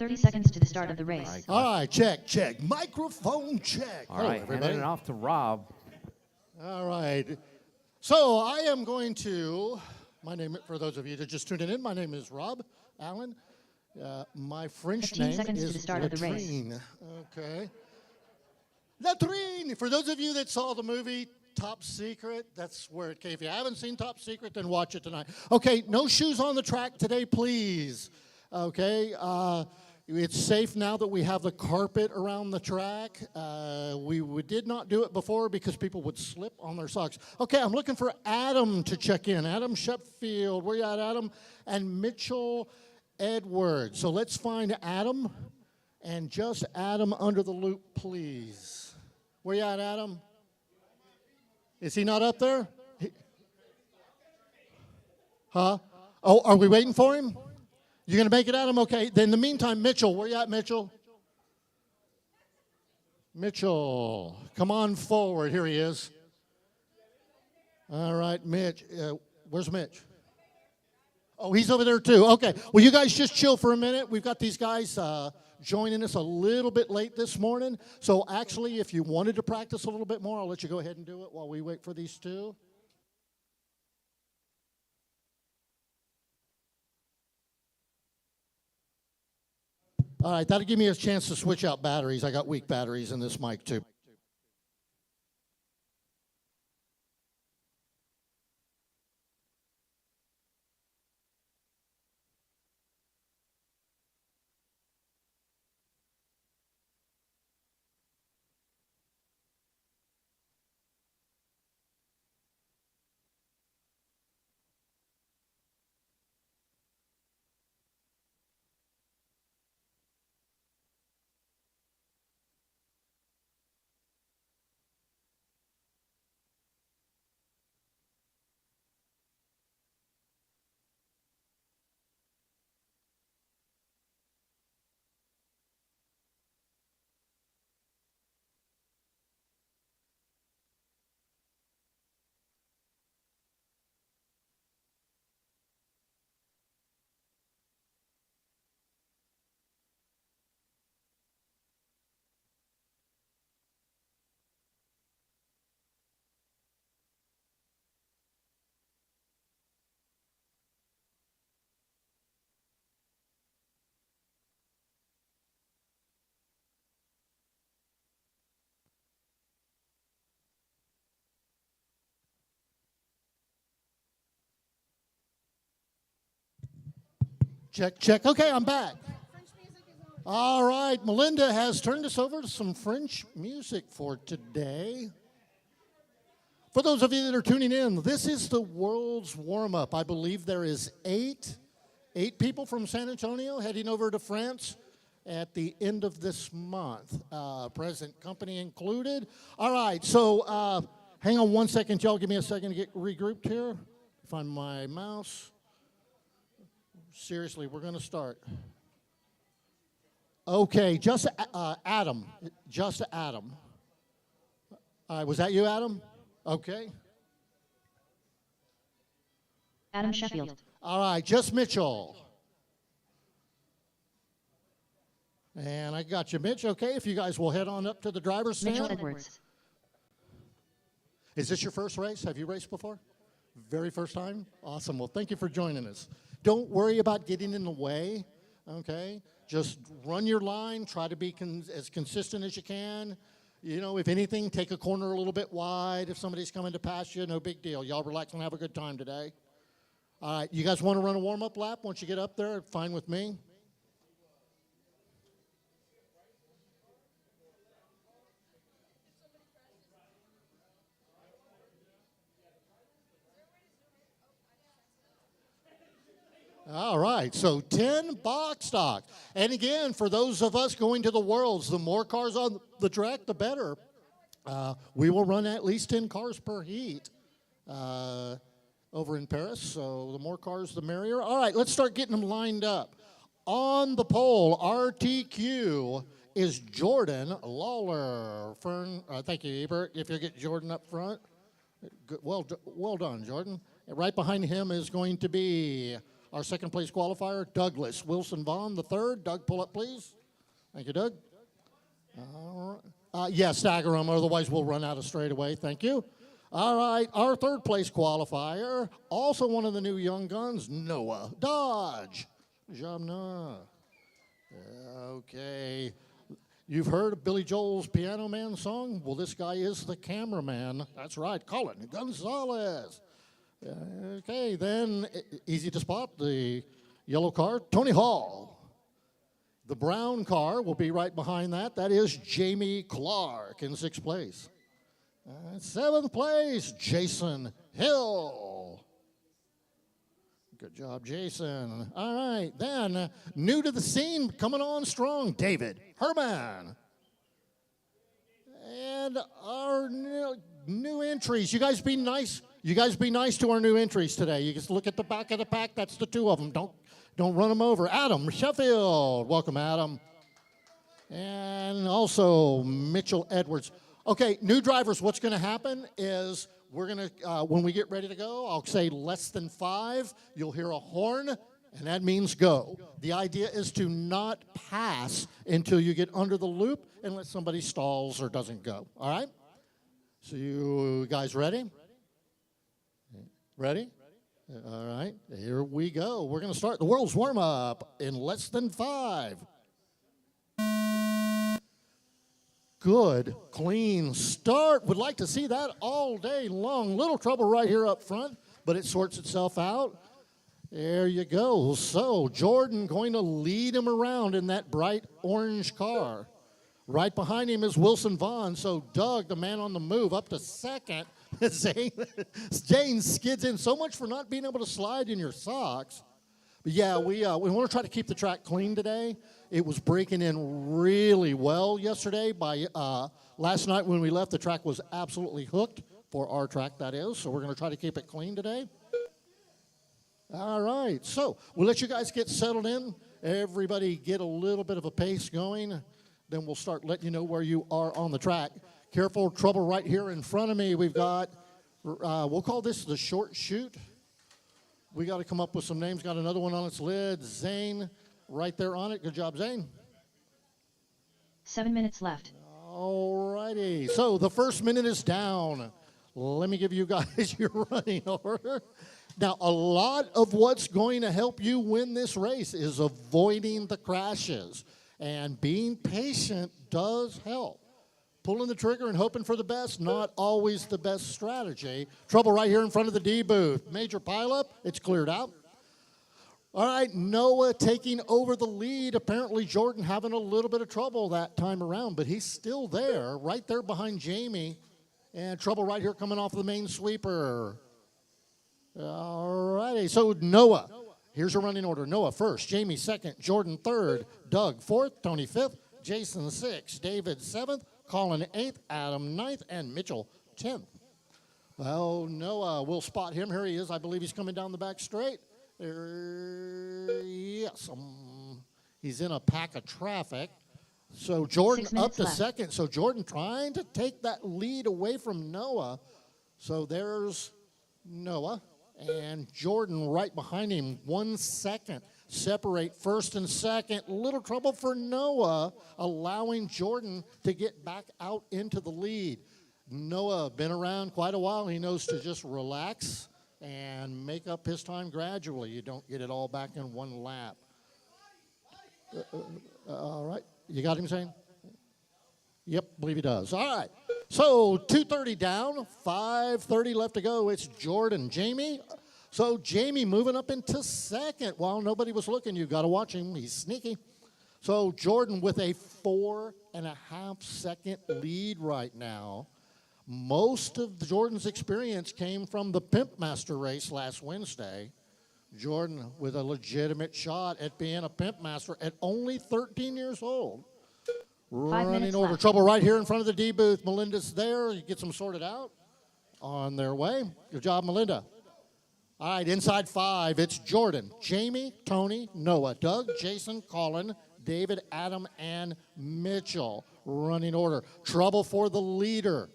30 seconds to the start of the race. All right, check. Microphone check. All right, handing it off to Rob. All right. So I am going to, my name, for those of you that just tuned in, my name is Rob Allen. My French name seconds is to the start of the race. Latrine. Okay. Latrine. For those of you that saw the movie Top Secret, that's where it came. If you haven't seen Top Secret, then watch it tonight. Okay, no shoes on the track today, please. Okay. It's safe now that we have the carpet around the track. We did not do it before because people would slip on their socks. Okay, I'm looking for Adam to check in. Adam Sheffield. Where you at, Adam? And Mitchell Edwards. So let's find Adam and just Adam under the loop, please. Where you at, Adam? Is he not up there? Huh? Oh, are we waiting for him? You going to make it, Adam? Okay. Then in the meantime, Mitchell. Where you at, Mitchell? Mitchell, come on forward. Here he is. All right, Mitch. Where's Mitch? Oh, he's over there too. Okay. Well, you guys just chill for a minute. We've got these guys joining us a little bit late this morning. So actually, if you wanted to practice a little bit more, I'll let you go ahead and do it while we wait for these two. All right, that'll give me a chance to switch out batteries. I got weak batteries in this mic, too. Check. Okay, I'm back. All right, Melinda has turned us over to some French music for today. For those of you that are tuning in, this is the world's warm-up. I believe there is eight people from San Antonio heading over to France at the end of this month, present company included. All right, so hang on one second, y'all. Give me a second to get regrouped here. Find my mouse. Seriously, we're going to start. Okay, just Adam. Just Adam. All right, was that you, Adam? Okay. Adam Sheffield. All right, just Mitchell. And I got you, Mitch. Okay, if you guys will head on up to the driver's stand. Mitchell Edwards. Is this your first race? Have you raced before? Very first time? Awesome. Well, thank you for joining us. Don't worry about getting in the way, okay? Just run your line. Try to be as consistent as you can. You know, if anything, take a corner a little bit wide. If somebody's coming to pass you, no big deal. Y'all relax and have a good time today. All right, you guys want to run a warm-up lap once you get up there? Fine with me. All right, so 10 box stock. And again, for those of us going to the Worlds, the more cars on the track, the better. We will run at least 10 cars per heat over in Paris, so the more cars, the merrier. All right, let's start getting them lined up. On the pole, RTQ is Jordan Lawler. Thank you, Ebert, if you'll get Jordan up front. Good, well done, Jordan. And right behind him is going to be our second place qualifier, Douglas Wilson Vaughn, the third. Doug, pull up, please. Thank you, Doug. All right. Yeah, stagger them, otherwise we'll run out of straightaway. Thank you. All right, our third place qualifier, also one of the new young guns, Noah Dodge. Good job, Noah. Okay. You've heard of Billy Joel's Piano Man song? Well, this guy is the cameraman. That's right, Colin Gonzalez. Okay, then easy to spot, the yellow car, Tony Hall. The brown car will be right behind that. That is Jamie Clark in sixth place. Seventh place, Jason Hill. Good job, Jason. All right, then, new to the scene, coming on strong, David Herman. And our new entries. You guys be nice. You guys be nice to our new entries today. You just look at the back of the pack. That's the two of them. Don't run them over. Adam Sheffield. Welcome, Adam. And also Mitchell Edwards. Okay, new drivers, what's going to happen is we're going to, when we get ready to go, I'll say less than 5. You'll hear a horn, and that means go. The idea is to not pass until you get under the loop unless somebody stalls or doesn't go. All right? So you guys ready? Ready? All right, here we go. We're going to start the world's warm-up in less than 5. Good, clean start. Would like to see that all day long. Little trouble right here up front, but it sorts itself out. There you go. So Jordan going to lead him around in that bright orange car. Right behind him is Wilson Vaughn. So Doug, the man on the move, up to second. Zane skids in. So much for not being able to slide in your socks. But yeah, we want to try to keep the track clean today. It was breaking in really well yesterday. By last night when we left, the track was absolutely hooked for our track, that is. So we're going to try to keep it clean today. All right. So we'll let you guys get settled in. Everybody get a little bit of a pace going. Then we'll start letting you know where you are on the track. Careful, trouble right here in front of me. We've got, we'll call this the short chute. We got to come up with some names. Got another one on its lid. Zane, right there on it. Good job, Zane. 7 minutes left. All righty. So the first minute is down. Let me give you guys your running order. Now, a lot of what's going to help you win this race is avoiding the crashes. And being patient does help. Pulling the trigger and hoping for the best, not always the best strategy. Trouble right here in front of the D booth. Major pileup, it's cleared out. All right, Noah taking over the lead. Apparently Jordan having a little bit of trouble that time around, but he's still there, right there behind Jamie. And trouble right here coming off the main sweeper. All righty, so Noah. Here's your running order. Noah first, Jamie second, Jordan third, Doug fourth, Tony fifth, Jason sixth, David seventh, Colin 8th, Adam 9th, and Mitchell 10th. Well, Noah, we'll spot him. Here he is. I believe he's coming down the back straight. Yes. He's in a pack of traffic. So Jordan up to second. So Jordan trying to take that lead away from Noah. So there's Noah. And Jordan right behind him, 1 second. Separate first and second. Little trouble for Noah, allowing Jordan to get back out into the lead. Noah been around quite a while. He knows to just relax and make up his time gradually. You don't get it all back in one lap. All right. You got him saying? Yep, believe he does. All right. So 2:30 down, 5:30 left to go. It's Jordan. Jamie. So Jamie moving up into second while nobody was looking. You got to watch him. He's sneaky. So Jordan with a 4.5 second lead right now. Most of Jordan's experience came from the Pimp Master race last Wednesday. Jordan with a legitimate shot at being a Pimp Master at only 13 years old. Running order. Trouble right here in front of the D booth. Melinda's there. You get them sorted out. On their way. Good job, Melinda. All right, inside 5, it's Jordan, Jamie, Tony, Noah, Doug, Jason, Colin, David, Adam, and Mitchell. Running order. Trouble for the leader.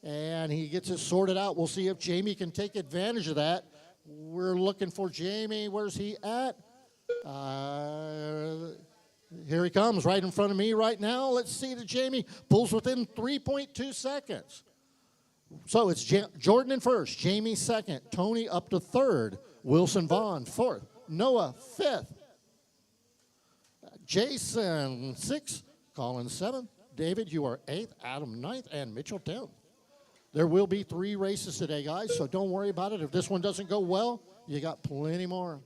And he gets it sorted out. We'll see if Jamie can take advantage of that. We're looking for Jamie. Where's he at? Here he comes right in front of me right now. Let's see that Jamie pulls within 3.2 seconds. So it's Jordan in first, Jamie second, Tony up to third, Wilson Vaughn fourth, Noah fifth, Jason sixth, Colin seventh, David, you are eighth, Adam ninth, and Mitchell 10th. There will be 3 races today, guys, so don't worry about it. If this one doesn't go well, you got plenty more.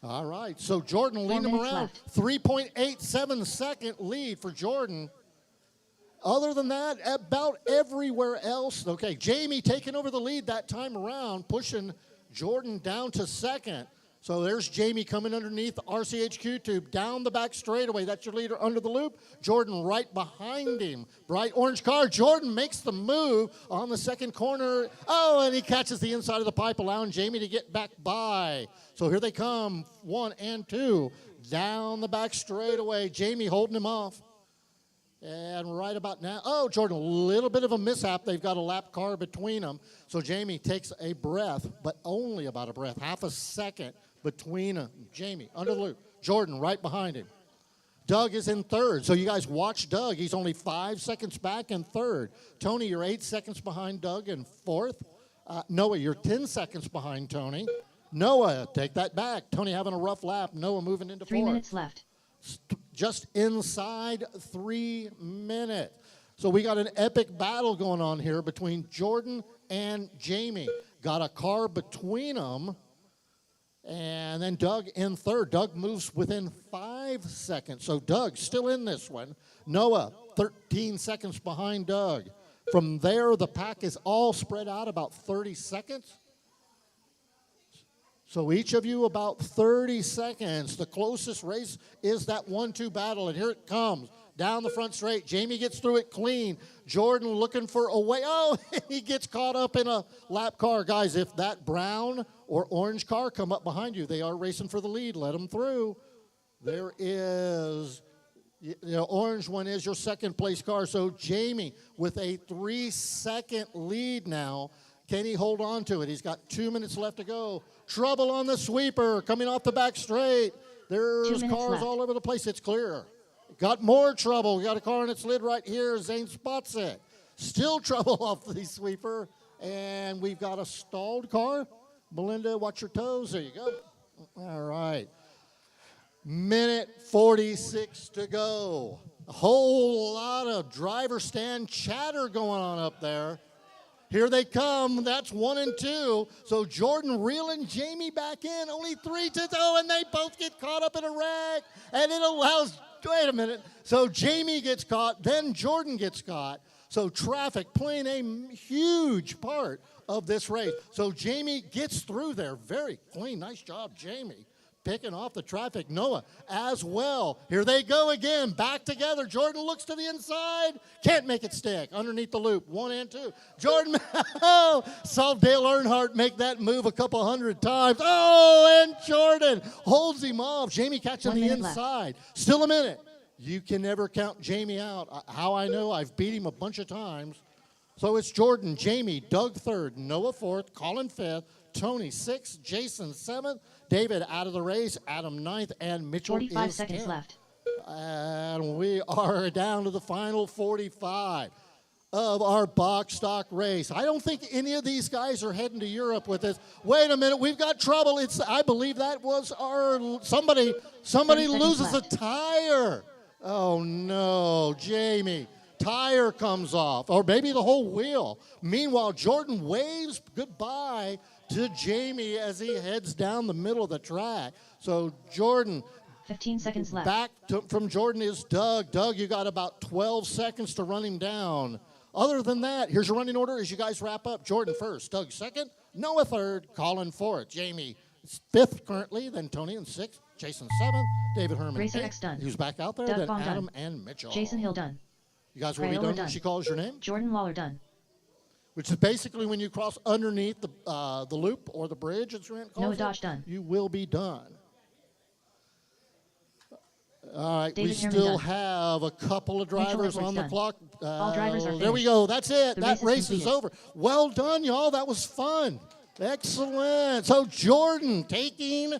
All right, so Jordan leading him around. 3.87 second lead for Jordan. Other than that, about everywhere else. Okay, Jamie taking over the lead that time around, pushing Jordan down to second. So there's Jamie coming underneath the RCHQ tube, down the back straightaway. That's your leader under the loop. Jordan right behind him. Bright orange car. Jordan makes the move on the second corner. Oh, and he catches the inside of the pipe, allowing Jamie to get back by. So here they come, 1 and 2, down the back straightaway. Jamie holding him off. And right about now, oh, Jordan, a little bit of a mishap. They've got a lap car between them. So Jamie takes a breath, but only about a breath, half a second between them. Jamie under the loop. Jordan right behind him. Doug is in third. So you guys watch Doug. He's only 5 seconds back in third. Tony, you're 8 seconds behind Doug in fourth. Noah, you're 10 seconds behind Tony. Noah, take that back. Tony having a rough lap. Noah moving into 3 fourth. minutes left. Just inside 3 minutes. So we got an epic battle going on here between Jordan and Jamie. Got a car between them. And then Doug in third. Doug moves within 5 seconds. So Doug still in this one. Noah, 13 seconds behind Doug. From there, the pack is all spread out about 30 seconds. So each of you about 30 seconds. The closest race is that 1-2 battle, and here it comes. Down the front straight. Jamie gets through it clean. Jordan looking for a way. Oh, he gets caught up in a lap car. Guys, if that brown or orange car come up behind you, they are racing for the lead. Let them through. There is, the orange one is your second place car. So Jamie with a 3-second lead now. Can he hold on to it? He's got 2 minutes left to go. Trouble on the sweeper coming off the back straight. There's cars left. all over the place. It's clear. Got more trouble. We got a car on its lid right here. Zane spots it. Still trouble off the sweeper. And we've got a stalled car. Belinda, watch your toes. There you go. All right. Minute 46 to go. A whole lot of driver stand chatter going on up there. Here they come. That's 1 and 2. So Jordan reeling Jamie back in. Only 3 to go, and they both get caught up in a wreck. And it allows, wait a minute. So Jamie gets caught, then Jordan gets caught. So traffic playing a huge part of this race. So Jamie gets through there. Very clean. Nice job, Jamie. Picking off the traffic. Noah as well. Here they go again. Back together. Jordan looks to the inside. Can't make it stick. Underneath the loop. 1 and 2. Jordan saw Dale Earnhardt make that move a couple hundred times. Oh, and Jordan holds him off. Jamie catching the inside. Still a minute. You can never count Jamie out. How I know? I've beat him a bunch of times. So it's Jordan, Jamie, Doug third, Noah fourth, Colin fifth, Tony sixth, Jason seventh, David out of the race, Adam ninth, and Mitchell 45 is seconds 10th. left. And we are down to the final 45 of our box stock race. I don't think any of these guys are heading to Europe with this. Wait a minute, we've got trouble. I believe that was somebody loses a tire. Oh no, Jamie. Tire comes off, or maybe the whole wheel. Meanwhile, Jordan waves goodbye to Jamie as he heads down the middle of the track. So Jordan, 15 seconds left. back from Jordan is Doug. Doug, you got about 12 seconds to run him down. Other than that, here's your running order as you guys wrap up. Jordan first, Doug second, Noah third, Colin fourth, Jamie fifth currently, then Tony in sixth, Jason seventh, David Herman Rchq eighth, done. who's back out there, Doug then Vaughn Adam done. and Mitchell. Jason Hill done. You guys will be Crayola done when done. she calls your name? Jordan Waller done. Which is basically when you cross underneath the loop or the bridge, as Rant calls Noah it, Dodge done. you will be done. All right, we David Herman still done. have a couple of drivers Edwards on the done. clock. All drivers are There we finished. go. That's it. The That race is completed. over. Well done, y'all. That was fun. Excellent. So Jordan taking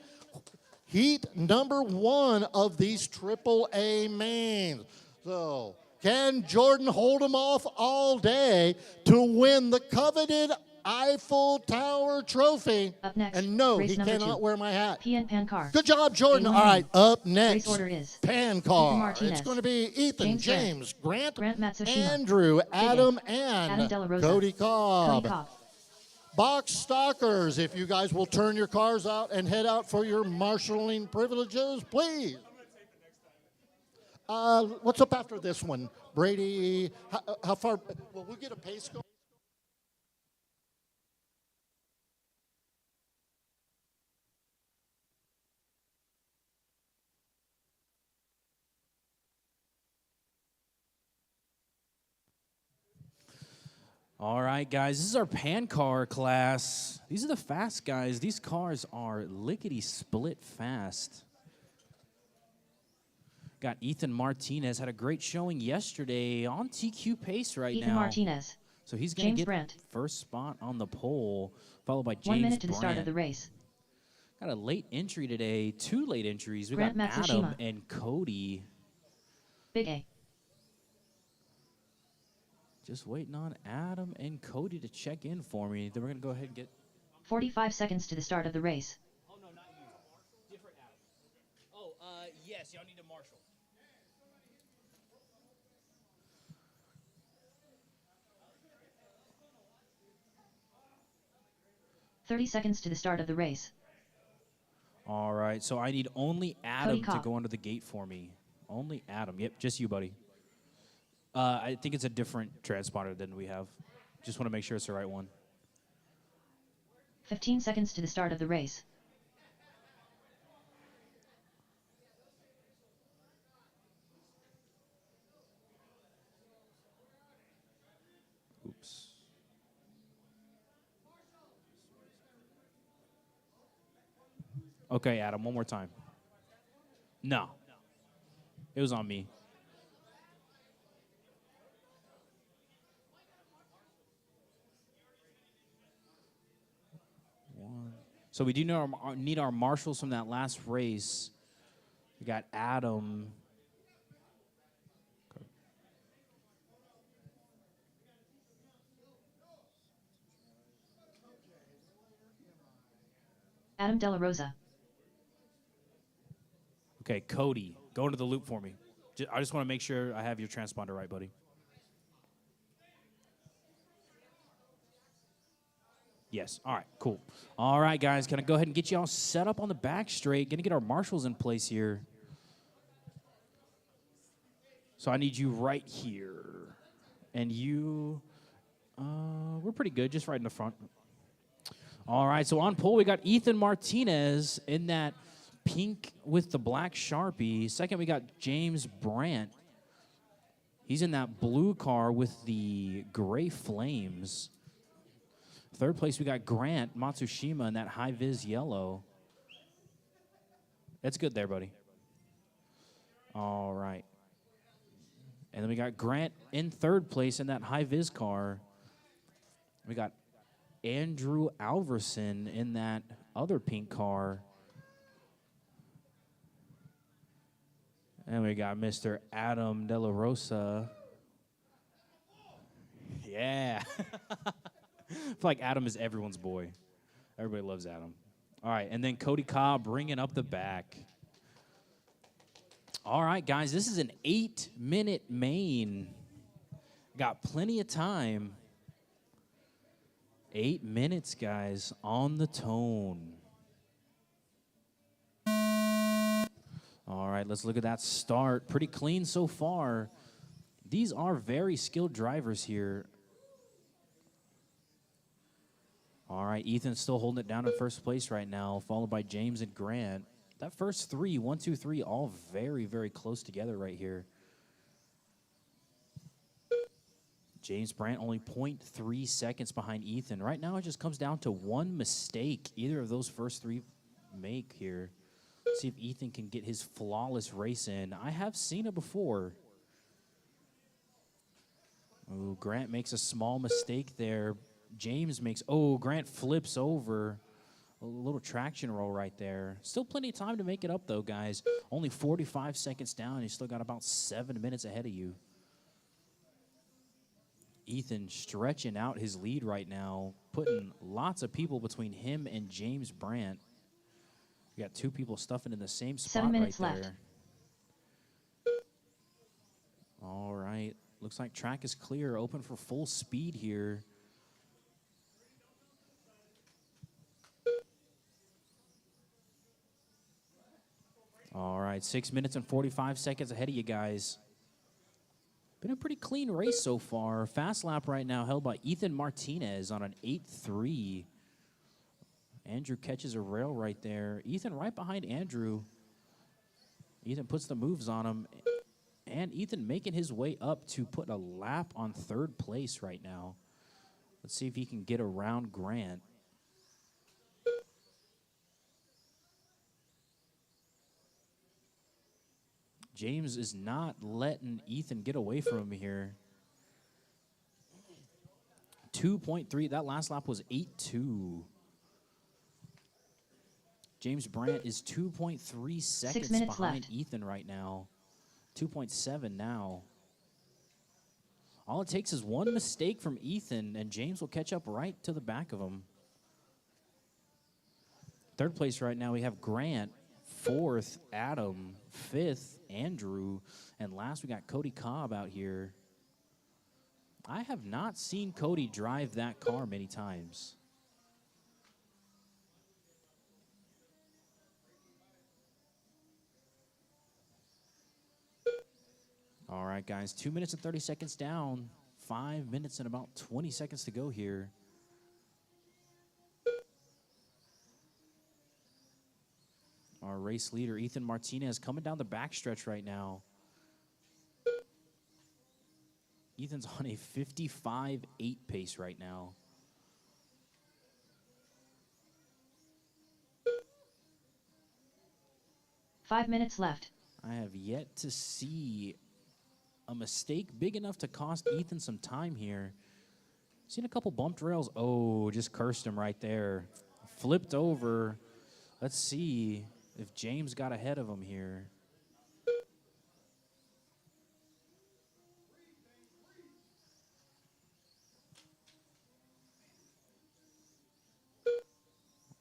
heat number 1 of these AAA mains. So can Jordan hold them off all day to win the coveted Eiffel Tower trophy? Up next, And no, race he number cannot 2. wear my hat. PN Pan Car. Good job, Jordan. A1 All right, up next. Race order is Pan car. Martinez, It's going to be Ethan, James Grant, Grant Matsushima, Andrew, Adam, Adam and De La Rosa, Cody Cobb. Cody Cobb. Box Stalkers, if you guys will turn your cars out and head out for your marshalling privileges, please. What's up after this one? Brady, how far? Will we get a pace going? All right, guys, this is our pan car class. These are the fast guys. These cars are lickety-split fast. Got Ethan Martinez, had a great showing yesterday on TQ pace right now. Ethan Martinez. So he's going to get Brandt. first spot on the pole, followed by James 1 minute to the Brandt. start of the race. Got a late entry today, 2 late entries. We Grant got Adam Matsushima. and Cody. Big A. Just waiting on Adam and Cody to check in for me. Then we're going to go ahead and get... 45 seconds to the start of the race. Oh, no, not you. Different Adam. Oh, yes, y'all need a marshal. 30 seconds to the start of the race. All right, so I need only Adam to Cobb. go under the gate for me. Only Adam. Yep, just you, buddy. I think it's a different transponder than we have. Just want to make sure it's the right one. 15 seconds to the start of the race. Oops. Okay, Adam, one more time. No. It was on me. So we do need our marshals from that last race. We got Adam. Adam De La Rosa. Okay, Cody, go into the loop for me. I just want to make sure I have your transponder right, buddy. Yes. All right, cool. All right, guys, can I go ahead and get you all set up on the back straight? Going to get our marshals in place here. So I need you right here. And you, we're pretty good, just right in the front. All right, so on pole, we got Ethan Martinez in that pink with the black Sharpie. Second, we got James Brandt. He's in that blue car with the gray flames. Third place, we got Grant Matsushima in that high-vis yellow. That's good there, buddy. All right. And then we got Grant in third place in that high-vis car. We got Andrew Alverson in that other pink car. And we got Mr. Adam De La Rosa. Yeah. I feel like Adam is everyone's boy. Everybody loves Adam. All right, and then Cody Cobb bringing up the back. All right, guys, this is an 8-minute main. Got plenty of time. 8 minutes, guys, on the tone. All right, let's look at that start. Pretty clean so far. These are very skilled drivers here. All right, Ethan's still holding it down in first place right now, followed by James and Grant. That first three, 1, 2, 3, all very, very close together right here. James Brandt only 0.3 seconds behind Ethan. Right now, it just comes down to one mistake either of those first three make here. See if Ethan can get his flawless race in. I have seen it before. Oh, Grant makes a small mistake there. James makes, oh, Grant flips over. A little traction roll right there. Still plenty of time to make it up, though, guys. Only 45 seconds down. You still got about 7 minutes ahead of you. Ethan stretching out his lead right now, putting lots of people between him and James Brandt. You got 2 people stuffing in the same spot 7 minutes right left. there. All right. Looks like track is clear, open for full speed here. All right, 6 minutes and 45 seconds ahead of you guys. Been a pretty clean race so far. Fast lap right now held by Ethan Martinez on an 8.3. Andrew catches a rail right there. Ethan right behind Andrew. Ethan puts the moves on him. And Ethan making his way up to put a lap on 3rd place right now. Let's see if he can get around Grant. James is not letting Ethan get away from him here. 2.3, that last lap was 8.2. James Brandt is 2.3 seconds minutes behind left. Ethan right now. 2.7 now. All it takes is one mistake from Ethan, and James will catch up right to the back of him. 3rd place right now, we have Grant. 4th, Adam. 5th, Andrew. And last, we got Cody Cobb out here. I have not seen Cody drive that car many times. All right, guys, 2 minutes and 30 seconds down. 5 minutes and about 20 seconds to go here. Our race leader, Ethan Martinez, coming down the backstretch right now. Ethan's on a 55.8 pace right now. Five minutes left. I have yet to see a mistake big enough to cost Ethan some time here. Seen a couple bumped rails. Oh, just cursed him right there. Flipped over. Let's see if James got ahead of him here.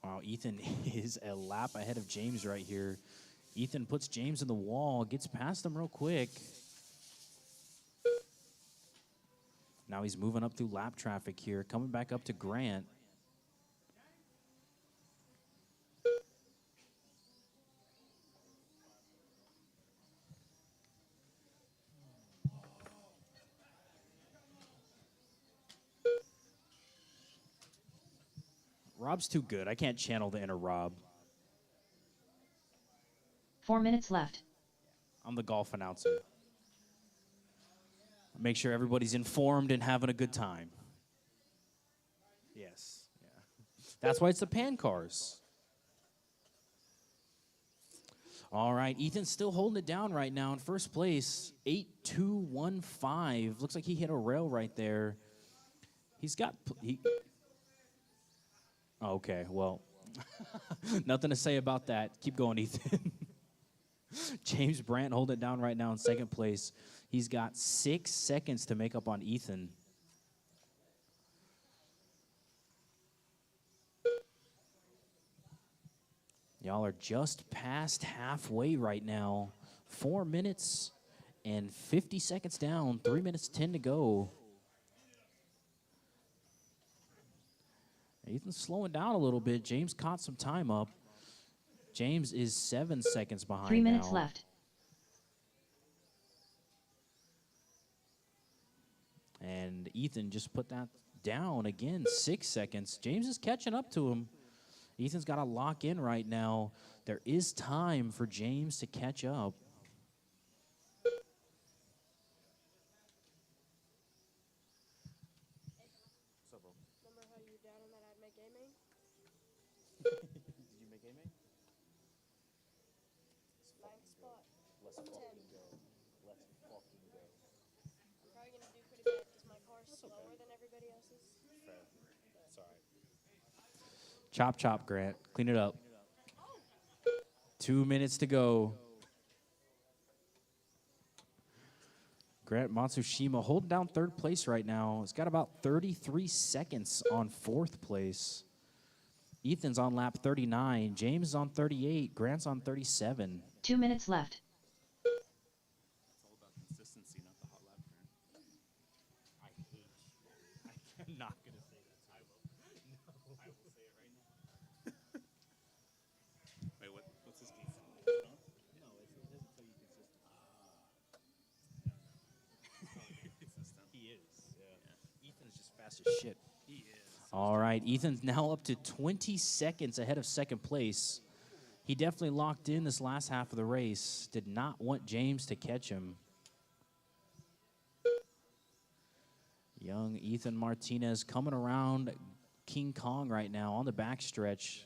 Wow, Ethan is a lap ahead of James right here. Ethan puts James in the wall, gets past him real quick. Now he's moving up through lap traffic here, coming back up to Grant. Rob's too good. I can't channel the inner Rob. 4 minutes left. I'm the golf announcer. Make sure everybody's informed and having a good time. Yes. Yeah. That's why it's the pan cars. All right, Ethan's still holding it down right now in first place. 8.215. Looks like he hit a rail right there. He's got... Okay, well, nothing to say about that. Keep going, Ethan. James Brandt holding it down right now in second place. He's got 6 seconds to make up on Ethan. Y'all are just past halfway right now. 4 minutes and 50 seconds down. 3 minutes 10 to go. Ethan's slowing down a little bit. James caught some time up. James is 7 seconds behind 3 minutes now. left. And Ethan just put that down again, 6 seconds. James is catching up to him. Ethan's got to lock in right now. There is time for James to catch up. Remember how you were down on that I'd make A main? Did you make A-Main? slower than everybody else's. Chop, chop, Grant. Clean it up. 2 minutes to go. Grant Matsushima holding down third place right now. It's got about 33 seconds on fourth place. Ethan's on lap 39. James is on 38. Grant's on 37. 2 minutes left. It's all about consistency, not the hot lap turn. I hate you. I'm not going to say that. I will. No. I will say it right now. Wait, what's his case? No, it doesn't tell you consistent. He is. Yeah. Ethan is just fast as shit. He is. All right, Ethan's now up to 20 seconds ahead of second place. He definitely locked in this last half of the race. Did not want James to catch him. Young Ethan Martinez coming around King Kong right now on the backstretch.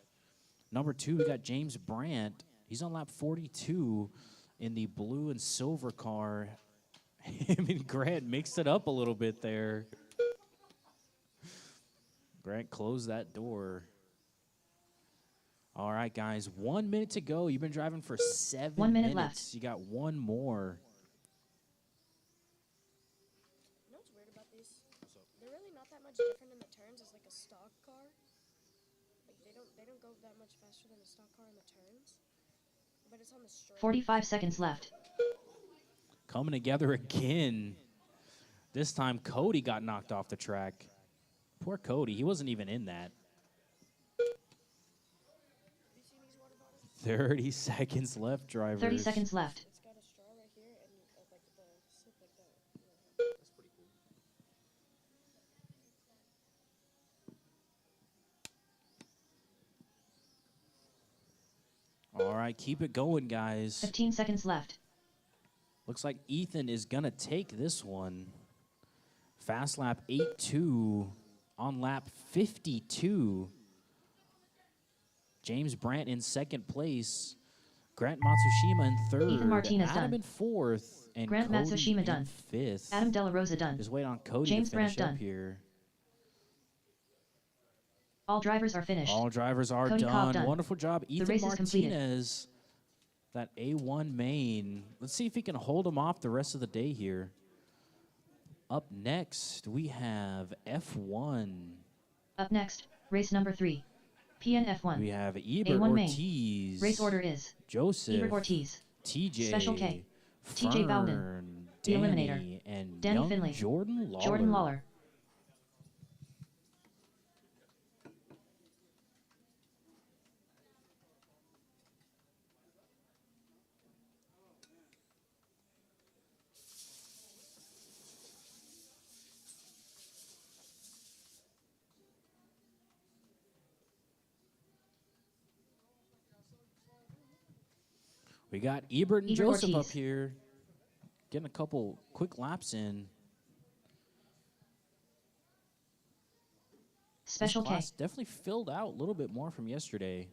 Number 2, we got James Brandt. He's on lap 42 in the blue and silver car. Him and Grant mixed it up a little bit there. Grant closed that door. All right, guys, 1 minute to go. You've been driving for 7 1 minute minutes. left. You got one more. You know what's weird about these? They're really not that much different in the turns as like a stock car. Like they don't go that much faster than a stock car in the turns. But it's on the straight. 45 seconds left. Coming together again. This time, Cody got knocked off the track. Poor Cody. He wasn't even in that. Have you seen these water bottles? 30 seconds left, drivers. 30 seconds left. It's got a straw right here and like the sip like that. Yeah. That's pretty cool. All right, keep it going, guys. 15 seconds left. Looks like Ethan is going to take this one. Fast lap 8-2 on lap 52. James Brandt in second place. Grant Matsushima in third. Ethan Martinez Adam done. in fourth. And Grant Cody Matsushima in done. fifth. Adam De La Rosa done. Just wait on Cody James to finish Brandt up done. here. All drivers are finished. All drivers are Cody Cobb done. done. Wonderful job, Ethan race is completed. Martinez. That A1 main. Let's see if he can hold him off the rest of the day here. Up next, we have F1. Up next, race number 3. PNF1. We have Ebert A1 main. Ortiz. Race order is Joseph. Ebert Ortiz, TJ. Special K, Fern, TJ Bowden, The Danny, Eliminator, and Danny young Finley, Jordan Lawler. Jordan Lawler. We got Ebert and Ebert Joseph Ortiz. up here, getting a couple quick laps in. Special This K. class definitely filled out a little bit more from yesterday.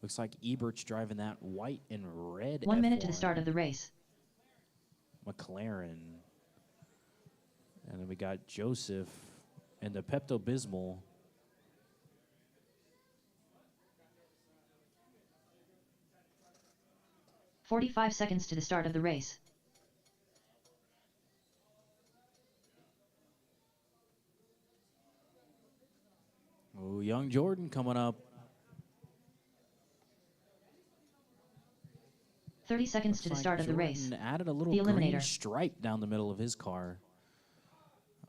Looks like Ebert's driving that white and red 1 minute to the F1 start of the race. McLaren. And then we got Joseph and the Pepto-Bismol. "45 seconds to the start of the race. Oh, young Jordan coming up. 30 seconds to the Looks like start of the race. Jordan added a little The green Eliminator. stripe down the middle of his car.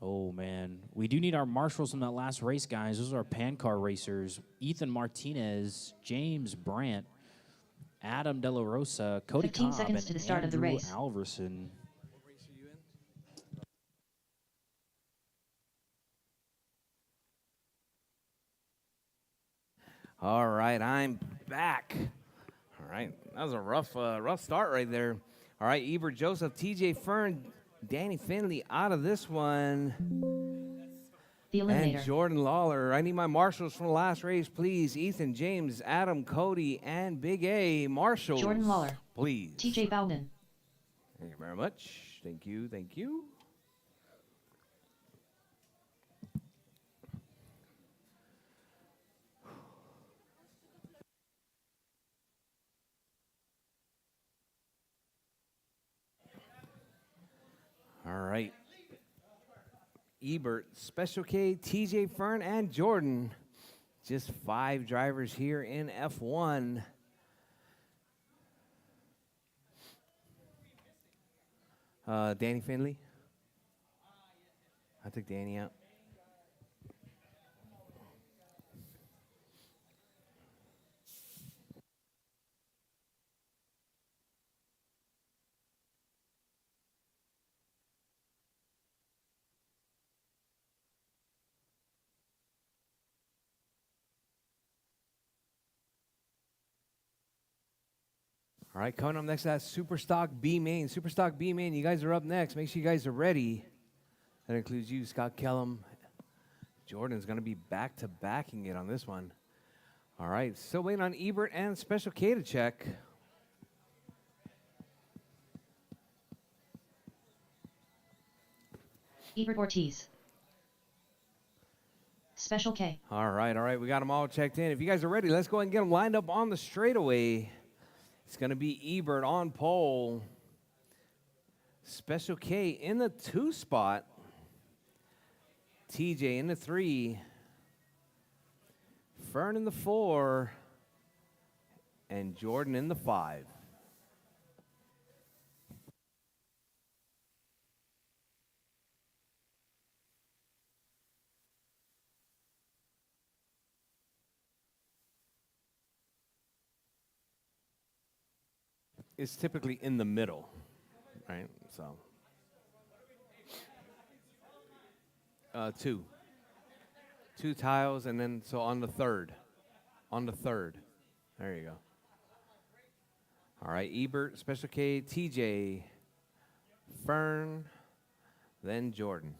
Oh, man. We do need our marshals from that last race, guys. Those are our pan car racers. Ethan Martinez, James Brandt, Adam De La Rosa, Cody 15 Cobb, seconds and to the start of the Andrew race. Alverson. What race are you in? All right, I'm back. All right, that was a rough start right there. All right, Ebert Joseph, TJ Fern, Danny Finley out of this one. The and Eliminator. Jordan Lawler. I need my marshals from the last race, please. Ethan, James, Adam, Cody, and Big A. Marshals. Jordan Lawler. Please. TJ Bowden. Thank you very much. Thank you. Thank you. All right. Ebert, Special K, TJ Fern, and Jordan. Just 5 drivers here in F1. Danny Finley. I took Danny out. All right, coming up next, that's Superstock B Main. Superstock B Main, you guys are up next. Make sure you guys are ready. That includes you, Scott Kellum. Jordan's going to be back-to-backing it on this one. All right, still waiting on Ebert and Special K to check. Ebert Ortiz. Special K. All right, we got them all checked in. If you guys are ready, let's go ahead and get them lined up on the straightaway. It's going to be Ebert on pole. Special K in the 2 spot. TJ in the 3. Fern in the 4. And Jordan in the 5. It's typically in the middle, right? So, 2 tiles, and then so on the 3rd, there you go. All right, Ebert, Special K, TJ, Fern, then Jordan.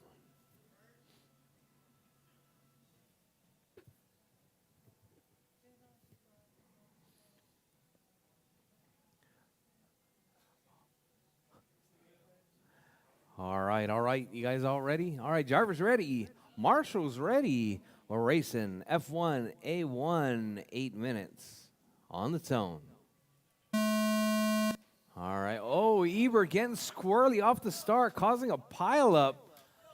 All right. You guys all ready? All right, Jarvis ready. Marshall's ready. We're racing F1 A1, 8 minutes on the tone. All right. Oh, Ebert getting squirrely off the start, causing a pileup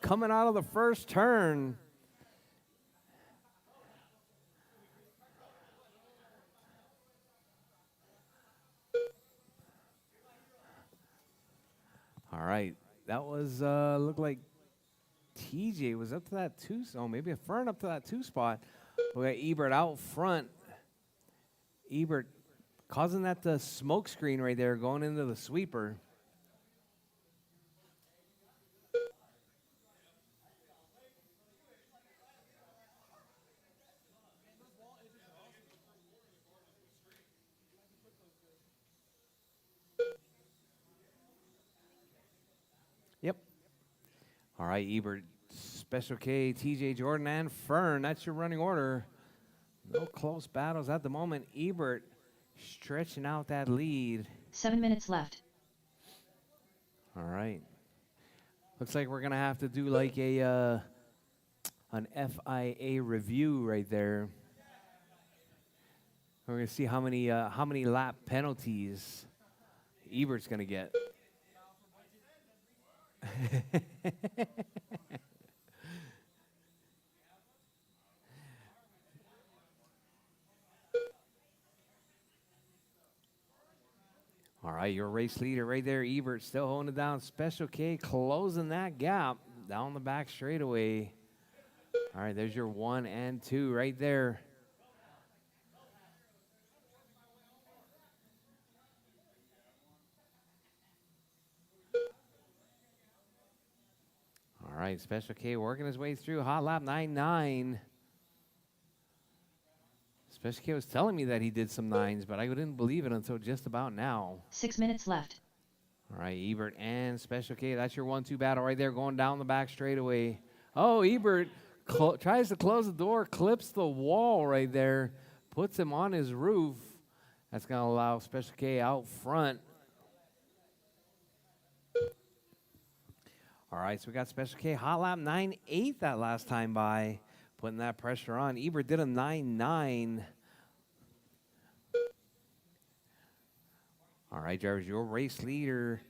coming out of the first turn. All right. That was, looked like TJ was up to that 2, so maybe a Fern up to that 2 spot. We got Ebert out front. Ebert causing that the smoke screen right there going into the sweeper. Yep. All right, Ebert, Special K, TJ, Jordan, and Fern. That's your running order. No close battles at the moment. Ebert stretching out that lead. 7 minutes left. All right. Looks like we're going to have to do like a an FIA review right there. We're going to see how many lap penalties Ebert's going to get. All right, your race leader right there, Ebert, still holding it down. Special K closing that gap down the back straightaway. All right, there's your 1 and 2 right there. All right, Special K working his way through hot lap 9.9. Special K was telling me that he did some 9s, but I didn't believe it until just about now. 6 minutes left. All right, Ebert and Special K. That's your 1-2 battle right there going down the back straightaway. Oh, Ebert tries to close the door, clips the wall right there, puts him on his roof. That's going to allow Special K out front. All right, so we got Special K hot lap 9.8 that last time by, putting that pressure on. Ebert did a 9.9. All right, drivers, your race leader,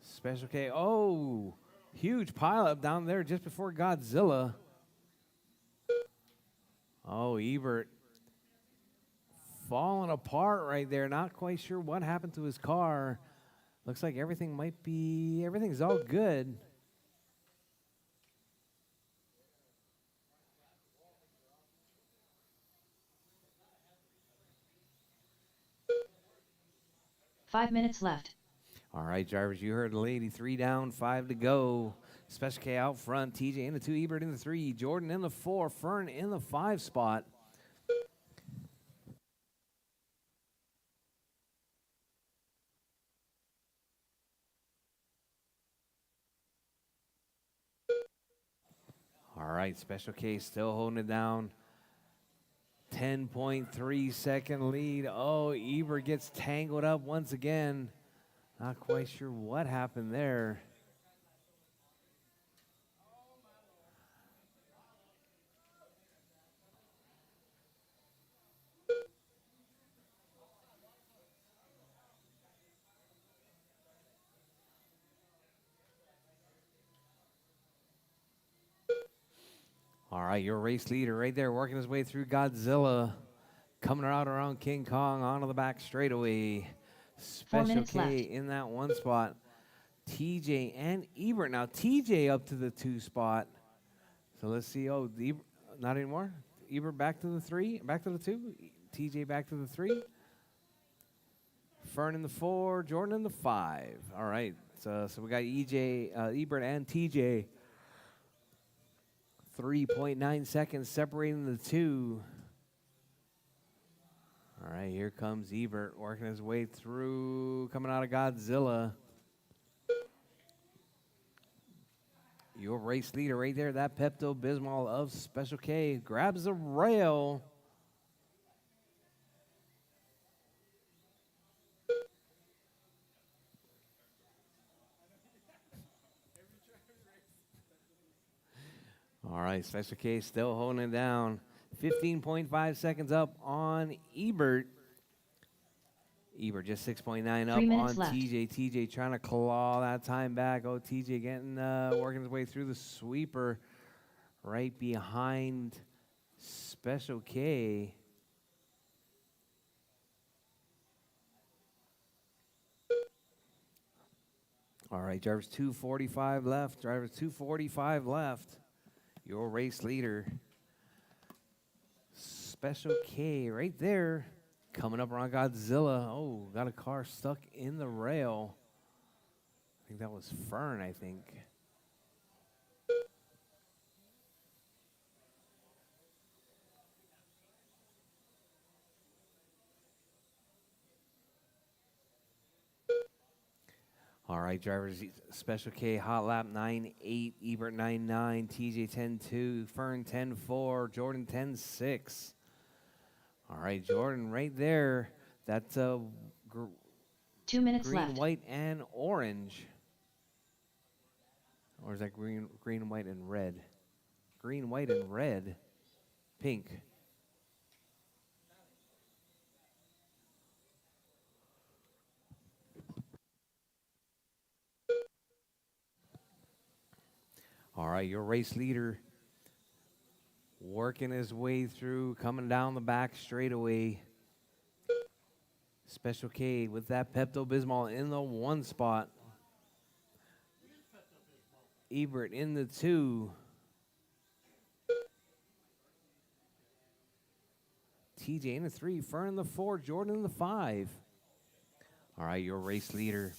Special K. Oh, huge pileup down there just before Godzilla. Oh, Ebert falling apart right there. Not quite sure what happened to his car. Looks like everything's all good. Five minutes left. All right, drivers, you heard the lady. 3 down, 5 to go. Special K out front. TJ in the 2, Ebert in the 3, Jordan in the 4, Fern in the 5 spot. All right, Special K still holding it down. 10.3 second lead. Oh, Ebert gets tangled up once again. Not quite sure what happened there. All right, your race leader right there working his way through Godzilla. Coming out around King Kong onto the back straightaway. Special K left. in that 1 spot. TJ and Ebert. Now TJ up to the 2 spot. So let's see. Oh, not anymore. Ebert back to the 3, back to the 2. TJ back to the 3. Fern in the 4, Jordan in the 5. All right. So we got Ebert and TJ. 3.9 seconds separating the 2. All right, here comes Ebert working his way through, coming out of Godzilla. Your race leader right there, that Pepto-Bismol of Special K, grabs the rail. All right, Special K still holding it down. 15.5 seconds up on Ebert. Ebert just 6.9 up 3 on minutes left. TJ. TJ trying to claw that time back. Oh, TJ getting working his way through the sweeper right behind Special K. All right, drivers 2:45 left. Drivers 2:45 left. Your race leader, Special K, right there, coming up around Godzilla. Oh, got a car stuck in the rail. I think that was Fern, I think. All right, drivers, Special K, hot lap 9.8, Ebert 9.9, TJ 10.2, Fern 10.4, Jordan 10.6. All right, Jordan right there. That's 2 minutes green, left. white, and orange. Or is that green, white, and red? Green, white, and red. Pink. All right, your race leader working his way through, coming down the back straightaway. Special K with that Pepto-Bismol in the 1 spot. Ebert in the 2. TJ in the 3. Fern in the 4. Jordan in the 5. All right, your race leader.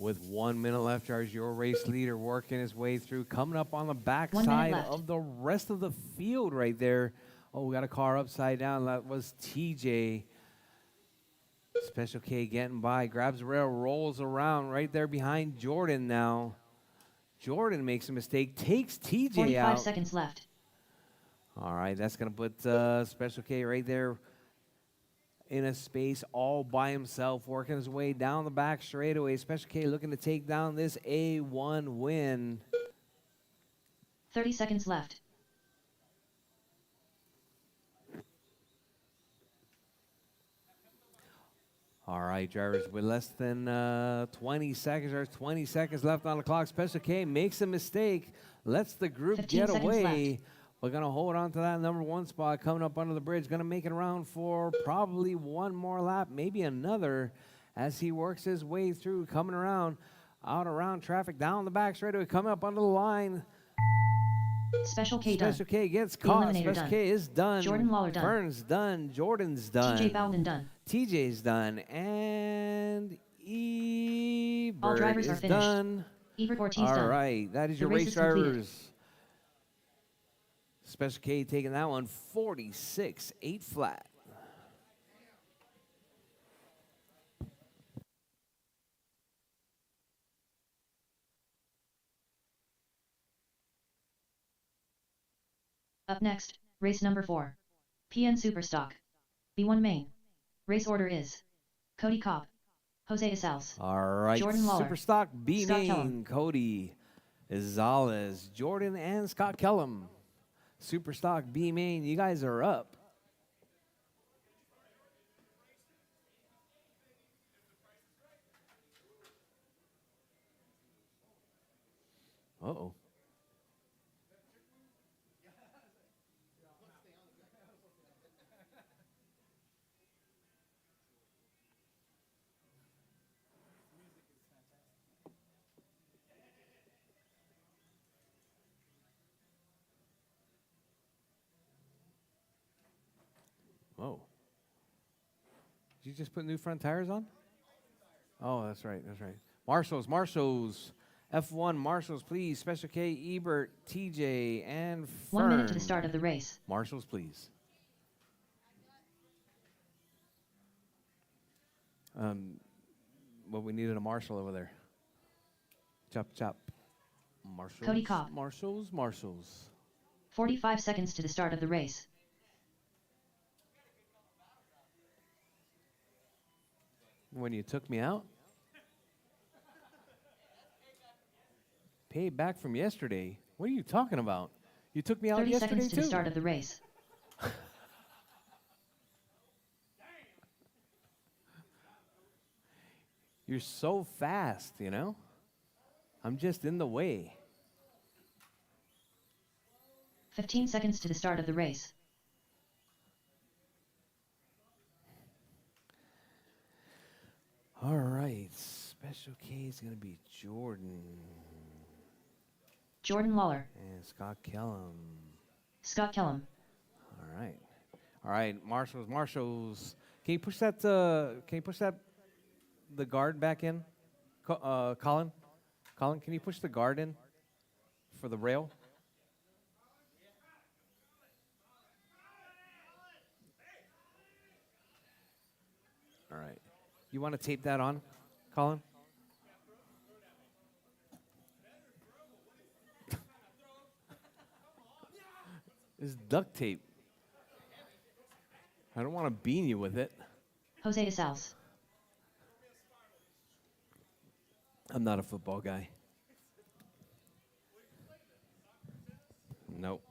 With 1 minute left, drivers, your race leader working his way through, coming up on the 1 minute backside left. of the rest of the field right there. Oh, we got a car upside down. That was TJ. Special K getting by, grabs the rail, rolls around right there behind Jordan now. Jordan makes a mistake, takes TJ 45 out. seconds left. All right, that's going to put Special K right there in a space all by himself, working his way down the back straightaway. Special K looking to take down this A1 win. 30 seconds left. All right, drivers, with less than 20 seconds, there's 20 seconds left on the clock. Special K makes a mistake, lets the group 15 get seconds away. left. We're going to hold on to that number 1 spot coming up under the bridge. Going to make it around for probably one more lap, maybe another, as he works his way through, coming around, out around traffic, down the back straightaway, coming up under the line. Special K done. Special K gets The caught. Eliminator Special done. K is done. Jordan Lawler done. Fern's done. Jordan's done. TJ Bowden done. TJ's done. And Ebert All drivers is are finished. done. Ebert Ortiz All done. right, that is The your race race is completed. drivers. Special K taking that one 46, 8 flat. Up next, race number 4. PN Superstock. B1 main. Race order is Cody Cobb, Jose Isals, All right, Jordan Lawler, Superstock B Scott main, Kellum. Cody Izales, Jordan and Scott Kellum. Superstock B main, you guys are up. Uh-oh. Whoa. Did you just put new front tires on? Oh, that's right, that's right. Marshals, F1 Marshals, please. Special K, Ebert, TJ, and Fern. 1 minute to the start of the race. Marshals, please. Well, we needed a marshal over there. Chop, chop. Marshals, Cody Cobb. Marshals. 45 seconds to the start of the race. When you took me out? Paid back from yesterday. What are you talking about? You took me out 30 yesterday seconds to too. the start of the race. You're so fast, you know? I'm just in the way. 15 seconds to the start of the race. All right. Special K is going to be Jordan Jordan Lawler, and Scott Kellum. Scott Kellum, All right. All right, Marshals. Can you push that the guard back in? Colin, can you push the guard in for the rail? All right. You want to tape that on, Colin? It's duct tape. I don't want to bean you with it. Jose Isals, I'm not a football guy. Nope.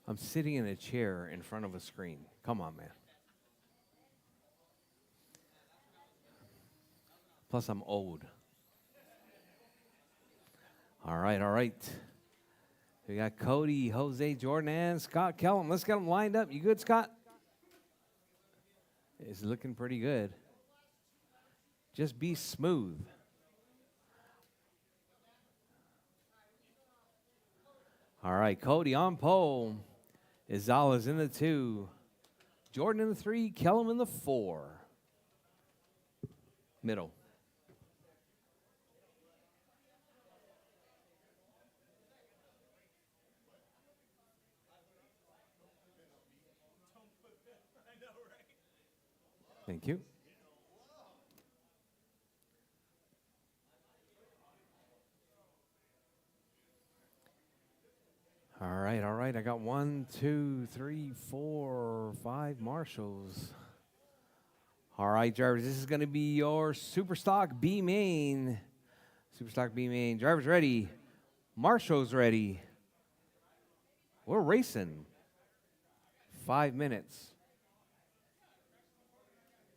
I'm sitting in a chair in front of a screen. Come on, man. Plus, I'm old. All right. We got Cody, Jose, Jordan, and Scott Kellum. Let's get them lined up. You good, Scott? It's looking pretty good. Just be smooth. All right, Cody on pole. Izala's in the 2. Jordan in the 3. Kellum in the 4. Middle. Thank you. All right, all right. I got 1, 2, 3, 4, 5 marshals. All right, drivers, this is going to be your Superstock B main. Superstock B main. Drivers ready. Marshals ready. We're racing. 5 minutes.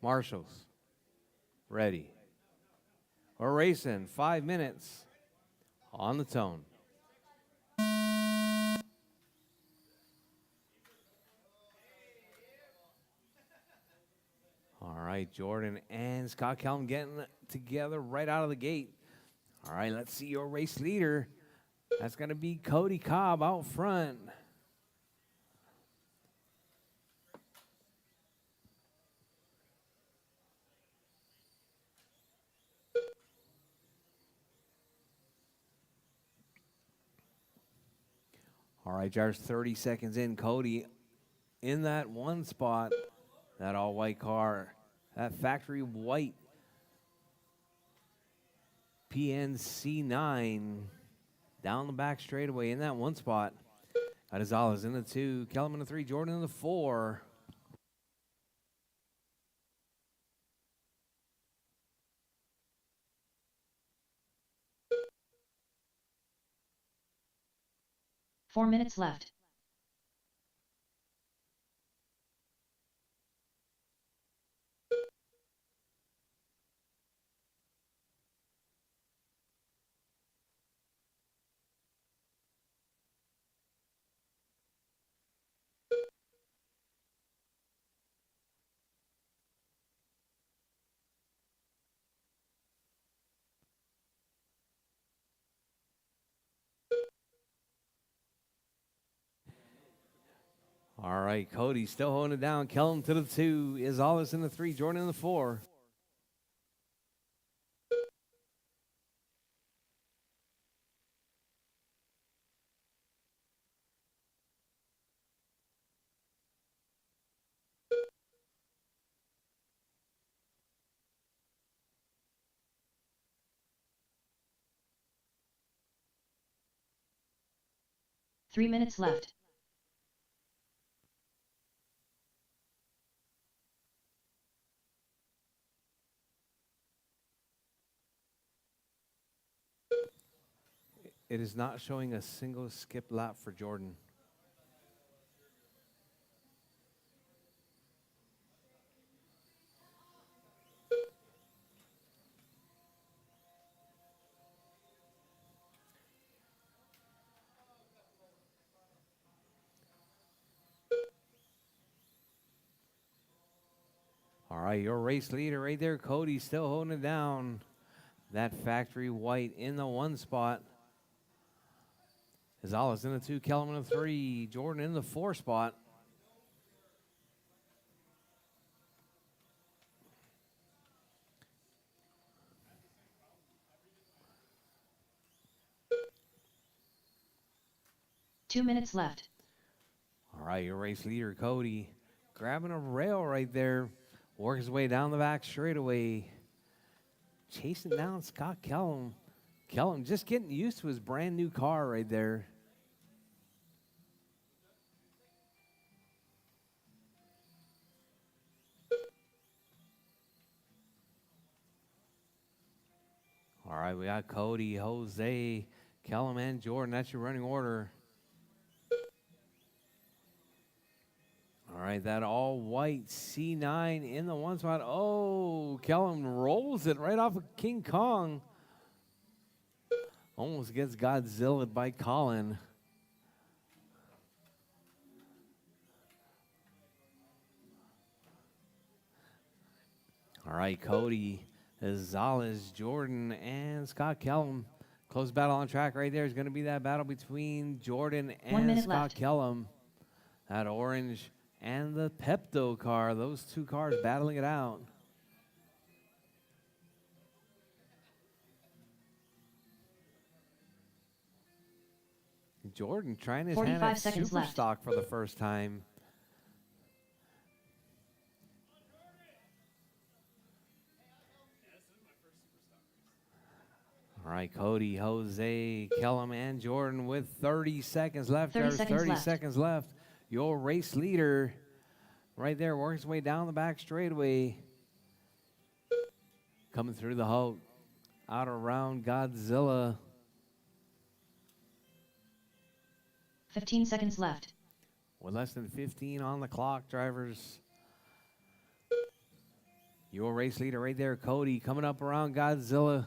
Marshals ready. We're racing. 5 minutes. On the tone. All right, Jordan and Scott Kelm getting together right out of the gate. All right, let's see your race leader. That's going to be Cody Cobb out front. All right, drivers, 30 seconds in. Cody in that one spot, that all-white car, that factory white PNC9 down the back straightaway in that one spot. Adizala's in the 2, Kellum in the 3, Jordan in the 4. Four minutes left. All right, Cody still holding it down. Kellum to the 2, Izales in the 3, Jordan in the 4. Three minutes left. It is not showing a single skip lap for Jordan. All right, your race leader right there, Cody, still holding it down. That factory white in the 1 spot. Izales in the 2, Kellum in the 3, Jordan in the 4 spot. 2 minutes left. All right, your race leader, Cody, grabbing a rail right there. Works his way down the back straightaway. Chasing down Scott Kellum. Kellum just getting used to his brand new car right there. All right, we got Cody, Jose, Kellum, and Jordan. That's your running order. All right, that all-white C9 in the 1 spot. Oh, Kellum rolls it right off of King Kong. Almost gets Godzilla'd by Colin. All right, Cody, Izales, Jordan, and Scott Kellum. Close battle on track right there is going to be that battle between Jordan and Scott left. Kellum. That orange and the Pepto car, those 2 cars battling it out. Jordan trying his hand 45 at seconds super left. stock for the first time. right, Cody, Jose, Kellum, and Jordan with 30 seconds left. 30 Drivers, seconds 30 left. seconds left. Your race leader right there, working his way down the back straightaway. Coming through the halt, out around Godzilla. 15 seconds left. With less than 15 on the clock, drivers. Your race leader right there, Cody, coming up around Godzilla.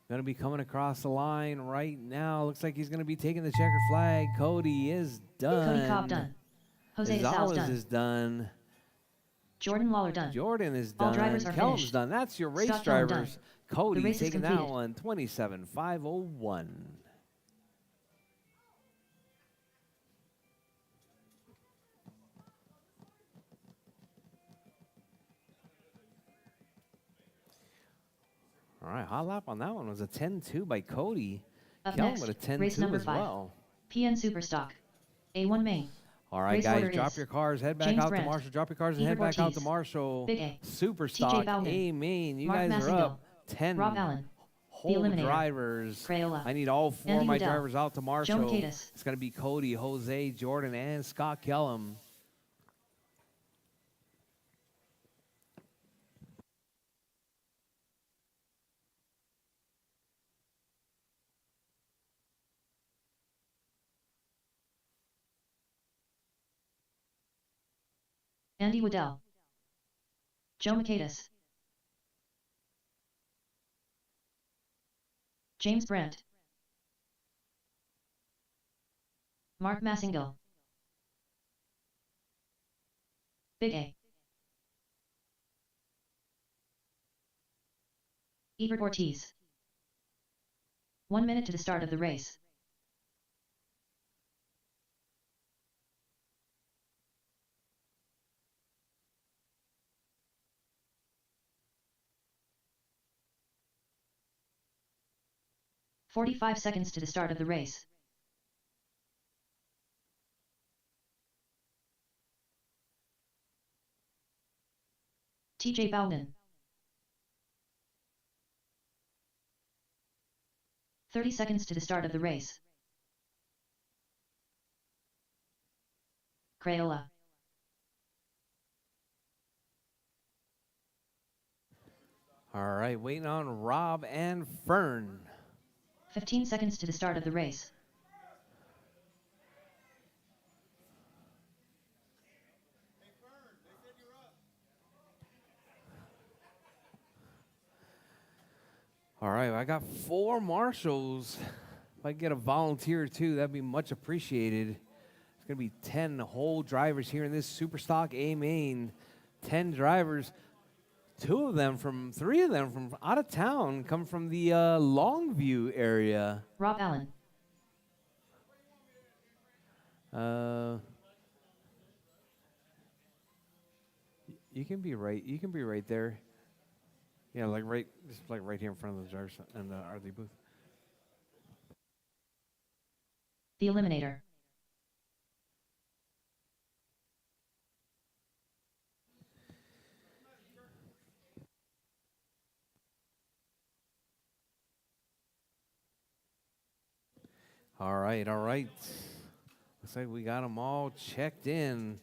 Going to be coming across the line right now. Looks like he's going to be taking the checkered flag. Cody is done. Cody Cobb done. Jose Sal's Gonzalez done. is done. Jordan Lawler done. Jordan is All done. drivers are Kellum's finished. done. That's your race Scott Kellum drivers. done. Cody The race is taking that completed. one, 27,501. All right, hot lap on that one was a 10-2 by Cody. Up Kellum next, with a 10-2 race number as 5. well. PN Superstock. A1 main. All right, Race guys, order drop is your cars, head back James out Brandt, to Marshall. Drop your cars and Ebert head back out to Ortiz, Marshall. Big A, Super TJ stock, Bowman, A main. You Mark guys are Massingill, up 10 Rob Allen, whole Eliminator, drivers. Crayola, I need all 4 Andy of my Waddell, drivers out to Marshall. Mercatus. It's going to be Cody, Jose, Jordan, and Scott Kellum. Andy Waddell, Joe Mercatus, James Brandt, Mark Massingill, Big A, Ebert Ortiz. 1 minute to the start of the race. "45 seconds to the start of the race. TJ Bowden. 30 seconds to the start of the race. Crayola. All right, waiting on Rob and Fern. 15 seconds to the start of the race. All right, I got 4 marshals. If I get a volunteer or 2, that'd be much appreciated. It's going to be 10 whole drivers here in this Superstock A main. 10 drivers. 3 of them from out of town, come from the Longview area. Rob Allen. You can be right. You can be right there. Yeah, just like right here in front of the drivers and the RD booth. The Eliminator. All right, all right. Looks like we got them all checked in.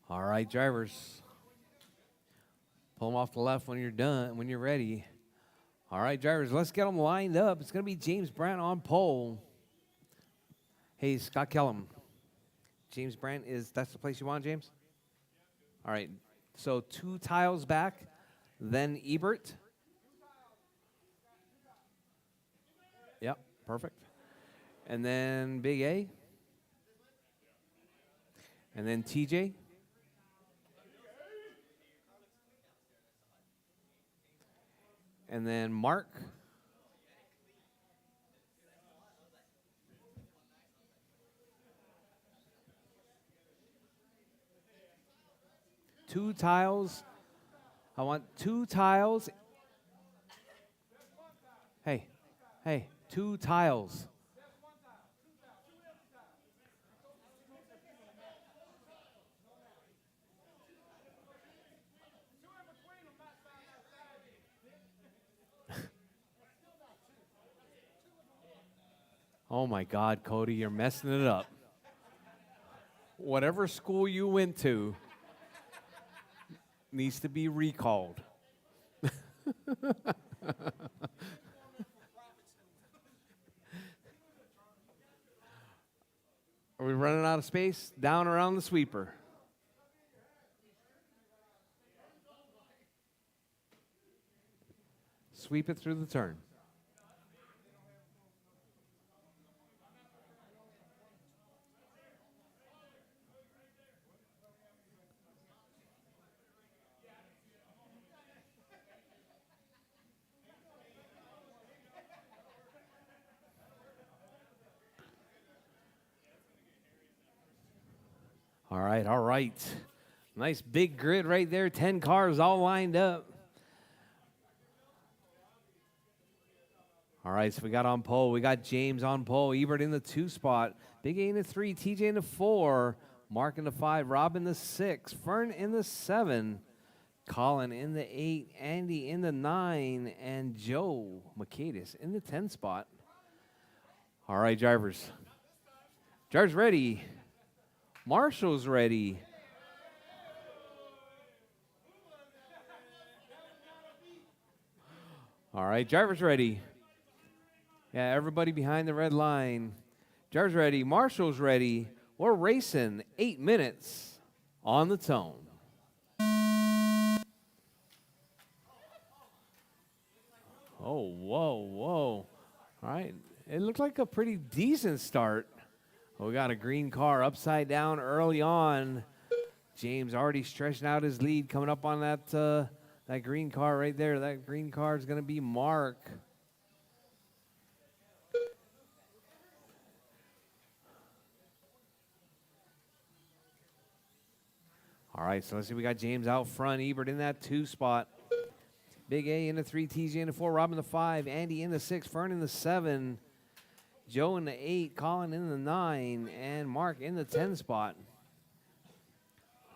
All right, drivers. Pull them off the left when you're done, when you're ready. All right, drivers, let's get them lined up. It's going to be James Brandt on pole. Hey, Scott Kellum. James Brandt that's the place you want, James? All right, so 2 tiles back, then Ebert. Yep, perfect. And then Big A. And then TJ. And then Mark. Two tiles. I want 2 tiles. Hey, 2 tiles. Oh my God, Cody, you're messing it up. Whatever school you went to needs to be recalled. Are we running out of space? Down around the sweeper. Sweep it through the turn. All right, all right. Nice big grid right there. 10 cars all lined up. All right, so we got on pole. We got James on pole. Ebert in the 2 spot. Big A in the 3. TJ in the 4. Mark in the 5. Rob in the 6. Fern in the 7. Colin in the 8. Andy in the 9. And Joe Makadis in the 10 spot. All right, drivers. Drivers ready. Marshall's ready. All right, drivers ready. Yeah, everybody behind the red line. Drivers ready. Marshall's ready. We're racing 8 minutes on the tone. Oh, whoa, whoa. All right, it looked like a pretty decent start. We got a green car upside down early on. James already stretching out his lead, coming up on that that green car right there. That green car is going to be Mark. All right, so let's see. We got James out front. Ebert in that 2 spot. Big A in the 3, TJ in the 4, Rob in the 5, Andy in the 6, Fern in the 7, Joe in the 8, Colin in the 9, and Mark in the 10 spot.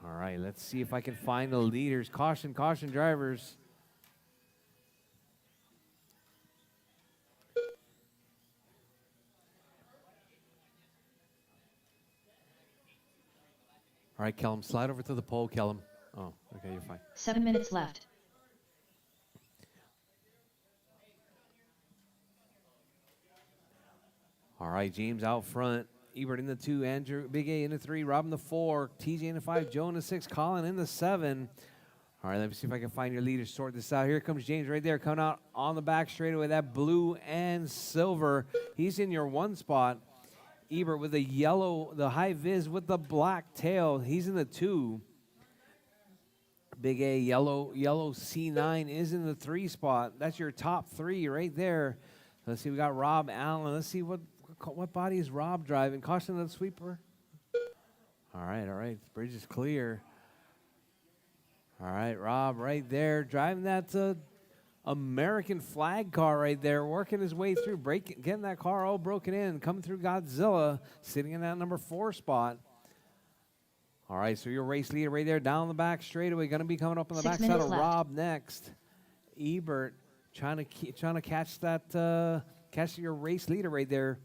All right, let's see if I can find the leaders. Caution, caution, drivers. All right, Kellum, slide over to the pole, Kellum. Oh, okay, you're fine. 7 minutes left. All right, James out front. Ebert in the 2, Andrew, Big A in the 3, Rob in the 4, TJ in the 5, Joe in the 6, Colin in the 7. All right, let me see if I can find your leaders, sort this out. Here comes James right there, coming out on the back straightaway. That blue and silver. He's in your 1 spot. Ebert with the yellow, the high vis with the black tail. He's in the 2. Big A, yellow C9 is in the 3 spot. That's your top 3 right there. Let's see, we got Rob Allen. Let's see what body is Rob driving. Caution to the sweeper. All right. Bridge is clear. All right, Rob right there driving that American flag car right there, working his way through, getting that car all broken in, coming through Godzilla, sitting in that number 4 spot. All right, so your race leader right there down the back straightaway, going to be coming up on the 6 backside of minutes left. Rob next. Ebert trying to catch that catch your race leader right there.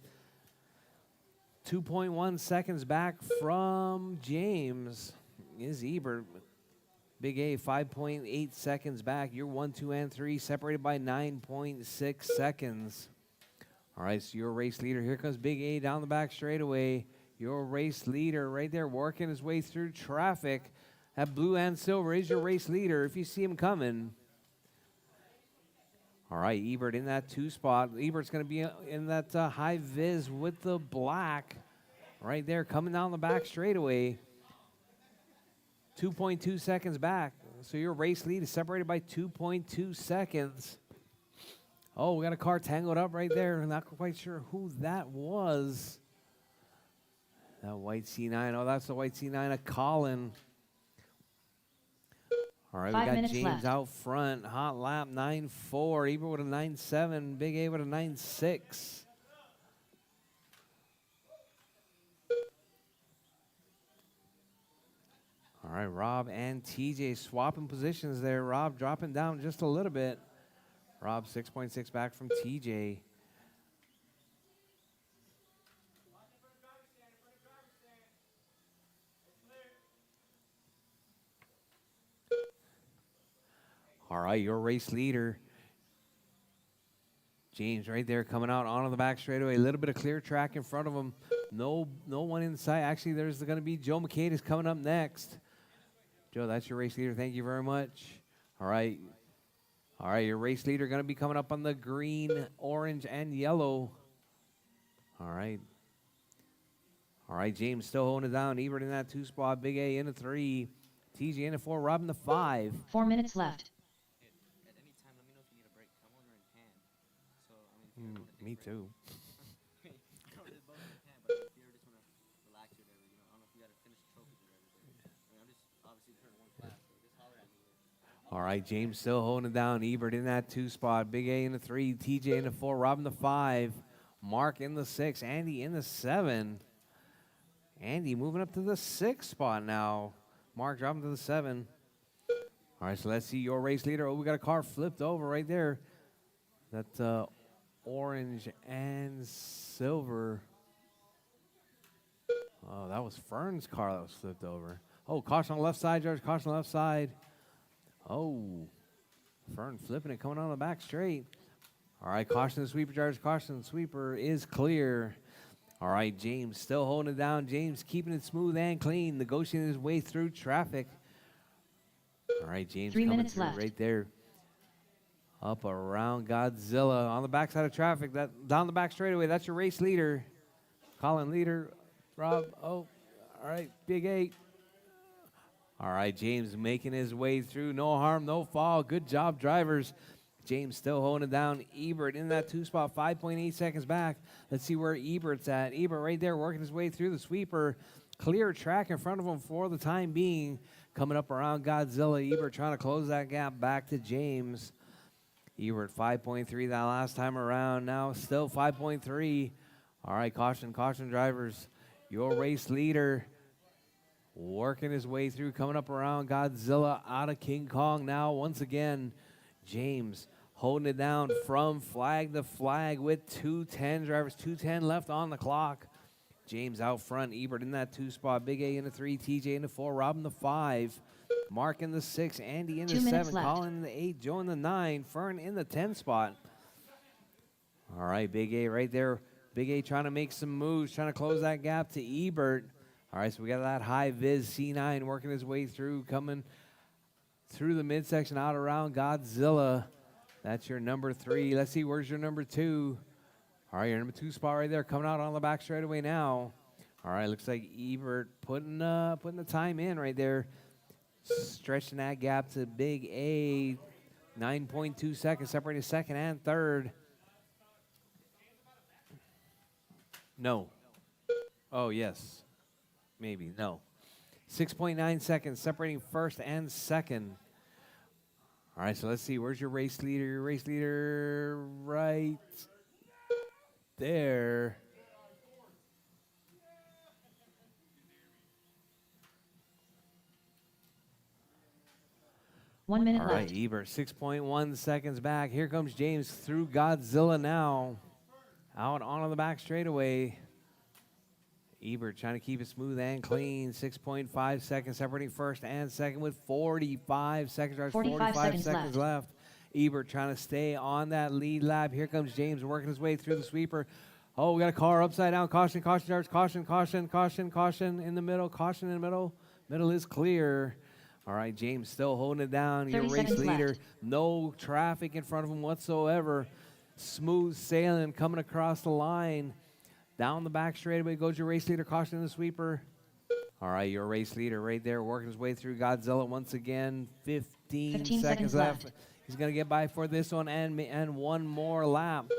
2.1 seconds back from James is Ebert. Big A, 5.8 seconds back. You're 1, 2, and 3, separated by 9.6 seconds. All right, so your race leader. Here comes Big A down the back straightaway. Your race leader right there working his way through traffic. That blue and silver is your race leader if you see him coming. All right, Ebert in that 2 spot. Ebert's going to be in that high vis with the black right there coming down the back straightaway. 2.2 seconds back. So your race lead is separated by 2.2 seconds. Oh, we got a car tangled up right there. I'm not quite sure who that was. That white C9. Oh, that's the white C9 of Colin. All right, 5 we got minutes James left. out front. Hot lap 9.4. Ebert with a 9.7. Big A with a 9.6. All right, Rob and TJ swapping positions there. Rob dropping down just a little bit. Rob 6.6 back from TJ. All right, your race leader. James right there coming out onto the back straightaway. A little bit of clear track in front of him. No one inside. Actually, there's going to be Joe McCade coming up next. Joe, that's your race leader. Thank you very much. All right. All right, your race leader going to be coming up on the green, orange, and yellow. All right. All right, James still holding it down. Ebert in that 2 spot. Big A in a 3. TJ in a 4. Robin the 5. 4 minutes left. At any time, let me know if you need a break. Come on or in hand. So, I mean, Me too. both in hand, but if you just want to relax or whatever, you know, I don't know if you got to finish trophies or whatever. But, I mean, I'm just obviously turning one class, so just holler at me. All right, James still holding it down. Ebert in that 2 spot. Big A in the 3. TJ in the 4. Robin the 5. Mark in the 6. Andy in the 7. Andy moving up to the 6 spot now. Mark dropping to the 7. All right, so let's see your race leader. Oh, we got a car flipped over right there. That's orange and silver. Oh, that was Fern's car that was flipped over. Oh, caution on the left side, George. Caution on the left side. Oh, Fern flipping it, coming on the back straight. All right, caution the sweeper, George. Caution the sweeper is clear. All right, James still holding it down. James keeping it smooth and clean, negotiating his way through traffic. All right, James 3 coming minutes through left. right there. Up around Godzilla on the backside of traffic. That down the back straightaway. That's your race leader. Colin leader. Rob. Oh, all right, Big 8. All right, James making his way through. No harm, no fall. Good job, drivers. James still holding it down. Ebert in that 2 spot, 5.8 seconds back. Let's see where Ebert's at. Ebert right there working his way through the sweeper. Clear track in front of him for the time being. Coming up around Godzilla. Ebert trying to close that gap back to James. Ebert 5.3 that last time around. Now still 5.3. All right, caution drivers. Your race leader working his way through, coming up around Godzilla out of King Kong now once again. James holding it down from flag to flag with 2:10 drivers, 2:10 left on the clock. James out front, Ebert in that 2 spot, Big A in the 3, TJ in the 4, Robin the 5, Mark in the 6, Andy in the 2 minutes 7, left. Colin in the 8, Joe in the 9, Fern in the 10 spot. All right, Big A right there. Big A trying to make some moves, trying to close that gap to Ebert. All right, so we got that high vis C9 working his way through, coming through the midsection out around Godzilla. That's your number 3. Let's see, where's your number 2? All right, your number 2 spot right there, coming out on the back straightaway now. All right, looks like Ebert putting the time in right there, stretching that gap to Big A. 9.2 seconds separating second and third. No. Oh, yes. Maybe. No. 6.9 seconds separating first and second. All right, so let's see. Where's your race leader? Your race leader right there. One minute All left. right, Ebert, 6.1 seconds back. Here comes James through Godzilla now. Out on the back straightaway. Ebert trying to keep it smooth and clean. 6.5 seconds separating first and second with 45 seconds. 45 seconds left. Ebert trying to stay on that lead lap. Here comes James working his way through the sweeper. Oh, we got a car upside down. Caution, caution, George. Caution, caution, caution, caution in the middle. Caution in the middle. Middle is clear. All right, James still holding it down. Your 30 race seconds leader. left. No traffic in front of him whatsoever. Smooth sailing coming across the line. Down the back straightaway goes your race leader. Caution in the sweeper. All right, your race leader right there working his way through Godzilla once again. 15 seconds left. He's going to get by for this one and one more lap.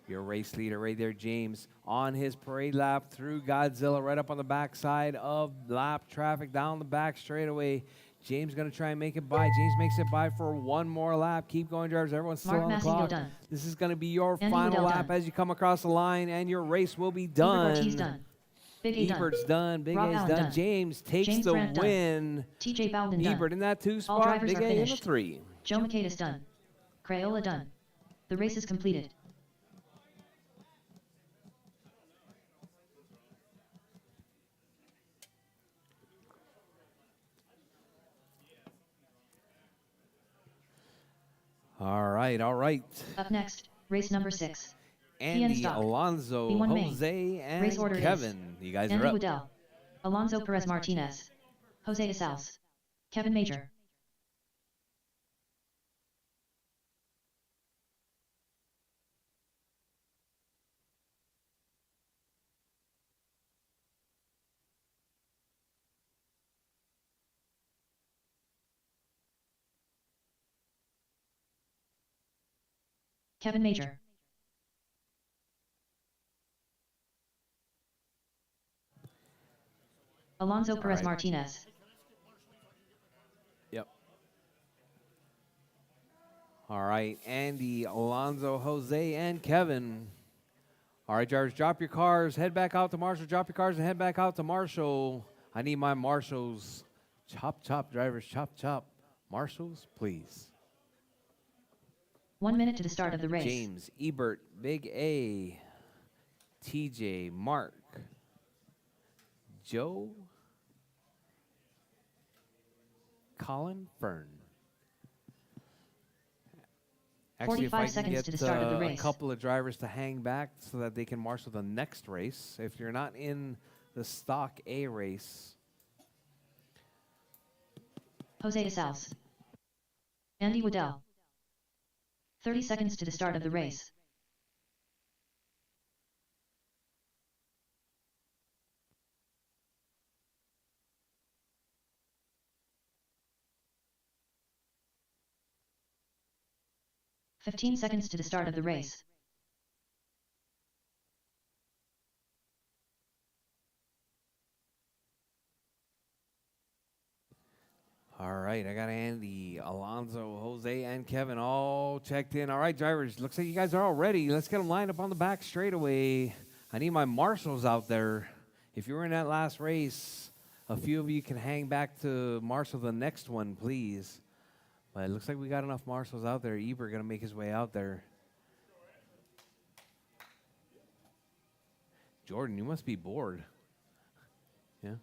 Your race leader right there, James, on his parade lap through Godzilla right up on the backside of lap traffic down the back straightaway. James going to try and make it by. James makes it by for one more lap. Keep going, drivers. Everyone's still Mark on the Massey, clock. done. This is going to be your Andy final Liddell lap done. as you come across the line, and your race will be Ebert done. Ortiz done. Big A done. Ebert's done. Big Rob A's Allen done. done. James takes James the Brandt done. win. TJ Bowden done. Ebert in that 2 All spot. drivers Big are A in the finished. 3. Joe McCade done. Crayola done. The race is completed. All right, all right. Up next, race number 6. Andy, stock. Alonso, B1 main. Jose, and Race order is Kevin. You guys Andy are up. Woodell, Alonso Perez Martinez, Jose Isals, Kevin Major. Kevin Major. Alonso Perez right. Martinez. Yep. All right, Andy, Alonso, Jose, and Kevin. All right, drivers, drop your cars, head back out to Marshall. Drop your cars and head back out to Marshall. I need my Marshalls. Chop, chop, drivers, chop, chop. Marshalls, please. 1 minute to the start of the race. James, Ebert, Big A, TJ, Mark, Joe, Colin, Fern. Actually, if 45 I can seconds get to the start of the a race. couple of drivers to hang back so that they can marshal the next race. If you're not in the Stock A race. Jose Isals. Andy Woodell. 30 seconds to the start of the race. "15 seconds to the start of the race. All right, I got Andy, Alonso, Jose, and Kevin all checked in. All right, drivers, looks like you guys are all ready. Let's get them lined up on the back straightaway. I need my marshals out there. If you were in that last race, a few of you can hang back to marshal the next one, please. But it looks like we got enough marshals out there. Ebert going to make his way out there. Jordan, you must be bored. Yeah?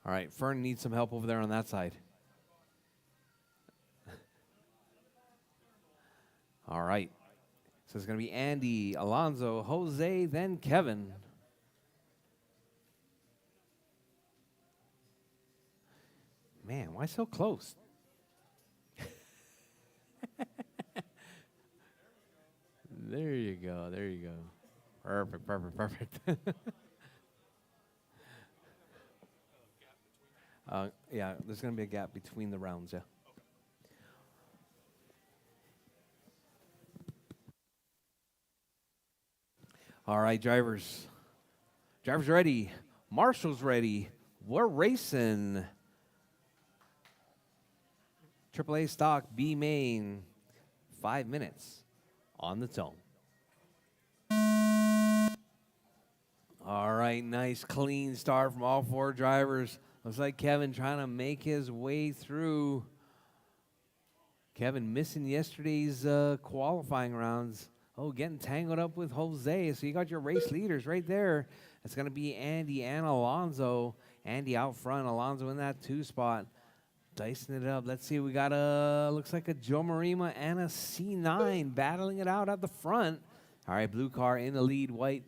All right, Fern needs some help over there on that side. All right. So it's going to be Andy, Alonso, Jose, then Kevin. Man, why so close? There you go. There you go. Perfect, perfect, perfect. Yeah, there's going to be a gap between the rounds, yeah. All right, drivers. Drivers ready. Marshall's ready. We're racing. AAA stock B main. 5 minutes on the tone. All right, nice clean start from all 4 drivers. Looks like Kevin trying to make his way through. Kevin missing yesterday's qualifying rounds. Oh, getting tangled up with Jose. So you got your race leaders right there. It's going to be Andy and Alonso. Andy out front, Alonso in that 2 spot. Dicing it up. Let's see. We got looks like a Joe Marima and a C9 battling it out at the front. All right, blue car in the lead, white,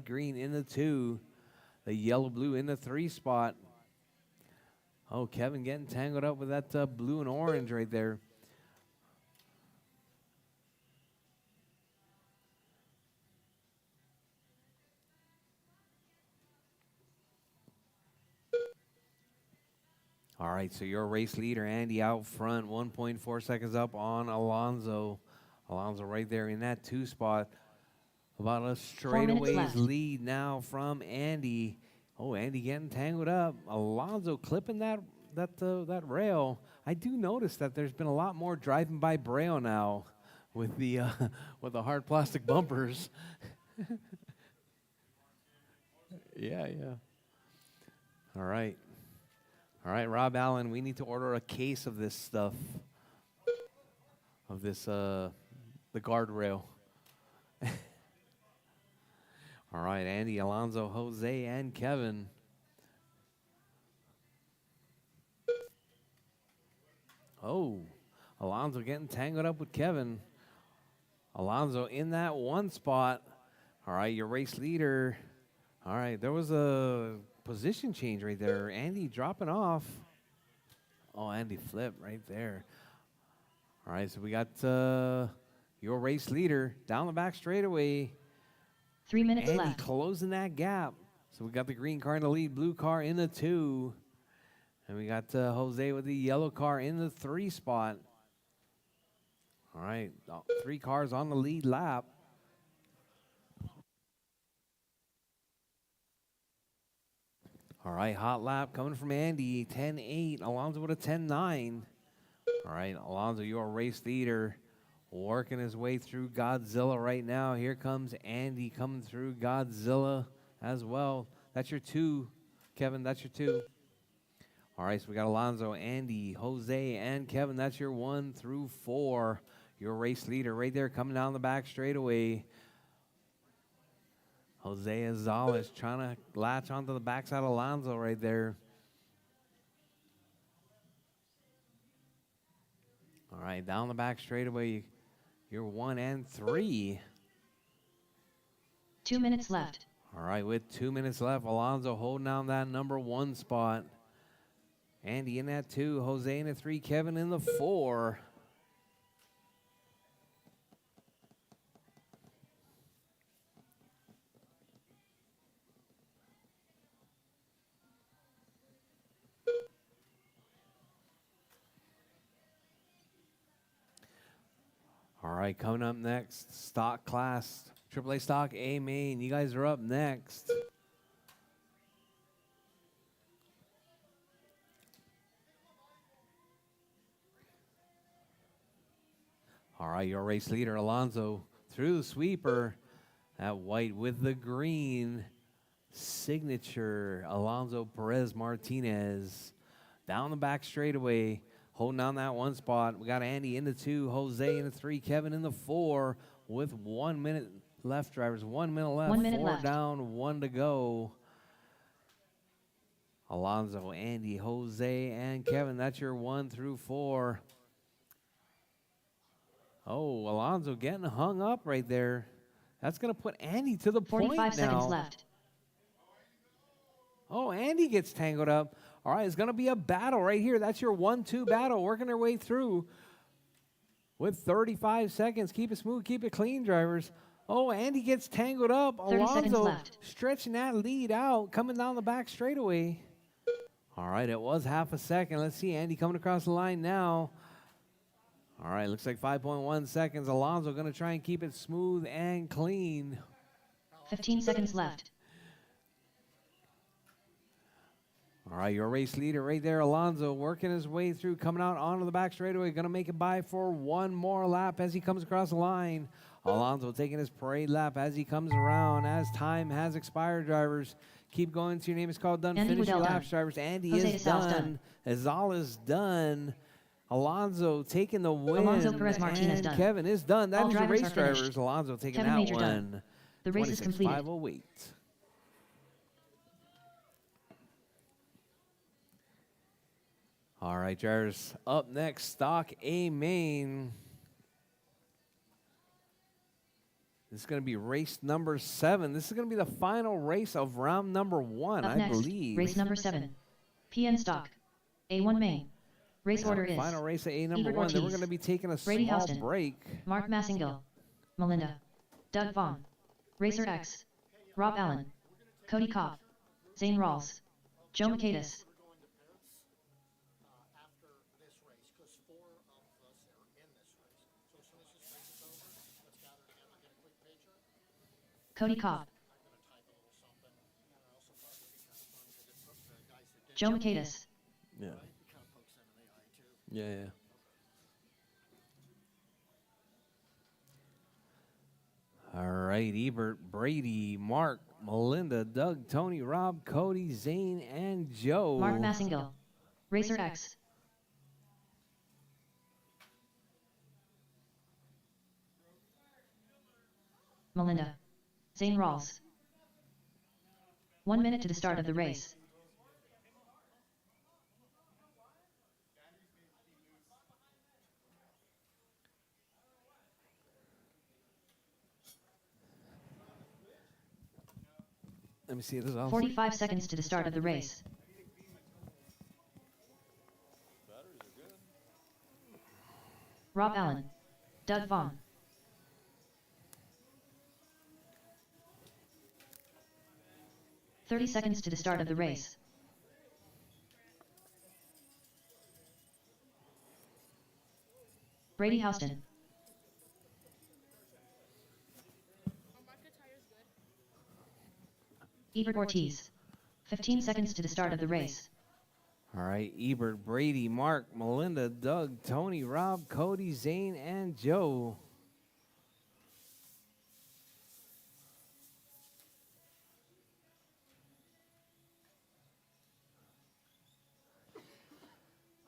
green in the 2. The yellow, blue in the 3 spot. Oh, Kevin getting tangled up with that blue and orange right there. All right, so your race leader, Andy, out front, 1.4 seconds up on Alonso. Alonso right there in that 2 spot. About a straightaways lead now from Andy. Oh, Andy getting tangled up. Alonso clipping that rail. I do notice that there's been a lot more driving by Braille now with the with the hard plastic bumpers. Yeah. All right. All right, Rob Allen, we need to order a case of this stuff, of this, the guardrail. All right, Andy, Alonso, Jose, and Kevin. Oh, Alonso getting tangled up with Kevin. Alonso in that one spot. All right, your race leader. All right, there was a position change right there. Andy dropping off. Oh, Andy flipped right there. All right, so we got your race leader down the back straightaway. 3 minutes Andy left. closing that gap. So we got the green car in the lead, blue car in the 2. And we got Jose with the yellow car in the 3 spot. All right, 3 cars on the lead lap. All right, hot lap coming from Andy, 10-8. Alonso with a 10-9. All right, Alonso, your race leader, working his way through Godzilla right now. Here comes Andy coming through Godzilla as well. That's your 2, Kevin. That's your 2. All right, so we got Alonso, Andy, Jose, and Kevin. That's your 1 through 4. Your race leader right there coming down the back straightaway. Jose Azales trying to latch onto the backside of Alonso right there. All right, down the back straightaway, you're 1 and 3. 2 minutes left. All right, with 2 minutes left, Alonso holding down that number 1 spot. Andy in that 2, Jose in the 3, Kevin in the 4. All right, coming up next, stock class, AAA stock A main. You guys are up next. All right, your race leader, Alonso, through the sweeper. That white with the green signature, Alonso Perez Martinez. Down the back straightaway, holding down that 1 spot. We got Andy in the 2, Jose in the 3, Kevin in the 4 with 1 minute left, drivers. 1 minute left. 1 minute 4 left. down, 1 to go. Alonso, Andy, Jose, and Kevin. That's your 1 through 4. Oh, Alonso getting hung up right there. That's going to put Andy to the point 45 seconds now. left. Oh, Andy gets tangled up. All right, it's going to be a battle right here. That's your 1-2 battle, working their way through with 35 seconds. Keep it smooth, keep it clean, drivers. Oh, Andy gets tangled up. 30 seconds Alonso left. stretching that lead out, coming down the back straightaway. All right, it was half a second. Let's see Andy coming across the line now. All right, looks like 5.1 seconds. Alonso going to try and keep it smooth and clean. 15 seconds left. All right, your race leader right there, Alonso, working his way through, coming out onto the back straightaway, going to make it by for 1 more lap as he comes across the line. Alonso taking his parade lap as he comes around. As time has expired, drivers, keep going till your name is called done. Andy Finish your Woodell laps, done. drivers. Andy Jose is Azales done. Azales done. Alonso taking the win. Alonso Perez Martinez and done. Kevin is done. That All is your drivers race are finished. drivers. Alonso taking Kevin that Major one. done. The race is completed. 26.508. All right, drivers. Up next, stock A main. This is going to be race number 7. This is going to be the final race of round number 1, Up I next, believe. race number 7. PN stock. A1 main. Race order is Final race of A number Ebert 1. Then we're Ortiz, going to be taking a Brady small Houston, break. Mark Massengill, Melinda, Doug Vaughn, Racer X, Rob Allen, Cody Kopp, Zane Rawls, Joe Michaelis. After this race, because 4 of us are in this race. So as soon as this race is over, let's gather together, get a quick picture. Cody Kopp, I'm going to type a little something. And I also thought it would be kind of fun because it's the guys that did Joe Michaelis, Yeah. it kind of pokes them in the eye too. Yeah. All right, Ebert, Brady, Mark, Melinda, Doug, Tony, Rob, Cody, Zane, and Joe. Mark Massengill, Racer X, Melinda, Zane Rawls. 1 minute to the start of the race. Let me see this else. 45 seconds to the start of the race. Rob Allen. Doug Vaughn. "30 seconds to the start of the race. Brady Houston. Ebert Ortiz. 15 seconds to the start of the race. All right, Ebert, Brady, Mark, Melinda, Doug, Tony, Rob, Cody, Zane, and Joe.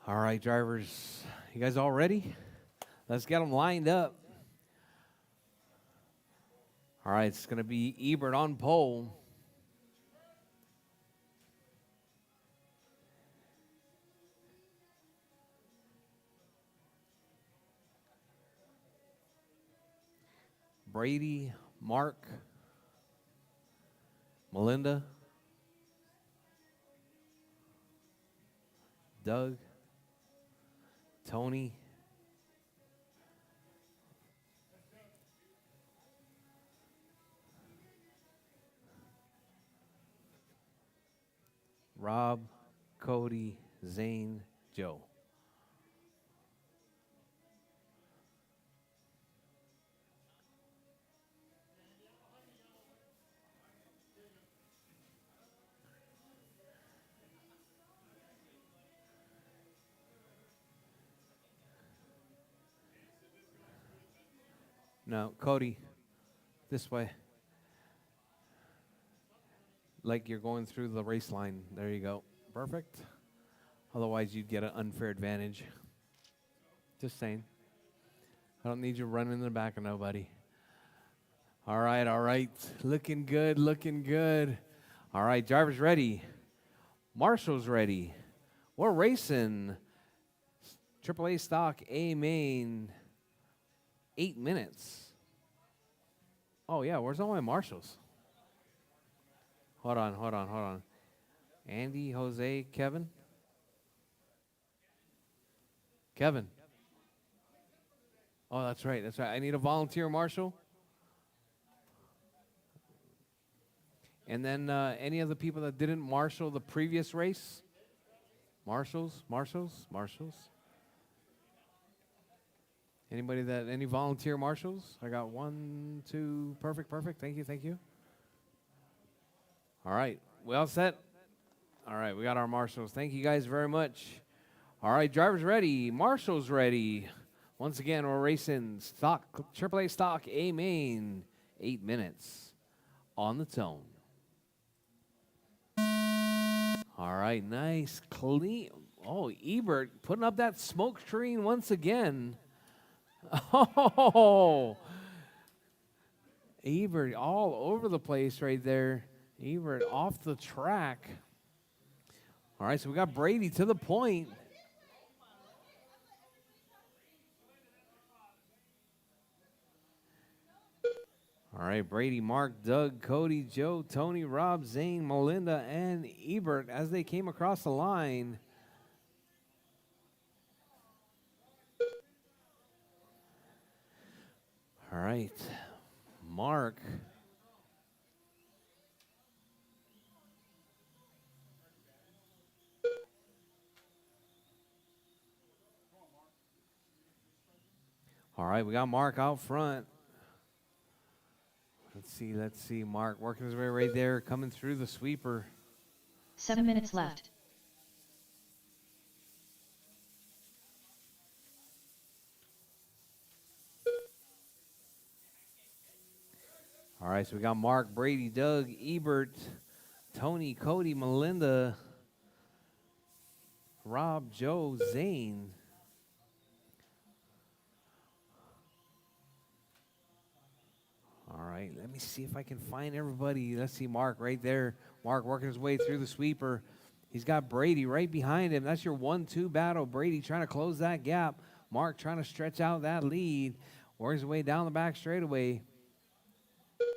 All right, drivers, you guys all ready? Let's get them lined up. All right, it's going to be Ebert on pole. Brady, Mark, Melinda, Doug, Tony, Rob, Cody, Zane, Joe. No, Cody, this way. Like you're going through the race line. There you go. Perfect. Otherwise, you'd get an unfair advantage. Just saying. I don't need you running in the back of nobody. All right, all right. Looking good, looking good. All right, drivers ready. Marshall's ready. We're racing. AAA stock A main. 8 minutes. Oh, yeah, where's all my marshals? Hold on. Andy, Jose, Kevin? Kevin. Oh, that's right. I need a volunteer marshal. And then any of the people that didn't marshal the previous race? Marshals. Any volunteer marshals? I got 1, 2, perfect. Thank you. All right, we all set? All right, we got our marshals. Thank you guys very much. All right, drivers ready, marshals ready. Once again, we're racing stock, AAA stock A main, 8 minutes on the tone. All right, nice, clean. Oh, Ebert putting up that smoke screen once again. Oh, Ebert all over the place right there. Ebert off the track. All right, so we got Brady to the point. All right, Brady, Mark, Doug, Cody, Joe, Tony, Rob, Zane, Melinda, and Ebert as they came across the line. All right, Mark. All right, we got Mark out front. Let's see. Mark working his way right there, coming through the sweeper. 7 minutes left. All right, so we got Mark, Brady, Doug, Ebert, Tony, Cody, Melinda, Rob, Joe, Zane. All right, let me see if I can find everybody. Let's see Mark right there. Mark working his way through the sweeper. He's got Brady right behind him. That's your 1-2 battle. Brady trying to close that gap. Mark trying to stretch out that lead. Works his way down the back straightaway.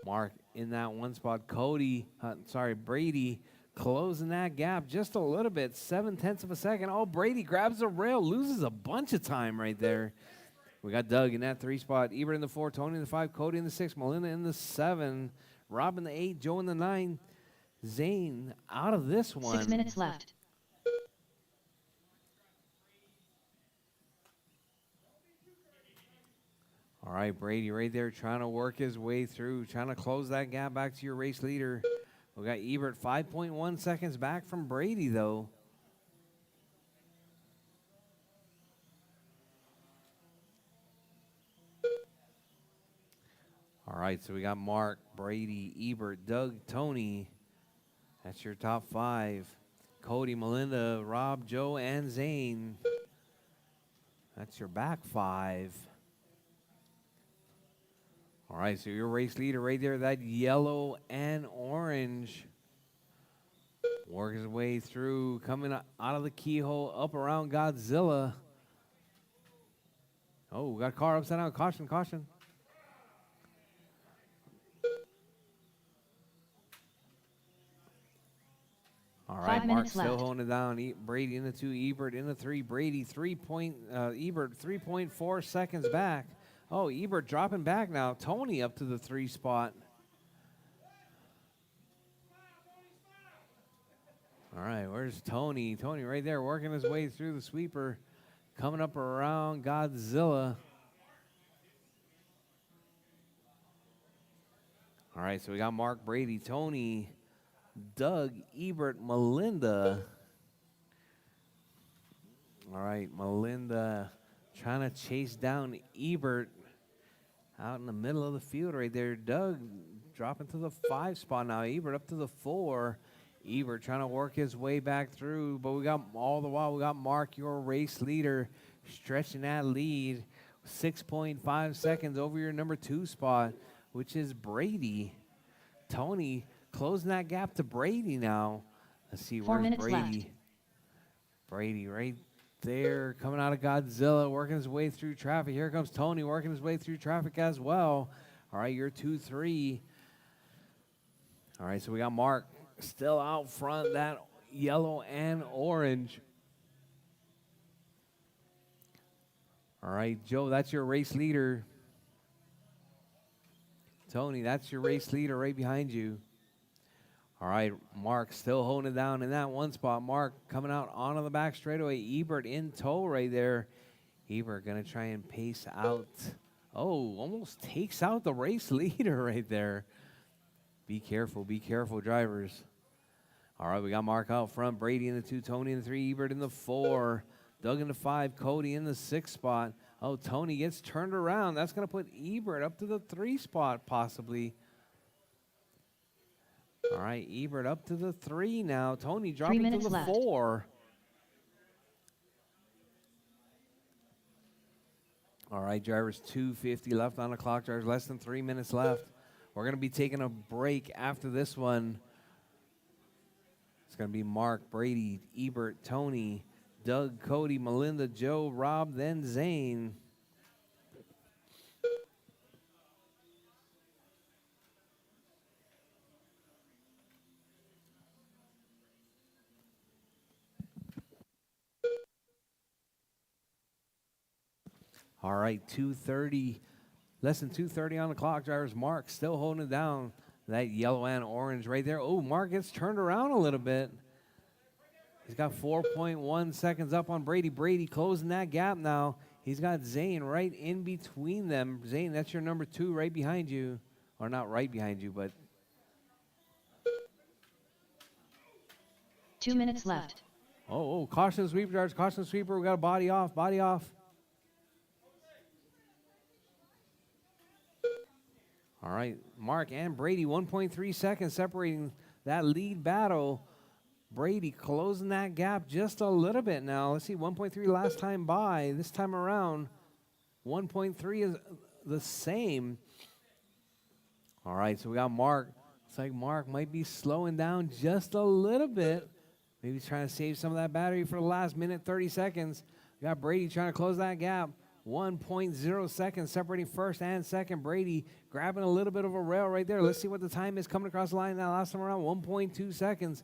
Mark in that one spot. Brady closing that gap just a little bit, 0.7 of a second. Oh, Brady grabs the rail, loses a bunch of time right there. We got Doug in that 3 spot, Ebert in the 4, Tony in the 5, Cody in the 6, Melinda in the 7, Rob in the 8, Joe in the 9, Zane out of this one. 6 minutes left. All right, Brady right there trying to work his way through, trying to close that gap back to your race leader. We got Ebert 5.1 seconds back from Brady, though. All right, so we got Mark, Brady, Ebert, Doug, Tony. That's your top 5. Cody, Melinda, Rob, Joe, and Zane. That's your back 5. All right, so your race leader right there, that yellow and orange. Works his way through, coming out of the keyhole, up around Godzilla. Oh, we got a car upside down. Caution, caution. All right, 5 Mark minutes still left. holding it down. Brady in the 2, Ebert in the 3. Brady Ebert 3.4 seconds back. Oh, Ebert dropping back now. Tony up to the 3 spot. All right, where's Tony? Tony right there working his way through the sweeper. Coming up around Godzilla. All right, so we got Mark, Brady, Tony, Doug, Ebert, Melinda. All right, Melinda trying to chase down Ebert out in the middle of the field right there. Doug dropping to the 5 spot now. Ebert up to the 4. Ebert trying to work his way back through, but we got all the while we got Mark, your race leader, stretching that lead, 6.5 seconds over your number 2 spot, which is Brady. Tony closing that gap to Brady now. Let's see, 4 where's minutes Brady? left. Brady right there, coming out of Godzilla, working his way through traffic. Here comes Tony working his way through traffic as well. All right, you're 2-3. All right, so we got Mark still out front, that yellow and orange. All right, Joe, that's your race leader. Tony, that's your race leader right behind you. All right, Mark still holding it down in that 1 spot. Mark coming out onto the back straightaway. Ebert in tow right there. Ebert going to try and pace out. Oh, almost takes out the race leader right there. Be careful, drivers. All right, we got Mark out front. Brady in the 2, Tony in the 3, Ebert in the 4. Doug in the 5, Cody in the 6 spot. Oh, Tony gets turned around. That's going to put Ebert up to the 3 spot possibly. All right, Ebert up to the 3 now. Tony dropping to the left. 4. All right, drivers, 2:50 left on the clock. Drivers, less than 3 minutes left. We're going to be taking a break after this one. It's going to be Mark, Brady, Ebert, Tony, Doug, Cody, Melinda, Joe, Rob, then Zane. All right, 2:30, less than 2:30 on the clock. Drivers, Mark still holding it down. That yellow and orange right there. Oh, Mark gets turned around a little bit. He's got 4.1 seconds up on Brady. Brady closing that gap now. He's got Zane right in between them. Zane, that's your number 2 right behind you. Or not right behind you, but 2 minutes left. oh, caution sweeper, drivers, caution sweeper. We got a body off. All right, Mark and Brady, 1.3 seconds separating that lead battle. Brady closing that gap just a little bit now. Let's see, 1.3 last time by. This time around, 1.3 is the same. All right, so we got Mark. Looks like Mark might be slowing down just a little bit. Maybe he's trying to save some of that battery for the last minute, 30 seconds. We got Brady trying to close that gap. 1.0 seconds separating first and second. Brady grabbing a little bit of a rail right there. Let's see what the time is coming across the line now. Last time around, 1.2 seconds.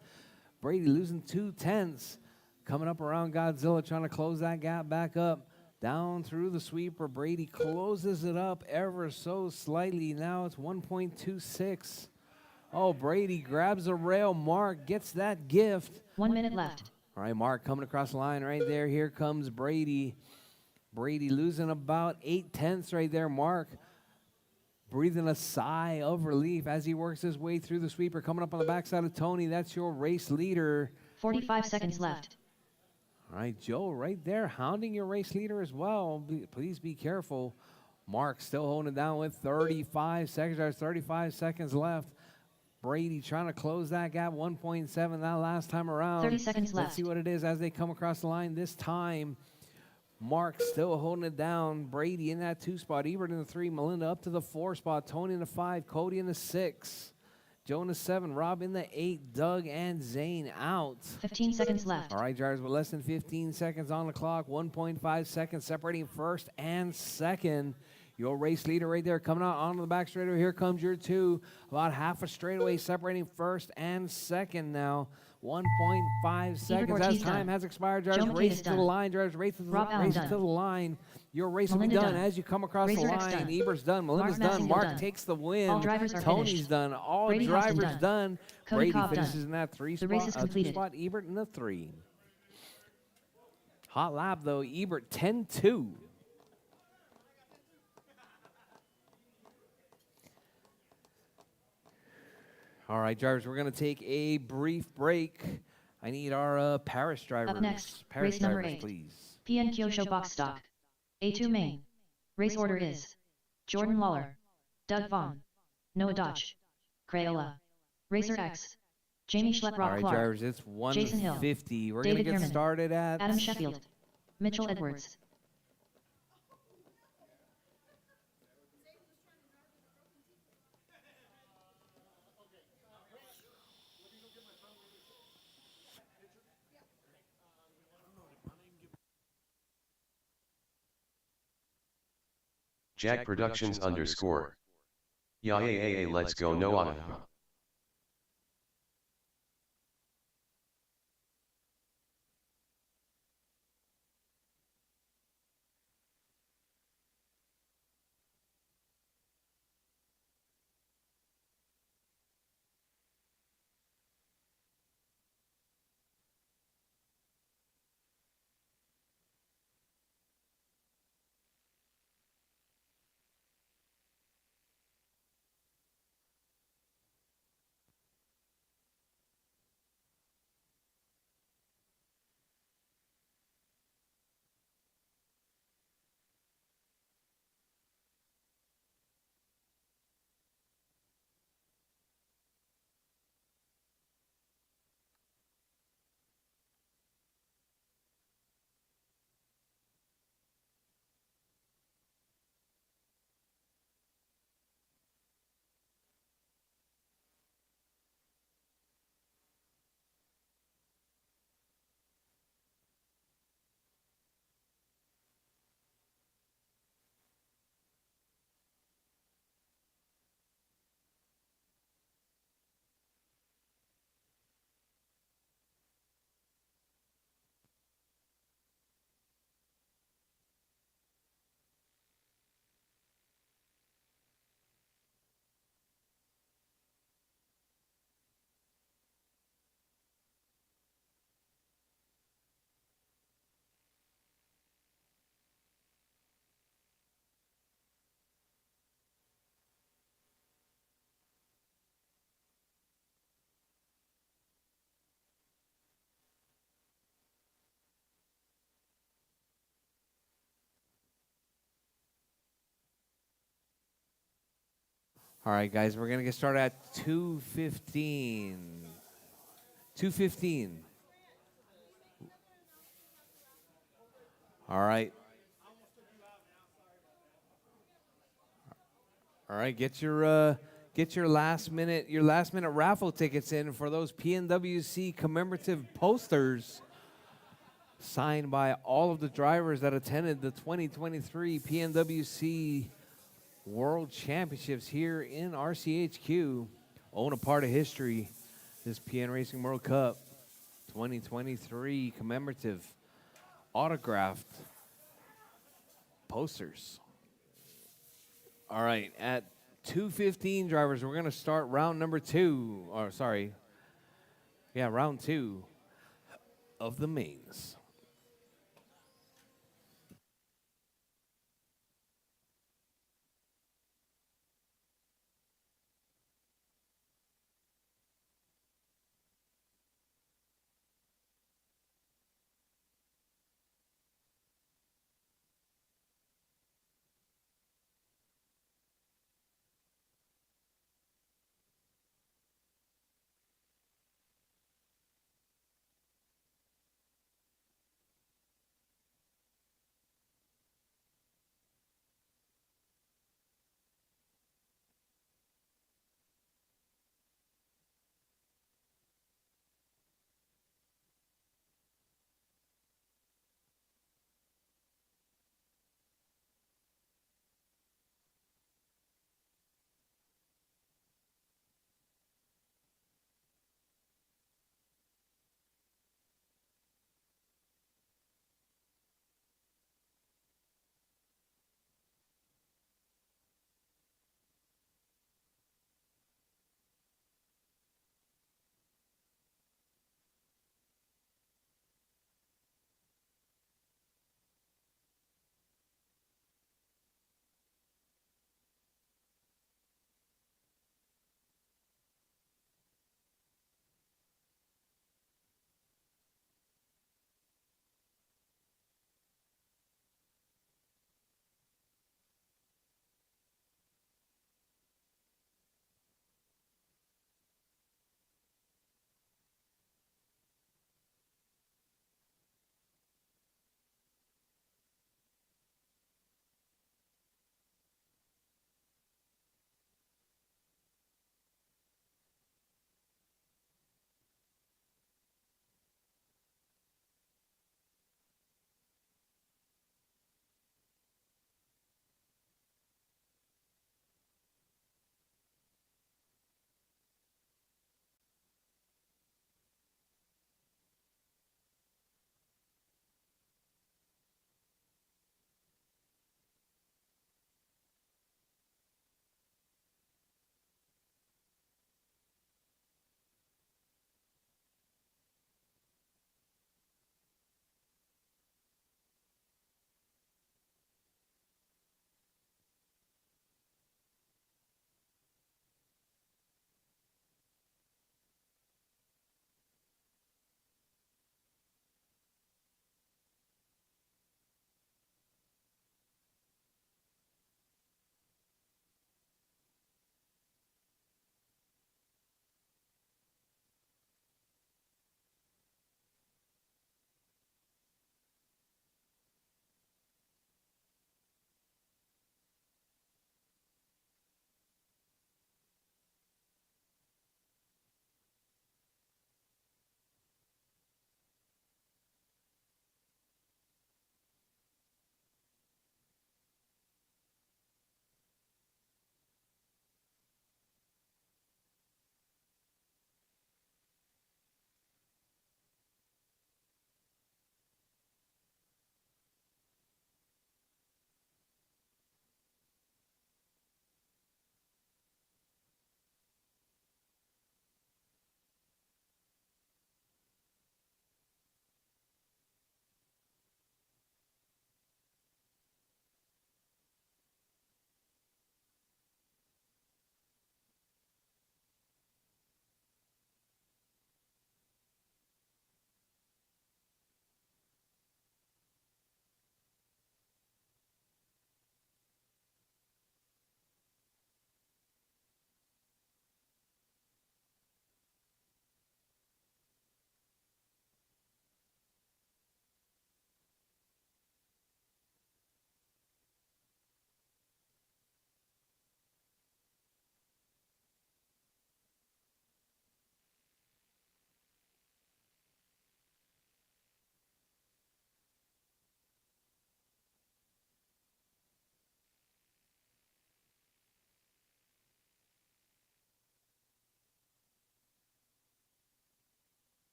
Brady losing 2/10. Coming up around Godzilla, trying to close that gap back up. Down through the sweeper. Brady closes it up ever so slightly. Now it's 1.26. Oh, Brady grabs a rail. Mark gets that gift. 1 minute left. All right, Mark coming across the line right there. Here comes Brady. Brady losing about 8/10 right there. Mark breathing a sigh of relief as he works his way through the sweeper. Coming up on the backside of Tony. That's your race leader. 45 seconds left. All right, Joe right there hounding your race leader as well. Please be careful. Mark still holding it down with 35 seconds. There's 35 seconds left. Brady trying to close that gap, 1.7 that last time around. 30 seconds Let's left. see what it is as they come across the line this time. Mark still holding it down. Brady in that 2 spot. Ebert in the 3. Melinda up to the 4 spot. Tony in the 5. Cody in the 6. Joe in the 7. Rob in the 8. Doug and Zane out. 15 seconds left. All right, drivers, with less than 15 seconds on the clock. 1.5 seconds separating first and second. Your race leader right there coming out onto the back straightaway. Here comes your 2. About half a straightaway separating first and second now. 1.5 seconds as Ortiz time done. has expired. Joe Drivers, Mateus race to the done. line. Drivers, race to the, Rob Allen race done. to the line. Your race will Melinda be done done. as you come across the Racer X line. done. Ebert's done. Melinda's Mark done. Massingill Mark done. takes the win. All drivers are Tony's finished. done. All Brady Houston drivers done. done. Cody Brady Cobb finishes done. in that 3 The spot. race is 2 completed. spot. Ebert in the 3. Hot lap though. Ebert 10-2. All right, drivers, we're going to take a brief break. I need our Paris drivers. Up next, Paris race number drivers, 8. please. PN Show Box Stock. A2 main. Race order is Jordan Lawler, Doug Vaughn, Noah Dodge, Crayola, Racer X, Jamie Schlepp, All Rob right, Clark, drivers, it's Jason Hill, 150. We're going to David get Yerman, started at Adam Sheffield, Mitchell Edwards. Jack Productions _ Yeah, let's go Noah. All right, guys, we're going to get started at 2:15. 2:15. All right. All right, get your last minute raffle tickets in for those PNWC commemorative posters. signed by all of the drivers that attended the 2023 PNWC World Championships here in RCHQ. Own a part of history, this PN Racing World Cup 2023 commemorative autographed posters. All right, at 2:15 drivers, we're going to start round number 2, or sorry, yeah, round 2 of the mains.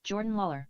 Jordan Lawler.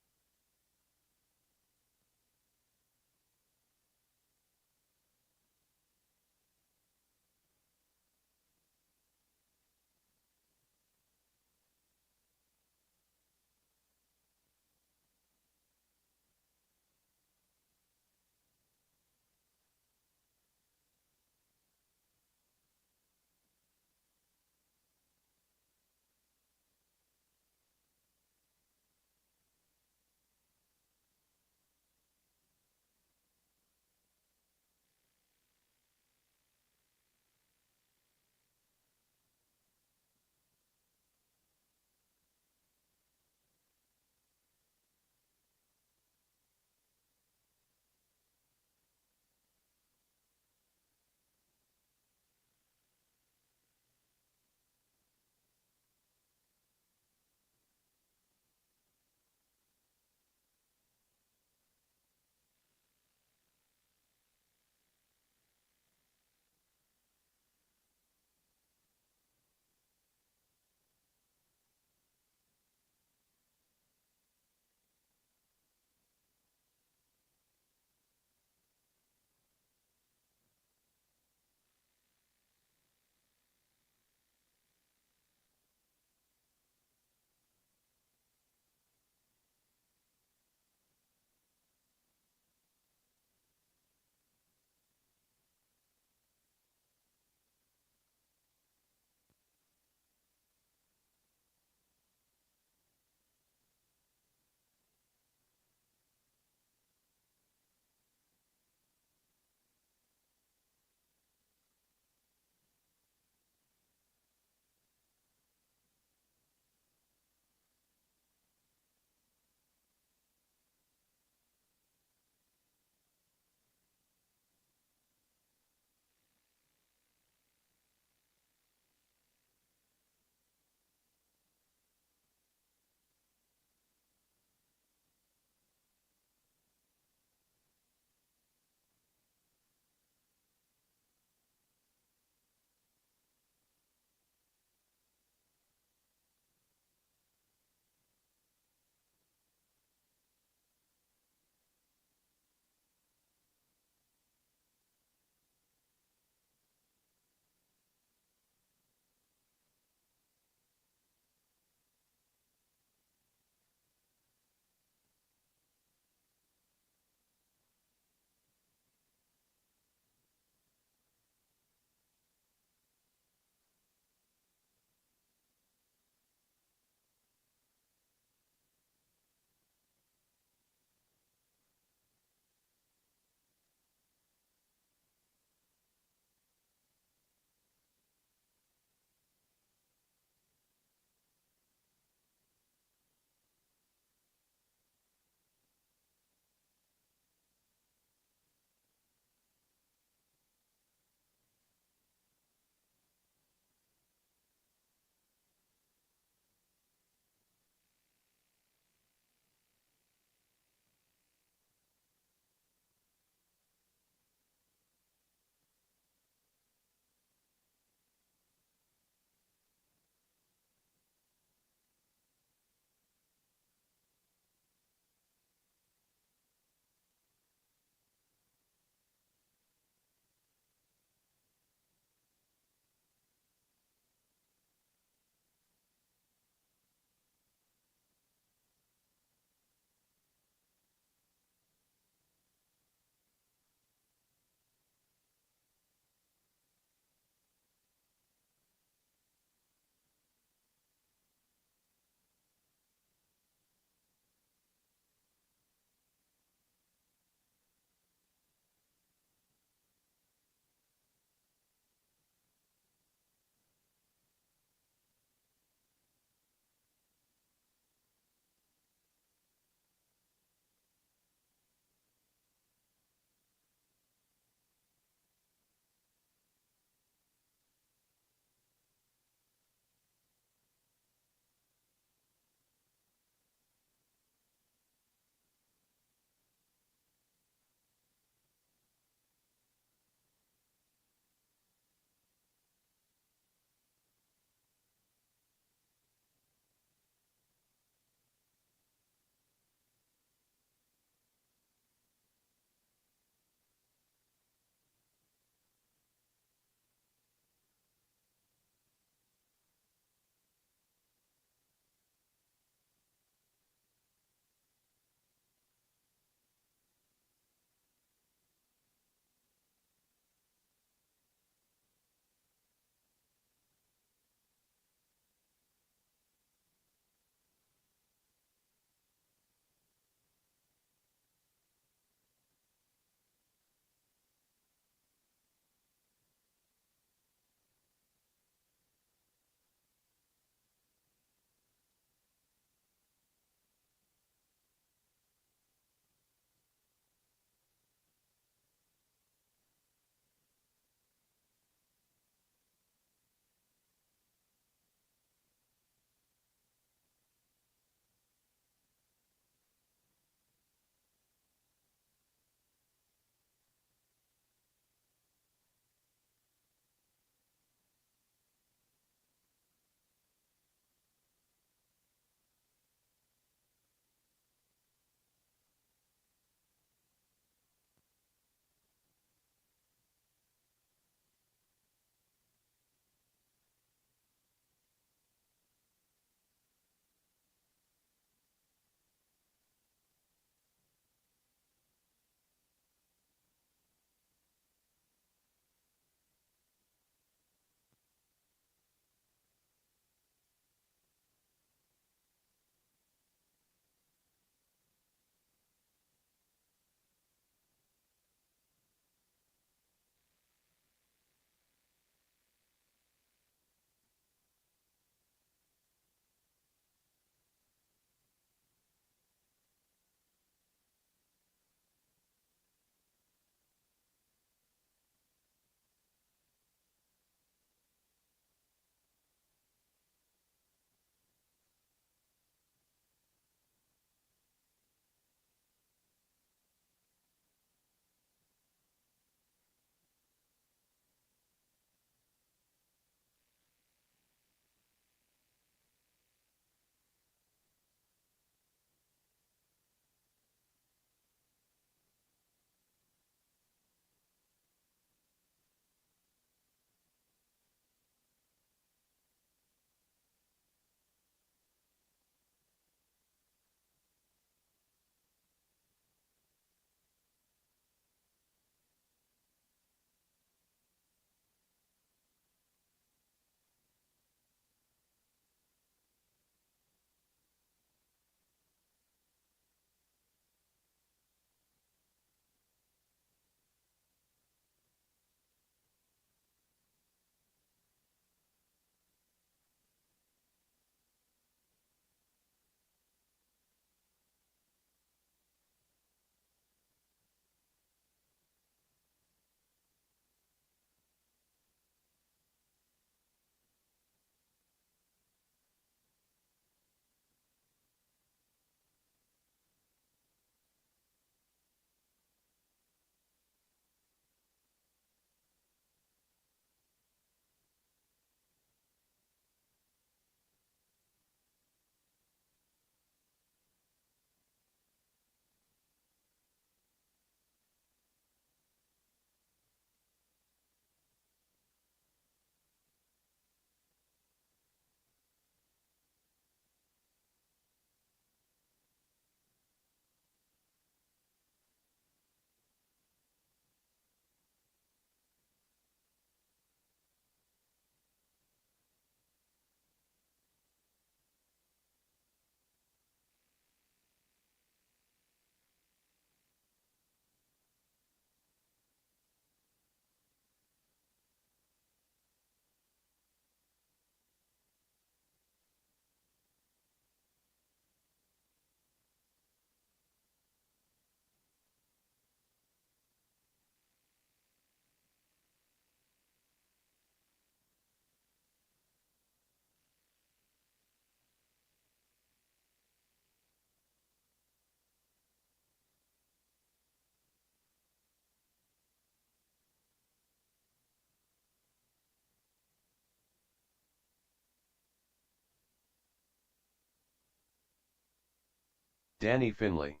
Danny Finlay.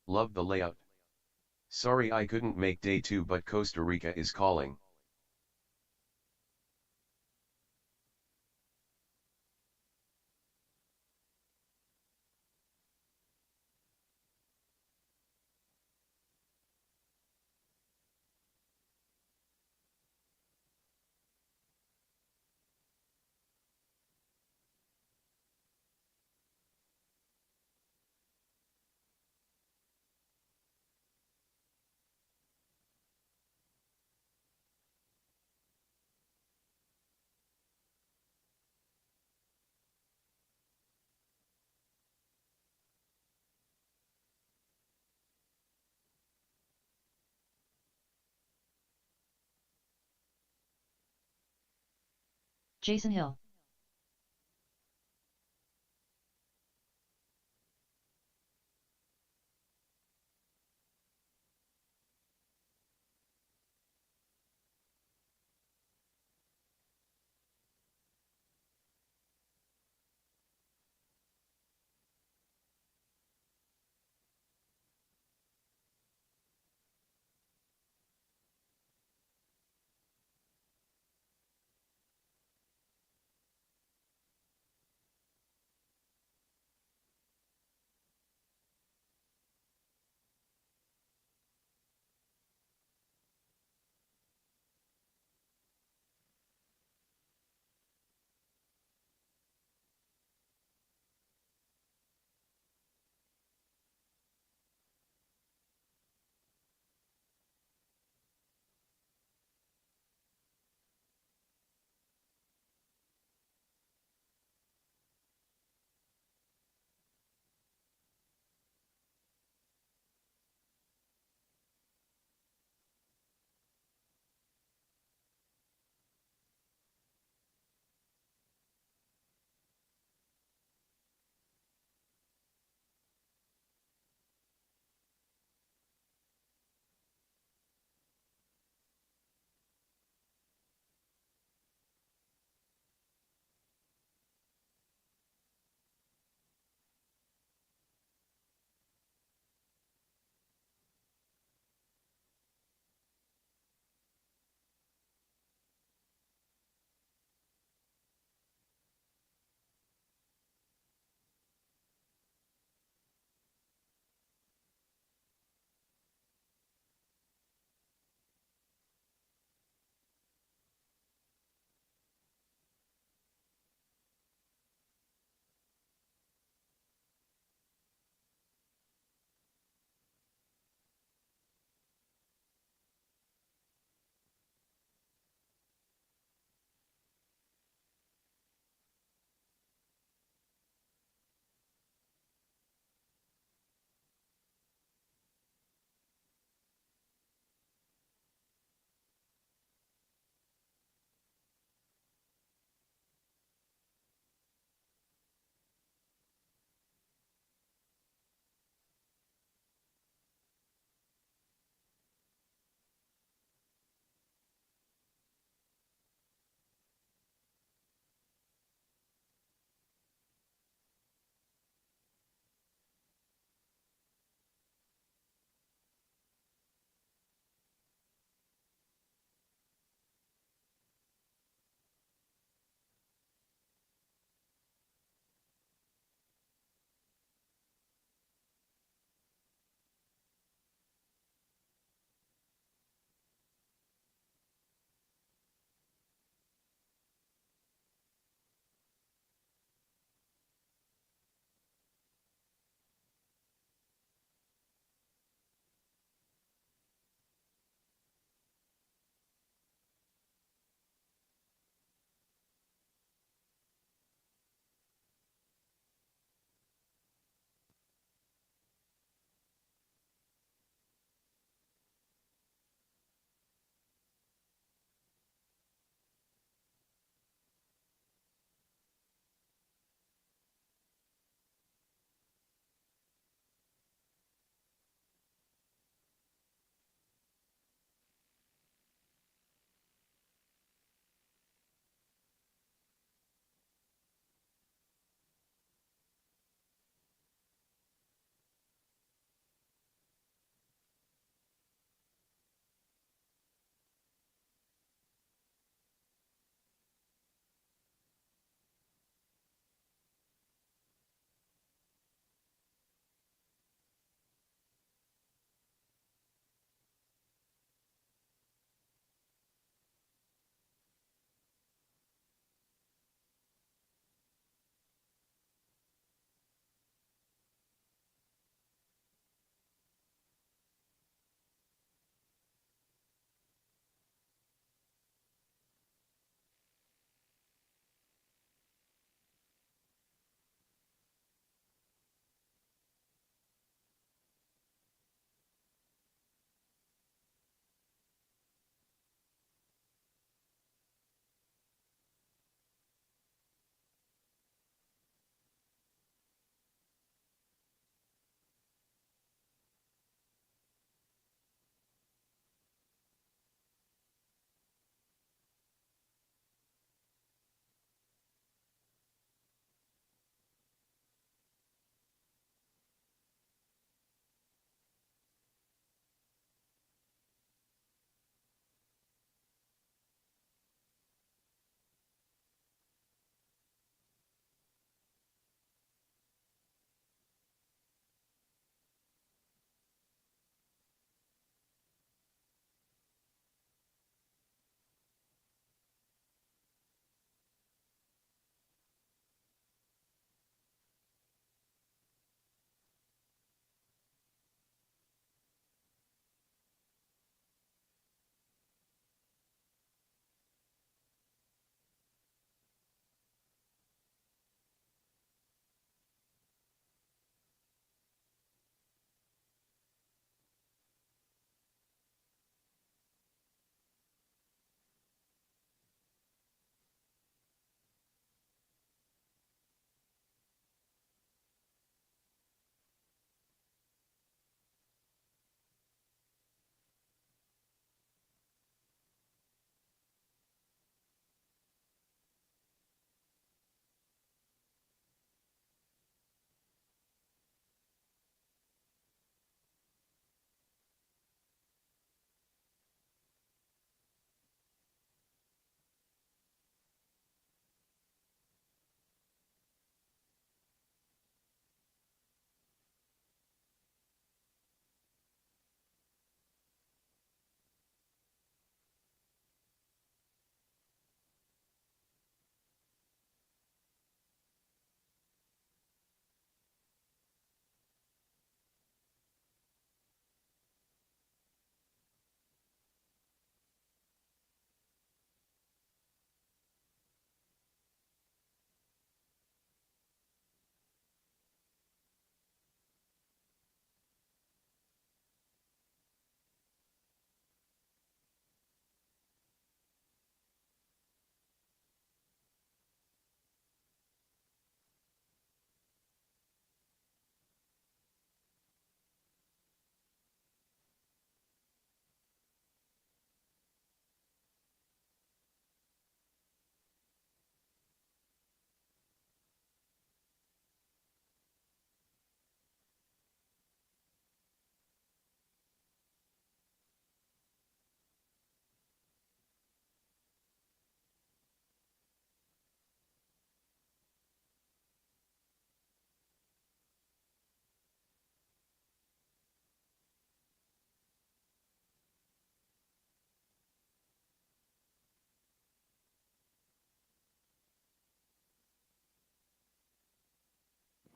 Love the layout. Sorry I couldn't make day 2 but Costa Rica is calling. Jason Hill.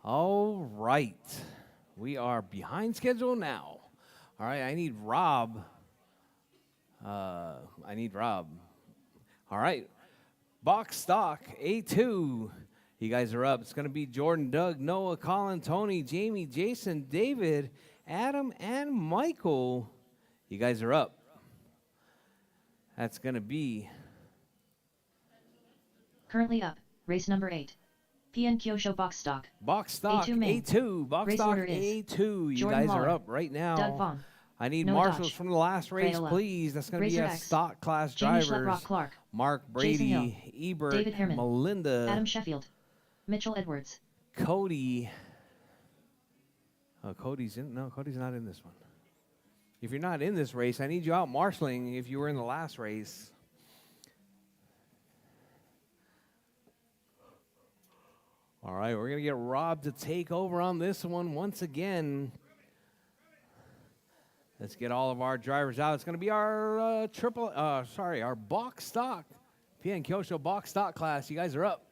All right. We are behind schedule now. All right, I need Rob. All right. Box stock, A2. You guys are up. It's going to be Jordan, Doug, Noah, Colin, Tony, Jamie, Jason, David, Adam, and Michael. You guys are up. That's going to be... Currently up, race number 8. PNWC box stock. Box stock, A2 main. A2. Box Race stock, order is A2. You Jordan guys are Waller, up right now. Doug Vaughn, I need Noah marshals Dodge, from the last race, Crayola, please. That's going to be Racer a X, stock class Jamie drivers. Schleprock Clark, Mark Jason Hill, Brady, Ebert, David Herman, Melinda, Adam Sheffield, Mitchell Edwards. Cody. Oh, Cody's in. No, Cody's not in this one. If you're not in this race, I need you out marshaling if you were in the last race. All right, we're going to get Rob to take over on this one once again. Let's get all of our drivers out. It's going to be our our box stock, PNWC box stock class. You guys are up.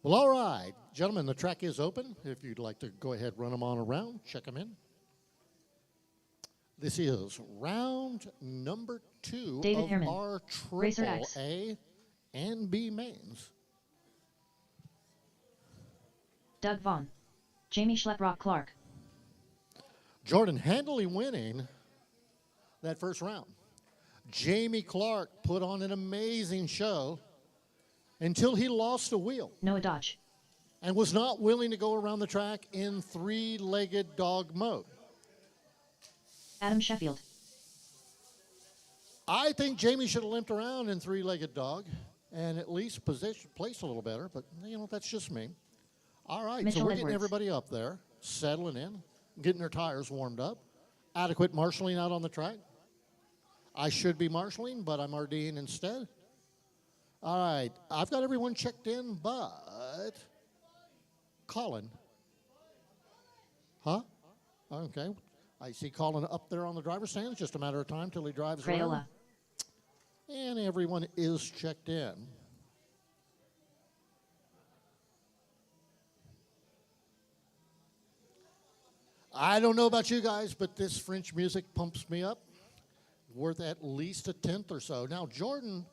Well, all right. Gentlemen, the track is open. If you'd like to go ahead, run them on around, check them in. This is round number 2 David of Herman, our Racer triple X. A and B mains. Doug Vaughn, Jamie Schleprock Clark. Jordan handily winning that first round. Jamie Clark put on an amazing show until he lost a wheel Noah Dodge, and was not willing to go around the track in three-legged dog mode. Adam Sheffield, I think Jamie should have limped around in three-legged dog and at least placed a little better, but you know, that's just me. All right, Mitchell so we're Edwards. getting everybody up there, settling in, getting their tires warmed up. Adequate marshaling out on the track. I should be marshaling, but I'm RDing instead. All right, I've got everyone checked in, but Colin. Huh? Okay. I see Colin up there on the driver's stand. It's just a matter of time till he drives around. Crayola, And everyone is checked in. I don't know about you guys, but this French music pumps me up. Worth at least a tenth or so. Now, Jordan.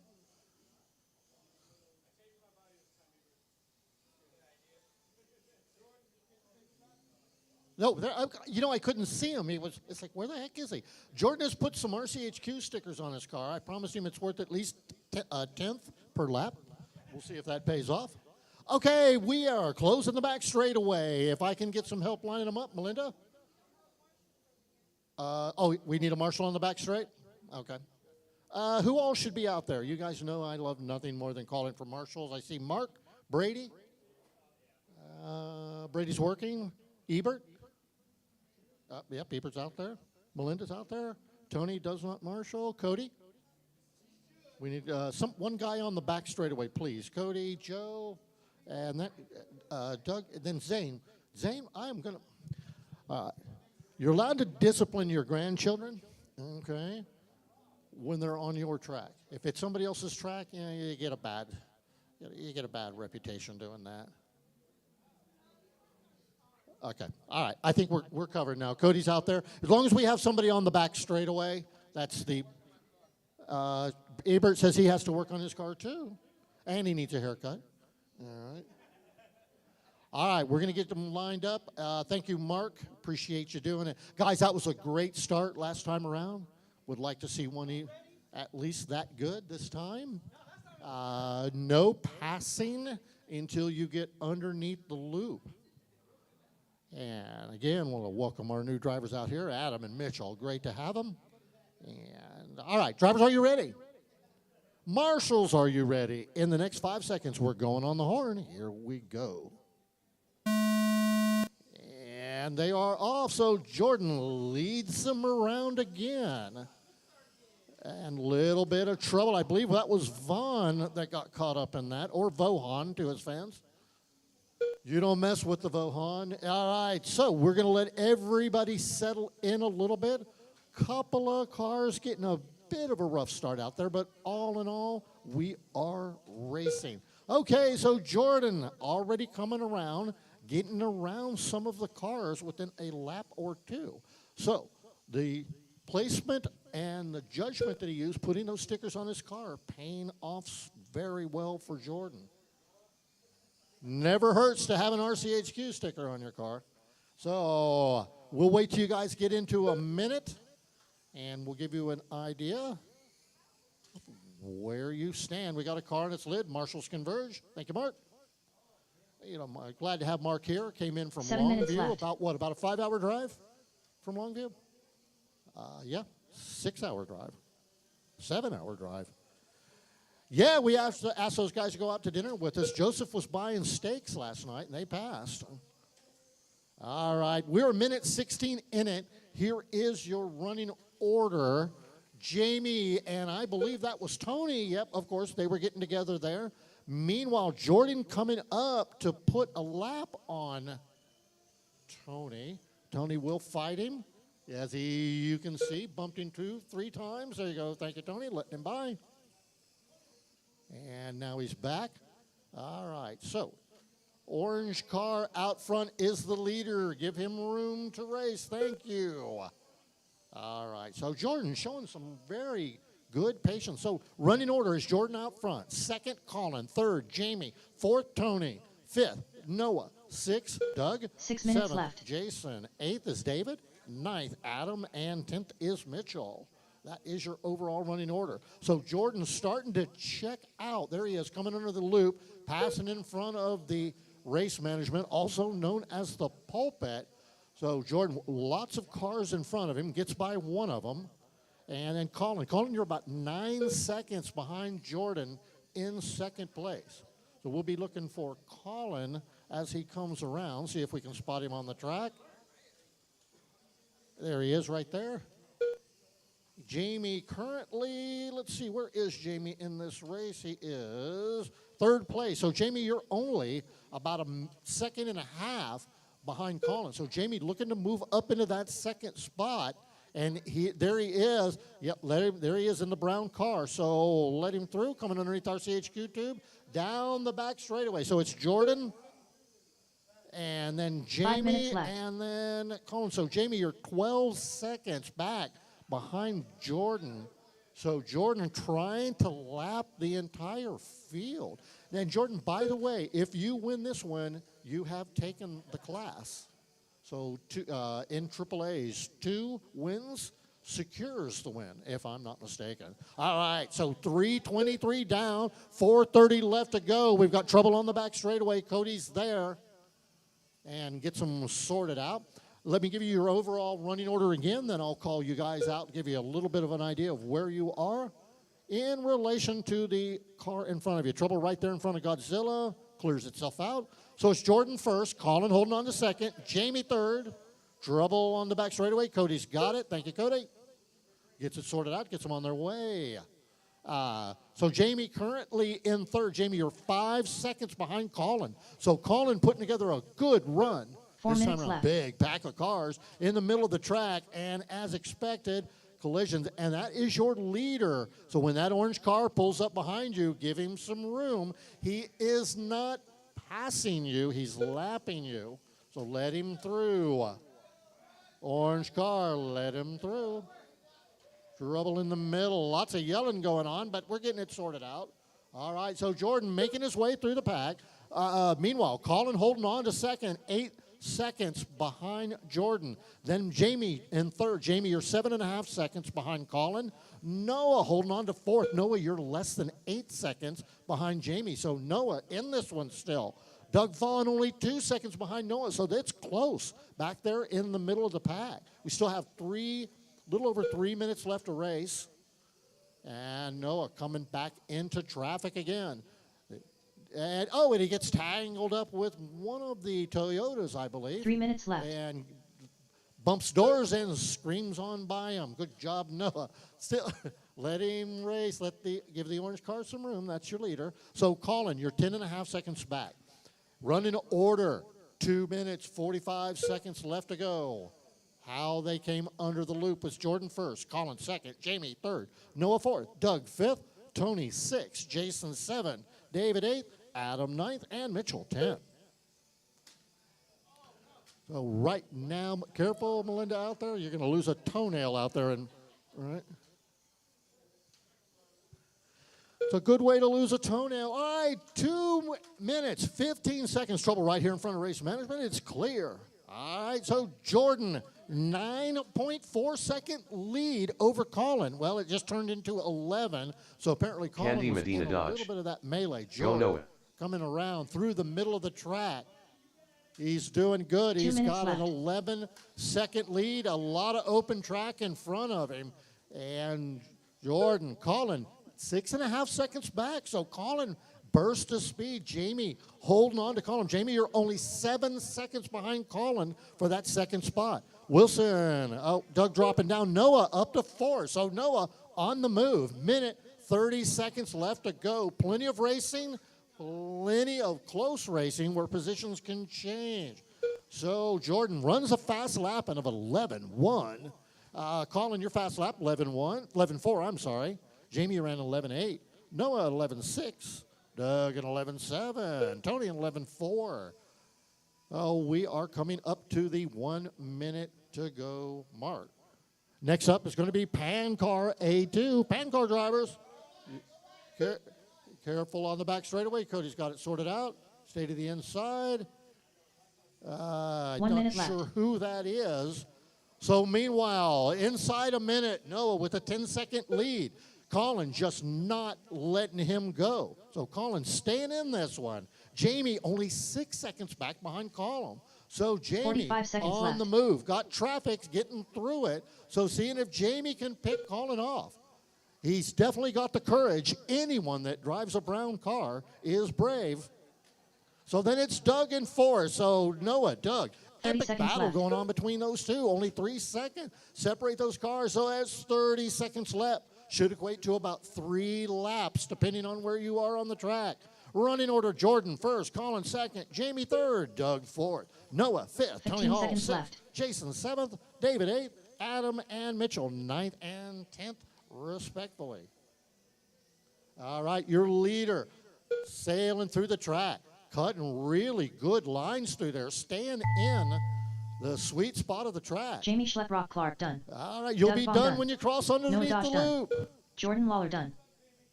No, you know, I couldn't see him. It's like, where the heck is he? Jordan has put some RCHQ stickers on his car. I promised him it's worth at least a tenth per lap. We'll see if that pays off. Okay, we are closing the back straightaway. If I can get some help lining them up, Melinda. We need a marshal on the back straight? Okay. Who all should be out there? You guys know I love nothing more than calling for marshals. I see Mark, Brady. Brady's working. Ebert. Yep, Ebert's out there. Melinda's out there. Tony does not marshal. Cody. We need one guy on the back straightaway, please. Cody, Joe, and that Doug, and then Zane. Zane, I am going to... you're allowed to discipline your grandchildren, okay, when they're on your track. If it's somebody else's track, you get a bad reputation doing that. Okay, all right. I think we're covered now. Cody's out there. As long as we have somebody on the back straightaway, that's the. Ebert says he has to work on his car too, and he needs a haircut. All right. All right, we're going to get them lined up. Thank you, Mark. Appreciate you doing it. Guys, that was a great start last time around. Would like to see one at least that good this time. No passing until you get underneath the loop. And again, want to welcome our new drivers out here, Adam and Mitchell. Great to have them. And, all right, drivers, are you ready? Marshals, are you ready? In the next 5 seconds, we're going on the horn. Here we go. And they are off, so Jordan leads them around again. And little bit of trouble. I believe that was Vaughn that got caught up in that, or Vohan to his fans. You don't mess with the Vohan. All right, so we're going to let everybody settle in a little bit. Couple of cars getting a bit of a rough start out there, but all in all, we are racing. Okay, so Jordan already coming around, getting around some of the cars within a lap or two. So the placement and the judgment that he used, putting those stickers on his car, paying off very well for Jordan. Never hurts to have an RCHQ sticker on your car. So we'll wait till you guys get into a minute, and we'll give you an idea where you stand. We got a car in its lid. Marshals converge. Thank you, Mark. You know, glad to have Mark here. Came in from 7 minutes Longview. left. About a 5-hour drive from Longview? Yeah, 6-hour drive. 7-hour drive. Yeah, we asked those guys to go out to dinner with us. Joseph was buying steaks last night, and they passed. All right, we're a minute 16 in it. Here is your running order. Jamie, and I believe that was Tony. Yep, of course, they were getting together there. Meanwhile, Jordan coming up to put a lap on Tony. Tony will fight him. As you can see, bumped him 2-3 times. There you go. Thank you, Tony. Letting him by. And now he's back. All right, so orange car out front is the leader. Give him room to race. Thank you. All right, so Jordan showing some very good patience. So running order is Jordan out front. Second, Colin. Third, Jamie. Fourth, Tony. Fifth, Noah. Sixth, Doug. 6 minutes Seventh, left. Jason. Eighth is David. Ninth, Adam. And 10th is Mitchell. That is your overall running order. So Jordan's starting to check out. There he is, coming under the loop, passing in front of the race management, also known as the pulpit. So Jordan, lots of cars in front of him, gets by one of them. And then Colin. Colin, you're about 9 seconds behind Jordan in second place. So we'll be looking for Colin as he comes around, see if we can spot him on the track. There he is right there. Jamie currently, let's see, where is Jamie in this race? He is third place. So Jamie, you're only about a second and a half behind Colin. So Jamie looking to move up into that second spot. And there he is. Yep, there he is in the brown car. So let him through, coming underneath RCHQ tube, down the back straightaway. So it's Jordan, and then 5 minutes Jamie, left. and then Colin. So Jamie, you're 12 seconds back behind Jordan. So Jordan trying to lap the entire field. And Jordan, by the way, if you win this one, you have taken the class. So in AAA's, 2 wins secures the win, if I'm not mistaken. All right, so 3:23 down, 4:30 left to go. We've got trouble on the back straightaway. Cody's there and gets them sorted out. Let me give you your overall running order again, then I'll call you guys out and give you a little bit of an idea of where you are in relation to the car in front of you. Trouble right there in front of Godzilla, clears itself out. So it's Jordan first, Colin holding on to second, Jamie third, trouble on the back straightaway. Cody's got it. Thank you, Cody. Gets it sorted out, gets them on their way. So Jamie currently in third. Jamie, you're 5 seconds behind Colin. So Colin putting together a good run. 4 this time minutes around, left. big pack of cars in the middle of the track, and as expected, collisions, and that is your leader. So when that orange car pulls up behind you, give him some room. He is not passing you, he's lapping you. So let him through. Orange car, let him through. Trouble in the middle. Lots of yelling going on, but we're getting it sorted out. All right, so Jordan making his way through the pack. Meanwhile, Colin holding on to second, 8 seconds behind Jordan. Then Jamie in third. Jamie, you're 7.5 seconds behind Colin. Noah holding on to fourth. Noah, you're less than 8 seconds behind Jamie. So Noah in this one still. Doug Vaughn only 2 seconds behind Noah, so that's close back there in the middle of the pack. We still have 3 little over 3 minutes left to race. And Noah coming back into traffic again. And he gets tangled up with one of the Toyotas, I believe. 3 minutes left. And bumps doors and screams on by him. Good job, Noah. Still, let him race. Give the orange car some room. That's your leader. So, Colin, you're 10.5 seconds back. Run in order. 2 minutes, 45 seconds left to go. How they came under the loop was Jordan first, Colin second, Jamie third, Noah fourth, Doug fifth, Tony sixth, Jason seventh, David eighth, Adam ninth, and Mitchell 10th. So right now, careful, Melinda, out there. You're going to lose a toenail out there. Right? It's a good way to lose a toenail. All right, 2 minutes, 15 seconds. Trouble right here in front of race management. It's clear. All right, so Jordan, 9.4 second lead over Colin. Well, it just turned into 11. So apparently Colin Candy was Medina in a Dodge. little bit of that melee. Go Noah. Coming around through the middle of the track. He's doing good. He's got an 11-second lead, a lot of open track in front of him. And Jordan, Colin, 6.5 seconds back. So Colin burst to speed. Jamie holding on to Colin. Jamie, you're only 7 seconds behind Colin for that second spot. Wilson, Doug dropping down. Noah up to 4. So Noah on the move. Minute, 30 seconds left to go. Plenty of racing. Plenty of close racing where positions can change. So Jordan runs a fast lap of 11.1. Colin, your fast lap, 11.4, I'm sorry. Jamie ran 11.8. Noah, 11.6. Doug, an 11.7. Tony, an 11.4. Oh, we are coming up to the 1 minute to go mark. Next up is going to be Pan Car A2. Pan Car drivers. Careful on the back straightaway. Cody's got it sorted out. Stay to the inside. 1 not minute sure left. who that is. So meanwhile, inside a minute, Noah with a 10-second lead. Colin just not letting him go. So Colin staying in this one. Jamie only 6 seconds back behind Colin. So Jamie 45 seconds on left. the move. Got traffic getting through it. So seeing if Jamie can pick Colin off. He's definitely got the courage. Anyone that drives a brown car is brave. So then it's Doug and 4. So Noah, Doug. 30 Epic seconds battle left. going on between those two. Only 3 seconds. Separate those cars. So that's 30 seconds left. Should equate to about 3 laps, depending on where you are on the track. Running order, Jordan first, Colin second, Jamie third, Doug fourth, Noah fifth, Tony 15 Hall seconds sixth, left. Jason seventh, David eighth, Adam and Mitchell ninth and 10th, respectfully. All right, your leader sailing through the track, cutting really good lines through there, staying in the sweet spot of the track. Jamie Schlepprock Clark done. All right, you'll Doug be Vaughn done done. when you cross underneath Dodge the done. loop. Jordan Lawler done.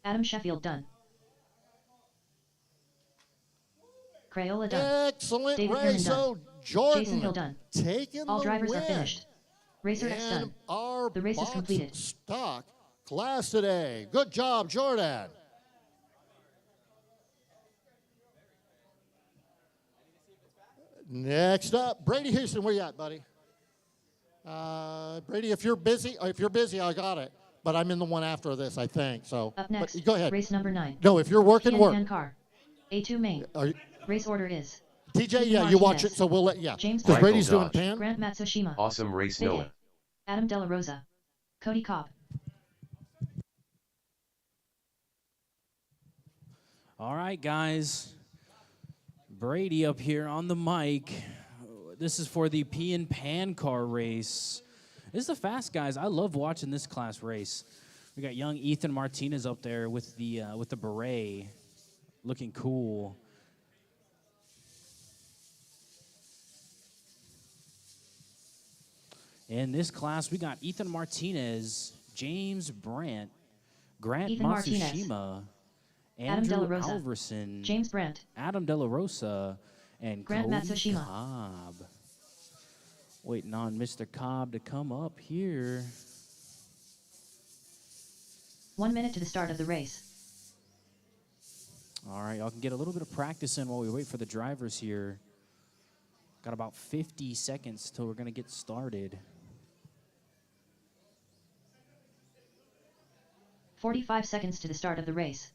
Adam Sheffield done. Crayola done. Excellent David race. Herman So done. Jordan Jason Hill done. taking All the drivers win. are finished. Racer X in done. our The race is box completed. stock class today. Good job, Jordan. Next up, Brady Houston. Where you at, buddy? Brady, if you're busy, I got it. But I'm in the one after this, I think. So, Up next, but go ahead. race number 9. No, if you're working, work. PN car. A2 main. Are you, Race order is TJ, Ethan yeah, you watch it, Martinez, so we'll let, yeah. James Because Michael Brady's doing Dodge. pan. Grant Matsushima. Awesome race, Big A. Noah. Adam Della Rosa. Cody Cobb. All right, guys. Brady up here on the mic. This is for the P and Pan car race. This is the fast guys. I love watching this class race. We got young Ethan Martinez up there with the beret, looking cool. In this class, we got Ethan Martinez, James Brandt, Grant Ethan Martinez. Matsushima, Adam Andrew Della Rosa. Alverson, James Brandt. Adam Della Rosa, and Grant Cody Matsushima. Cobb. Waiting on Mr. Cobb to come up here. 1 minute to the start of the race. All right, y'all can get a little bit of practice in while we wait for the drivers here. Got about 50 seconds till we're going to get started. 45 seconds to the start of the race.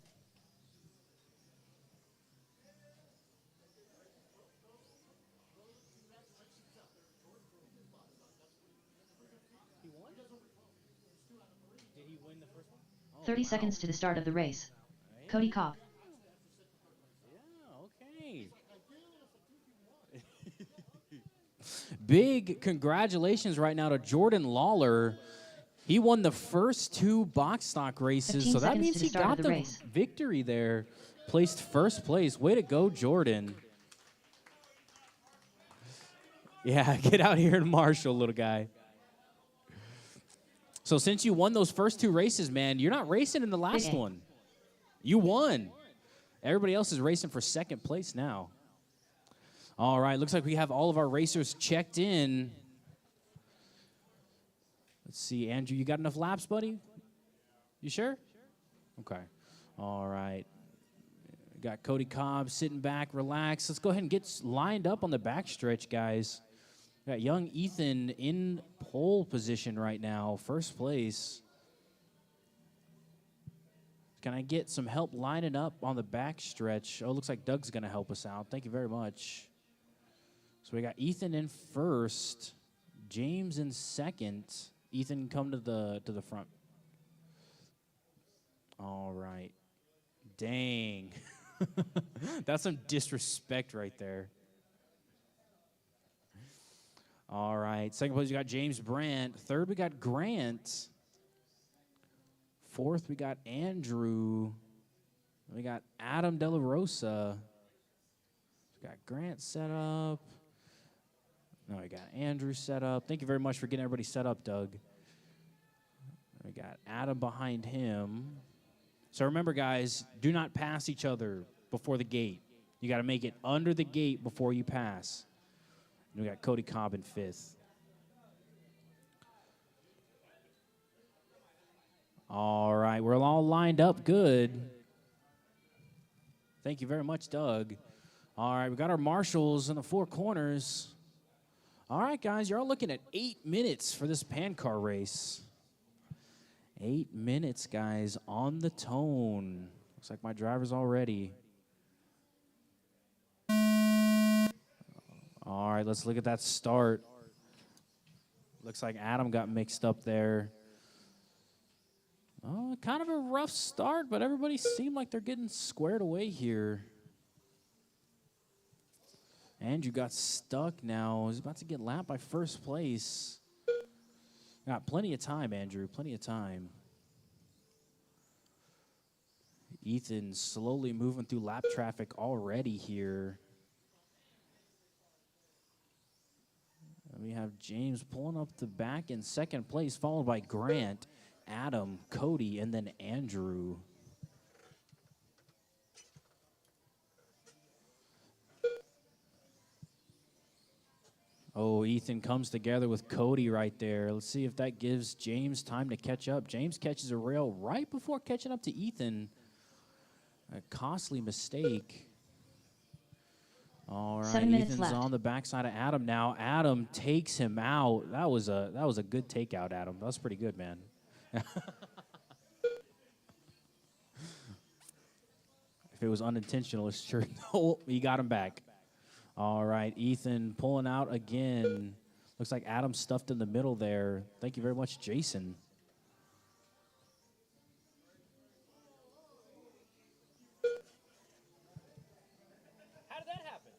He won? Did he win the first one? Oh, 30 wow. seconds to the start of the race. Right? Cody Cobb. Yeah, okay. Big congratulations right now to Jordan Lawler. He won the first 2 box stock races, 15 so that seconds means to the he start of got the the race. victory there. Placed first place. Way to go, Jordan. Yeah, get out here and marshal, little guy. So since you won those first 2 races, man, you're not racing in the last A. one. You won. Everybody else is racing for second place now. All right, looks like we have all of our racers checked in. Let's see, Andrew, you got enough laps, buddy? You sure? Okay. All right. Got Cody Cobb sitting back, relaxed. Let's go ahead and get lined up on the backstretch, guys. Got young Ethan in pole position right now, first place. Can I get some help lining up on the backstretch? Oh, looks like Doug's going to help us out. Thank you very much. So we got Ethan in first, James in second. Ethan, come to the front. All right. Dang. That's some disrespect right there. All right. Second place, we got James Brandt. Third, we got Grant. Fourth, we got Andrew. We got Adam De La Rosa. We got Grant set up. No, we got Andrew set up. Thank you very much for getting everybody set up, Doug. We got Adam behind him. So remember, guys, do not pass each other before the gate. You got to make it under the gate before you pass. And we got Cody Cobb in fifth. All right, we're all lined up good. Thank you very much, Doug. All right, we got our marshals in the 4 corners. All right, guys, you're all looking at 8 minutes for this pan car race. 8 minutes, guys, on the tone. Looks like my driver's all ready. All right, let's look at that start. Looks like Adam got mixed up there. Oh, kind of a rough start, but everybody seemed like they're getting squared away here. Andrew got stuck now. He's about to get lapped by first place. Got plenty of time, Andrew, plenty of time. Ethan slowly moving through lap traffic already here. And we have James pulling up the back in second place, followed by Grant, Adam, Cody, and then Andrew. Oh, Ethan comes together with Cody right there. Let's see if that gives James time to catch up. James catches a rail right before catching up to Ethan. A costly mistake. All right, 7 minutes Ethan's left. on the backside of Adam now. Adam takes him out. That was a good takeout, Adam. That was pretty good, man. If it was unintentional, it's sure. No, he got him back. All right, Ethan pulling out again. Looks like Adam stuffed in the middle there. Thank you very much, Jason. How did that happen?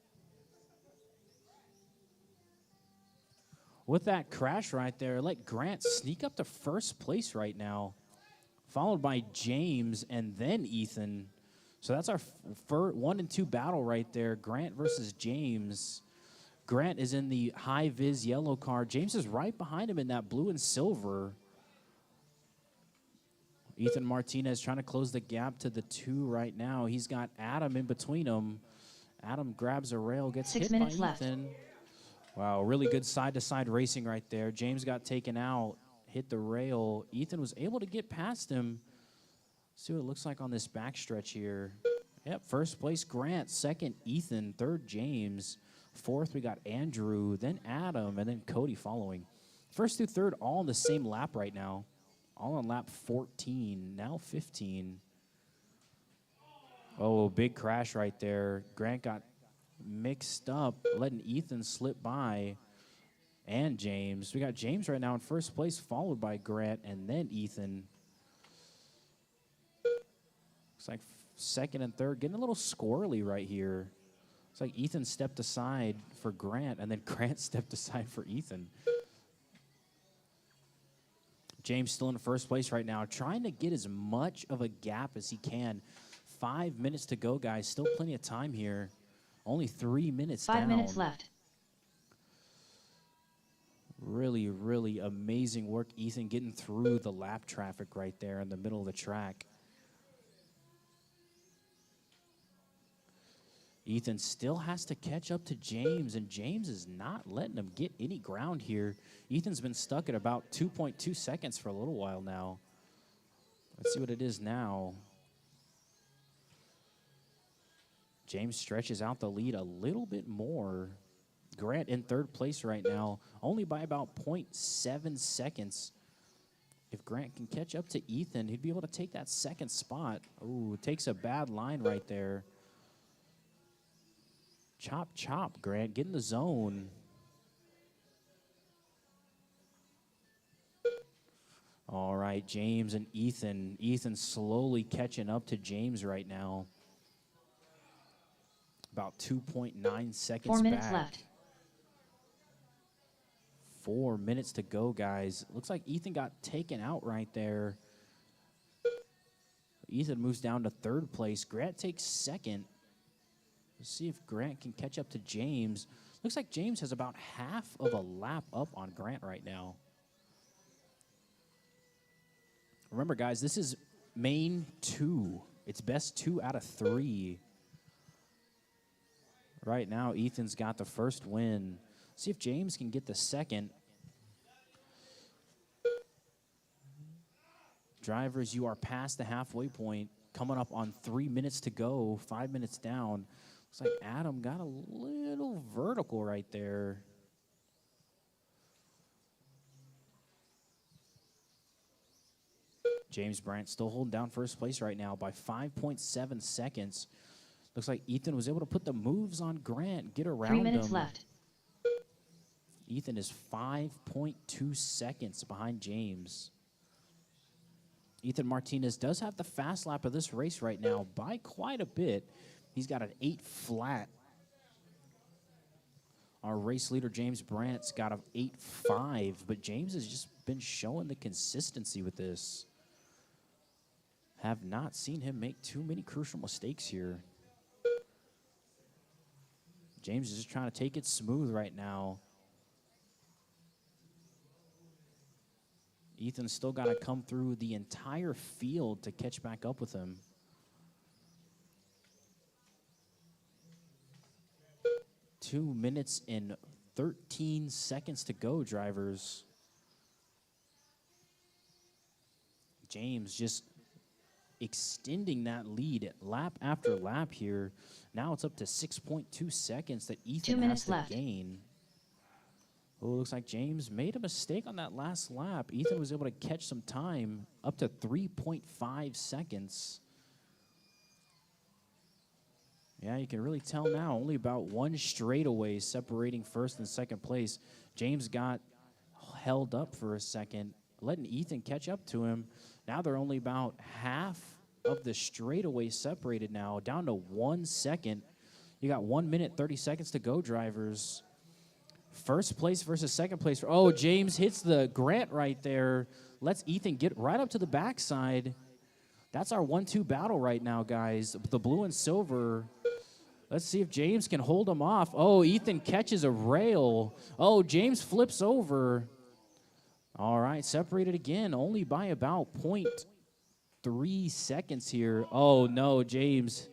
With that crash right there, let Grant sneak up to first place right now, followed by James and then Ethan. So that's our 1 and 2 battle right there. Grant versus James. Grant is in the high-vis yellow car. James is right behind him in that blue and silver. Ethan Martinez trying to close the gap to the 2 right now. He's got Adam in between them. Adam grabs a rail, gets 6 hit by minutes left. Ethan. Wow, really good side-to-side racing right there. James got taken out, hit the rail. Ethan was able to get past him. See what it looks like on this backstretch here. Yep, first place Grant, second Ethan, third James, fourth we got Andrew, then Adam, and then Cody following. First through third all in the same lap right now. all on lap 14, now 15. Oh, big crash right there. Grant got mixed up, letting Ethan slip by, and James. We got James right now in first place, followed by Grant, and then Ethan. Looks like second and third, getting a little squirrely right here. It's like Ethan stepped aside for Grant, and then Grant stepped aside for Ethan. James still in first place right now, trying to get as much of a gap as he can. 5 minutes to go, guys. Still plenty of time here. Only 3 minutes down. 5 minutes left. Really, really amazing work, Ethan, getting through the lap traffic right there in the middle of the track. Ethan still has to catch up to James, and James is not letting him get any ground here. Ethan's been stuck at about 2.2 seconds for a little while now. Let's see what it is now. James stretches out the lead a little bit more. Grant in third place right now, only by about 0.7 seconds. If Grant can catch up to Ethan, he'd be able to take that second spot. Ooh, takes a bad line right there. Chop, chop, Grant. Get in the zone. All right, James and Ethan. Ethan slowly catching up to James right now. About 2.9 seconds 4 minutes back. left. 4 minutes to go, guys. Looks like Ethan got taken out right there. Ethan moves down to third place. Grant takes second. Let's see if Grant can catch up to James. Looks like James has about half of a lap up on Grant right now. Remember, guys, this is main 2. It's best 2 out of 3. Right now, Ethan's got the first win. See if James can get the second. Drivers, you are past the halfway point. Coming up on 3 minutes to go, 5 minutes down. Looks like Adam got a little vertical right there. James Brandt still holding down first place right now by 5.7 seconds. Looks like Ethan was able to put the moves on Grant, get around him. 3 minutes left. Ethan is 5.2 seconds behind James. Ethan Martinez does have the fast lap of this race right now by quite a bit. He's got an 8 flat. Our race leader, James Brandt's got an 8.5, but James has just been showing the consistency with this. Have not seen him make too many crucial mistakes here. James is just trying to take it smooth right now. Ethan's still got to come through the entire field to catch back up with him. Two minutes and 13 seconds to go, drivers. James just extending that lead lap after lap here. Now it's up to 6.2 seconds that 2 Ethan has minutes to left. gain. Oh, looks like James made a mistake on that last lap. Ethan was able to catch some time, up to 3.5 seconds. Yeah, you can really tell now, only about one straightaway separating first and second place. James got held up for a second, letting Ethan catch up to him. Now they're only about half of the straightaway separated now, down to 1 second. You got 1 minute, 30 seconds to go, drivers. First place versus second place. Oh, James hits the Grant right there. Lets Ethan get right up to the backside. That's our 1-2 battle right now, guys. The blue and silver. Let's see if James can hold him off. Oh, Ethan catches a rail. Oh, James flips over. All right, separated again, only by about 0.3 seconds here. Oh, no, James.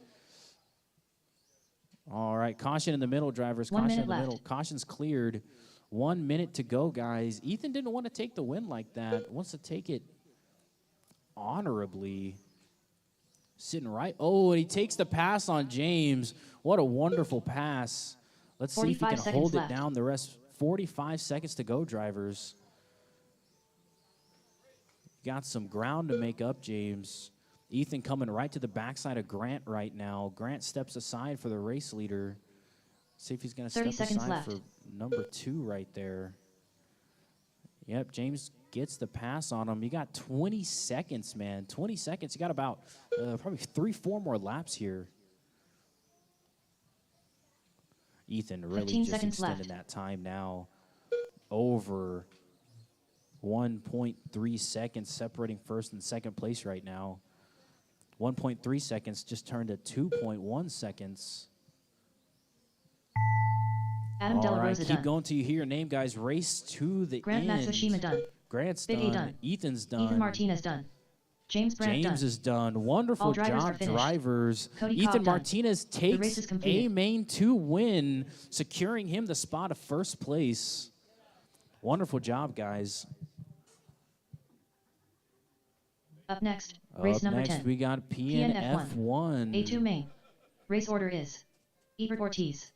All right, caution in the middle, drivers. 1 Caution minute in the middle. left. Caution's cleared. 1 minute to go, guys. Ethan didn't want to take the win like that. Wants to take it honorably. Sitting right. Oh, and he takes the pass on James. What a wonderful pass. Let's see if he 45 can seconds hold left. it down the rest. 45 seconds to go, drivers. got some ground to make up, James. Ethan coming right to the backside of Grant right now. Grant steps aside for the race leader. See if he's going to 30 step seconds aside left. for number 2 right there. Yep, James gets the pass on him. You got 20 seconds, man. 20 seconds. You got about probably 3-4 more laps here. Ethan really 15 just seconds extending left. that time now. Over 1.3 seconds separating first and second place right now. 1.3 seconds just turned to 2.1 seconds. Adam All Della right, Rosa keep done. going to you hear your name, guys. Race to the Grant end. Matsushima done. Grant's Big A done. done. Ethan's done. Ethan Martinez done. James Brandt James done. is done. Wonderful All drivers are job, finished. drivers. Cody Ethan Cobb done. Martinez The race takes is completed. a main 2 win, securing him the spot of first place. Wonderful job, guys. Up next, race Up number next, 10. we got PNF1. A2 main. Race order is Ebert Ortiz.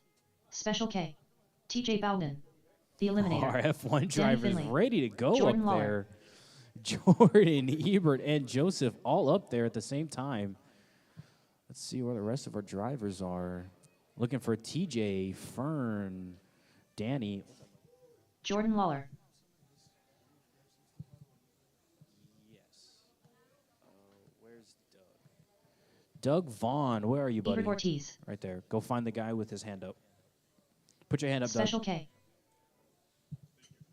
Special K. TJ Bowden. The Eliminator. Our F1 Danny drivers Finley. ready to go Jordan up Lawler. there. Jordan, Ebert, and Joseph all up there at the same time. Let's see where the rest of our drivers are. Looking for TJ, Fern, Danny. Jordan Lawler. Where's Doug? Doug Vaughn, where are you, buddy? Ebert Ortiz. Right there. Go find the guy with his hand up. Put your hand up, Special Doug. K.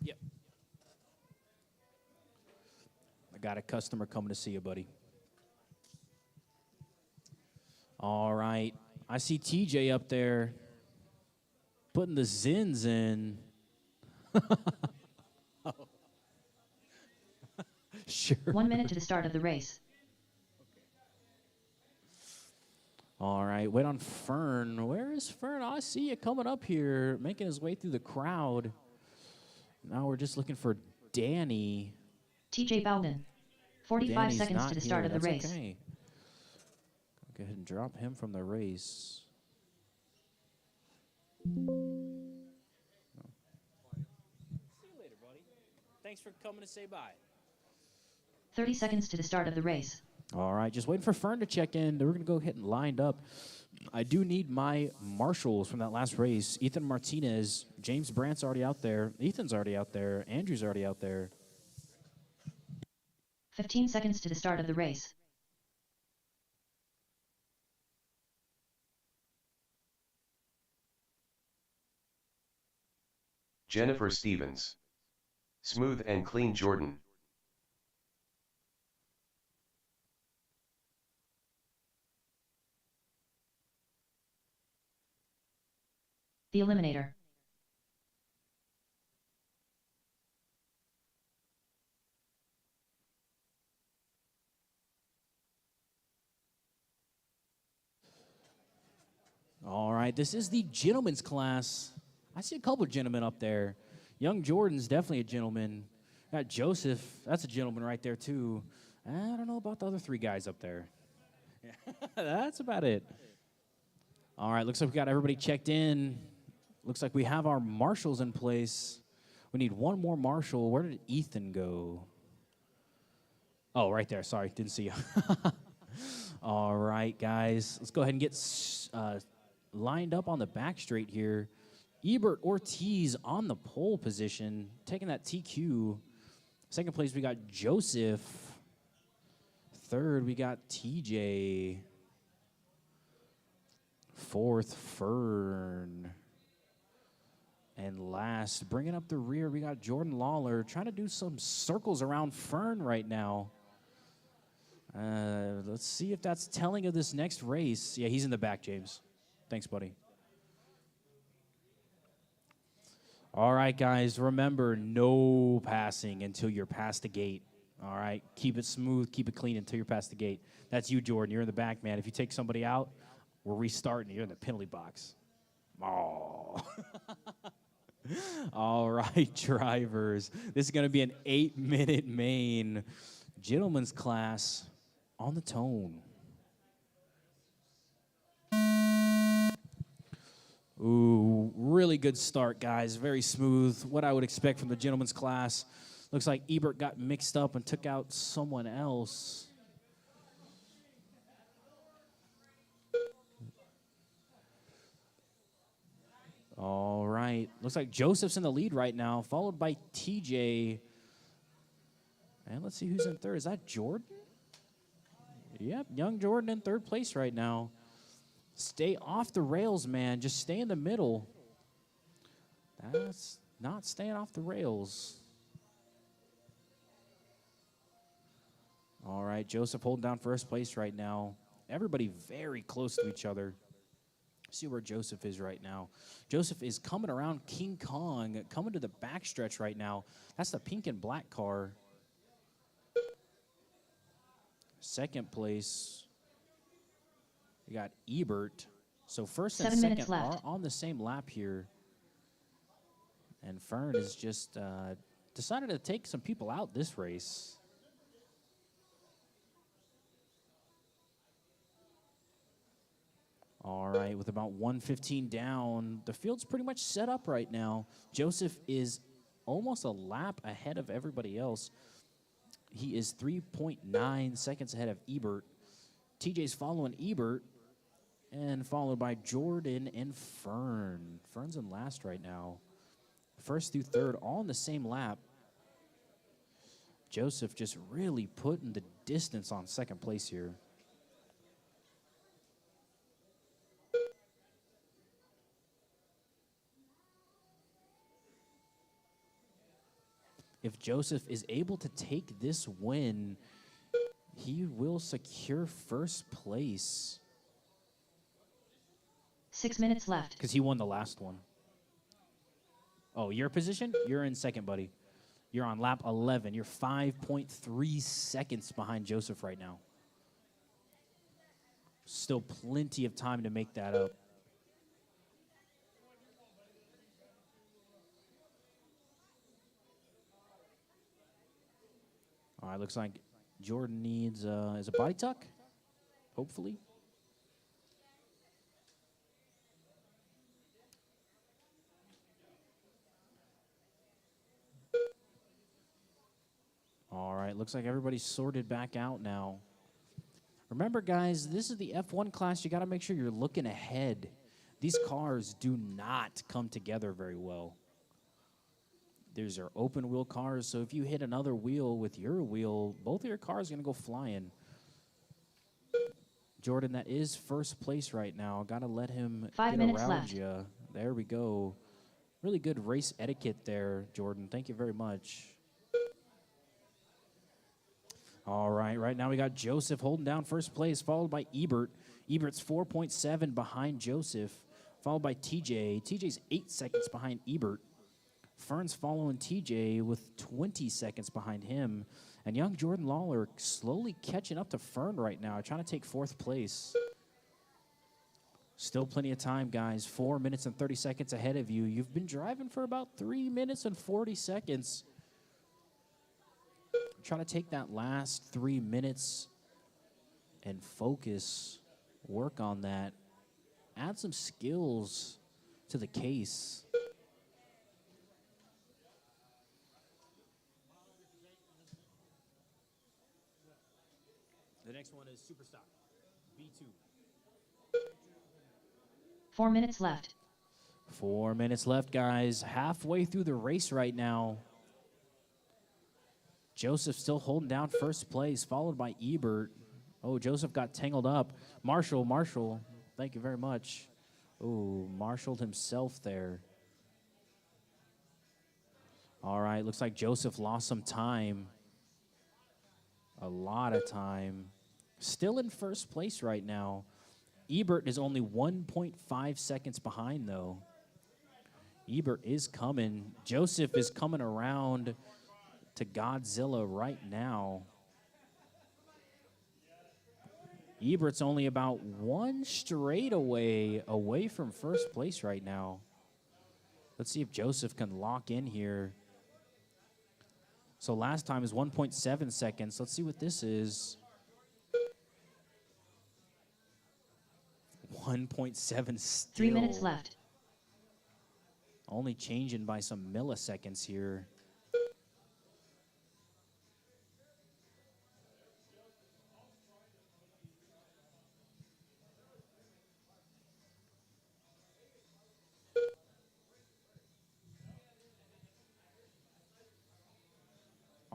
Yep. I got a customer coming to see you, buddy. All right. I see TJ up there putting the Zins in. Sure. 1 minute to the start of the race. All right, wait on Fern. Where is Fern? Oh, I see you coming up here, making his way through the crowd. Now we're just looking for Danny. TJ Bowden. 45 Danny's seconds not to the start here. of the That's race. Okay. Go ahead and drop him from the race. See you later, buddy. Thanks for coming to say bye. 30 seconds to the start of the race. All right, just waiting for Fern to check in. We're going to go ahead and line up. I do need my marshals from that last race. Ethan Martinez, James Brandt's already out there. Ethan's already out there. Andrew's already out there. 15 seconds to the start of the race. Jennifer Stevens. Smooth and clean Jordan. The Eliminator. All right, this is the gentleman's class. I see a couple of gentlemen up there. Young Jordan's definitely a gentleman. Got Joseph, that's a gentleman right there too. I don't know about the other 3 guys up there. That's about it. All right, looks like we got everybody checked in. Looks like we have our marshals in place. We need one more marshal. Where did Ethan go? Oh, right there. Sorry, didn't see you. All right, guys. Let's go ahead and get lined up on the back straight here. Ebert Ortiz on the pole position, taking that TQ. Second place, we got Joseph. Third, we got TJ. Fourth, Fern. And last, bringing up the rear, we got Jordan Lawler trying to do some circles around Fern right now. Let's see if that's telling of this next race. Yeah, he's in the back, James. Thanks, buddy. All right, guys, remember, no passing until you're past the gate. All right, keep it smooth, keep it clean until you're past the gate. That's you, Jordan. You're in the back, man. If you take somebody out, we're restarting. You're in the penalty box. Oh. All right, drivers. This is going to be an 8-minute main. Gentlemen's class on the tone. Ooh, really good start, guys. Very smooth. What I would expect from the gentlemen's class. Looks like Ebert got mixed up and took out someone else. All right. Looks like Joseph's in the lead right now, followed by TJ. And let's see who's in third. Is that Jordan? Yep, young Jordan in third place right now. Stay off the rails, man. Just stay in the middle. That's not staying off the rails. All right, Joseph holding down first place right now. Everybody very close to each other. See where Joseph is right now. Joseph is coming around King Kong, coming to the backstretch right now. That's the pink and black car. Second place, we got Ebert. So first and 7 minutes second are left. on the same lap here. And Fern has just decided to take some people out this race. All right, with about 1:15 down, the field's pretty much set up right now. Joseph is almost a lap ahead of everybody else. He is 3.9 seconds ahead of Ebert. TJ's following Ebert, and followed by Jordan and Fern. Fern's in last right now. First through third, all in the same lap. Joseph just really putting the distance on second place here. If Joseph is able to take this win, he will secure first place. 6 minutes left. Because he won the last one. Oh, your position? You're in second, buddy. You're on lap 11. You're 5.3 seconds behind Joseph right now. Still plenty of time to make that up. All right, looks like Jordan needs is a body tuck, hopefully. All right, looks like everybody's sorted back out now. Remember, guys, this is the F1 class. You got to make sure you're looking ahead. These cars do not come together very well. These are open wheel cars, so if you hit another wheel with your wheel, both of your cars are going to go flying. Jordan, that is first place right now. Got to let him 5 get minutes around left. you. There we go. Really good race etiquette there, Jordan. Thank you very much. All right, right now we got Joseph holding down first place, followed by Ebert. Ebert's 4.7 behind Joseph, followed by TJ. TJ's 8 seconds behind Ebert. Fern's following TJ with 20 seconds behind him. And young Jordan Lawler slowly catching up to Fern right now, trying to take fourth place. Still plenty of time, guys. 4 minutes and 30 seconds ahead of you. You've been driving for about 3 minutes and 40 seconds. Trying to take that last 3 minutes and focus, work on that. Add some skills to the case. The next one is Superstock, B2. 4 minutes left. 4 minutes left, guys. Halfway through the race right now. Joseph still holding down first place, followed by Ebert. Oh, Joseph got tangled up. Marshall, thank you very much. Oh, marshaled himself there. All right, looks like Joseph lost some time. A lot of time. Still in first place right now. Ebert is only 1.5 seconds behind, though. Ebert is coming. Joseph is coming around to Godzilla right now. Ebert's only about one straightaway away from first place right now. Let's see if Joseph can lock in here. So last time is 1.7 seconds. Let's see what this is. 1.7 still. 3 minutes left. Only changing by some milliseconds here.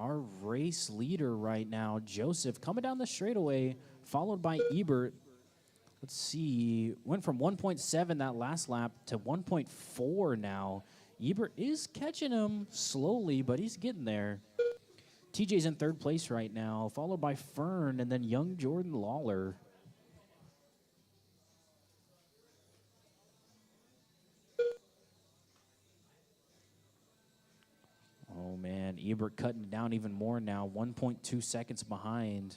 our race leader right now, Joseph, coming down the straightaway, followed by Ebert. Let's see, went from 1.7 that last lap to 1.4 now. Ebert is catching him slowly, but he's getting there. TJ's in third place right now, followed by Fern and then young Jordan Lawler. Oh, man, Ebert cutting down even more now, 1.2 seconds behind.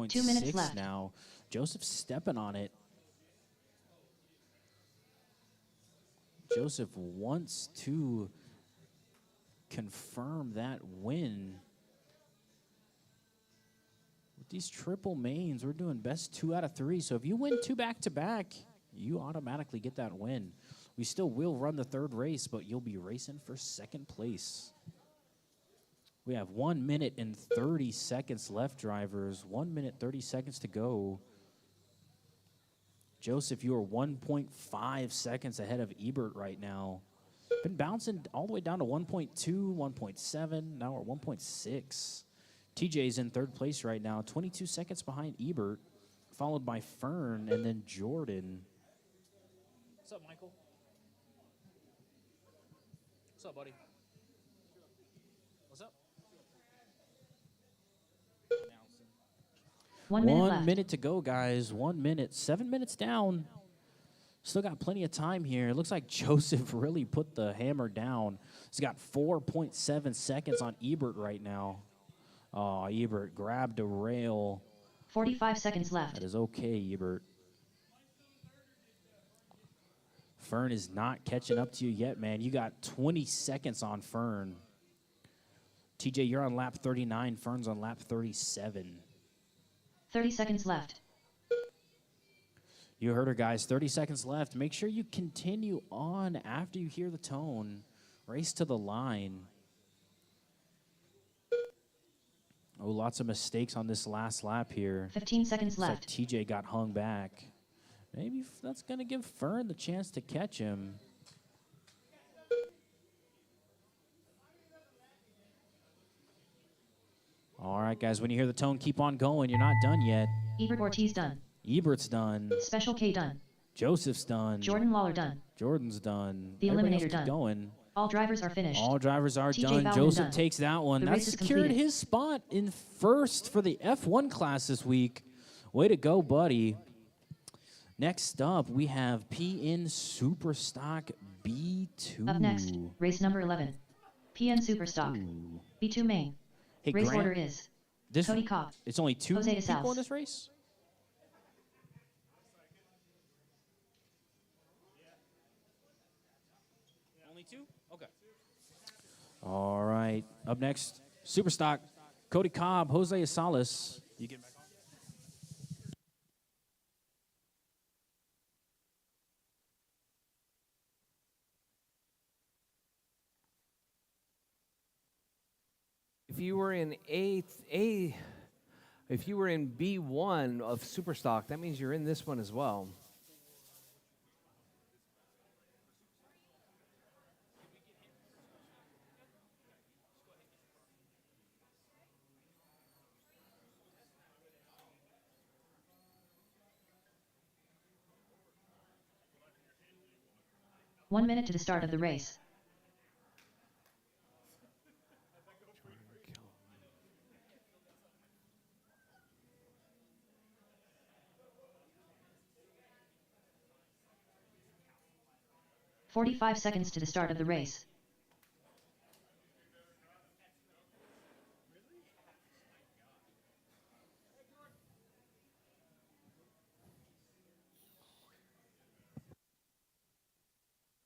Two minutes 1.6 left. now. Joseph stepping on it. Joseph wants to confirm that win. With these triple mains, we're doing best 2 out of 3. So if you win 2 back-to-back, you automatically get that win. We still will run the third race, but you'll be racing for second place. We have 1 minute and 30 seconds left, drivers. 1 minute, 30 seconds to go. Joseph, you are 1.5 seconds ahead of Ebert right now. Been bouncing all the way down to 1.2, 1.7. Now we're 1.6. TJ's in third place right now, 22 seconds behind Ebert, followed by Fern and then Jordan. What's up, Michael? What's up, buddy? What's up? 1 minute 1 left. minute to go, guys. 1 minute. 7 minutes down. Still got plenty of time here. It looks like Joseph really put the hammer down. He's got 4.7 seconds on Ebert right now. Oh, Ebert grabbed a rail. 45 seconds left. That is okay, Ebert. Fern is not catching up to you yet, man. You got 20 seconds on Fern. TJ, you're on lap 39. Fern's on lap 37. 30 seconds left. You heard her, guys. 30 seconds left. Make sure you continue on after you hear the tone. Race to the line. Oh, lots of mistakes on this last lap here. 15 seconds Looks like left. TJ got hung back. Maybe that's going to give Fern the chance to catch him. All right, guys, when you hear the tone, keep on going. You're not done yet. Ebert Ortiz done. Ebert's done. Special K done. Joseph's done. Jordan Lawler done. Jordan's done. The Everybody else Eliminator keep done. going. All drivers are finished. All drivers are TJ done. Bauman Joseph done. takes that one. The That race is secured completed. his spot in first for the F1 class this week. Way to go, buddy. Next up, we have PN Superstock B2. Up next, race number 11. PN Superstock. Ooh. B2 main. Hey, Race Grant, order is this, Cody Cobb. it's only 2 Jose people DeSales. in this race? Only 2? Okay. All right. Up next, Superstock, Cody Cobb, Jose Salas. You get back on? If you were in if you were in B1 of Superstock, that means you're in this one as well. One minute to the start of the race. "45 seconds to the start of the race.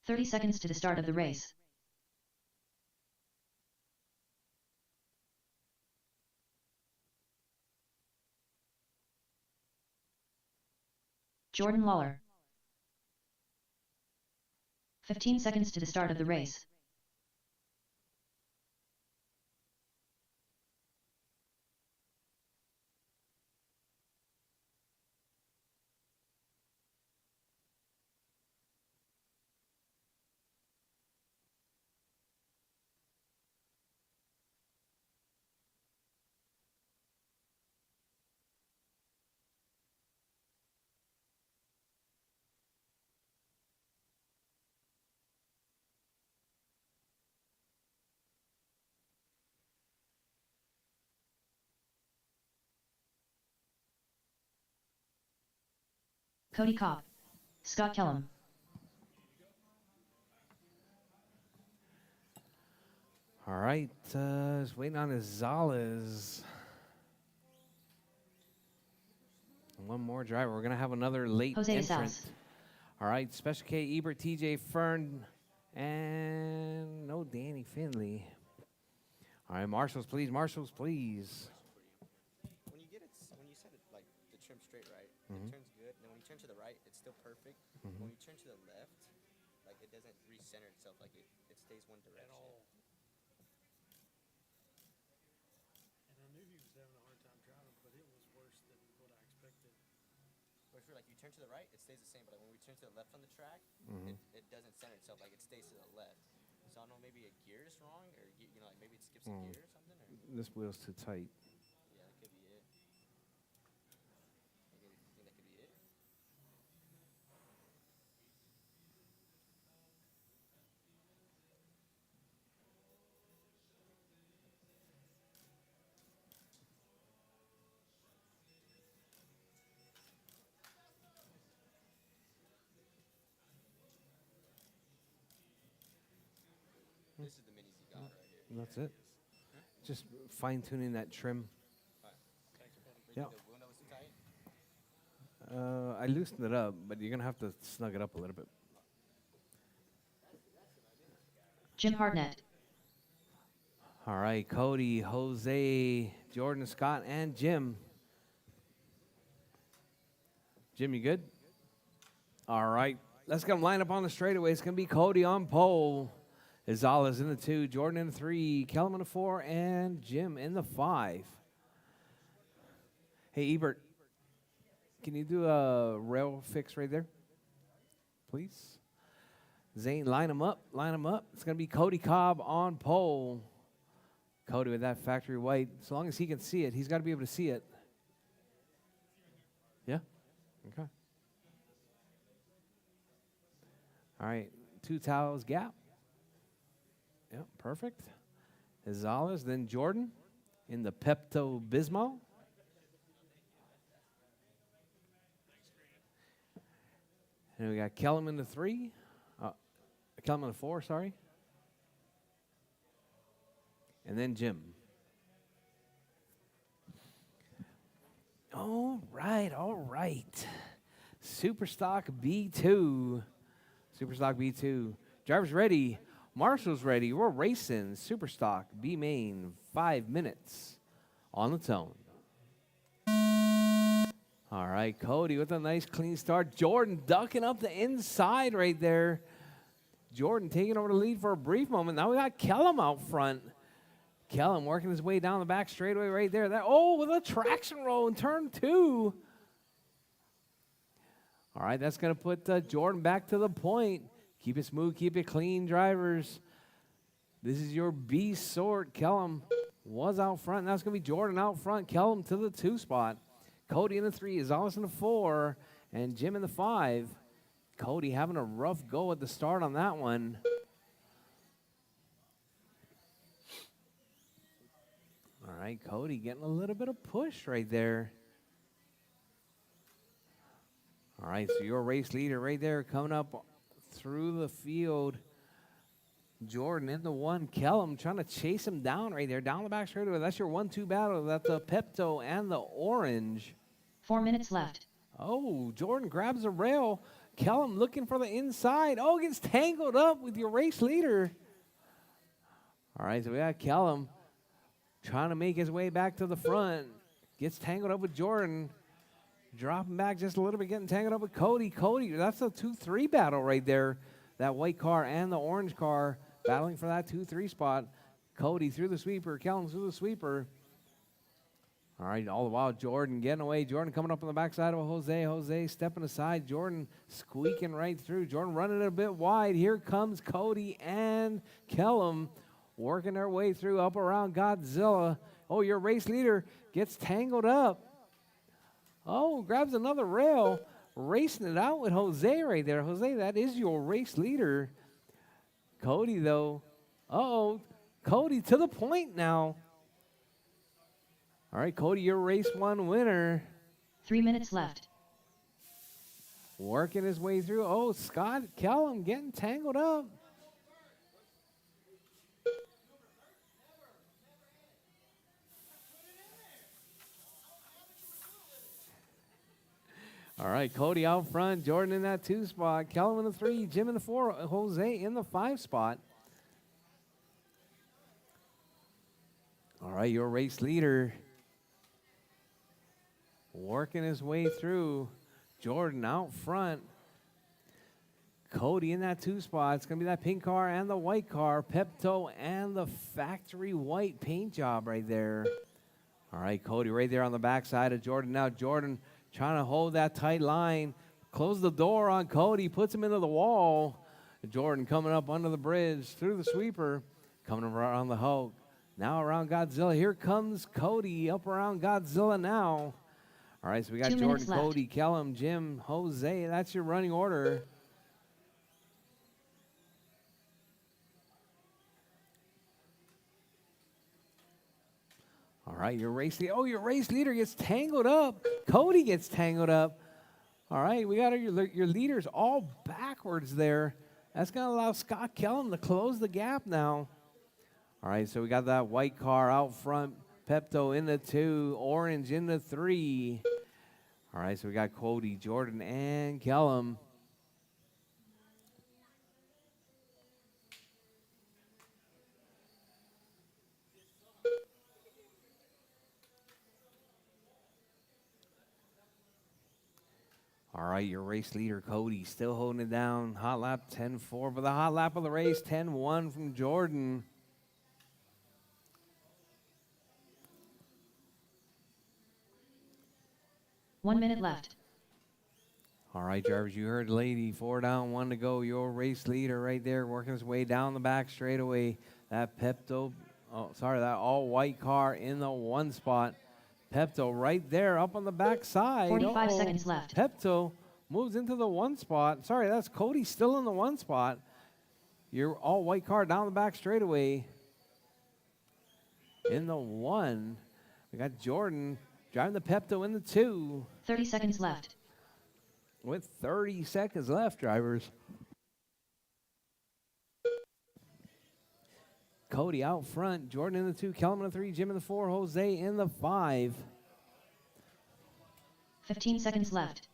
"30 seconds to the start of the race. Jordan Lawler. 15 seconds to the start of the race. Cody Cobb. Scott Kellum. All right, just waiting on Azales. One more driver. We're going to have another late Jose entrant. Azales. All right, Special K, Ebert, TJ Fern, and no Danny Finley. All right, marshals, please. Marshals, please. When you get it, when you set it like the trim straight right, Mhm. it turns good. And then when you turn to the right, it's still perfect. Mhm. When you turn to the left, like it doesn't recenter itself. Like it stays one direction. And I knew he was having a hard time driving, but it was worse than what I expected. But if you're like you turn to the right, it stays the same. But like when we turn to the left on the track, Mhm. it doesn't center itself. Like it stays to the left. So I don't know, maybe a gear is wrong, or you know, like maybe it skips a gear or something. Or This wheel's too tight. yeah, that could be it. Like, you think that could be it? This is the minis you got right here. And that's it. Just fine tuning that trim. Yeah. Yeah. The wheel nut was too tight. I loosened it up, but you're going to have to snug it up a little bit. Jim Hartnett. All right, Cody, Jose, Jordan, Scott, and Jim. Jim, you good? All right, let's get them lined up on the straightaway. It's going to be Cody on pole. Azales in the 2, Jordan in the 3, Kellum in the 4, and Jim in the 5. Hey, Ebert, can you do a rail fix right there, please? Zane, line them up, line them up. It's going to be Cody Cobb on pole. Cody with that factory white. So long as he can see it, he's got to be able to see it. Yeah? Okay. All right, 2 towels gap. Yep, perfect. Azales, then Jordan in the Pepto-Bismol. And we got Kellum in the 3. Kellum in the 4, sorry. And then Jim. All right, all right. Superstock B2. Superstock B2. Drivers ready. Marshall's ready. We're racing. Superstock B main. 5 minutes on the tone. All right, Cody with a nice clean start. Jordan ducking up the inside right there. Jordan taking over the lead for a brief moment. Now we got Kellum out front. Kellum working his way down the back straightaway right there. With a traction roll in turn 2. All right, that's going to put Jordan back to the point. Keep it smooth, keep it clean, drivers. This is your B sort. Kellum was out front. Now it's going to be Jordan out front. Kellum to the 2 spot. Cody in the 3, Azales in the 4, and Jim in the 5. Cody having a rough go at the start on that one. All right, Cody getting a little bit of push right there. All right, so your race leader right there coming up through the field. Jordan in the 1. Kellum trying to chase him down right there. Down the back straightaway. That's your 1-2 battle. That's the Pepto and the orange. 4 minutes left. Oh, Jordan grabs a rail. Kellum looking for the inside. Oh, gets tangled up with your race leader. All right, so we got Kellum trying to make his way back to the front. Gets tangled up with Jordan. Dropping back just a little bit, getting tangled up with Cody. Cody, that's a 2-3 battle right there. That white car and the orange car battling for that 2-3 spot. Cody through the sweeper. Kellum through the sweeper. All right, all the while, Jordan getting away. Jordan coming up on the backside of Jose. Jose stepping aside. Jordan squeaking right through. Jordan running it a bit wide. Here comes Cody and Kellum working their way through up around Godzilla. Oh, your race leader gets tangled up. Oh, grabs another rail. Racing it out with Jose right there. Jose, that is your race leader. Cody, though. Uh-oh. Cody to the point now. All right, Cody, your race 1 winner. 3 minutes left. working his way through. Oh, Scott Kellum getting tangled up. All right, Cody out front, Jordan in that 2 spot, Kellum in the 3, Jim in the 4, Jose in the 5 spot. All right, your race leader working his way through. Jordan out front. Cody in that 2 spot. It's going to be that pink car and the white car. Pepto and the factory white paint job right there. All right, Cody right there on the backside of Jordan. Now Jordan trying to hold that tight line. Close the door on Cody. Puts him into the wall. Jordan coming up under the bridge through the sweeper. Coming around the Hulk. Now around Godzilla. Here comes Cody up around Godzilla now. All right, so we got 2 Jordan, minutes left. Cody, Kellum, Jim, Jose. That's your running order. All right, your race leader. Oh, your race leader gets tangled up. Cody gets tangled up. All right, we got your leaders all backwards there. That's going to allow Scott Kellum to close the gap now. All right, so we got that white car out front. Pepto in the 2, orange in the 3. All right, so we got Cody, Jordan, and Kellum. All right, your race leader, Cody, still holding it down. Hot lap 10-4, but the hot lap of the race, 10-1 from Jordan. One minute left. All right, drivers, you heard the lady. 4 down, 1 to go. Your race leader right there working his way down the back straightaway. That Pepto, that all-white car in the 1 spot. Pepto right there up on the back side. 45 seconds left. Pepto moves into the 1 spot. Sorry, that's Cody still in the 1 spot. Your all-white car down the back straightaway. In the 1, we got Jordan driving the Pepto in the 2. 30 seconds left. With 30 seconds left, drivers. Cody out front, Jordan in the 2, Kellum in the 3, Jim in the 4, Jose in the 5. 15 seconds left.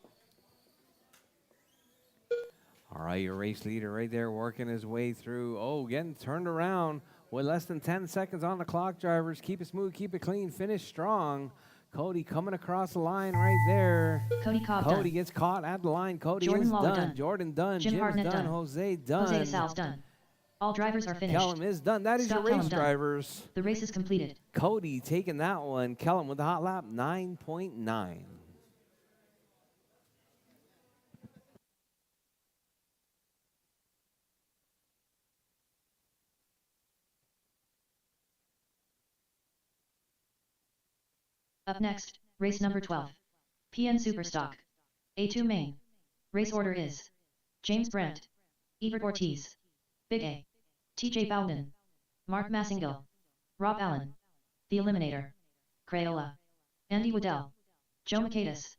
All right, your race leader right there working his way through. Oh, getting turned around with less than 10 seconds on the clock, drivers. Keep it smooth, keep it clean, finish strong. Cody coming across the line right there. Cody Cobb Cody done. gets caught at the line. Cody Jordan is Lawler done. done. Jordan done. Jim Jim's Hartnett done. done. Jose done. Jose Sal's done. All drivers are finished. Kellum is done. That is Scott your race, Kellum done. drivers. The race is completed. Cody taking that one. Kellum with the hot lap, 9.9. Up next, race number 12. PN Superstock. A2 main. Race order is James Brandt, Ebert Ortiz, Big A, TJ Bowden, Mark Massengill, Rob Allen, The Eliminator, Crayola, Andy Waddell, Joe Makaitis.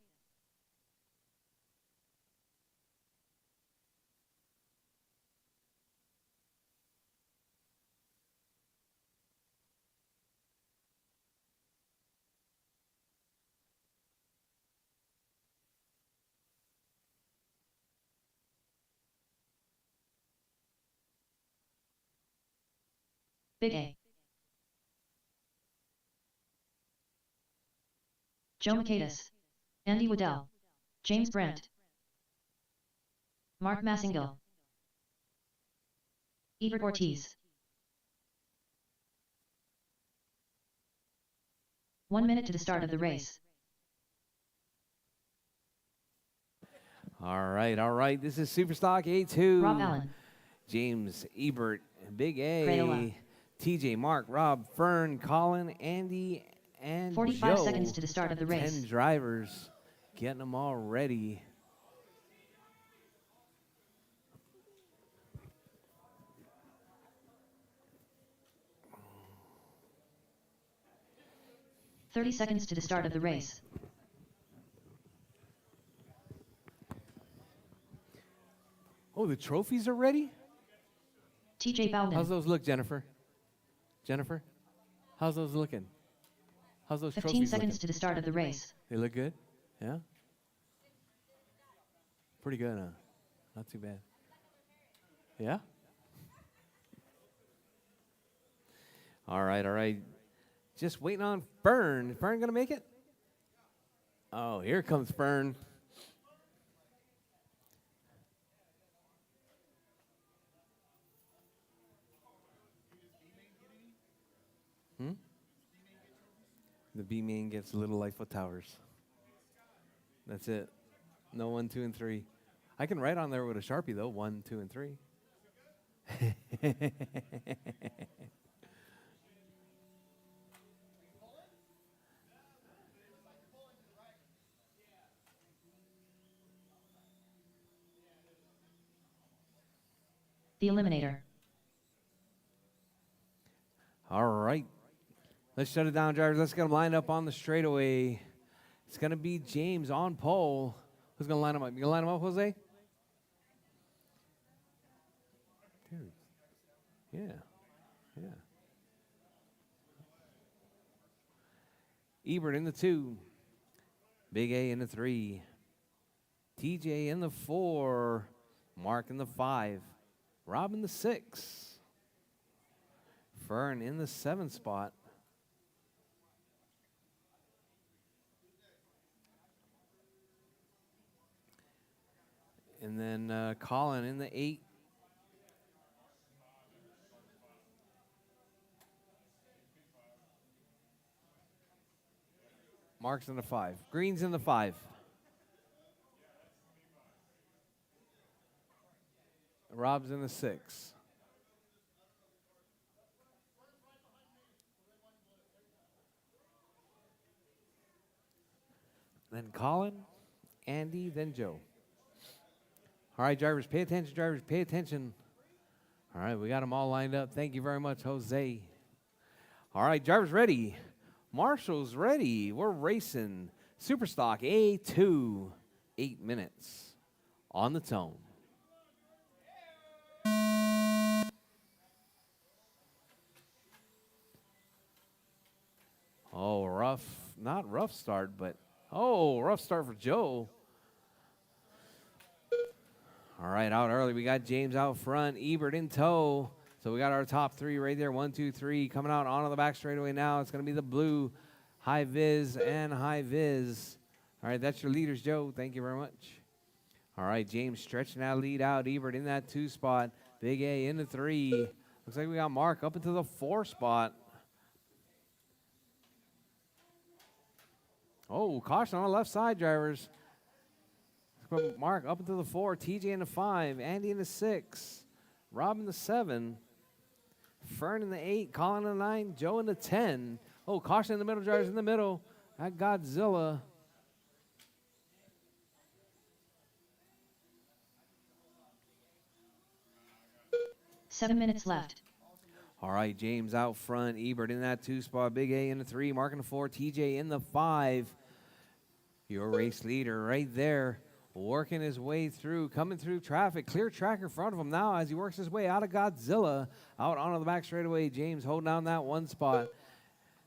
Big A. Joe Makaitis, Andy Waddell, James Brandt, Mark Massengill, Ebert Ortiz. 1 minute to the start of the race. All right. This is Superstock A2. Rob Allen, James, Ebert, Big A, Crayola. TJ, Mark, Rob, Fern, Colin, Andy, and 45 Joe. seconds to the start of the race. 10 drivers, getting them all ready. "30 seconds to the start of the race. Oh, the trophies are ready? TJ How's Bowden. those look, Jennifer? Jennifer? How's those looking? How's those 15 trophies seconds looking? to the start of the race. They look good? Yeah? Pretty good, huh? Not too bad. Yeah? All right, all right. Just waiting on Fern. Is Fern going to make it? Oh, here comes Fern. The B main gets Little Lightfoot Towers. That's it. No 1, 2, and 3. I can write on there with a Sharpie, though. 1, 2, and 3. The Eliminator. All right. Let's shut it down, drivers. Let's get them lined up on the straightaway. It's going to be James on pole. Who's going to line them up? You going to line them up, Jose? Dude. Yeah. Yeah. Ebert in the 2. Big A in the 3. TJ in the 4. Mark in the 5. Rob in the 6. Fern in the 7 spot. And then Colin in the 8. Mark's in the 5. Green's in the 5. Rob's in the 6. Then Colin, Andy, then Joe. All right, drivers, pay attention, drivers, pay attention. All right, we got them all lined up. Thank you very much, Jose. All right, drivers ready. Marshall's ready. We're racing Superstock A2, 8 minutes on the tone. Oh, rough, not rough start, but rough start for Joe. All right, out early. We got James out front, Ebert in tow. So we got our top 3 right there. 1, 2, 3 coming out onto the back straightaway now. It's going to be the blue, High Viz, and High Viz. All right, that's your leaders, Joe. Thank you very much. All right, James stretching that lead out. Ebert in that 2 spot. Big A in the 3. Looks like we got Mark up into the 4 spot. Oh, caution on the left side, drivers. Put Mark up into the 4, TJ in the 5, Andy in the 6, Rob in the 7, Fern in the 8, Colin in the 9, Joe in the 10. Oh, caution in the middle, drivers in the middle. That Godzilla. Seven minutes left. All right, James out front, Ebert in that 2 spot, Big A in the 3, Mark in the 4, TJ in the 5. Your race leader right there, working his way through, coming through traffic. Clear track in front of him now as he works his way out of Godzilla, out onto the back straightaway. James holding down that 1 spot.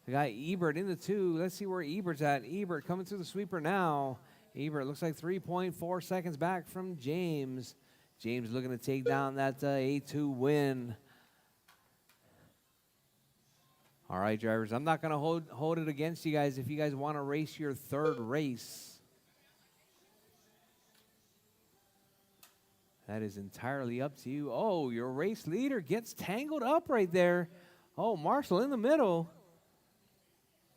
We got Ebert in the 2. Let's see where Ebert's at. Ebert coming through the sweeper now. Ebert looks like 3.4 seconds back from James. James looking to take down that A2 win. All right, drivers, I'm not going to hold it against you guys if you guys want to race your 3rd race. That is entirely up to you. Oh, your race leader gets tangled up right there. Oh, Marshall in the middle.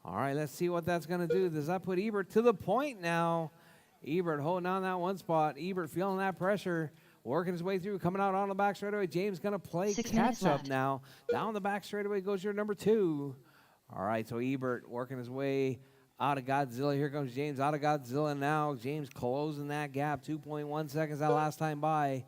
All right, let's see what that's going to do. Does that put Ebert to the point now? Ebert holding on that 1 spot. Ebert feeling that pressure. Working his way through, coming out on the back straightaway. James going to play 6 catch minutes up left. now. Down the back straightaway goes your number 2. All right, so Ebert working his way out of Godzilla. Here comes James out of Godzilla now. James closing that gap, 2.1 seconds that last time by.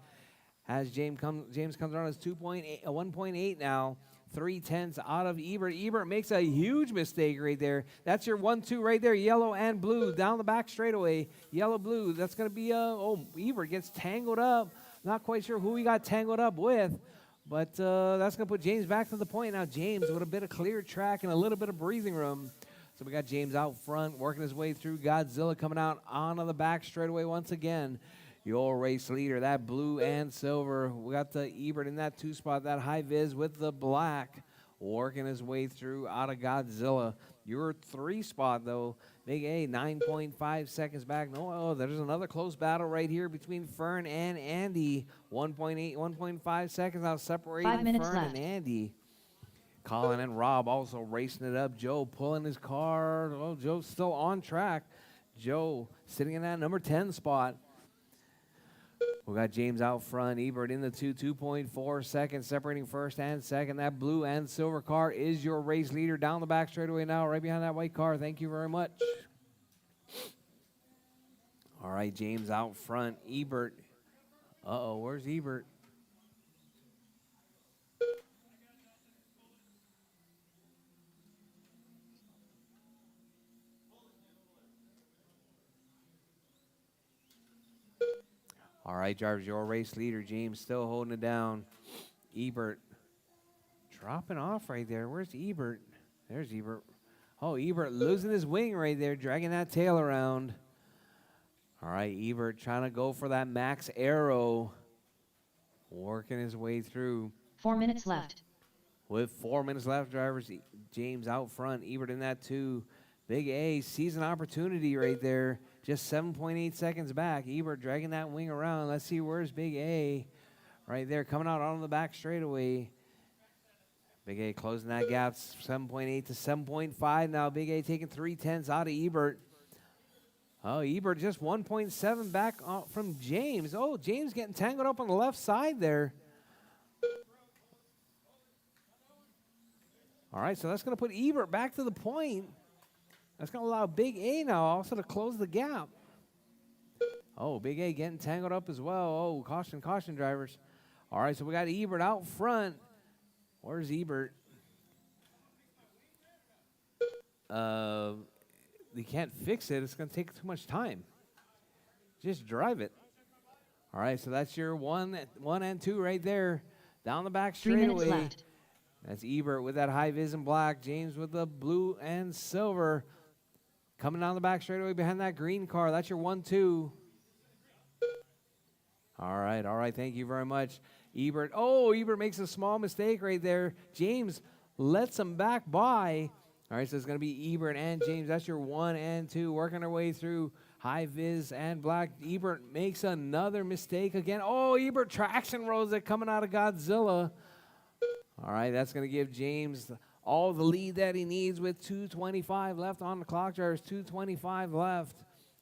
As James comes around as 1.8 now. 3/10 out of Ebert. Ebert makes a huge mistake right there. That's your 1-2 right there, yellow and blue. Down the back straightaway, yellow, blue. That's going to be, Ebert gets tangled up Not quite sure who he got tangled up with, but that's going to put James back to the point. Now James with a bit of clear track and a little bit of breathing room. So we got James out front, working his way through. Godzilla coming out onto the back straightaway once again. Your race leader, that blue and silver. We got the Ebert in that 2 spot, that high vis with the black, working his way through out of Godzilla. Your 3 spot, though, Big A, 9.5 seconds back. No, oh, there's another close battle right here between Fern and Andy. 1.8, 1.5 seconds now separating 5 minutes Fern left. and Andy. Colin and Rob also racing it up. Joe pulling his car. Oh, Joe's still on track. Joe sitting in that number 10 spot. We got James out front. Ebert in the 2.4 seconds, separating first and second. That blue and silver car is your race leader down the back straightaway now, right behind that white car. Thank you very much. All right, James out front. Ebert. Uh-oh, where's Ebert? All right, drivers, your race leader, James, still holding it down. Ebert dropping off right there. Where's Ebert? There's Ebert. Oh, Ebert losing his wing right there, dragging that tail around. All right, Ebert trying to go for that max arrow, working his way through. 4 minutes left. With 4 minutes left, drivers, James out front. Ebert in that 2. Big A sees an opportunity right there. Just 7.8 seconds back. Ebert dragging that wing around. Let's see, where's Big A? Right there, coming out on the back straightaway. Big A closing that gap, 7.8 to 7.5 now. Big A taking 3/10 out of Ebert. Oh, Ebert just 1.7 back from James. Oh, James getting tangled up on the left side there. All right, so that's going to put Ebert back to the point. That's going to allow Big A now also to close the gap. Oh, Big A getting tangled up as well. Oh, caution, caution, drivers. All right, so we got Ebert out front. Where's Ebert? You can't fix it. It's going to take too much time. Just drive it. All right, so that's your one and 2 right there. Down the back 3 minutes straightaway. left. That's Ebert with that high vis and black. James with the blue and silver. Coming down the back straightaway behind that green car. That's your 1-2. All right. Thank you very much. Ebert. Oh, Ebert makes a small mistake right there. James lets him back by. All right, so it's going to be Ebert and James. That's your 1 and 2. Working their way through high vis and black. Ebert makes another mistake again. Oh, Ebert traction rolls it coming out of Godzilla. All right, that's going to give James all the lead that he needs with 2:25 left on the clock. There's 2:25 left.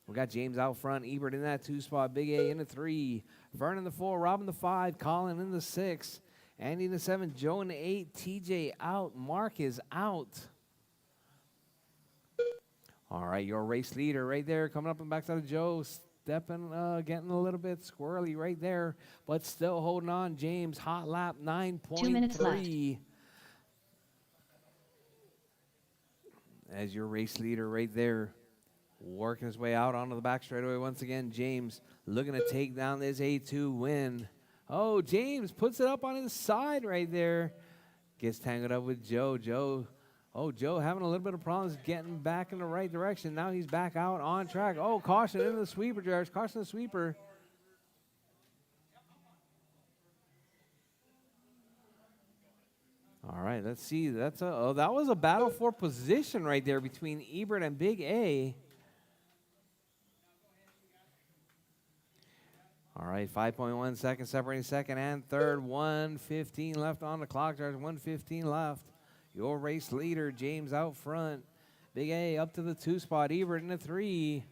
We got James out front, Ebert in that 2 spot, Big A in the 3, Vern in the 4, Rob in the 5, Colin in the 6, Andy in the 7, Joe in the 8, TJ out, Mark is out. All right, your race leader right there coming up and backside of Joe, stepping, getting a little bit squirrely right there, but still holding on. James, hot lap, 2 minutes left. 9.3. As your race leader right there, working his way out onto the back straightaway once again. James looking to take down this A2 win. Oh, James puts it up on his side right there. Gets tangled up with Joe. Joe having a little bit of problems getting back in the right direction. Now he's back out on track. Oh, caution into the sweeper, drivers. Caution the sweeper. All right, let's see. That was a battle for position right there between Ebert and Big A. All right, 5.1 seconds separating second and third. 1:15 left on the clock. There's 1:15 left. Your race leader, James out front. Big A up to the 2 spot. Ebert in the 3.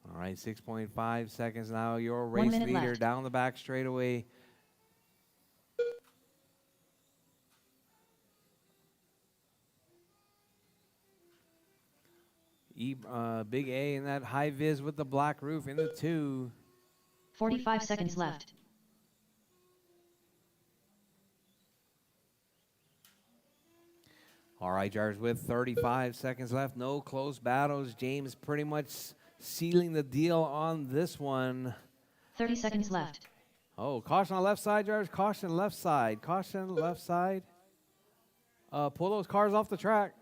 All right, 6.5 seconds now. Your 1 race minute leader left. down the back straightaway. Big A in that high vis with the black roof in the 2. 45 seconds left. All right, drivers, with 35 seconds left, no close battles. James pretty much sealing the deal on this one. 30 seconds left. Oh, caution on left side, drivers. Caution left side. Caution left side. Pull those cars off the track.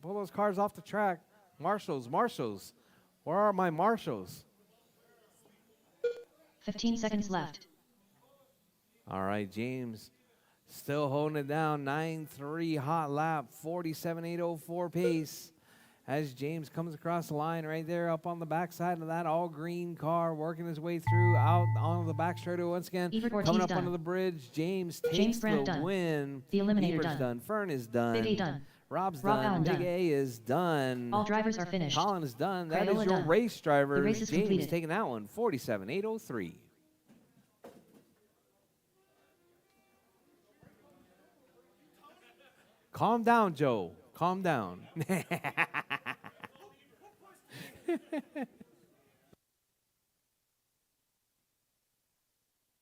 Pull those cars off the track. Marshals, marshals. Where are my marshals? 15 seconds left. All right, James still holding it down. 9-3 hot lap. 47.804 pace. As James comes across the line right there up on the backside of that all green car, working his way through out on the back straightaway once again. Ebert Ortiz Coming up done. under the bridge, James takes James the Brandt done. win. The Eliminator Ebert's done. done. Fern is done. Big A done. Rob's Rob done. Allen Big done. A is done. All drivers are finished. Colin is done. That Crayola is your done. race driver. The race is James completed. taking that one. 47.803. Calm down, Joe. Calm down.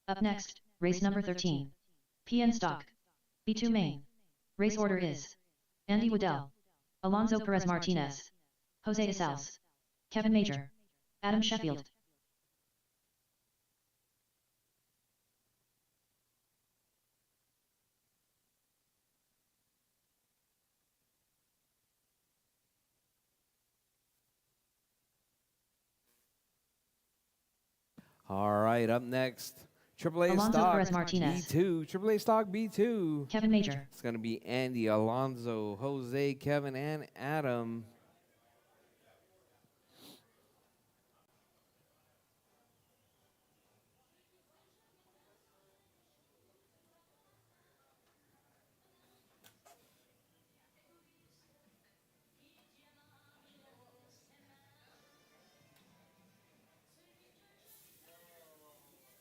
Up next, race number 13. PN Stock. B2 main. Race order is Andy Waddell, Alonso Perez Martinez, Jose Isals, Kevin Major, Adam Sheffield. All right, up next, AAA Alonso Stock Perez Martinez. B2. AAA Stock B2. Kevin Major. It's going to be Andy, Alonso, Jose, Kevin, and Adam.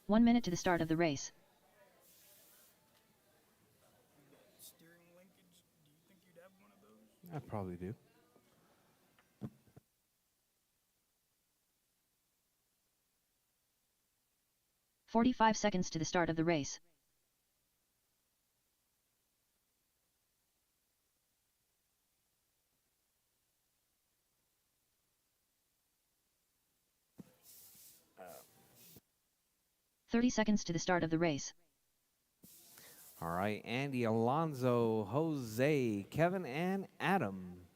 One minute to the start of the race. Steering linkage, do you think you'd have one of those? I probably do. "45 seconds to the start of the race. Uh. 30 seconds to the start of the race. All right, Andy, Alonso, Jose, Kevin, and Adam.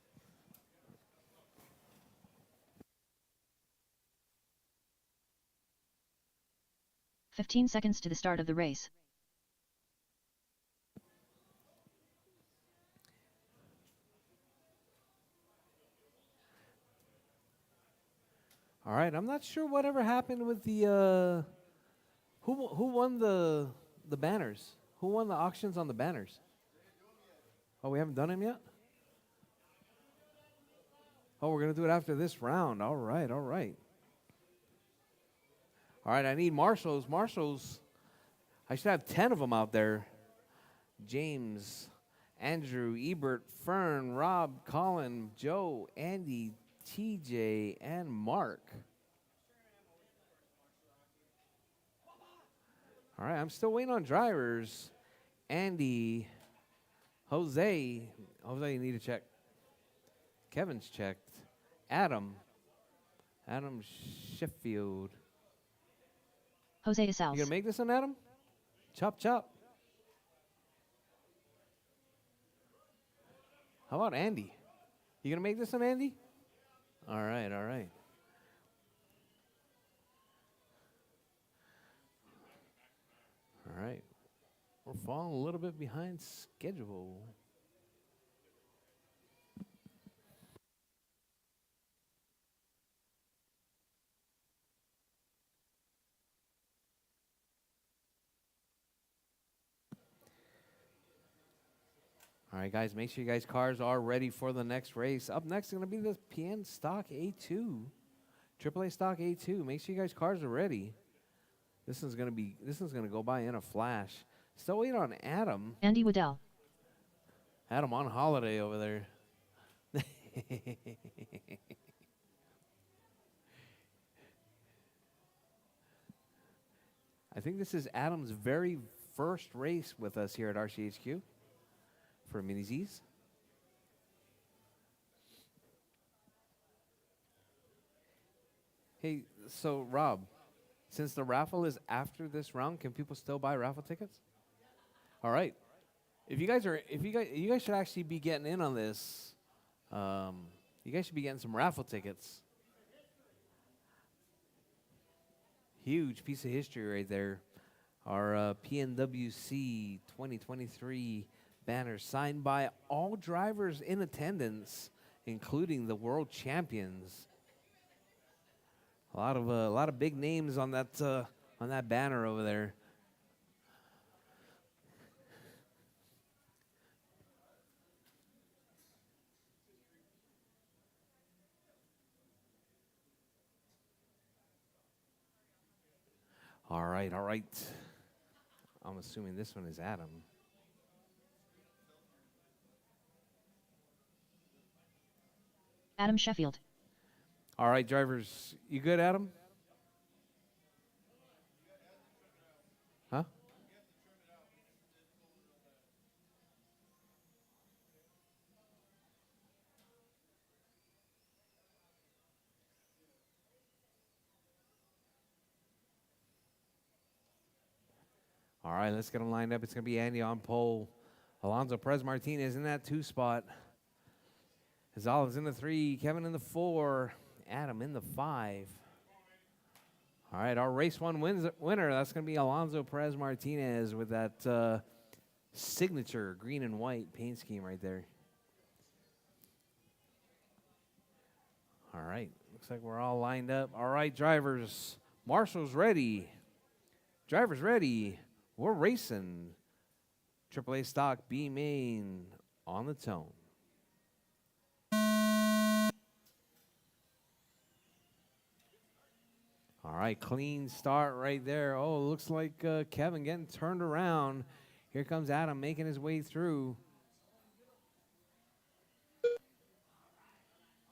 "15 seconds to the start of the race. All right, I'm not sure whatever happened with the who won the banners? Who won the auctions on the banners? Oh, we haven't done them yet? Oh, we're going to do it after this round. All right, all right. All right, I need marshals. Marshals. I should have 10 of them out there. James, Andrew, Ebert, Fern, Rob, Colin, Joe, Andy, TJ, and Mark. All right, I'm still waiting on drivers. Andy, Jose. Jose, you need to check. Kevin's checked. Adam Sheffield. Jose You Isals. gonna make this one, Adam? Chop, chop. How about Andy? You gonna make this one, Andy? All right, all right. All right. We're falling a little bit behind schedule. All right, guys, make sure you guys' cars are ready for the next race. Up next is going to be the PN Stock A2. AAA Stock A2. Make sure you guys' cars are ready. This is going to go by in a flash. Still waiting on Adam. Andy Waddell. Adam on holiday over there. I think this is Adam's very first race with us here at RCHQ for Mini Z's. Hey, so Rob, since the raffle is after this round, can people still buy raffle tickets? All right. If you guys should actually be getting in on this. You guys should be getting some raffle tickets. Huge piece of history right there. Our PNWC 2023 banner signed by all drivers in attendance, including the world champions. A lot of big names on that banner over there. All right, all right. I'm assuming this one is Adam. Adam Sheffield. All right, drivers, you good, Adam? Huh? All right, let's get them lined up. It's going to be Andy on pole. Alonso Perez Martinez in that 2 spot. Gonzalez in the 3. Kevin in the 4. Adam in the 5. All right, our race 1 winner. That's going to be Alonso Perez Martinez with that signature green and white paint scheme right there. All right, looks like we're all lined up. All right, drivers. Marshall's ready. Drivers ready. We're racing. AAA stock B main on the tone. All right, clean start right there. Oh, looks like Kevin getting turned around. Here comes Adam making his way through.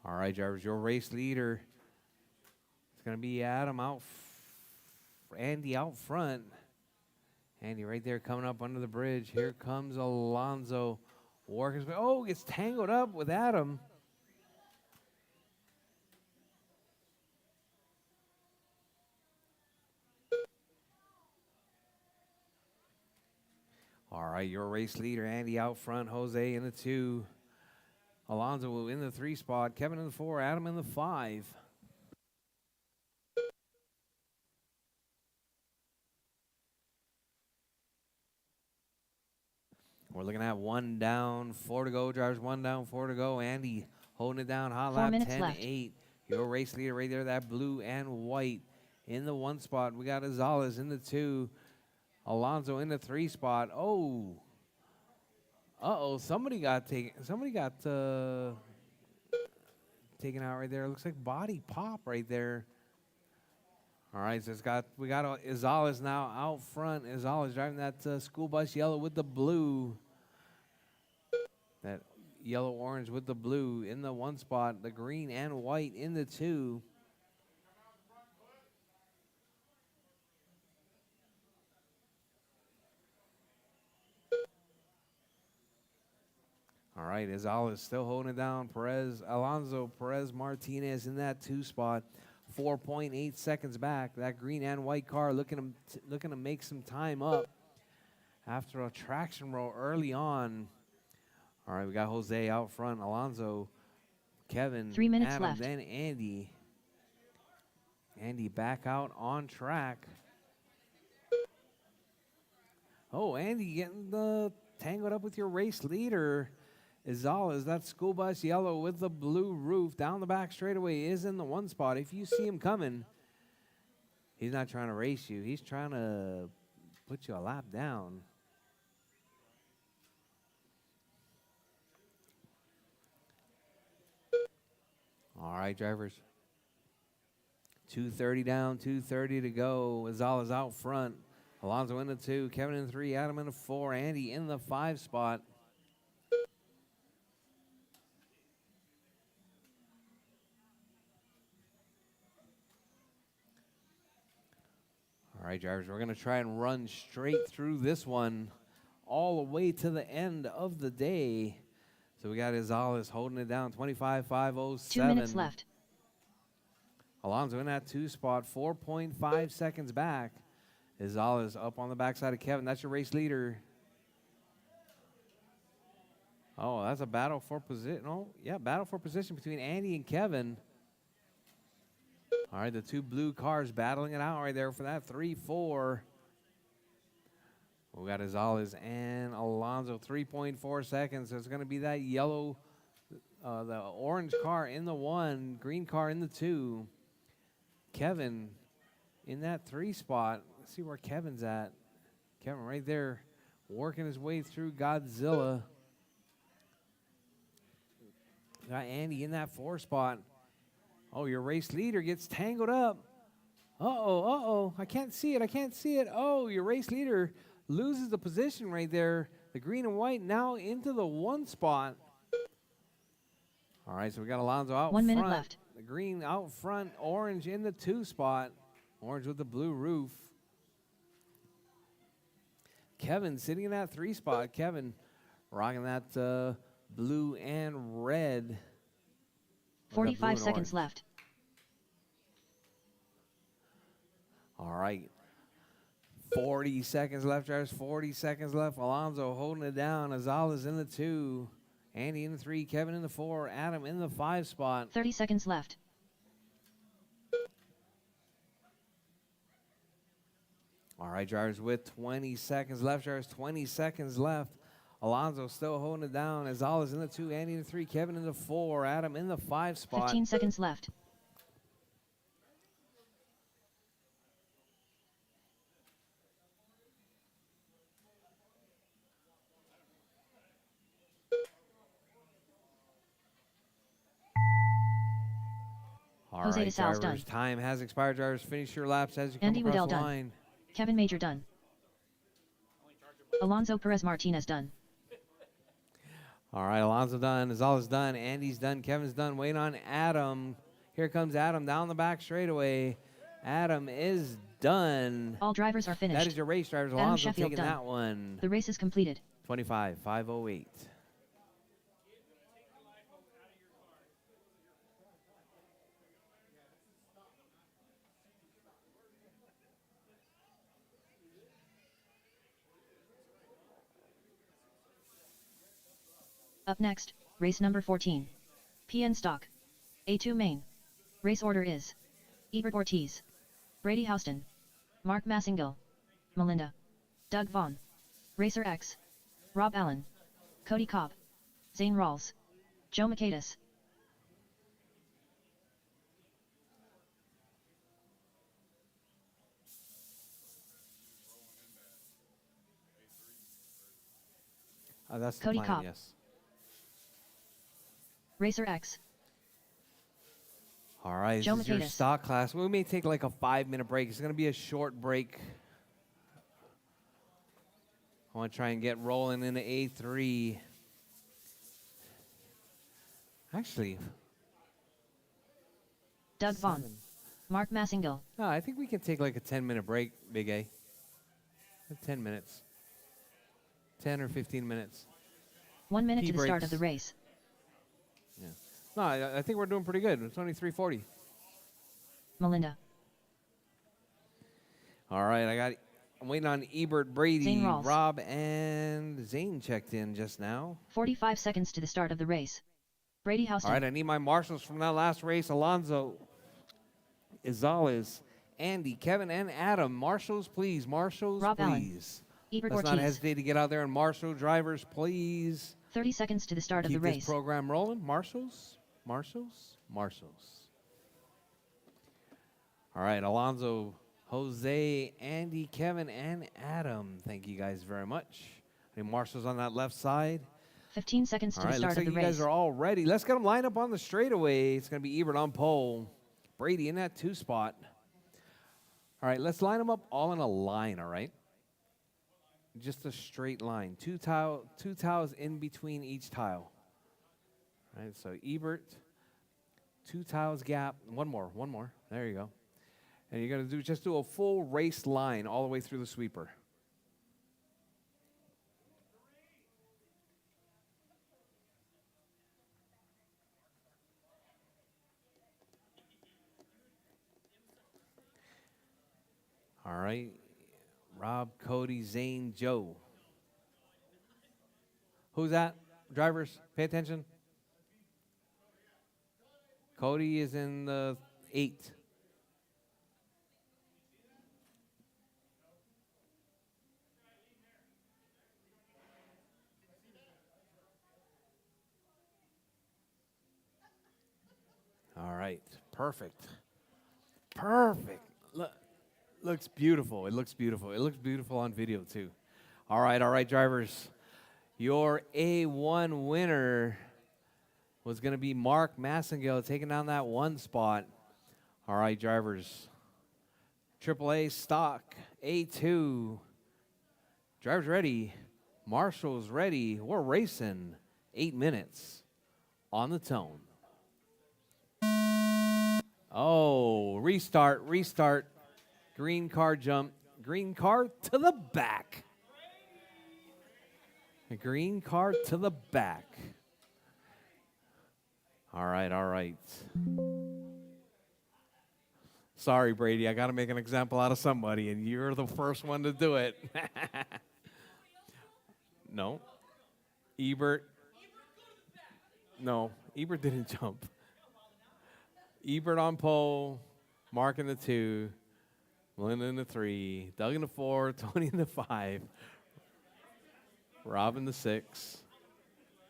All right, drivers, your race leader. It's going to be Adam Andy out front. Andy right there coming up under the bridge. Here comes Alonso. Gets tangled up with Adam. All right, your race leader, Andy out front. Jose in the 2. Alonso in the 3 spot. Kevin in the 4. Adam in the 5. We're looking at 1 down, 4 to go. Drivers 1 down, 4 to go. Andy holding it down. Hot 4 lap minutes left. 10-8. Your race leader right there, that blue and white in the 1 spot. We got Gonzalez in the 2. Alonso in the 3 spot. Oh. Somebody got taken out right there. Looks like body pop right there. All right, so we got Gonzalez now out front. Gonzalez driving that school bus yellow with the blue. That yellow-orange with the blue in the 1 spot. The green and white in the 2. All right, Gonzalez still holding it down. Alonso Perez Martinez in that 2 spot. 4.8 seconds back. That green and white car looking to make some time up after a traction roll early on. All right, we got Jose out front. Alonso, Kevin, 3 minutes Adam, left. then Andy. Andy back out on track. Oh, Andy getting tangled up with your race leader. Gonzalez, that school bus yellow with the blue roof down the back straightaway is in the 1 spot. If you see him coming, he's not trying to race you. He's trying to put you a lap down. All right, drivers. 2:30 down, 2:30 to go. Gonzalez out front. Alonso in the 2, Kevin in the 3, Adam in the 4, Andy in the 5 spot. All right, drivers, we're going to try and run straight through this one all the way to the end of the day. So we got Gonzalez holding it down, 25.507. 2 minutes left. Alonso in that 2 spot, 4.5 seconds back. Izala's up on the backside of Kevin. That's your race leader. Oh, that's a battle for position. Oh, yeah, battle for position between Andy and Kevin. All right, the 2 blue cars battling it out right there for that 3-4. We got Izales and Alonso, 3.4 seconds. So it's going to be that yellow, the orange car in the 1, green car in the 2. Kevin in that 3 spot. Let's see where Kevin's at. Kevin right there working his way through Godzilla. Got Andy in that 4 spot. Oh, your race leader gets tangled up. Uh-oh. I can't see it. Oh, your race leader loses the position right there. The green and white now into the 1 spot. All right, so we got Alonso out 1 minute front. left. The green out front, orange in the 2 spot. Orange with the blue roof. Kevin sitting in that 3 spot. Kevin rocking that blue and red. 45 seconds left. All right. 40 seconds left, drivers. 40 seconds left. Alonso holding it down. Azala's in the 2. Andy in the 3. Kevin in the 4. Adam in the 5 spot. 30 seconds left. All right, drivers, with 20 seconds left. Drivers, 20 seconds left. Alonso still holding it down. Azala's in the 2. Andy in the 3. Kevin in the 4. Adam in the 5 spot. 15 seconds left. All Jose right, de Sal's drivers, done. time has expired. Drivers, finish your laps as you come Andy across Waddell the done. line. Kevin Major done. Alonso Perez Martinez done. All right, Alonso done. Azala's done. Andy's done. Kevin's done. Waiting on Adam. Here comes Adam down the back straightaway. Adam is done. All drivers are finished. That is your race, drivers. Adam Alonso Sheffield taking done. that one. The race is completed. 25-508. Up next, race number 14. PN Stock. A2 main. Race order is Ebert Ortiz, Brady Houston, Mark Massingill, Melinda, Doug Vaughn, Racer X, Rob Allen, Cody Cobb, Zane Rawls, Joe Makadis. That's the Cody plan, Cobb. yes. Racer X. All right, Joe this is your Makadis. stock class. We may take like a 5-minute break. It's going to be a short break. I want to try and get rolling into A3. Actually, Doug Vaughn, Mark Massingill. no, I think we can take like a 10-minute break, Big A. 10 minutes. 10 or 15 minutes. 1 minute Tea to the start of breaks. the race. Yeah. No, I think we're doing pretty good. It's only 3:40. Melinda, All right, I'm waiting on Ebert, Brady, Zane Rawls. Rob, and Zane checked in just now. 45 seconds to the start of the race. Brady Houston. All right, I need my marshals from that last race. Alonso, Izales, Andy, Kevin, and Adam. Marshals, please. Marshals, Rob Allen. please. Ebert Let's not Ortiz. hesitate to get out there and marshal. Drivers, please. 30 seconds to the start of Keep the this race. program rolling. Marshals, marshals, marshals. All right, Alonso, Jose, Andy, Kevin, and Adam. Thank you guys very much. Any marshals on that left side? 15 seconds All to right, the looks start like of you the guys race. are all ready. Let's get them lined up on the straightaway. It's going to be Ebert on pole. Brady in that 2 spot. All right, let's line them up all in a line, all right? Just a straight line. Two tiles in between each tile. All right, so Ebert, 2 tiles gap. One more. There you go. And you're going to just do a full race line all the way through the sweeper. All right. Rob, Cody, Zane, Joe. Who's that? Drivers, pay attention. Cody is in the 8. All right. Perfect. Perfect. Looks beautiful. It looks beautiful. It looks beautiful on video, too. All right, drivers. Your A1 winner was going to be Mark Massengale taking down that 1 spot. All right, drivers. AAA stock, A2. Drivers ready. Marshall's ready. We're racing. 8 minutes on the tone. Oh, restart. Green car jump. Green car to the back. A green car to the back. All right. Sorry, Brady. I got to make an example out of somebody, and you're the first one to do it. No. Ebert. No, Ebert didn't jump. Ebert on pole. Mark in the 2. Melinda in the 3. Doug in the 4. Tony in the 5. Rob in the 6.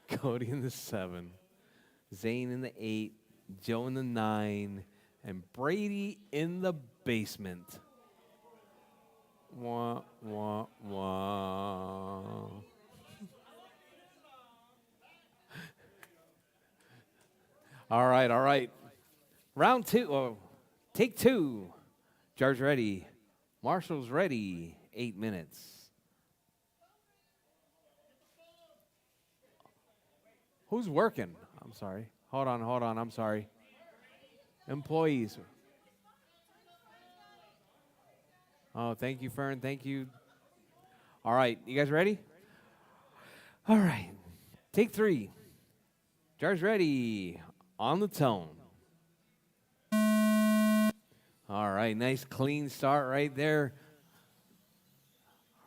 Cody in the 7. Zane in the 8. Joe in the 9. And Brady in the basement. Wah, wah, wah. All right. Round 2. Oh, take 2. Jar's ready. Marshall's ready. 8 minutes. Who's working? I'm sorry. Hold on. I'm sorry. Employees. Oh, thank you, Fern. Thank you. All right. You guys ready? All right. Take 3. Jar's ready. On the tone. All right. Nice clean start right there.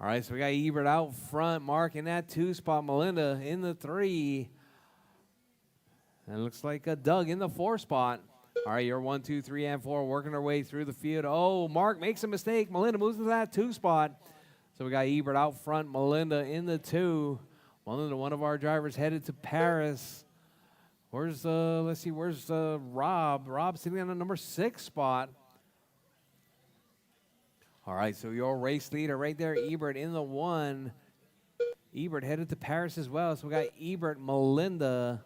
All right. So we got Ebert out front. Mark in that 2 spot. Melinda in the 3. And it looks like Doug in the 4 spot. All right, you're 1, 2, 3, and 4 working our way through the field. Oh, Mark makes a mistake. Melinda moves to that 2 spot. So we got Ebert out front. Melinda in the 2. Melinda, one of our drivers, headed to Paris. Where's Rob? Rob sitting on the number 6 spot. All right, so your race leader right there, Ebert in the 1. Ebert headed to Paris as well. So we got Ebert, Melinda,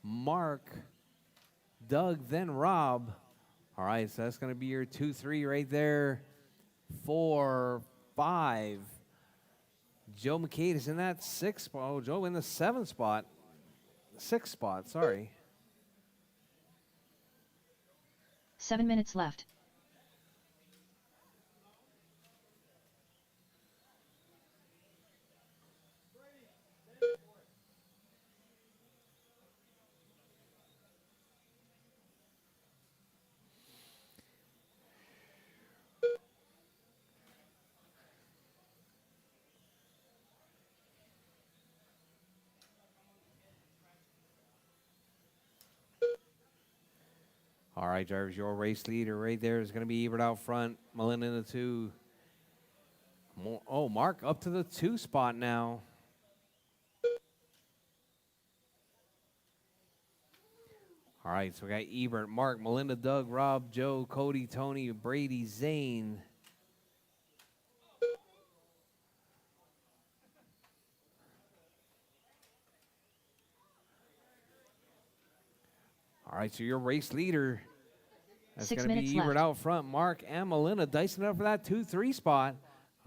Mark, Doug, then Rob. All right, so that's going to be your 2, 3 right there. 4, 5. Joe McCade is in that 6 spot. Oh, Joe in the 7 spot. 6 spot, sorry. 7 minutes left. All right, drivers, your race leader right there is going to be Ebert out front. Melinda in the 2. Oh, Mark up to the 2 spot now. All right, so we got Ebert, Mark, Melinda, Doug, Rob, Joe, Cody, Tony, Brady, Zane. All right, so your race leader, that's 6 going to minutes be Ebert left. out front. Mark and Melinda dicing up for that 2, 3 spot.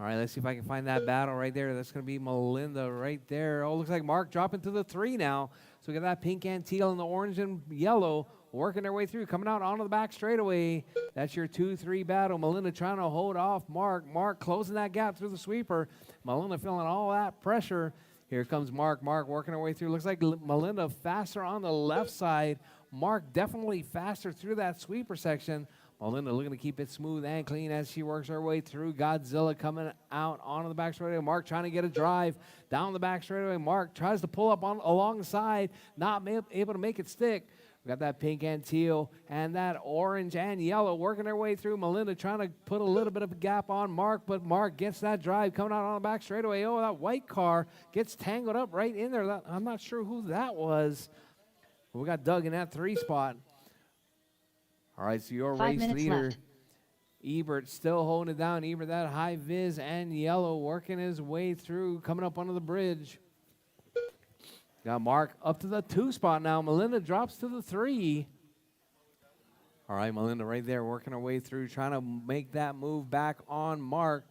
All right, let's see if I can find that battle right there. That's going to be Melinda right there. Oh, looks like Mark dropping to the 3 now. So we got that pink and teal and the orange and yellow working their way through, coming out onto the back straightaway. That's your 2, 3 battle. Melinda trying to hold off Mark. Mark closing that gap through the sweeper. Melinda feeling all that pressure. Here comes Mark. Mark working her way through. Looks like Melinda faster on the left side. Mark definitely faster through that sweeper section. Melinda looking to keep it smooth and clean as she works her way through. Godzilla coming out onto the back straightaway. Mark trying to get a drive down the back straightaway. Mark tries to pull up on alongside, not able to make it stick. We got that pink and teal and that orange and yellow working their way through. Melinda trying to put a little bit of a gap on Mark, but Mark gets that drive coming out on the back straightaway. Oh, that white car gets tangled up right in there. I'm not sure who that was. We got Doug in that 3 spot. All right, so your 5 race minutes leader, left. Ebert, still holding it down. Ebert, that high vis and yellow, working his way through, coming up under the bridge. Got Mark up to the 2 spot now. Melinda drops to the 3. All right, Melinda right there working her way through, trying to make that move back on Mark,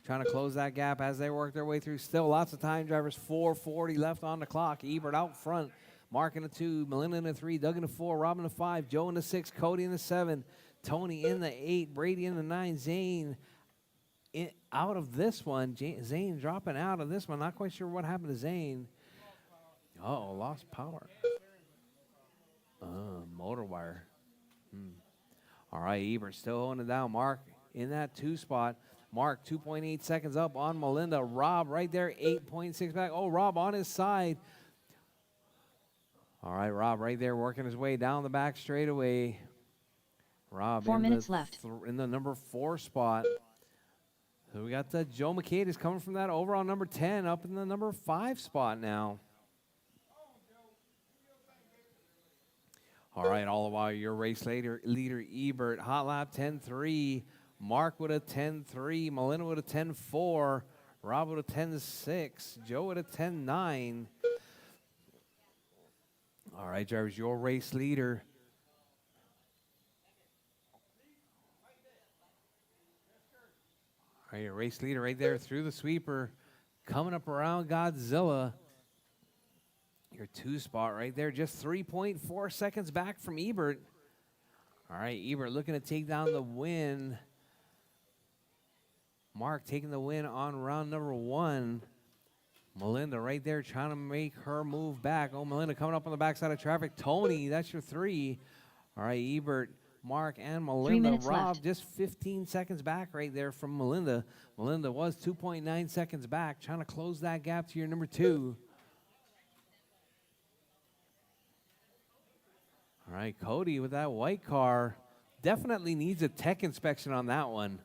trying to close that gap as they work their way through. Still lots of time drivers, 4:40 left on the clock. Ebert out front. Mark in the 2, Melinda in the 3, Doug in the 4, Rob in the 5, Joe in the 6, Cody in the 7, Tony in the 8, Brady in the 9, Zane out of this one. Zane dropping out of this one. Not quite sure what happened to Zane. Uh-oh, lost power. Motor wire. All right, Ebert still holding it down. Mark in that 2 spot. Mark 2.8 seconds up on Melinda. Rob right there, 8.6 back. Oh, Rob on his side. All right, Rob right there working his way down the back straightaway. Rob 4 minutes left. In the number 4 spot. So we got Joe McCade is coming from that over on number 10 up in the number 5 spot now. All right, all the while your race leader Ebert, hot lap 10.3. Mark with a 10.3. Melinda with a 10.4. Rob with a 10.6. Joe with a 10.9. All right, drivers, your race leader. All right, your race leader right there through the sweeper. Coming up around Godzilla. Your 2 spot right there, just 3.4 seconds back from Ebert. All right, Ebert looking to take down the win. Mark taking the win on round number 1. Melinda right there trying to make her move back. Oh, Melinda coming up on the backside of traffic. Tony, that's your 3. All right, Ebert, Mark, and 3 Melinda. minutes Rob left. just 15 seconds back right there from Melinda. Melinda was 2.9 seconds back, trying to close that gap to your number 2. All right, Cody with that white car. Definitely needs a tech inspection on that one.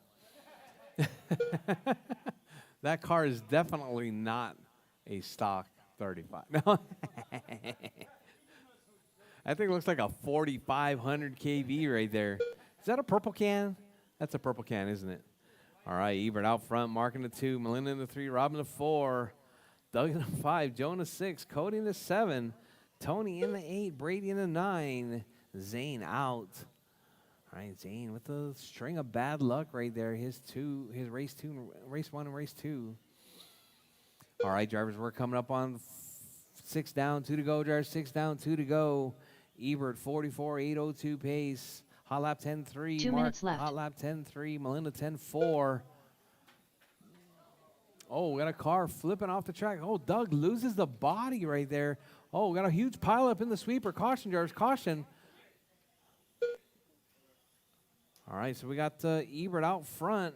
That car is definitely not a stock 35. No. I think it looks like a 4,500 kV right there. Is that a purple can? That's a purple can, isn't it? All right, Ebert out front, Mark in the 2, Melinda in the 3, Rob in the 4, Doug in the 5, Joe in the 6, Cody in the 7, Tony in the 8, Brady in the 9, Zane out. All right, Zane with a string of bad luck right there. His race 1 and race 2. All right, drivers, we're coming up on 6 down, 2 to go, drivers. 6 down, 2 to go. Ebert 44.802 pace. Hot lap 10.3. 2 Mark, minutes left. hot lap 10.3. Melinda 10.4. Oh, we got a car flipping off the track. Oh, Doug loses the body right there. Oh, we got a huge pileup in the sweeper. Caution, drivers, caution. All right, so we got Ebert out front.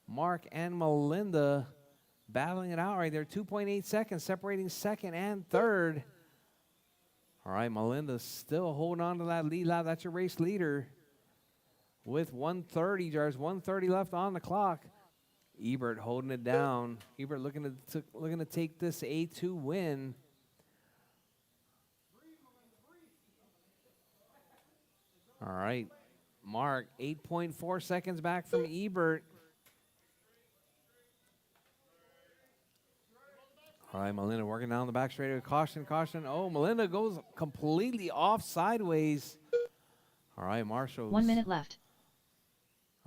Mark and Melinda battling it out right there. 2.8 seconds separating second and third. All right, Melinda still holding on to that lead lap. That's your race leader with 1:30, drivers. 1:30 left on the clock. Ebert holding it down. Ebert looking to take this A2 win. All right, Mark 8.4 seconds back from Ebert. All right, Melinda working down the back straightaway. Caution, caution. Oh, Melinda goes completely off sideways. All right, Marshall. 1 minute left.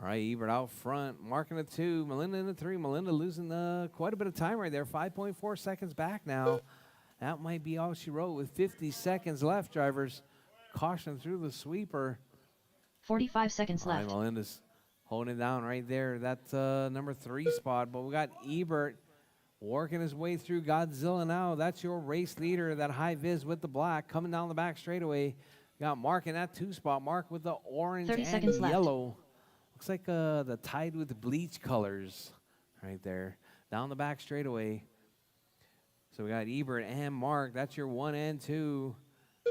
All right, Ebert out front. Mark in the 2, Melinda in the 3. Melinda losing quite a bit of time right there. 5.4 seconds back now. That might be all she wrote with 50 seconds left, drivers. Caution through the sweeper. 45 seconds All right, left. Melinda's holding it down right there. That's number 3 spot. But we got Ebert Working his way through Godzilla now. That's your race leader, that high vis with the black. Coming down the back straightaway. Got Mark in that 2-spot. Mark with the orange 30 and seconds left. yellow. Looks like the Tide with bleach colors right there. Down the back straightaway. So we got Ebert and Mark. That's your 1 and 2.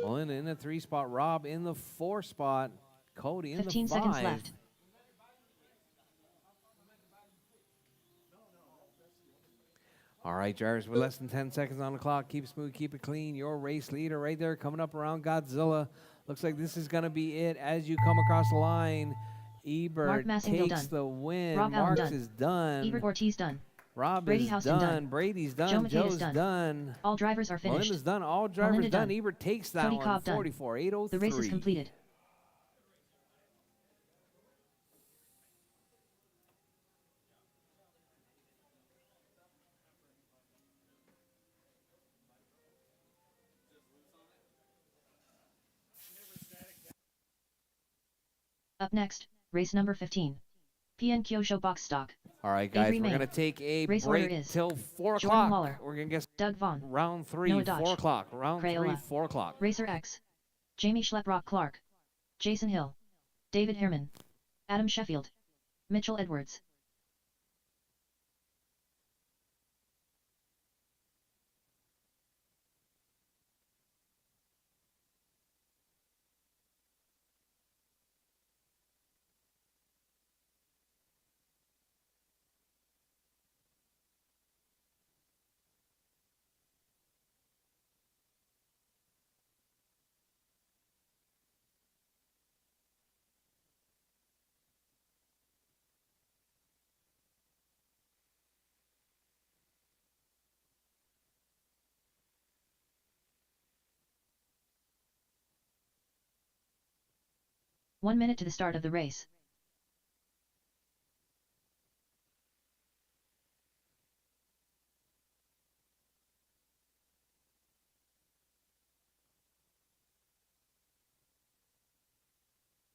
Melinda in the 3-spot. Rob in the 4-spot. Cody in the 5. 15 seconds left. All right, drivers, with less than 10 seconds on the clock. Keep it smooth, keep it clean. Your race leader right there coming up around Godzilla. Looks like this is going to be it as you come across the line. Ebert Massingville takes done. the win. Rob Allen Marks done. is done. Ebert Ortiz done. Rob Brady is Houston done. done. Brady's Joe done. Mateus Joe's done. done. All drivers are finished. Melinda's done. All drivers Melinda done. done. Ebert takes that Cody one. Cobb done. 44-803. The race is completed. Up next, race number 15. PN Kyosho box stock. All right, Avery guys, we're Main. going to take a Race order break is till 4 Jordan o'clock. Waller. We're going to get Doug Vaughn. round 3, Noah 4 Dodge. o'clock. Round 3, Crayola. 4 o'clock. Racer X. Jamie Schleprock Clark. Jason Hill. David Herman. Adam Sheffield. Mitchell Edwards. One minute to the start of the race.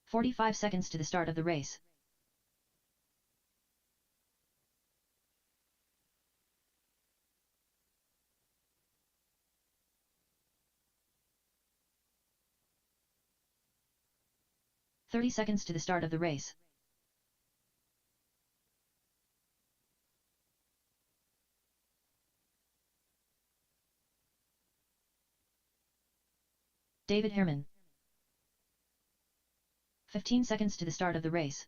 "45 seconds to the start of the race. "30 seconds to the start of the race. David Herman. 15 seconds to the start of the race.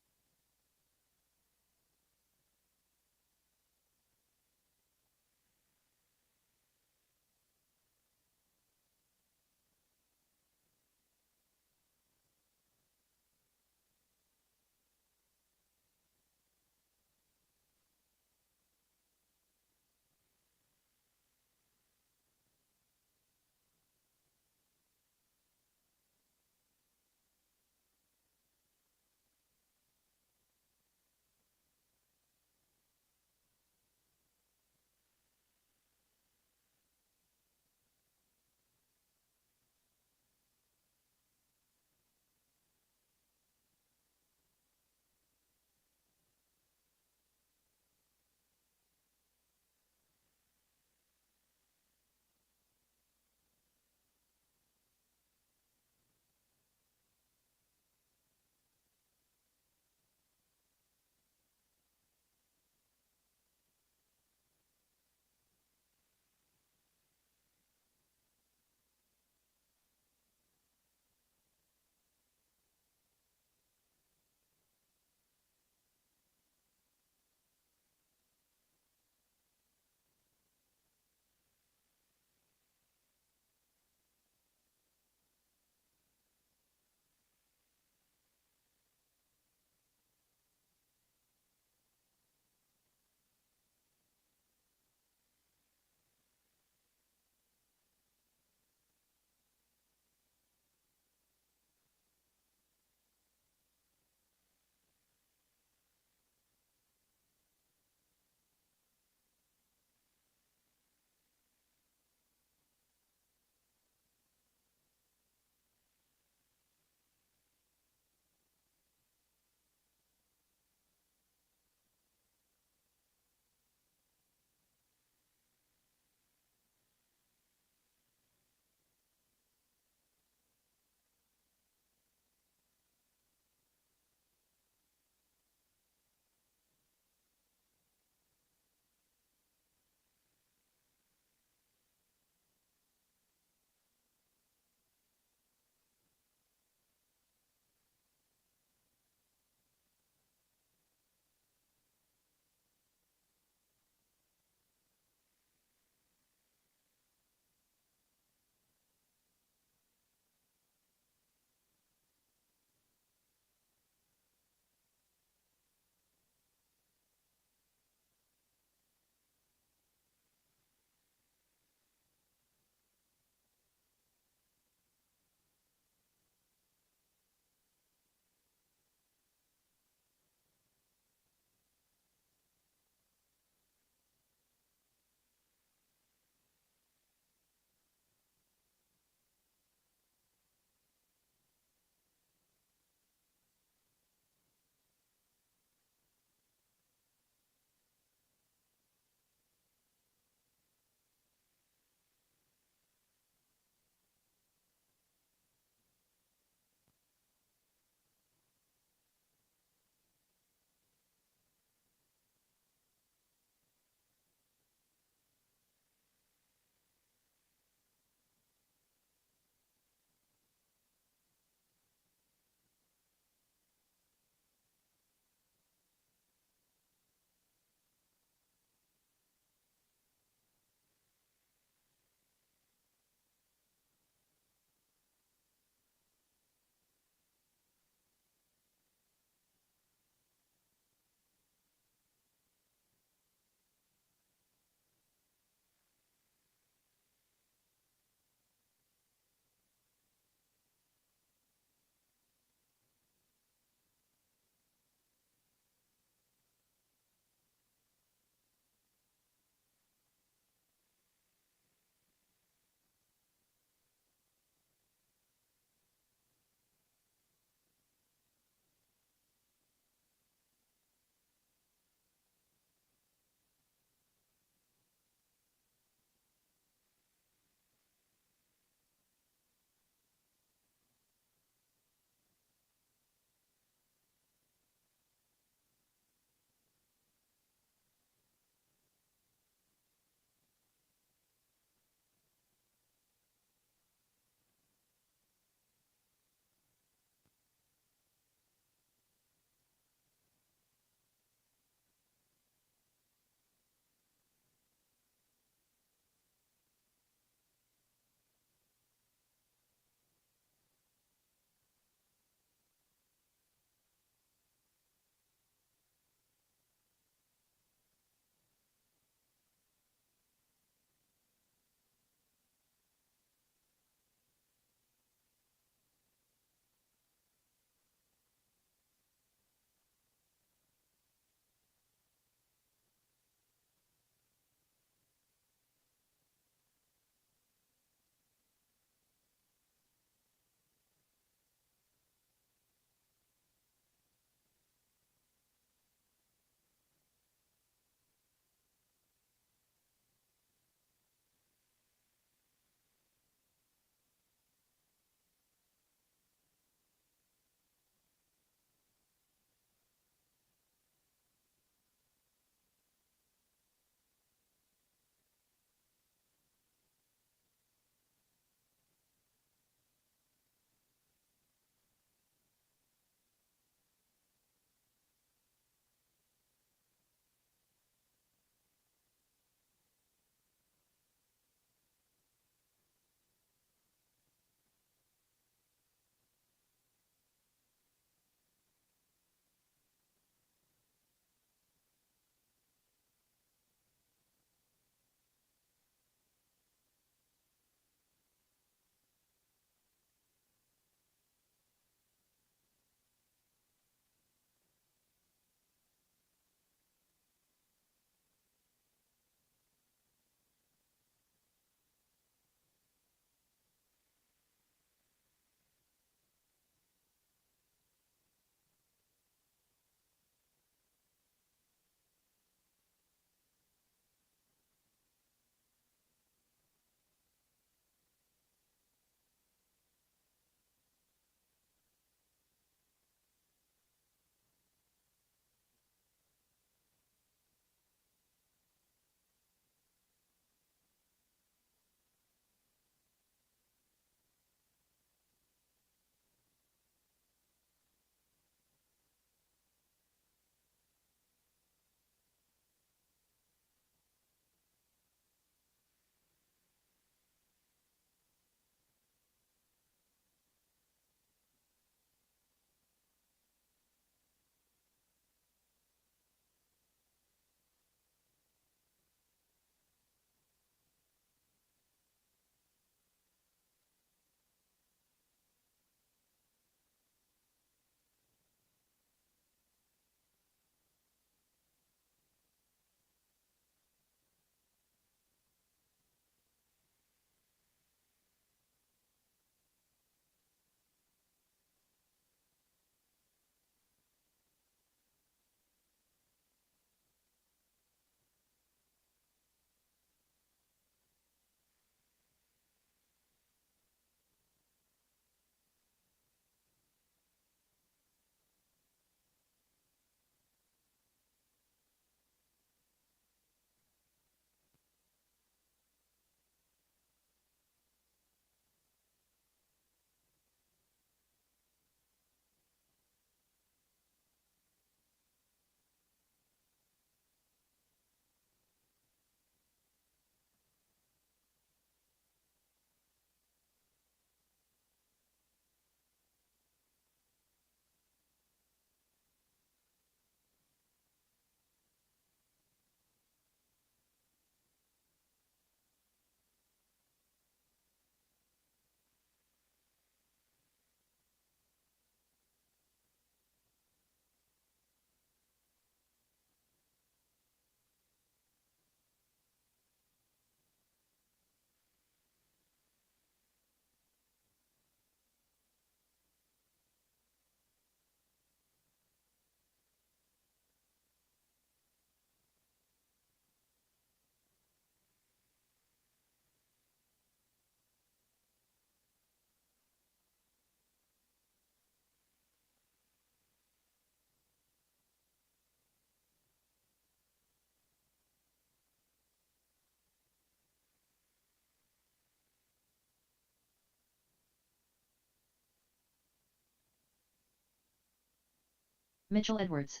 Mitchell Edwards.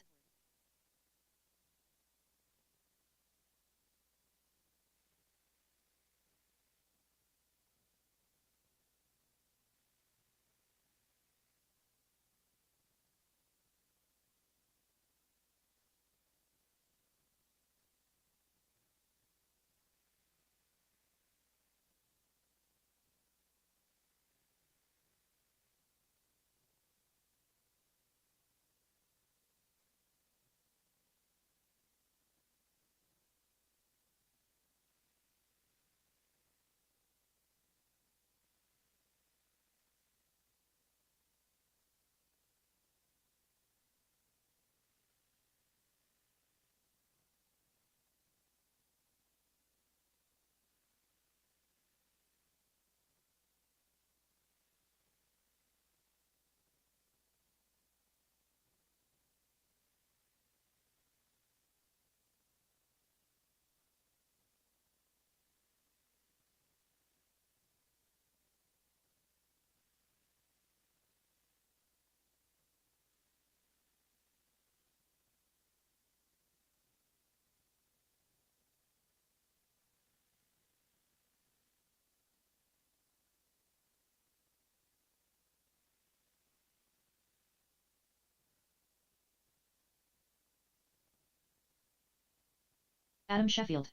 Adam Sheffield.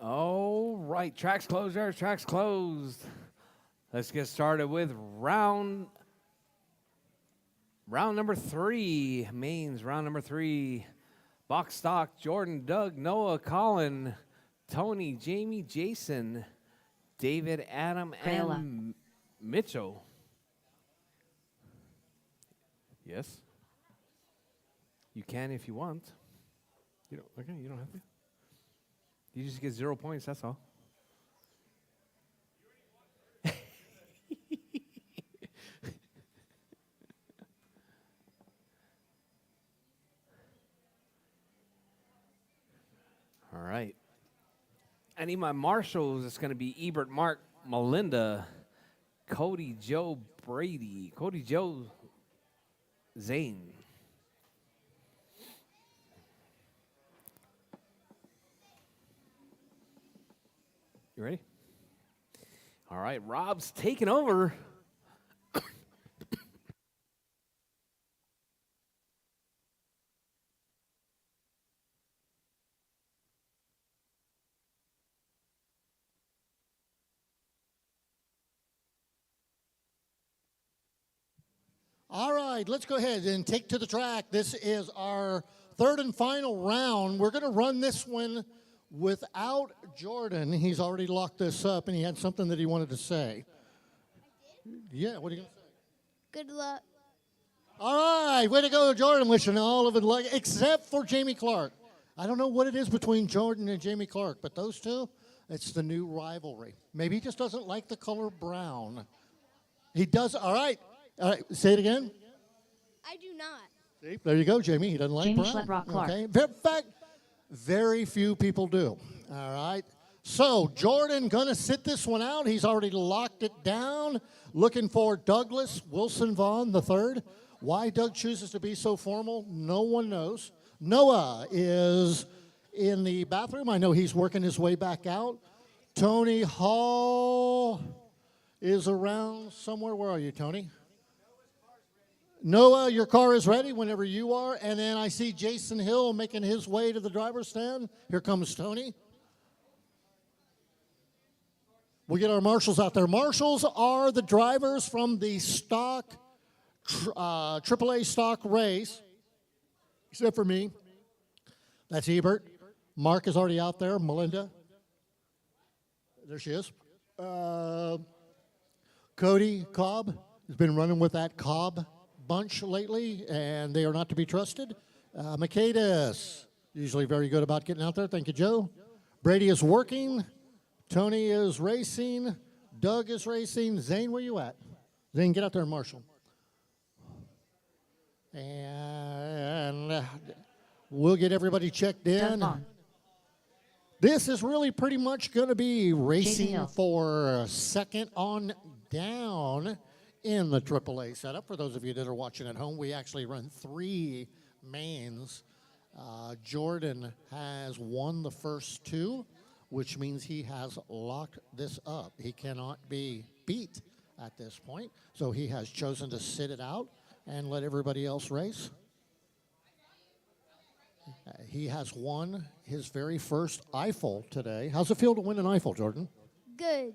All right, track's closed there. Track's closed. Let's get started with round number 3. Mains, round number 3. Box stock, Jordan, Doug, Noah, Colin, Tony, Jamie, Jason, David, Adam, Crayola. and Mitchell. Yes? You can if you want. You don't, okay, you don't have to. You just get 0 points, that's all. All right. I need my marshals. It's going to be Ebert, Mark, Melinda, Cody, Joe, Brady, Cody, Joe, Zane. You ready? All right, Rob's taking over. All right, let's go ahead and take to the track. This is our third and final round. We're going to run this one without Jordan. He's already locked this up, and he had something that he wanted to say. Yeah, what are you going to say? Good luck. All right, way to go, Jordan. Wishing all of it luck, except for Jamie Clark. I don't know what it is between Jordan and Jamie Clark, but those two, it's the new rivalry. Maybe he just doesn't like the color brown. He does. All right, say it again. I do not. See, there you go, Jamie. He doesn't like Jamie brown. Schleprock Clark. Okay. In fact, very few people do. All right. So Jordan gonna sit this one out. He's already locked it down. Looking for Douglas Wilson Vaughn III. Why Doug chooses to be so formal, no one knows. Noah is in the bathroom. I know he's working his way back out. Tony Hall is around somewhere. Where are you, Tony? Noah, your car is ready whenever you are. And then I see Jason Hill making his way to the driver's stand. Here comes Tony. We'll get our marshals out there. Marshals are the drivers from the stock, AAA stock race, except for me. That's Ebert. Mark is already out there. Melinda. There she is. Cody Cobb has been running with that Cobb bunch lately, and they are not to be trusted. Makadis, usually very good about getting out there. Thank you, Joe. Brady is working. Tony is racing. Doug is racing. Zane, where you at? Zane, get out there and marshal. And we'll get everybody checked Doug in. Vaughn. This is really pretty much going to be Jason racing Hill. for second on down in the AAA setup. For those of you that are watching at home, we actually run 3 mains. Jordan has won the first 2, which means he has locked this up. He cannot be beat at this point, so he has chosen to sit it out and let everybody else race. He has won his very first Eiffel today. How's it feel to win an Eiffel, Jordan? Good.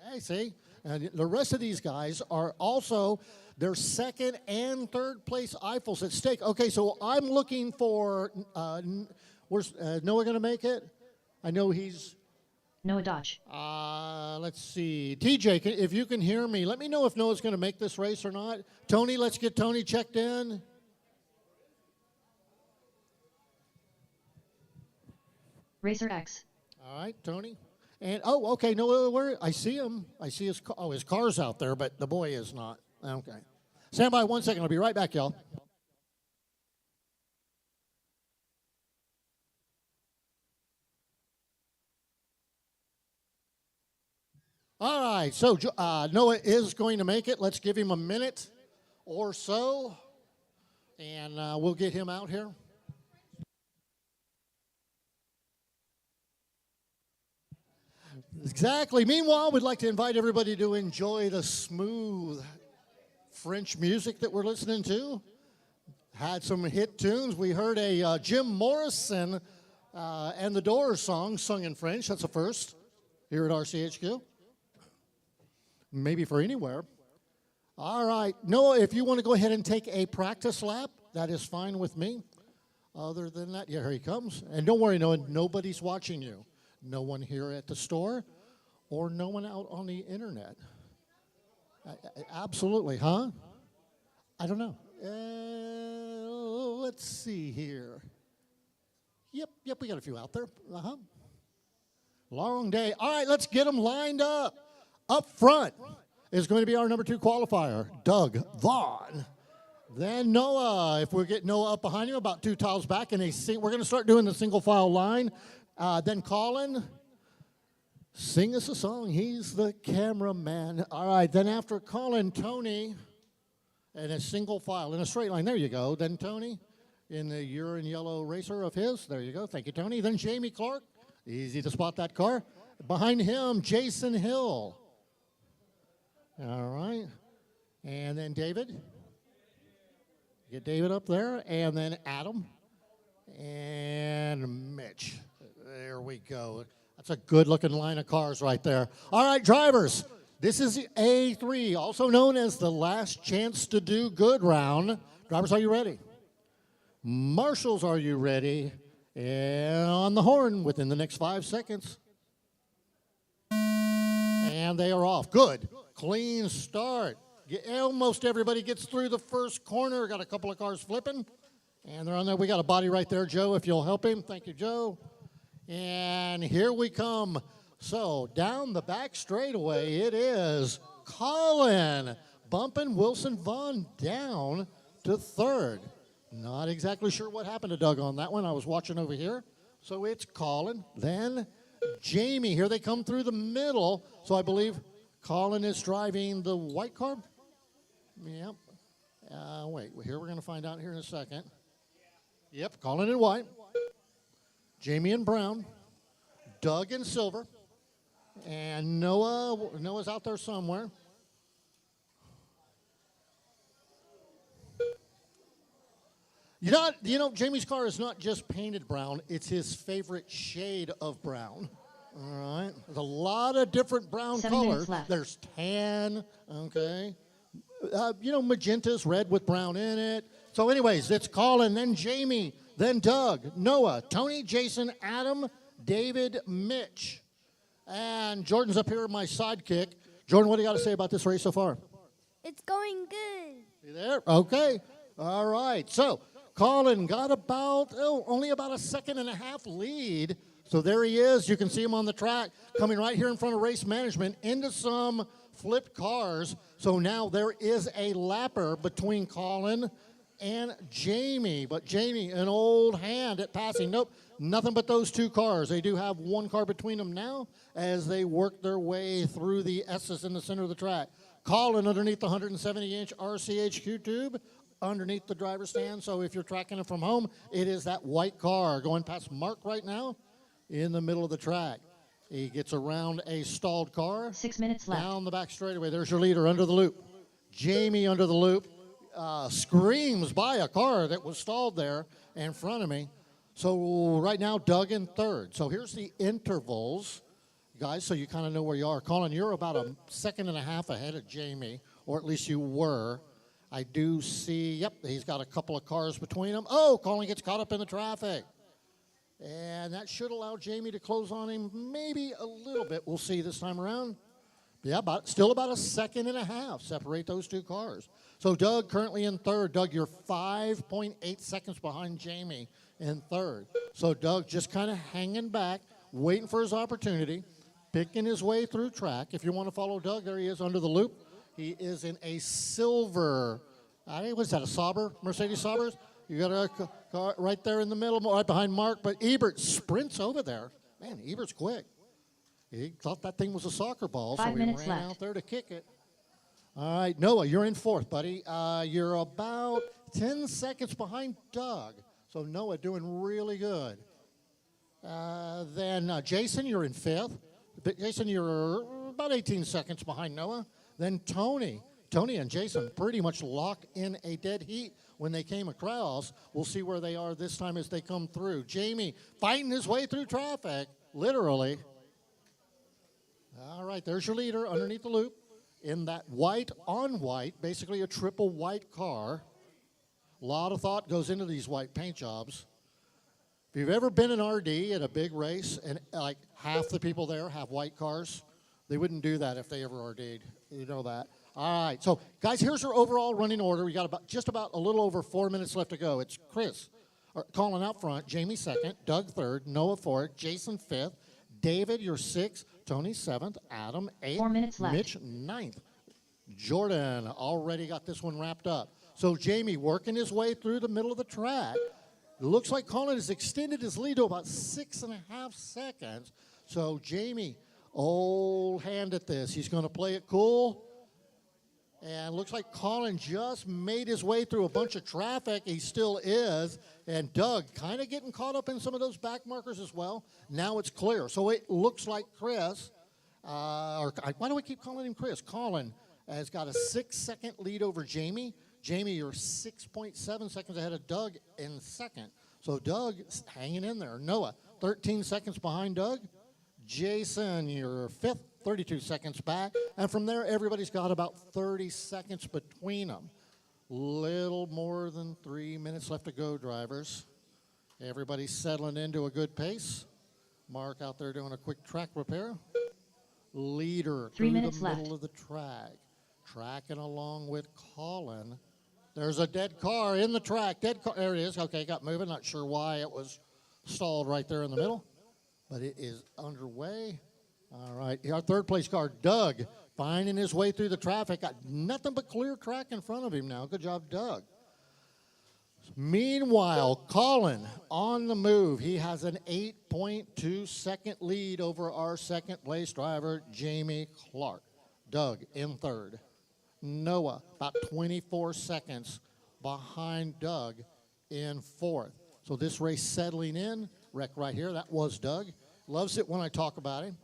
Hey, see? And the rest of these guys are also their second and third place Eiffels at stake. Okay, so I'm looking for, where's Noah going to make it? I know he's, Noah Dodge. let's see. TJ, if you can hear me, let me know if Noah's going to make this race or not. Tony, let's get Tony checked in. Racer X. All right, Tony. And, oh, okay, no, where? I see him. I see his car. Oh, his car's out there, but the boy is not. Okay. Stand by 1 second. I'll be right back, y'all. All right, so Noah is going to make it. Let's give him a minute or so, and we'll get him out here. Exactly. Meanwhile, we'd like to invite everybody to enjoy the smooth French music that we're listening to. Had some hit tunes. We heard a Jim Morrison And the Doors song sung in French. That's a first here at RCHQ. Maybe for anywhere. All right. Noah, if you want to go ahead and take a practice lap, that is fine with me. Other than that, yeah, here he comes. And don't worry, Noah, nobody's watching you. No one here at the store or no one out on the internet. Absolutely, huh? I don't know. Let's see here. Yep, we got a few out there. Long day. All right, let's get them lined up. Up front is going to be our number 2 qualifier, Doug Vaughn. Then Noah, if we get Noah up behind him, about 2 tiles back, and we're going to start doing the single file line. Then Colin, sing us a song. He's the cameraman. All right, then after Colin, Tony, in a single file, in a straight line. There you go. Then Tony, in the urine yellow racer of his. There you go. Thank you, Tony. Then Jamie Clark. Easy to spot that car. Behind him, Jason Hill. All right. And then David. Get David up there. And then Adam. And Mitch. There we go. That's a good-looking line of cars right there. All right, drivers. This is A3, also known as the last chance to do good round. Drivers, are you ready? Marshals, are you ready? And on the horn within the next 5 seconds. And they are off. Good. Clean start. Almost everybody gets through the first corner. Got a couple of cars flipping. And they're on there. We got a body right there, Joe, if you'll help him. Thank you, Joe. And here we come. So down the back straightaway, it is Colin bumping Wilson Vaughn down to 3rd. Not exactly sure what happened to Doug on that one. I was watching over here. So it's Colin, then Jamie. Here they come through the middle. So I believe Colin is driving the white car. Yep. Wait, here we're going to find out here in a second. Yep, Colin in white. Jamie in brown. Doug in silver. And Noah's out there somewhere. You know, Jamie's car is not just painted brown. It's his favorite shade of brown. All right. There's a lot of different brown 7 minutes colors. left. There's tan, okay. Magenta's red with brown in it. So anyways, it's Colin, then Jamie, then Doug, Noah, Tony, Jason, Adam, David, Mitch. And Jordan's up here, my sidekick. Jordan, what do you got to say about this race so far? It's going good. You there? Okay. All right. So Colin got only about a 1.5 second lead. So there he is. You can see him on the track coming right here in front of race management into some flipped cars. So now there is a lapper between Colin and Jamie. But Jamie, an old hand at passing. Nope, nothing but those 2 cars. They do have 1 car between them now as they work their way through the S's in the center of the track. Colin underneath the 170-inch RCHQ tube, underneath the driver's stand. So if you're tracking it from home, it is that white car going past Mark right now in the middle of the track. He gets around a stalled car. 6 minutes left. Down the back straightaway. There's your leader under the loop. Jamie under the loop screams by a car that was stalled there in front of me. So right now, Doug in 3rd. So here's the intervals, guys, so you kind of know where you are. Colin, you're about a 1.5 seconds ahead of Jamie, or at least you were. I do see, yep, he's got a couple of cars between them. Oh, Colin gets caught up in the traffic. And that should allow Jamie to close on him maybe a little bit. We'll see this time around. Yeah, still about a 1.5 seconds separate those 2 cars. So Doug currently in 3rd. Doug, you're 5.8 seconds behind Jamie in 3rd. So Doug just kind of hanging back, waiting for his opportunity, picking his way through track. If you want to follow Doug, there he is under the loop. He is in a silver, what's that, a Sauber, Mercedes Saubers? You got a car right there in the middle, right behind Mark, but Ebert sprints over there. Man, Ebert's quick. He thought that thing was a soccer ball, 5 so he minutes ran left. out there to kick it. All right, Noah, you're in 4th, buddy. You're about 10 seconds behind Doug. So Noah doing really good. Then Jason, you're in 5th. Jason, you're about 18 seconds behind Noah. Then Tony, Tony and Jason pretty much lock in a dead heat when they came across. We'll see where they are this time as they come through. Jamie fighting his way through traffic, literally. All right, there's your leader underneath the loop in that white on white, basically a triple white car. A lot of thought goes into these white paint jobs. If you've ever been an RD at a big race and like half the people there have white cars, they wouldn't do that if they ever RD'd. You know that. All right, so guys, here's our overall running order. We got just about a little over 4 minutes left to go. It's Chris calling out front, Jamie second, Doug third, Noah fourth, Jason fifth, David, you're sixth, Tony seventh, Adam eighth, 4 minutes left. Mitch ninth. Jordan already got this one wrapped up. So Jamie working his way through the middle of the track. It looks like Colin has extended his lead to about 6.5 seconds. So Jamie, old hand at this. He's going to play it cool. And looks like Colin just made his way through a bunch of traffic. He still is. And Doug kind of getting caught up in some of those back markers as well. Now it's clear. So it looks like Chris, why do we keep calling him Chris? Colin has got a 6-second lead over Jamie. Jamie, you're 6.7 seconds ahead of Doug in second. So Doug hanging in there. Noah, 13 seconds behind Doug. Jason, you're fifth, 32 seconds back. And from there, everybody's got about 30 seconds between them. Little more than 3 minutes left to go, drivers. Everybody's settling into a good pace. Mark out there doing a quick track repair. Leader 3 through minutes the left. middle of the track. Tracking along with Colin. There's a dead car in the track. Dead car. There it is. Okay, got moving. Not sure why it was stalled right there in the middle, but it is underway. All right. Our third place car, Doug, finding his way through the traffic. Got nothing but clear track in front of him now. Good job, Doug. Meanwhile, Colin on the move. He has an 8.2 second lead over our second place driver, Jamie Clark. Doug in third. Noah, about 24 seconds behind Doug in fourth. So this race settling in. Wreck right here. That was Doug. Loves it when I talk about him.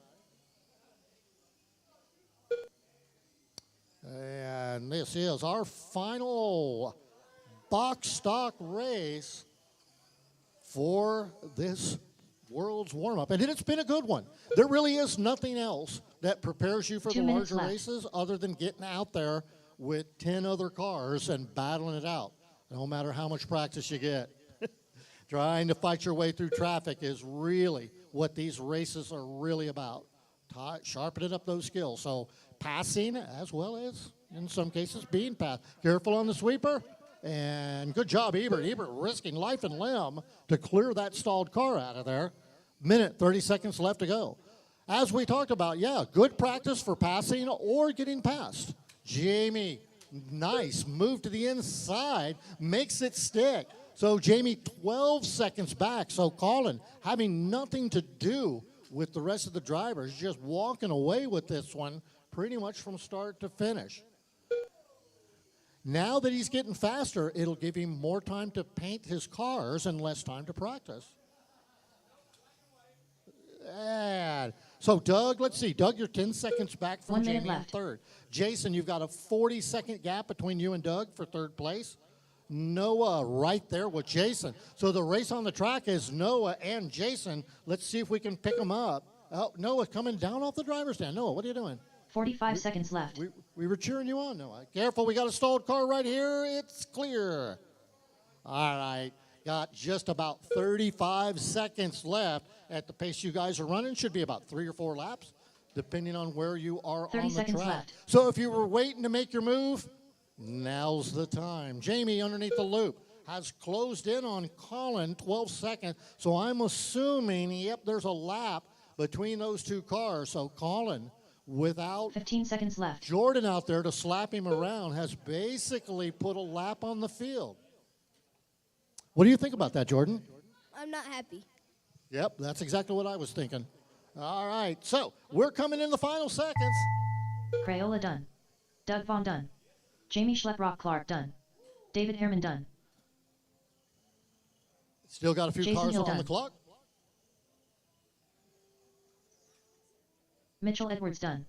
And this is our final box stock race for this world's warm-up. And it's been a good one. There really is nothing else that prepares you for 2 the minutes larger left. races other than getting out there with 10 other cars and battling it out. No matter how much practice you get. Trying to fight your way through traffic is really what these races are really about. Sharpening up those skills. So passing as well as, in some cases, being passed. Careful on the sweeper. And good job, Ebert. Ebert risking life and limb to clear that stalled car out of there. Minute, 30 seconds left to go. As we talked about, yeah, good practice for passing or getting past. Jamie, nice move to the inside, makes it stick. So Jamie, 12 seconds back. So Colin having nothing to do with the rest of the drivers, just walking away with this one pretty much from start to finish. Now that he's getting faster, it'll give him more time to paint his cars and less time to practice. And so Doug, let's see. Doug, you're 10 seconds back from 1 minute Jamie in left. third. Jason, you've got a 40-second gap between you and Doug for third place. Noah right there with Jason. So the race on the track is Noah and Jason. Let's see if we can pick them up. Oh, Noah coming down off the driver's stand. Noah, what are you doing? 45 seconds left. We were cheering you on, Noah. Careful, we got a stalled car right here. It's clear. All right, got just about 35 seconds left. At the pace you guys are running, should be about 3 or 4 laps, depending on where you are 30 on the seconds track. left. So if you were waiting to make your move, now's the time. Jamie underneath the loop has closed in on Colin, 12 seconds. So I'm assuming, yep, there's a lap between those two cars. So Colin, without 15 seconds left. Jordan out there to slap him around, has basically put a lap on the field. What do you think about that, Jordan? I'm not happy. Yep, that's exactly what I was thinking. All right, so we're coming in the final seconds. Crayola done. Doug Vaughn done. Jamie Schleprock Clark done. David Herman done. Still got a few Jason cars Hill on the done. clock. Mitchell Edwards done.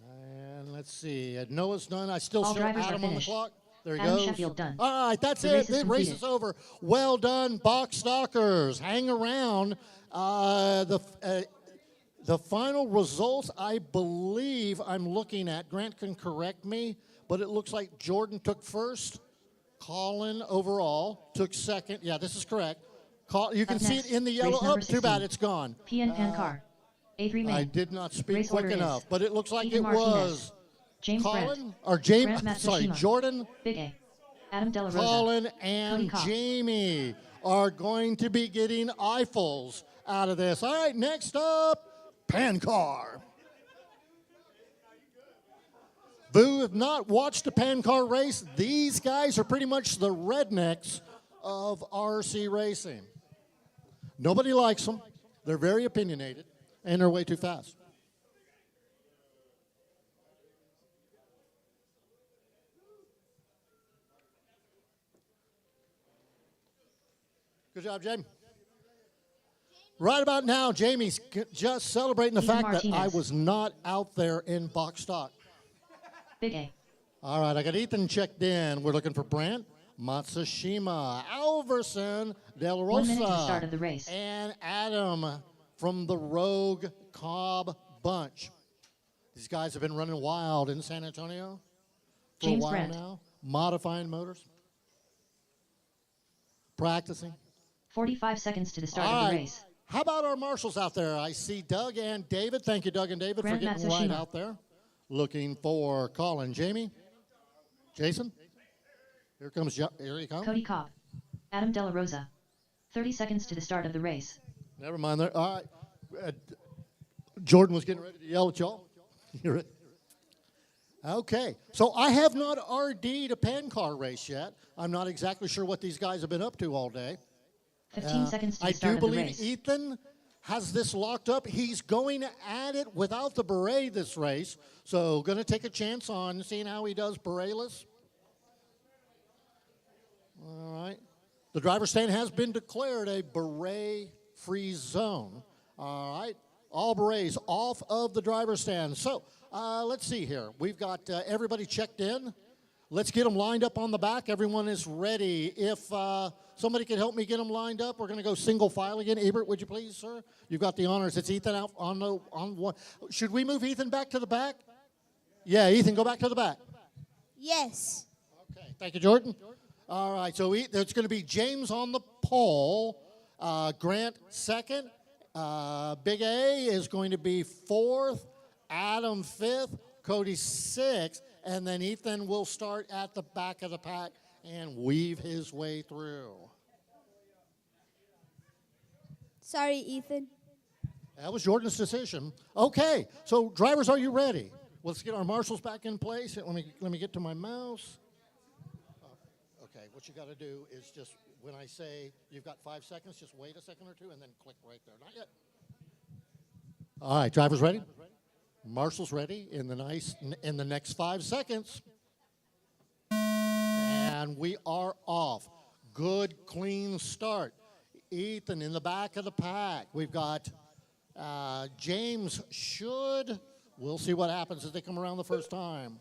And let's see. Noah's done. I still All show drivers are Adam on the finished. clock. There he Adam goes. Sheffield done. All right, that's The it. race is The race completed. is over. Well done, box stalkers. Hang around. The final results, I believe I'm looking at, Grant can correct me, but it looks like Jordan took first. Colin overall took second. Yeah, this is correct. You can Up see next, it in the race yellow. Oh, number too bad 16. it's gone. PN Pan Car. A3 main. I did not speak Race quick order enough, is but it looks like Ethan it Martinez, was James Colin Brandt, or James. Grant Sorry, Matsushima, Jordan, Big A. Adam De La Rosa. Colin, and Cody Kopp. Jamie are going to be getting Eiffels out of this. All right, next up, Pan Car. Who have not watched a Pan Car race, these guys are pretty much the rednecks of RC racing. Nobody likes them. They're very opinionated, and they're way too fast. Good job, Jamie. Right about now, Jamie's just celebrating the Ethan fact that I Martinez. was not out there in box stock. Big A. All right, I got Ethan checked in. We're looking for Brandt, Matsushima, Alverson, Del Rosa, 1 minute to the start of the race. and Adam from the Rogue Cobb bunch. These guys have been running wild in San Antonio for James a while Brandt. now, modifying motors, practicing. 45 seconds to the start All of the right. race. How about our marshals out there? I see Doug and David. Thank you, Doug and David, Grant for getting right Matsushima. out there. Looking for Colin. Jamie? Jason? Here he comes. Cody Kopp. Adam De La Rosa. 30 seconds to the start of the race. Never mind. There. All right. Jordan was getting ready to yell at y'all. Hear it? Okay. So I have not RD'd a Pan Car race yet. I'm not exactly sure what these guys have been up to all day. 15 seconds to I the start do of the believe race. Ethan has this locked up. He's going at it without the beret this race. So going to take a chance on seeing how he does beretless. All right. The driver's stand has been declared a beret-free zone. All right. All berets off of the driver's stand. So let's see here. We've got everybody checked in. Let's get them lined up on the back. Everyone is ready. If somebody could help me get them lined up, we're going to go single file again. Ebert, would you please, sir? You've got the honors. It's Ethan out on one. Should we move Ethan back to the back? Yeah, Ethan, go back to the back. Yes. Okay, thank you, Jordan. All right, so it's going to be James on the pole, Grant second, Big A is going to be fourth, Adam fifth, Cody sixth, and then Ethan will start at the back of the pack and weave his way through. Sorry, Ethan. That was Jordan's decision. Okay, so drivers, are you ready? Let's get our marshals back in place. Let me get to my mouse. Okay, what you got to do is just, when I say you've got 5 seconds, just wait a second or two and then click right there. Not yet. All right, drivers ready? Marshals ready in the next 5 seconds. And we are off. Good, clean start. Ethan in the back of the pack. We've got James we'll see what happens as they come around the first time.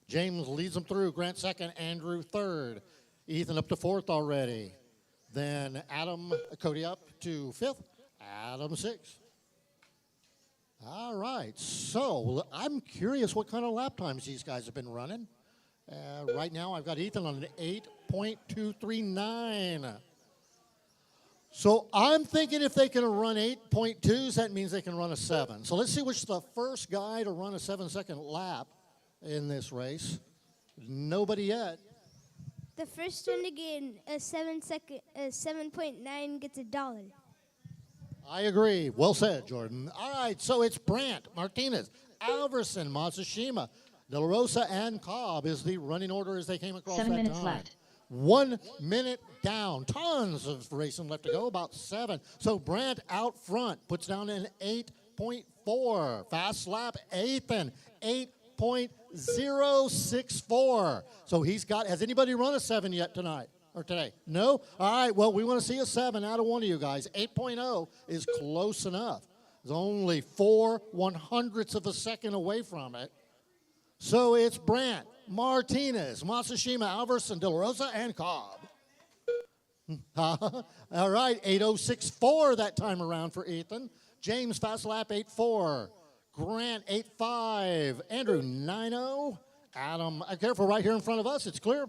James leads them through. Grant second, Andrew third. Ethan up to fourth already. Then Cody up to fifth, Adam sixth. All right, so I'm curious what kind of lap times these guys have been running. Right now I've got Ethan on an 8.239. So I'm thinking if they can run 8.2s, that means they can run a 7. So let's see which the first guy to run a 7-second lap in this race. Nobody yet. The first one to get a 7.9 gets $1. I agree. Well said, Jordan. All right, so it's Brandt, Martinez, Alverson, Matsushima, De La Rosa, and Cobb is the running order as they came across 7 that minutes time. left. 1 minute down. Tons of racing left to go, about 7. So Brandt out front puts down an 8.4. Fast lap, Ethan, 8.064. So has anybody run a 7 yet tonight? Or today? No? All right, well, we want to see a 7 out of one of you guys. 8.0 is close enough. It's only 4/100ths of a second away from it. So it's Brandt, Martinez, Matsushima, Alvarez, and De La Rosa, and Cobb. All right, 8:06.4 that time around for Ethan. James fast lap 8:4. Grant 8:5. Andrew 9:0. Adam, careful right here in front of us. It's clear.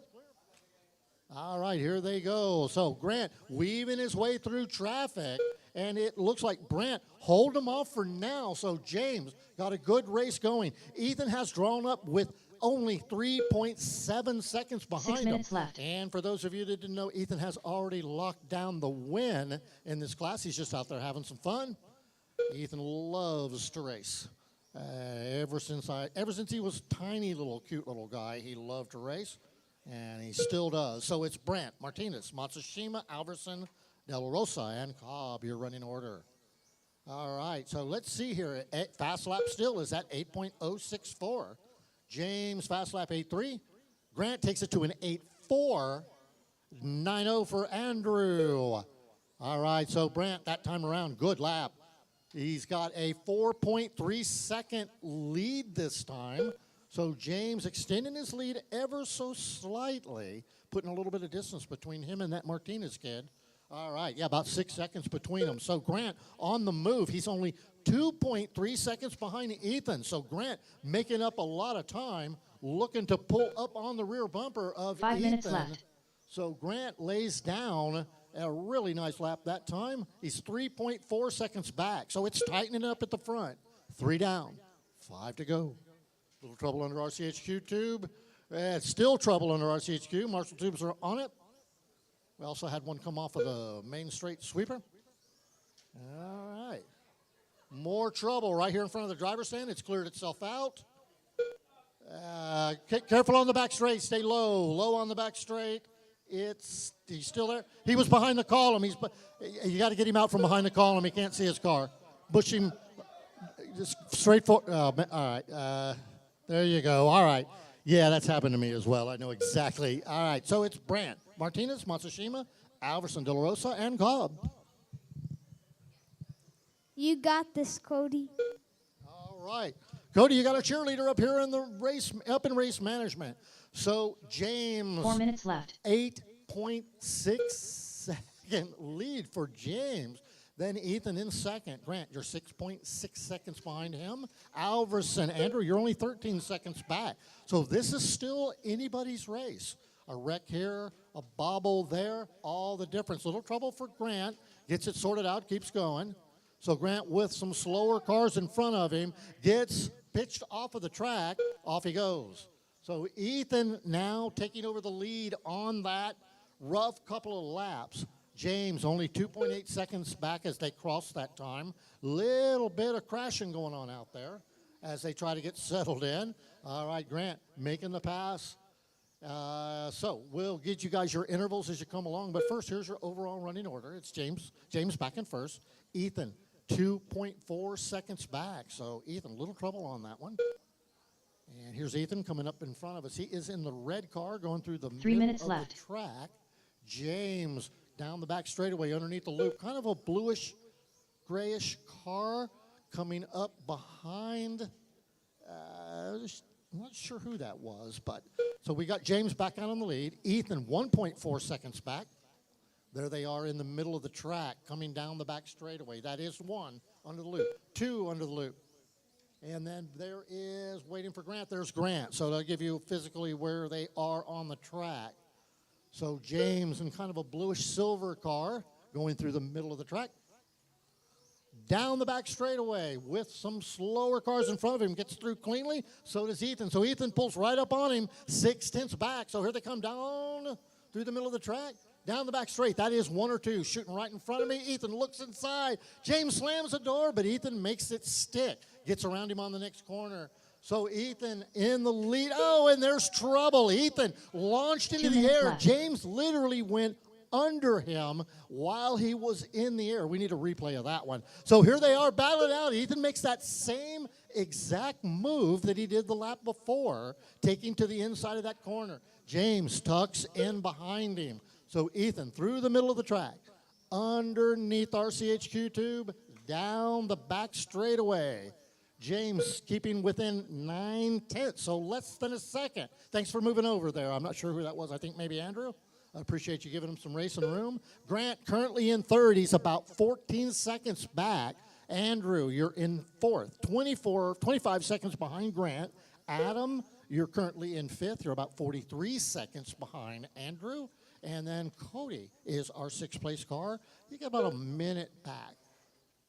All right, here they go. So Grant weaving his way through traffic, and it looks like Brandt hold him off for now. So James got a good race going. Ethan has drawn up with only 3.7 seconds behind 6 minutes him. left. And for those of you that didn't know, Ethan has already locked down the win in this class. He's just out there having some fun. Ethan loves to race. Ever since he was tiny little cute little guy, he loved to race, and he still does. So it's Brandt, Martinez, Matsushima, Alverson, De La Rosa, and Cobb, your running order. All right, so let's see here. Fast lap still is at 8.064. James fast lap 8.3. Grant takes it to an 8.4. 9.0 for Andrew. All right, so Brandt that time around, good lap. He's got a 4.3 second lead this time. So James extending his lead ever so slightly, putting a little bit of distance between him and that Martinez kid. All right, yeah, about 6 seconds between them. So Grant on the move. He's only 2.3 seconds behind Ethan. So Grant making up a lot of time, looking to pull up on the rear bumper of 5 Ethan. minutes left. So Grant lays down a really nice lap that time. He's 3.4 seconds back. So it's tightening up at the front. 3 down, 5 to go. Little trouble under RCHQ tube. Still trouble under RCHQ. Marshall tubes are on it. We also had one come off of the main straight sweeper. All right. More trouble right here in front of the driver's stand. It's cleared itself out. Careful on the back straight. Stay low. Low on the back straight. He's still there. He was behind the column. You got to get him out from behind the column. He can't see his car. Push him just straight forward. All right. There you go. All right. Yeah, that's happened to me as well. I know exactly. All right. So it's Brandt, Martinez, Matsushima, Alverson, De La Rosa, and Cobb. You got this, Cody. All right. Cody, you got a cheerleader up here in the race, up in race management. So James. 4 minutes left. 8.6 second lead for James. Then Ethan in second. Grant, you're 6.6 seconds behind him. Alverson, Andrew, you're only 13 seconds back. So this is still anybody's race. A wreck here, a bobble there, all the difference. Little trouble for Grant. Gets it sorted out, keeps going. So Grant with some slower cars in front of him gets pitched off of the track. Off he goes. So Ethan now taking over the lead on that rough couple of laps. James only 2.8 seconds back as they cross that time. Little bit of crashing going on out there as they try to get settled in. All right, Grant making the pass. So we'll get you guys your intervals as you come along. But first, here's your overall running order. It's James. James back in first. Ethan, 2.4 seconds back. So Ethan, little trouble on that one. And here's Ethan coming up in front of us. He is in the red car going through the 3 minutes middle of left. the track. James down the back straightaway underneath the loop. Kind of a bluish, grayish car coming up behind. I'm not sure who that was, but so we got James back out on the lead. Ethan 1.4 seconds back. There they are in the middle of the track coming down the back straightaway. That is 1 under the loop, 2 under the loop. And then there is, waiting for Grant, there's Grant. So they'll give you physically where they are on the track. So James in kind of a bluish silver car going through the middle of the track. Down the back straightaway with some slower cars in front of him. Gets through cleanly. So does Ethan. So Ethan pulls right up on him, 6/10 back. So here they come down through the middle of the track. Down the back straight. That is 1 or 2 shooting right in front of me. Ethan looks inside. James slams the door, but Ethan makes it stick. Gets around him on the next corner. So Ethan in the lead. Oh, and there's trouble. Ethan launched into 2 the minutes air. left. James literally went under him while he was in the air. We need a replay of that one. So here they are battling out. Ethan makes that same exact move that he did the lap before, taking to the inside of that corner. James tucks in behind him. So Ethan through the middle of the track, underneath RCHQ tube, down the back straightaway. James keeping within 9/10, so less than a second. Thanks for moving over there. I'm not sure who that was. I think maybe Andrew. I appreciate you giving him some racing room. Grant currently in third. He's about 14 seconds back. Andrew, you're in fourth, 25 seconds behind Grant. Adam, you're currently in fifth. You're about 43 seconds behind Andrew. And then Cody is our sixth place car. You got about a minute back.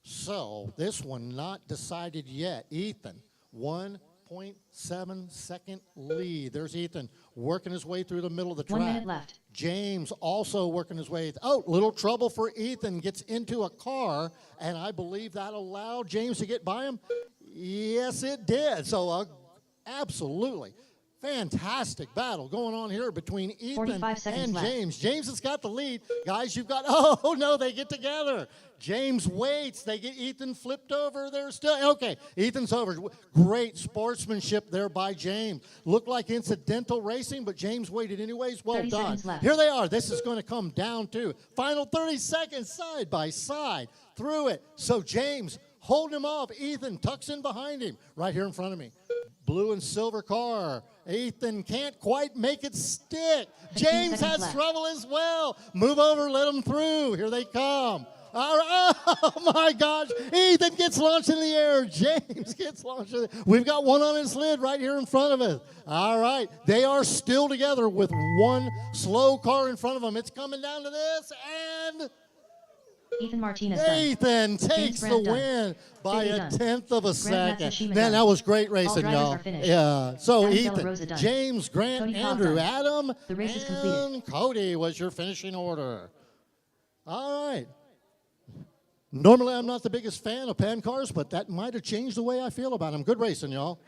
So this one not decided yet. Ethan, 1.7 second lead. There's Ethan working his way through the middle of the track. 1 minute left. James also working his way. Oh, little trouble for Ethan. Gets into a car, and I believe that allowed James to get by him. Yes, it did. So absolutely. Fantastic battle going on here between Ethan 45 seconds and left. James. James has got the lead. Guys, you've got, oh, no, they get together. James waits. They get Ethan flipped over. They're still, okay, Ethan's over. Great sportsmanship there by James. Looked like incidental racing, but James waited anyways. Well 30 done. seconds left. Here they are. This is going to come down to final 30 seconds side by side through it. So James holding him off. Ethan tucks in behind him right here in front of me. Blue and silver car. Ethan can't quite make it stick. 15 James seconds has left. trouble as well. Move over, let them through. Here they come. All right. Oh, my gosh. Ethan gets launched in the air. James gets launched in the air. We've got one on his lid right here in front of us. All right. They are still together with one slow car in front of them. It's coming down to this, and Ethan Martinez done. Ethan takes the Grant done. win by Biggie a done. 10th of a Grant second. Matsushima Man, done. that was great All racing, drivers y'all. are finished. Yeah. So Adam Della Ethan, Rosa done. James, Grant, Cody Cobb Andrew, done. Adam, The race is and completed. Cody was your finishing order. All right. Normally, I'm not the biggest fan of pan cars, but that might have changed the way I feel about them. Good racing, y'all.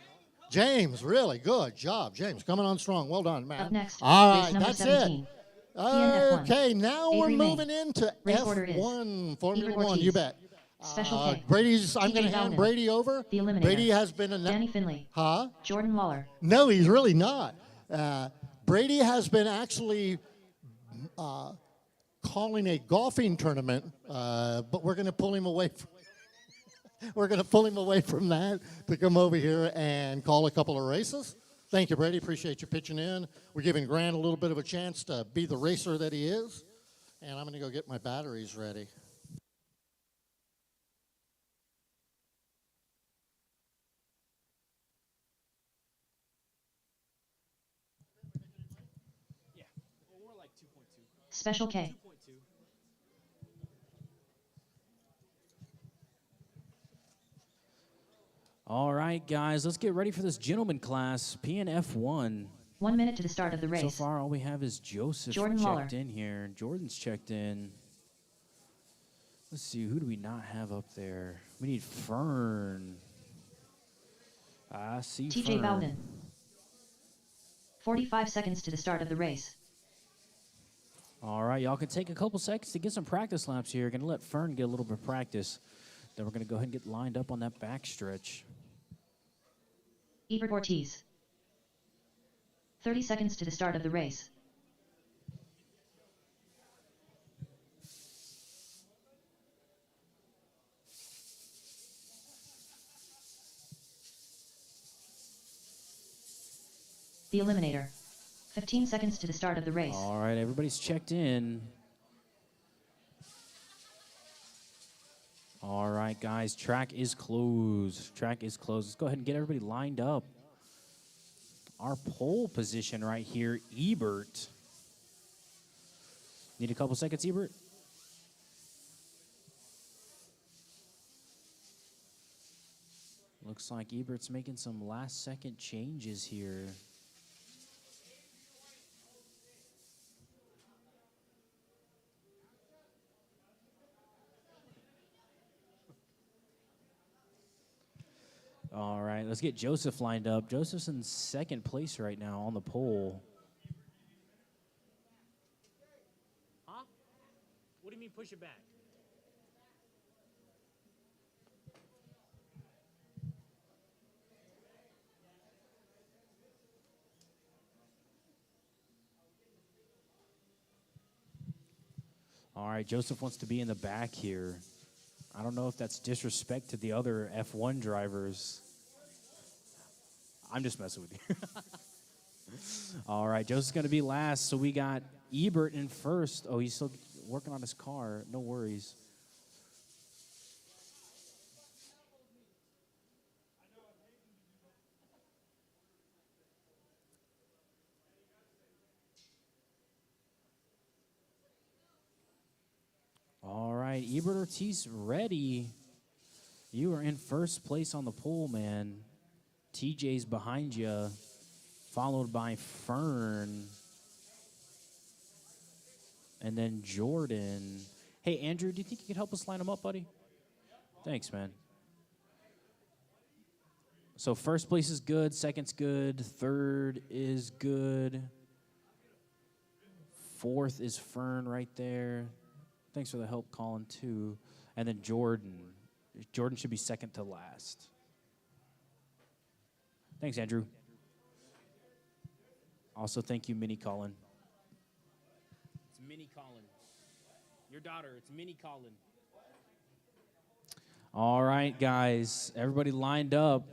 James, really good job. James, coming on strong. Well done, man. Up next, All race right, number that's 17. it. PNF1. Okay, now we're Avery Main. moving into Race order is F1 Formula Ebert 1. Ortiz. You bet. Special K. Brady's. I'm TJ going to hand Bowden. Brady over. The Eliminator. Brady has been Danny Finley. Huh? Jordan Waller. No, he's really not. Brady has been actually calling a golfing tournament, but we're going to pull him away from. We're going to pull him away from that to come over here and call a couple of races. Thank you, Brady. Appreciate you pitching in. We're giving Grant a little bit of a chance to be the racer that he is. And I'm going to go get my batteries ready. Yeah. Well, we're like 2.2. Special K. 2.2. All right, guys, let's get ready for this gentleman class, PNF1. 1 minute to the start of the race. So far, all we have is Joseph Jordan checked Waller. in here. Jordan's checked in. Let's see, who do we not have up there? We need Fern. I see TJ Fern. Bowden. 45 seconds to the start of the race. All right, y'all can take a couple seconds to get some practice laps here. Going to let Fern get a little bit of practice. Then we're going to go ahead and get lined up on that back stretch. Ebert Ortiz. 30 seconds to the start of the race. The Eliminator. 15 seconds to the start of the race. All right, everybody's checked in. All right, guys, track is closed. Track is closed. Let's go ahead and get everybody lined up. Our pole position right here, Ebert. Need a couple seconds, Ebert? Looks like Ebert's making some last-second changes here. All right, let's get Joseph lined up. Joseph's in second place right now on the pole. Huh? What do you mean push it back? All right, Joseph wants to be in the back here. I don't know if that's disrespect to the other F1 drivers. I'm just messing with you. All right, Joseph's going to be last. So we got Ebert in first. Oh, he's still working on his car. No worries. All right, Ebert Ortiz ready. You are in first place on the poll, man. TJ's behind you, followed by Fern. And then Jordan. Hey, Andrew, do you think you could help us line them up, buddy? Thanks, man. So first place is good, second's good, third is good. Fourth is Fern right there. Thanks for the help, Colin, too. And then Jordan. Jordan should be second to last. Thanks, Andrew. Also, thank you, Mini Colin. It's Mini Colin. Your daughter, it's Mini Colin. All right, guys. Everybody lined up.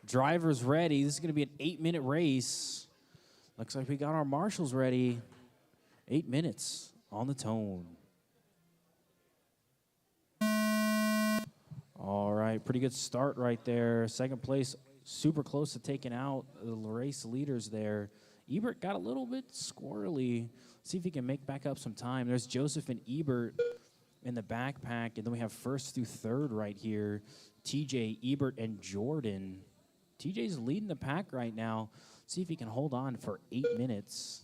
Drivers ready. This is going to be an 8-minute race. Looks like we got our marshals ready. 8 minutes on the tone. All right, pretty good start right there. Second place, super close to taking out the race leaders there. Ebert got a little bit squirrely. See if he can make back up some time. There's Joseph and Ebert in the backpack, and then we have first through third right here. TJ, Ebert, and Jordan. TJ's leading the pack right now. See if he can hold on for 8 minutes.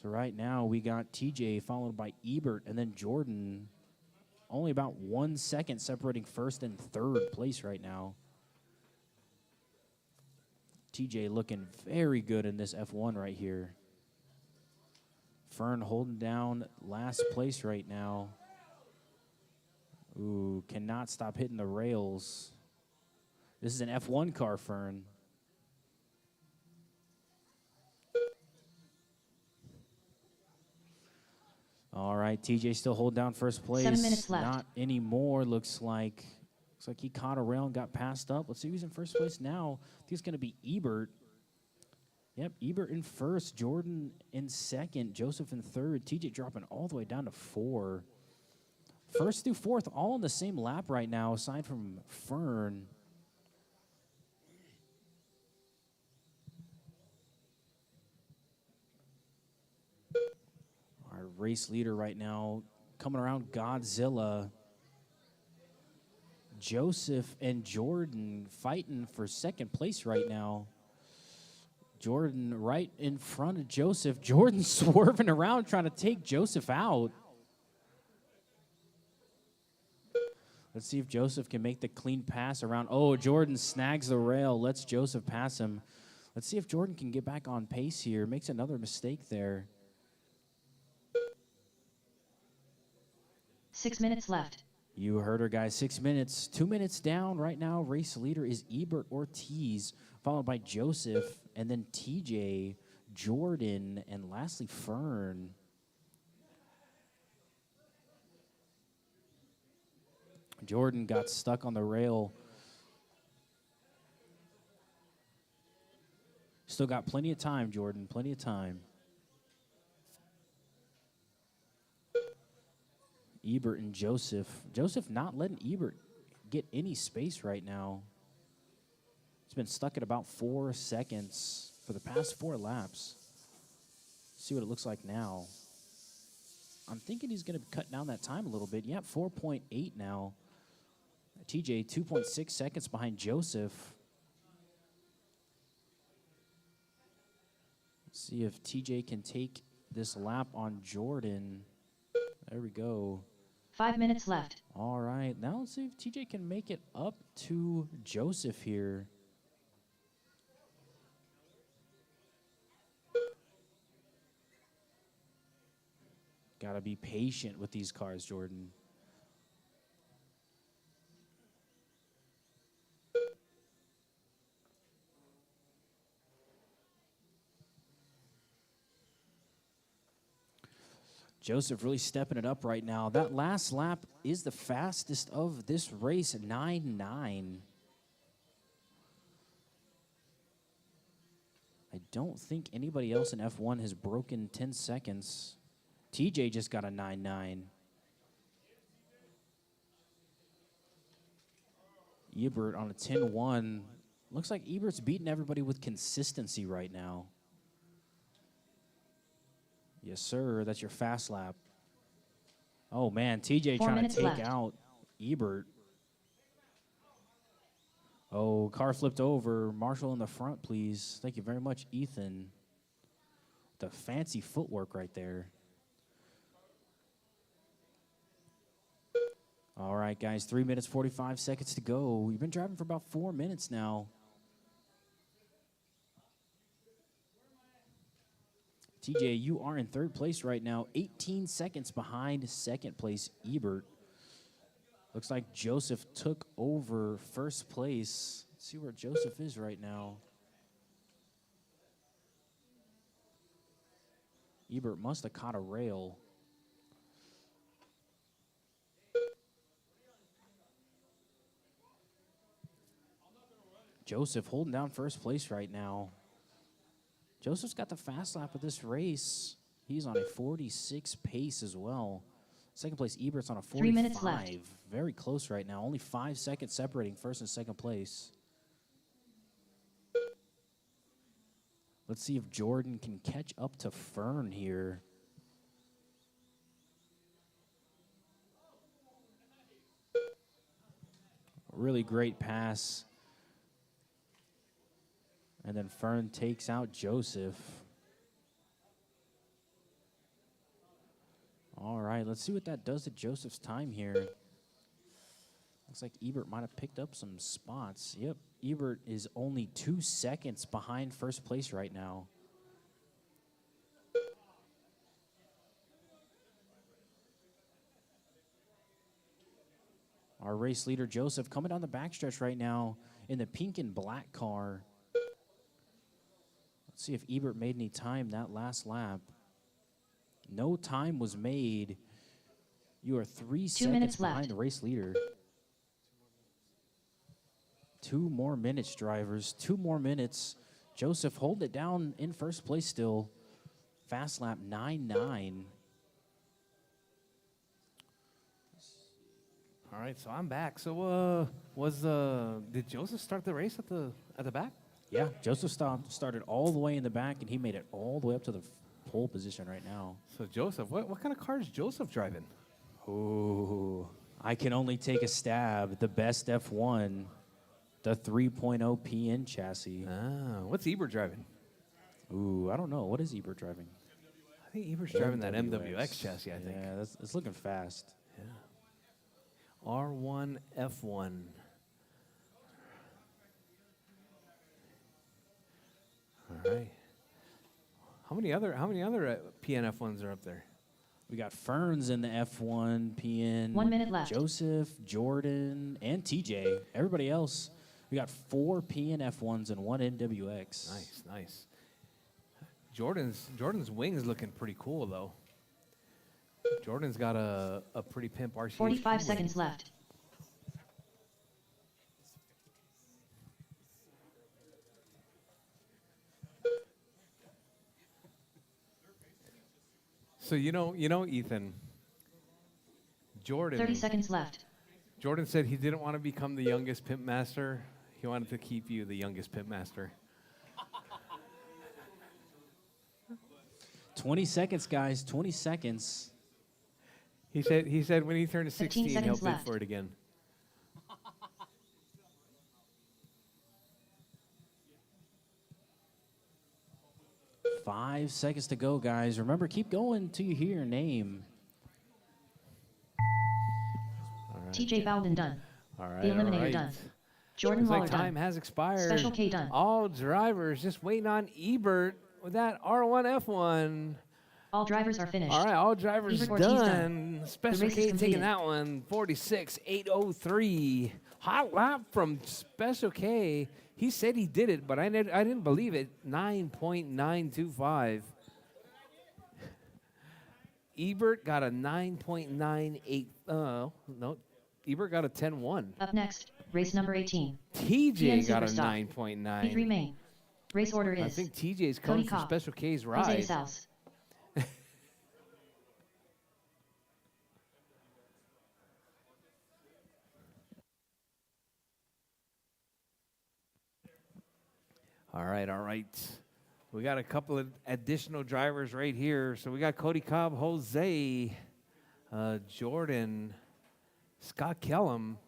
So right now we got TJ followed by Ebert and then Jordan. Only about 1 second separating first and third place right now. TJ looking very good in this F1 right here. Fern holding down last place right now. Ooh, cannot stop hitting the rails. This is an F1 car, Fern. All right, TJ still holding down first place. 7 minutes left. Not anymore, looks like. Looks like he caught a rail and got passed up. Let's see who's in first place now. I think it's going to be Ebert. Yep, Ebert in first, Jordan in second, Joseph in third, TJ dropping all the way down to 4. First through fourth, all on the same lap right now, aside from Fern. Our race leader right now coming around Godzilla. Joseph and Jordan fighting for second place right now. Jordan right in front of Joseph. Jordan swerving around trying to take Joseph out. Let's see if Joseph can make the clean pass around. Oh, Jordan snags the rail, lets Joseph pass him. Let's see if Jordan can get back on pace here. Makes another mistake there. 6 minutes left. You heard her, guys. 6 minutes. 2 minutes down right now. Race leader is Ebert Ortiz, followed by Joseph, and then TJ, Jordan, and lastly Fern. Jordan got stuck on the rail. Still got plenty of time, Jordan. Plenty of time. Ebert and Joseph. Joseph not letting Ebert get any space right now. He's been stuck at about 4 seconds for the past 4 laps. See what it looks like now. I'm thinking he's going to cut down that time a little bit. Yeah, 4.8 now. TJ 2.6 seconds behind Joseph. Let's see if TJ can take this lap on Jordan. There we go. 5 minutes left. All right, now let's see if TJ can make it up to Joseph here. Gotta be patient with these cars, Jordan. Joseph really stepping it up right now. That last lap is the fastest of this race, 9.9. I don't think anybody else in F1 has broken 10 seconds. TJ just got a 9.9. Ebert on a 10.1. Looks like Ebert's beating everybody with consistency right now. Yes, sir. That's your fast lap. Oh, man. TJ 4 trying to minutes take left. out Ebert. Oh, car flipped over. Marshall in the front, please. Thank you very much, Ethan. The fancy footwork right there. All right, guys, 3 minutes, 45 seconds to go. We've been driving for about 4 minutes now. TJ, you are in third place right now, 18 seconds behind second place Ebert. Looks like Joseph took over first place. Let's see where Joseph is right now. Ebert must have caught a rail. Joseph holding down first place right now. Joseph's got the fast lap of this race. He's on a 46 pace as well. Second place, Ebert's on a 45. 3 minutes left. Very close right now. Only 5 seconds separating first and second place. Let's see if Jordan can catch up to Fern here. Really great pass. And then Fern takes out Joseph. All right, let's see what that does to Joseph's time here. Looks like Ebert might have picked up some spots. Yep, Ebert is only 2 seconds behind first place right now. Our race leader, Joseph, coming down the backstretch right now in the pink and black car. Let's see if Ebert made any time that last lap. No time was made. You are 3 seconds minutes behind left. the race leader. 2 more minutes, drivers. 2 more minutes. Joseph holding it down in first place still. Fast lap 9.9. All right, so I'm back. So did Joseph start the race at the back? Yeah, Joseph started all the way in the back, and he made it all the way up to the pole position right now. So Joseph, what kind of car is Joseph driving? Ooh, I can only take a stab. The best F1, the 3.0 PN chassis. Ah, what's Ebert driving? Ooh, I don't know. What is Ebert driving? I think Ebert's driving that MWX chassis, I think. Yeah, it's looking fast. Yeah. R1 F1. All right. How many other PNF ones are up there? We got Ferns in the F1 PN. 1 minute left. Joseph, Jordan, and TJ. Everybody else. We got 4 PN F1s and 1 NWX. Nice. Jordan's wing is looking pretty cool though. Jordan's got a pretty pimp RC. 45 seconds left. So you know, Ethan. Jordan. 30 seconds left. Jordan said he didn't want to become the youngest pimp master. He wanted to keep you the youngest pimp master. 20 seconds, guys. 20 seconds. He said when he turns 15 16, he'll seconds bid left. for it again. Five seconds to go, guys. Remember, keep going until you hear your name. TJ Bowden done. All right. The Eliminator all right. done. Jordan Looks Waller like time done. has expired. Special K done. All drivers just waiting on Ebert with that R1 F1. All drivers are finished. All right, all drivers Ebert Ortiz done. Special race is K completed. taking that one, 46.803. Hot lap from Special K. He said he did it, but I didn't believe it. 9.925. Ebert got a 9.98. No, Ebert got a 10.1. Up next, race number 18. TJ PN got a Superstock. 9.9. P3 main. Race order I is think TJ's Cody coming for Kopp, Special K's Jose ride. South. All right, all right. We got a couple of additional drivers right here. So we got Cody Cobb, Jose, Jordan, Scott Kellum.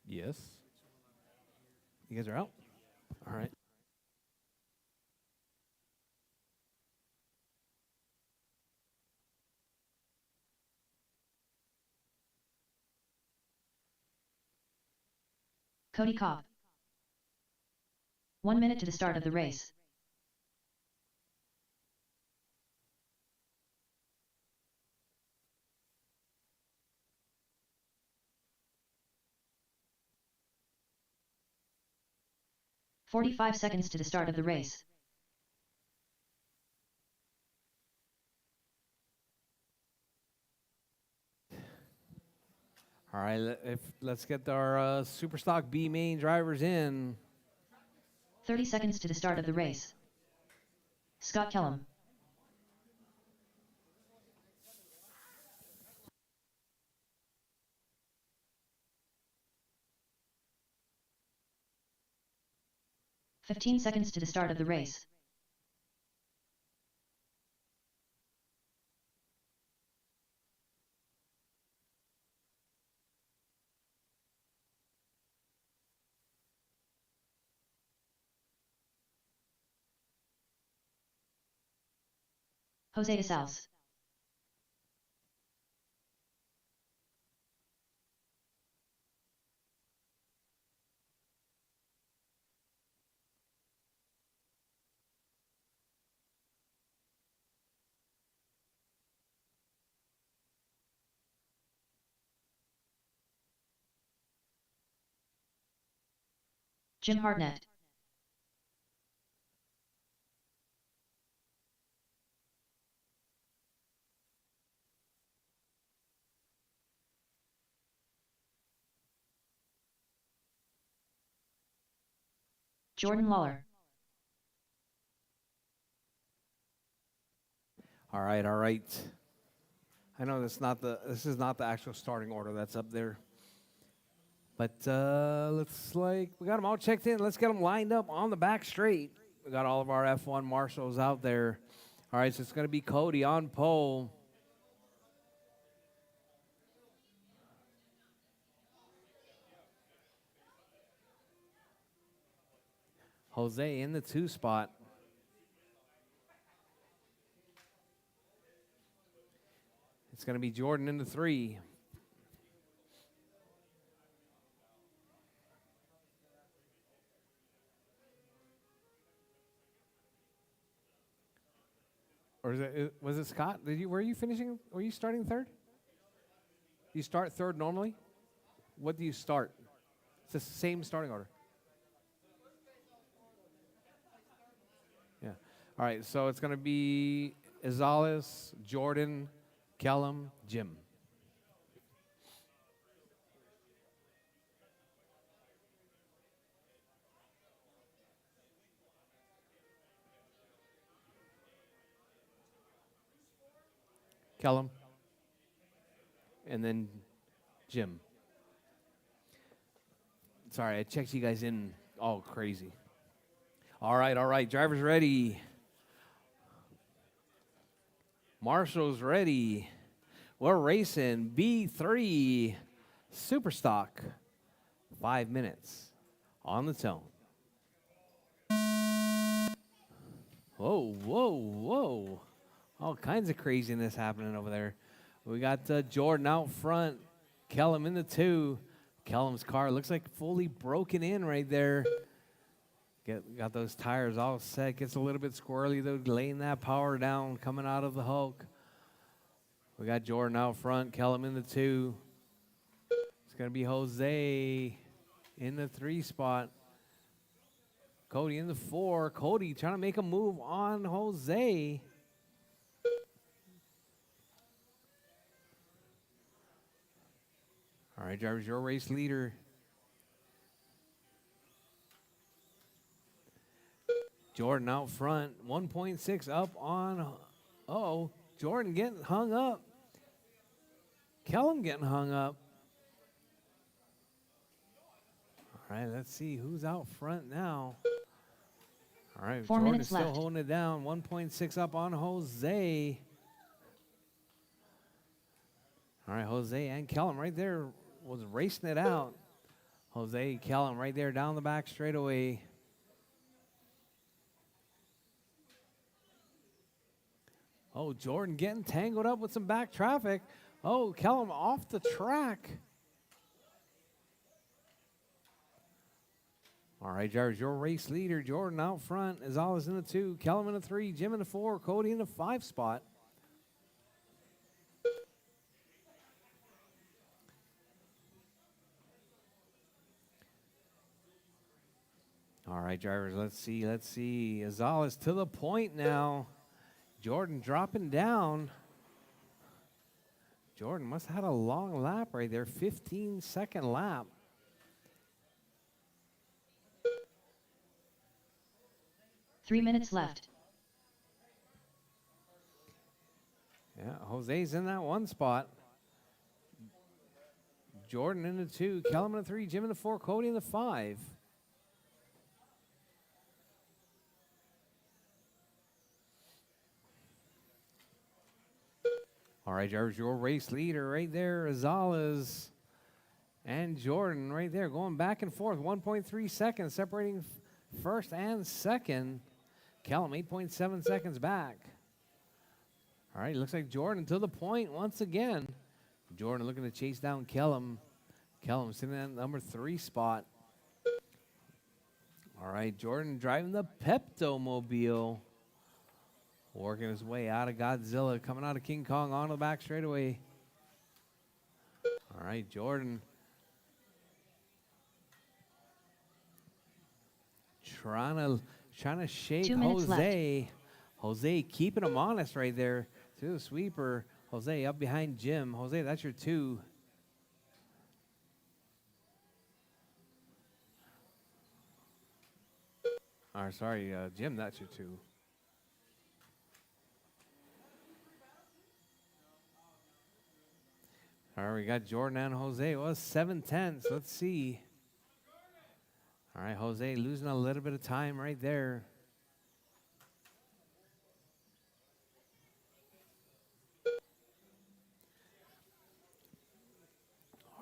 Yes. You guys are out? All right. Cody Kopp. 1 minute to the start of the race. "45 seconds to the start of the race. All right, let's get our Superstock B main drivers in. 30 seconds to the start of the race. Scott Kellum. "15 seconds to the start of the race. Jose South. Jim Hartnett. Jordan Lawler. All right, all right. I know this is not the actual starting order that's up there. But we got them all checked in. Let's get them lined up on the back straight. We got all of our F1 marshals out there. All right, so it's going to be Cody on pole. Jose in the 2 spot. It's going to be Jordan in the 3. Or was it Scott? Were you finishing? Were you starting 3rd? You start 3rd normally? What do you start? It's the same starting order. Yeah. All right, so it's going to be Izales, Jordan, Kellum, Jim. Kellum. And then Jim. Sorry, I checked you guys in all crazy. All right. Drivers ready. Marshall's ready. We're racing B3 Superstock. 5 minutes on the tone. Whoa. All kinds of craziness happening over there. We got Jordan out front. Kellum in the 2. Kellum's car looks like fully broken in right there. Got those tires all set. Gets a little bit squirrely, though, laying that power down, coming out of the Hulk. We got Jordan out front, Kellum in the 2. It's going to be Jose in the 3 spot. Cody in the 4. Cody trying to make a move on Jose. All right, drivers, your race leader. Jordan out front, 1.6 up on, uh-oh, Jordan getting hung up. Kellum getting hung up. All right, let's see who's out front now. All right, 4 Jordan minutes still left. holding it down, 1.6 up on Jose. All right, Jose and Kellum right there was racing it out. Jose, Kellum right there down the back straightaway. Oh, Jordan getting tangled up with some back traffic. Oh, Kellum off the track. All right, drivers, your race leader, Jordan out front, is always in the 2, Kellum in the 3, Jim in the 4, Cody in the 5 spot. All right, drivers, let's see. Azal is to the point now. Jordan dropping down. Jordan must have had a long lap right there, 15-second lap. Three minutes left. Yeah, Jose's in that 1 spot. Jordan in the 2, Kellum in the 3, Jim in the 4, Cody in the 5. All right, drivers, your race leader right there, Azales and Jordan right there going back and forth. 1.3 seconds separating first and second. Kellum 8.7 seconds back. All right, looks like Jordan to the point once again. Jordan looking to chase down Kellum. Kellum sitting at number 3 spot. All right, Jordan driving the Pepto-Mobile. Working his way out of Godzilla, coming out of King Kong on the back straightaway. All right, Jordan. Trying to shake 2 minutes Jose. left. Jose keeping him honest right there to the sweeper. Jose up behind Jim. Jose, that's your 2. Or sorry, Jim, that's your 2. All right, we got Jordan and Jose. Well, 7/10. Let's see. All right, Jose losing a little bit of time right there.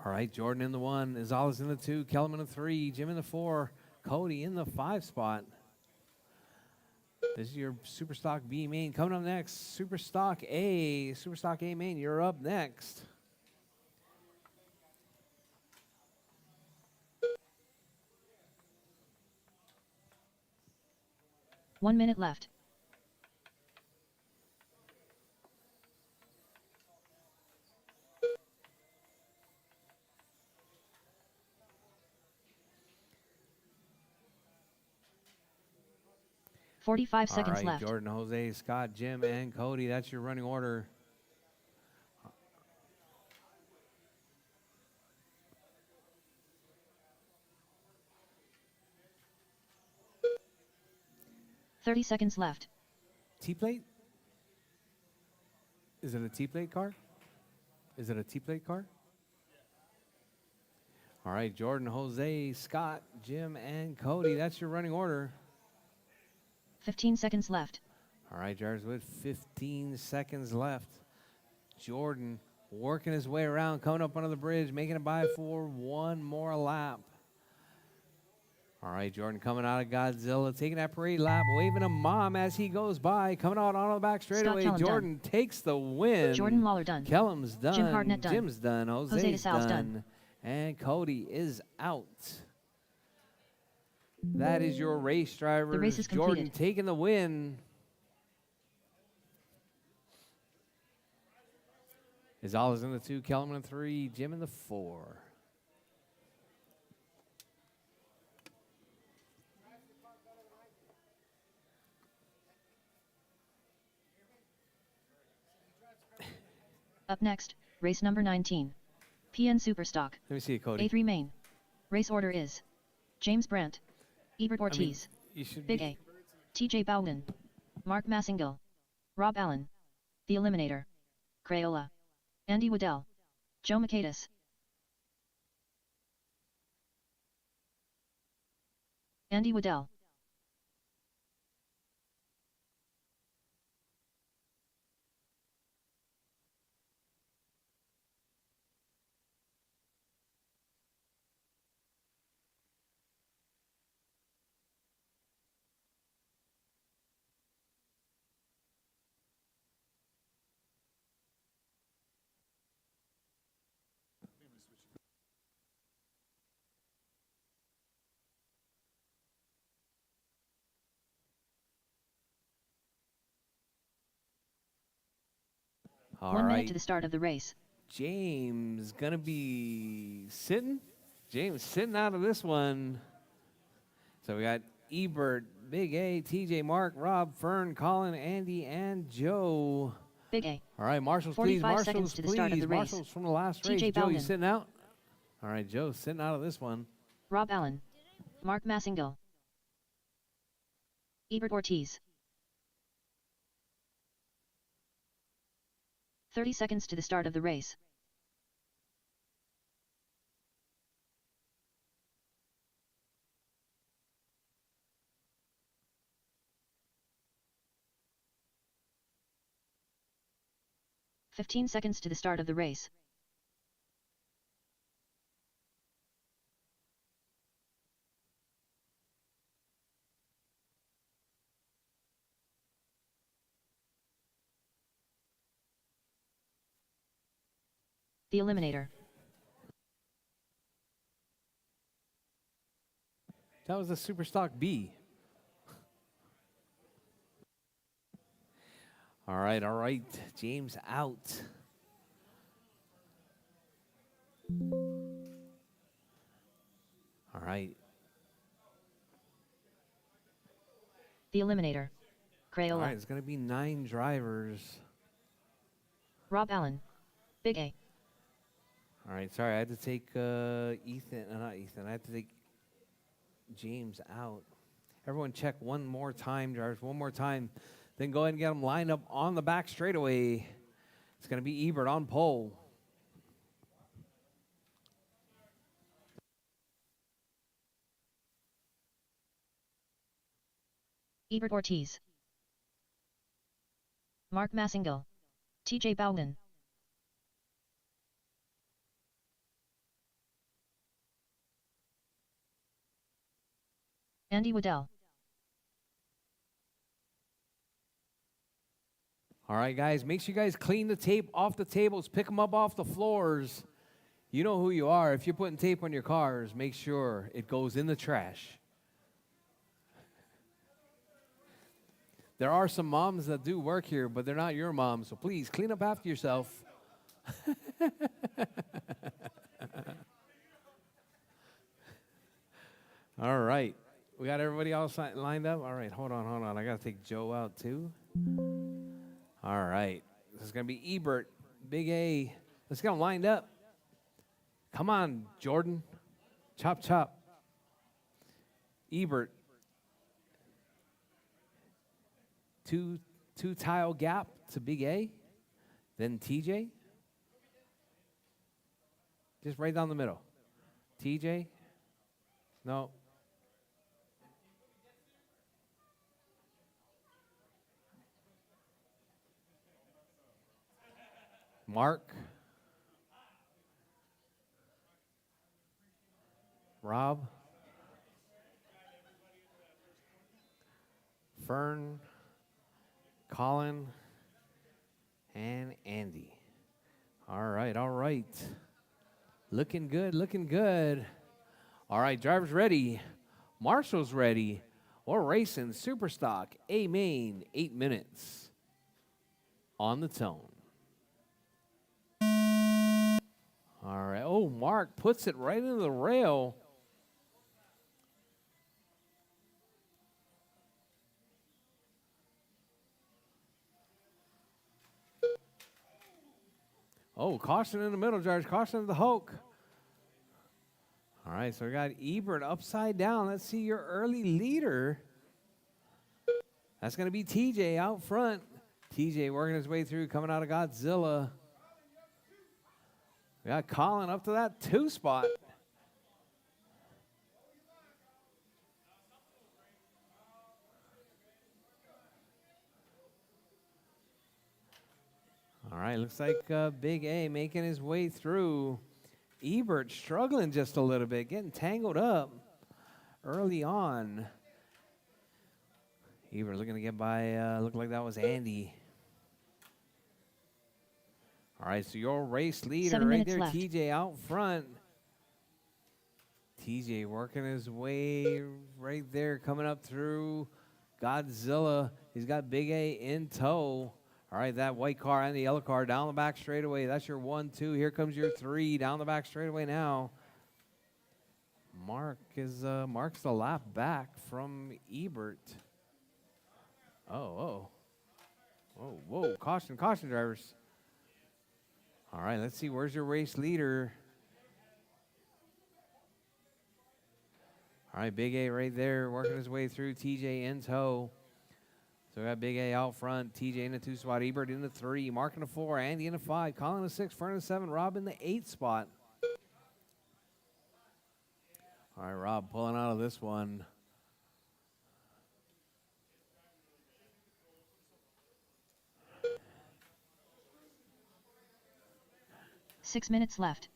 All right, Jordan in the 1, Azales in the 2, Kellum in the 3, Jim in the 4, Cody in the 5 spot. This is your Superstock B main. Coming up next, Superstock A. Superstock A main, you're up next. One minute left. Forty-five seconds All right, left. Jordan, Jose, Scott, Jim, and Cody. That's your running order. Thirty seconds left. T-plate? Is it a T-plate car? Is it a T-plate car? All right, Jordan, Jose, Scott, Jim, and Cody. That's your running order. 15 seconds left. All right, drivers, with 15 seconds left. Jordan working his way around, coming up under the bridge, making it by for 1 more lap. All right, Jordan coming out of Godzilla, taking that parade lap, waving a mom as he goes by, coming out on the back straightaway. Kellum Jordan takes the win. Jordan Lawler done. Kellum's done. Jim Hartnett done. Jim's done. Jose Jose's DeSalle's done. done. And Cody is out. That is your race, drivers. The race is Jordan completed. taking the win. Azal is in the 2, Kellum in the 3, Jim in the 4. Up next, race number 19. PN Superstock. Let me see it, Cody. A3 main. Race order is James Brandt, Ebert Ortiz, You should Big be. A, TJ Bowden, Mark Massingill, Rob Allen, The Eliminator, Crayola, Andy Waddell, Joe Michaelis, Andy Waddell. All 1 minute right. to the start of the race. James gonna be sitting. James sitting out of this one. So we got Ebert, Big A, TJ, Mark, Rob, Fern, Colin, Andy, and Joe. Big A. All right, marshals, 45 please. seconds Marshals, to the start of please. the race. Marshals from the last TJ race. Joe, you Bowden. sitting out? All right, Joe sitting out of this one. Rob Allen, Mark Massingill, Ebert Ortiz. 30 seconds to the start of the race. "15 seconds to the start of the race. The Eliminator. That was a Superstock B. All right, all right. James out. All right. The Eliminator. Crayola. All right, it's going to be 9 drivers. Rob Allen, Big A. All right, sorry, I had to take Ethan, not Ethan, I had to take James out. Everyone check one more time, drivers, one more time. Then go ahead and get them lined up on the back straightaway. It's going to be Ebert on pole. Ebert Ortiz. Mark Massingill, TJ Bowden. Andy Waddell. All right, guys, make sure you guys clean the tape off the tables, pick them up off the floors. You know who you are. If you're putting tape on your cars, make sure it goes in the trash. There are some moms that do work here, but they're not your moms, so please clean up after yourself. All right. We got everybody all lined up? All right, hold on. I got to take Joe out too. All right. This is going to be Ebert, Big A. Let's get them lined up. Come on, Jordan. Chop, chop. Ebert. Two tile gap to Big A. Then TJ. Just right down the middle. TJ. No. Mark. Rob. Fern. Colin. And Andy. All right, all right. Looking good, looking good. All right, drivers ready. Marshall's ready. We're racing Superstock A main, 8 minutes on the tone. All right. Oh, Mark puts it right into the rail. Oh, caution in the middle, Judge. Caution to the Hulk. All right, so we got Ebert upside down. Let's see your early leader. That's going to be TJ out front. TJ working his way through, coming out of Godzilla. We got Colin up to that 2 spot. All right, looks like Big A making his way through. Ebert struggling just a little bit, getting tangled up early on. Ebert looking to get by, looked like that was Andy. All right, so your race leader 7 right minutes there, left. TJ out front. TJ working his way right there, coming up through Godzilla. He's got Big A in tow. All right, that white car and the yellow car down the back straightaway. That's your 1, 2. Here comes your 3 down the back straightaway now. Mark's the lap back from Ebert. Oh. Whoa. Caution, drivers. All right, let's see. Where's your race leader? All right, Big A right there working his way through. TJ in tow. So we got Big A out front. TJ in the 2 spot. Ebert in the 3. Mark in the 4. Andy in the 5. Colin in the 6. Fern in the 7. Rob in the 8 spot. All right, Rob pulling out of this one. Six minutes left.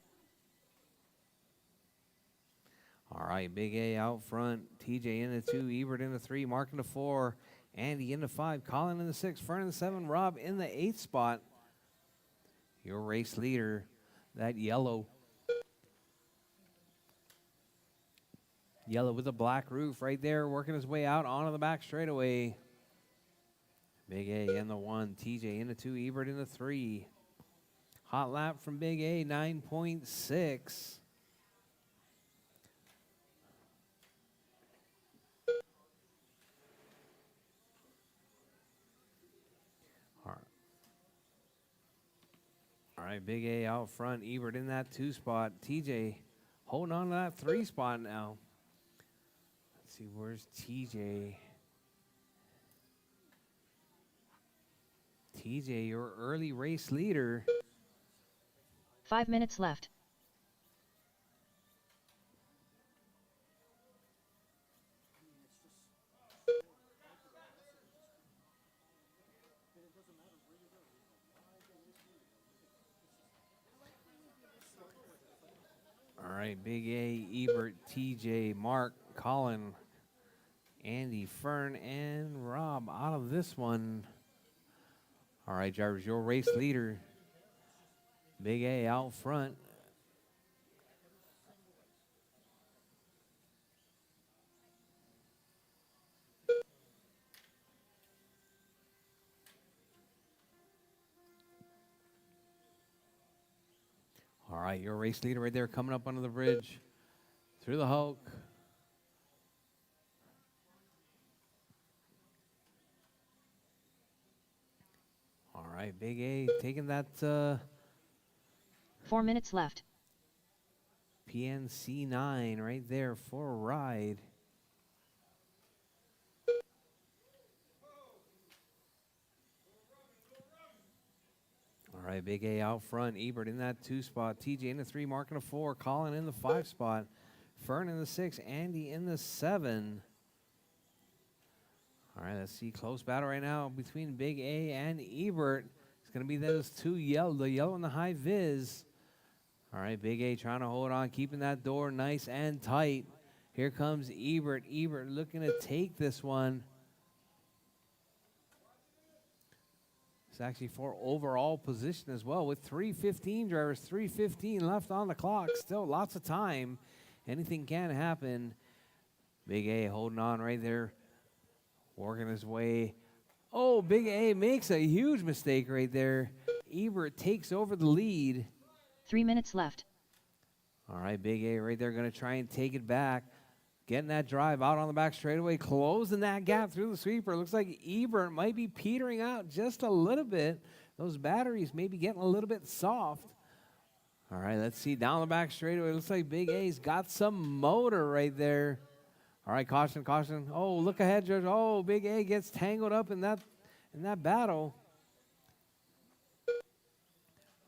All right, Big A out front. TJ in the 2. Ebert in the 3. Mark in the 4. Andy in the 5. Colin in the 6. Fern in the 7. Rob in the 8 spot. Your race leader, that yellow. Yellow with a black roof right there, working his way out onto the back straightaway. Big A in the 1. TJ in the 2. Ebert in the 3. Hot lap from Big A, 9.6. All right, Big A out front. Ebert in that 2 spot. TJ holding on to that 3 spot now. Let's see, where's TJ? TJ, your early race leader. 5 minutes left. All right, Big A, Ebert, TJ, Mark, Colin, Andy, Fern, and Rob out of this one. All right, drivers, your race leader. Big A out front. All right, your race leader right there coming up under the bridge. Through the Hulk. All right, Big A taking that 4 minutes left. PNC 9 right there for a ride. All right, Big A out front. Ebert in that 2 spot. TJ in the 3, Mark in the 4. Colin in the 5 spot. Fern in the 6. Andy in the 7. All right, let's see. Close battle right now between Big A and Ebert. It's going to be those 2 yellow, the yellow and the high vis. All right, Big A trying to hold on, keeping that door nice and tight. Here comes Ebert. Ebert looking to take this one. It's actually for overall position as well with 3:15 drivers, 3:15 left on the clock. Still lots of time. Anything can happen. Big A holding on right there, working his way. Oh, Big A makes a huge mistake right there. Ebert takes over the lead. 3 minutes left. All right, Big A right there going to try and take it back. getting that drive out on the back straightaway, closing that gap through the sweeper. Looks like Ebert might be petering out just a little bit. Those batteries may be getting a little bit soft. All right, let's see. Down the back straightaway. Looks like Big A's got some motor right there. All right, caution, caution. Oh, look ahead, Judge. Oh, Big A gets tangled up in that battle.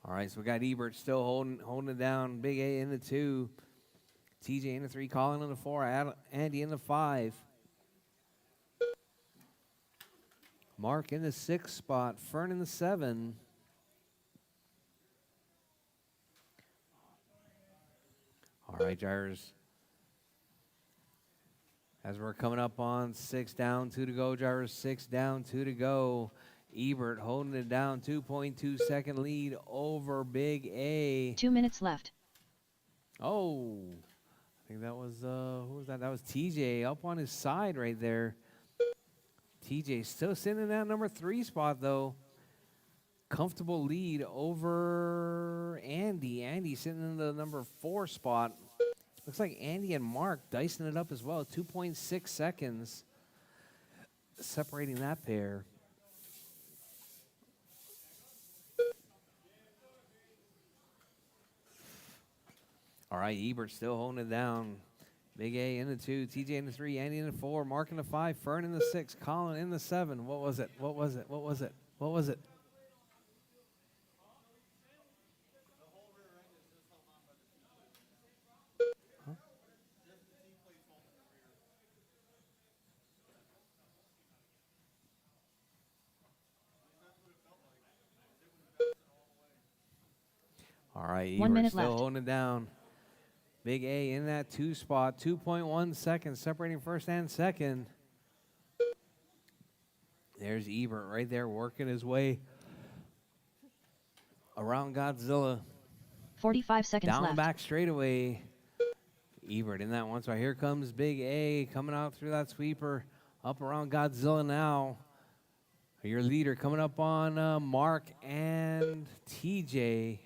All right, so we got Ebert still holding it down. Big A in the 2. TJ in the 3, Colin in the 4, Andy in the 5. Mark in the 6 spot, Fern in the 7. All right, drivers. As we're coming up on 6 down, 2 to go, drivers. 6 down, 2 to go. Ebert holding it down, 2.2 second lead over Big A. 2 minutes left. Oh, I think that was, who was that? That was TJ up on his side right there. TJ still sitting in that number 3 spot, though. Comfortable lead over Andy. Andy sitting in the number 4 spot. Looks like Andy and Mark dicing it up as well. 2.6 seconds separating that pair. All right, Ebert still holding it down. Big A in the 2, TJ in the 3, Andy in the 4, Mark in the 5, Fern in the 6, Colin in the 7. What was it? What was it? What was it? What was it? Huh? All right, 1 Ebert minute still left. holding it down. Big A in that 2 spot, 2.1 seconds separating first and second. There's Ebert right there working his way around Godzilla. 45 seconds Down left. the back straightaway. Ebert in that one. So here comes Big A coming out through that sweeper. Up around Godzilla now. Your leader coming up on Mark and TJ.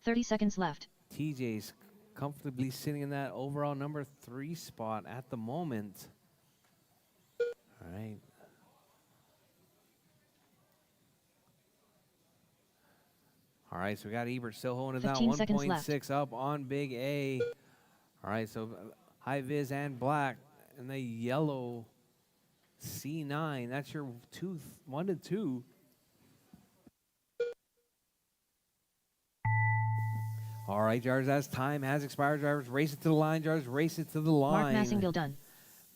30 seconds left. TJ's comfortably sitting in that overall number 3 spot at the moment. All right. All right, so we got Ebert still holding it down. 15 seconds left. 1.6 up on Big A. All right, so High Viz and Black and the yellow C9. That's your 1 to 2. All right, drivers, as time has expired, drivers, race it to the line, drivers, race it to the line. Mark Massingville done.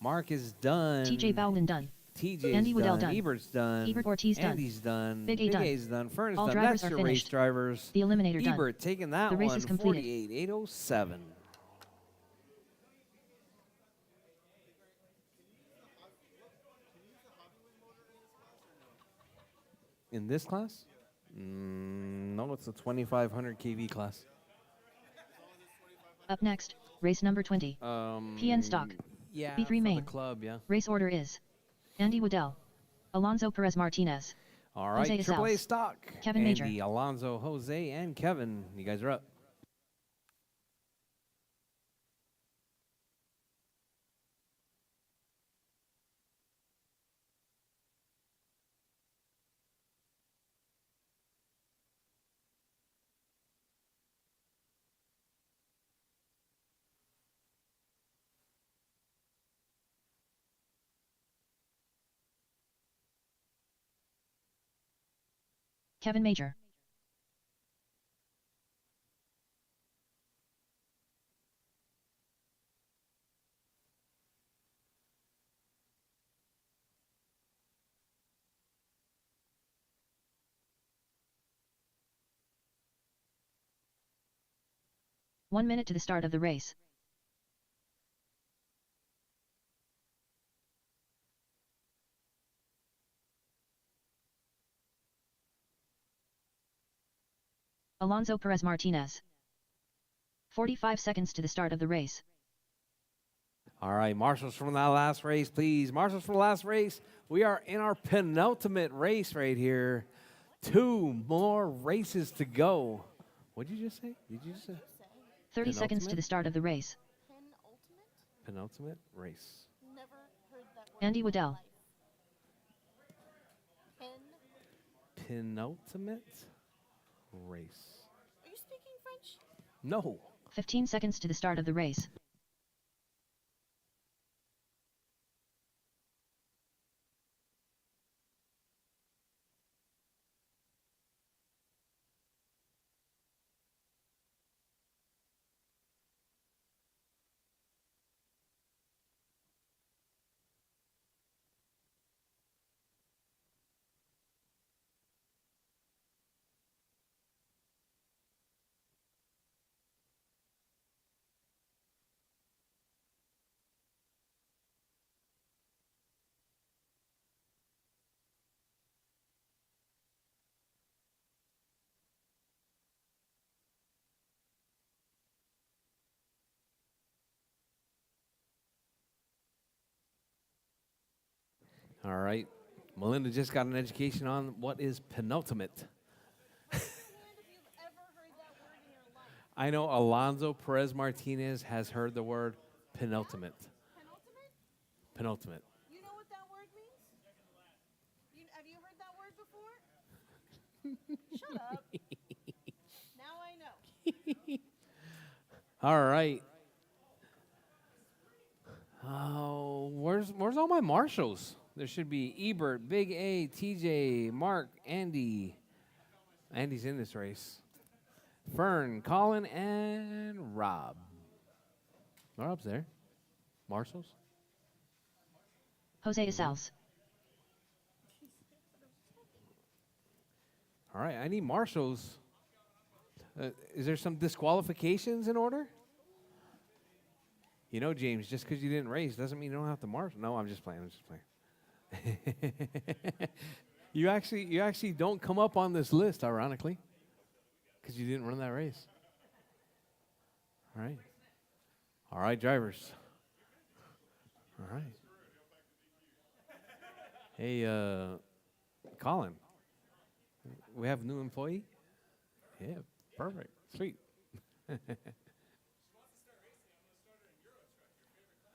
Mark is done. TJ Bowden done. TJ's Andy Waddell done. done. Ebert's done. Ebert Ortiz done. Andy's done. Big A done. A's done. Fern's All done. drivers That's are your race finished. drivers. The eliminator done. Ebert taking that The race one, is completed. 48.807. In this class? No, it's a 2500 kV class. Up next, race number 20. PN stock. Yeah, B3 for the main. club, yeah. Race order is Andy Waddell, Alonso Perez Martinez, All right, Jose AAA Isals, stock. Kevin Major. Andy, Alonso, Jose, and Kevin. You guys are up. Kevin Major. One minute to the start of the race. Alonso Perez Martinez. 45 seconds to the start of the race. All right, marshals from that last race, please. Marshals from the last race. We are in our penultimate race right here. 2 more races to go. What did you just say? Did you just say? 30 seconds to Penultimate? the start of the race. Penultimate race. Never heard that word. Andy in my Waddell. life. Pen. Penultimate race. Are you speaking French? No. 15 seconds to the start of the race. All right. Melinda just got an education on what is penultimate. If you've ever heard that word in your life. I know Alonso Perez Martinez has heard the word penultimate. Penultimate? Penultimate. You know what that word means? Have you heard that word before? Shut up. Now I know. All right. Oh, where's all my marshals? There should be Ebert, Big A, TJ, Mark, Andy. Andy's in this race. Fern, Colin, and Rob. Rob's there. Marshals. Jose Isals. All right, I need marshals. Is there some disqualifications in order? You know, James, just because you didn't race doesn't mean you don't have to marshal. No, I'm just playing. I'm just playing. You actually don't come up on this list, ironically, because you didn't run that race. All right, drivers. All right. Hey, Colin, we have a new employee? Yeah, perfect, sweet.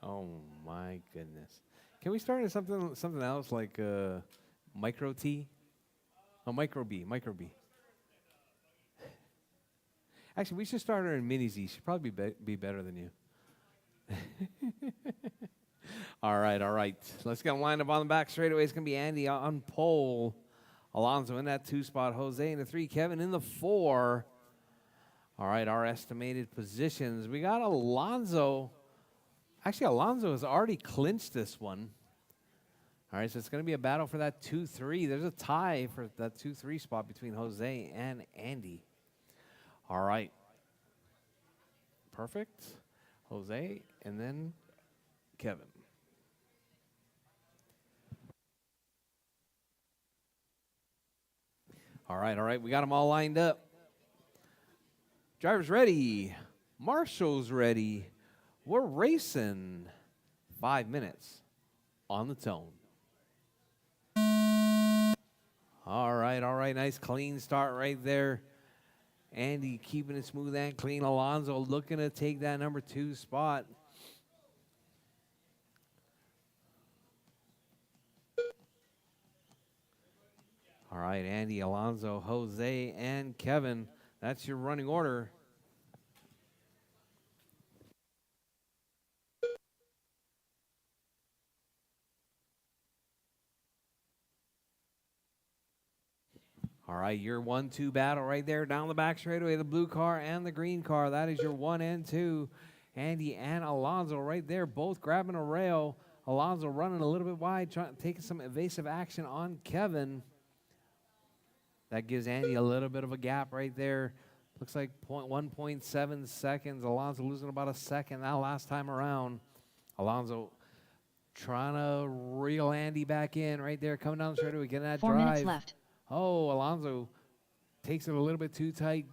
Oh my goodness. Can we start at something else like micro T? Oh, micro B. Actually, we should start her in mini Z. She'd probably be better than you. All right. Let's get lined up on the back straightaway. It's going to be Andy on pole. Alonso in that 2 spot. Jose in the 3. Kevin in the 4. All right, our estimated positions. We got Alonso. Actually, Alonso has already clinched this one. All right, so it's going to be a battle for that 2-3. There's a tie for that 2-3 spot between Jose and Andy. All right. Perfect. Jose, and then Kevin. All right. We got them all lined up. Drivers ready. Marshals ready. We're racing. 5 minutes on the tone. All right. Nice clean start right there. Andy keeping it smooth and clean. Alonso looking to take that number 2 spot. All right, Andy, Alonso, Jose, and Kevin. That's your running order. All right, your 1-2 battle right there down the back straightaway. The blue car and the green car. That is your 1 and 2. Andy and Alonso right there, both grabbing a rail. Alonso running a little bit wide, taking some evasive action on Kevin. That gives Andy a little bit of a gap right there. Looks like 1.7 seconds. Alonso losing about a second that last time around. Alonso trying to reel Andy back in right there, coming down the straightaway, getting that 4 drive. minutes left. Oh, Alonso takes it a little bit too tight.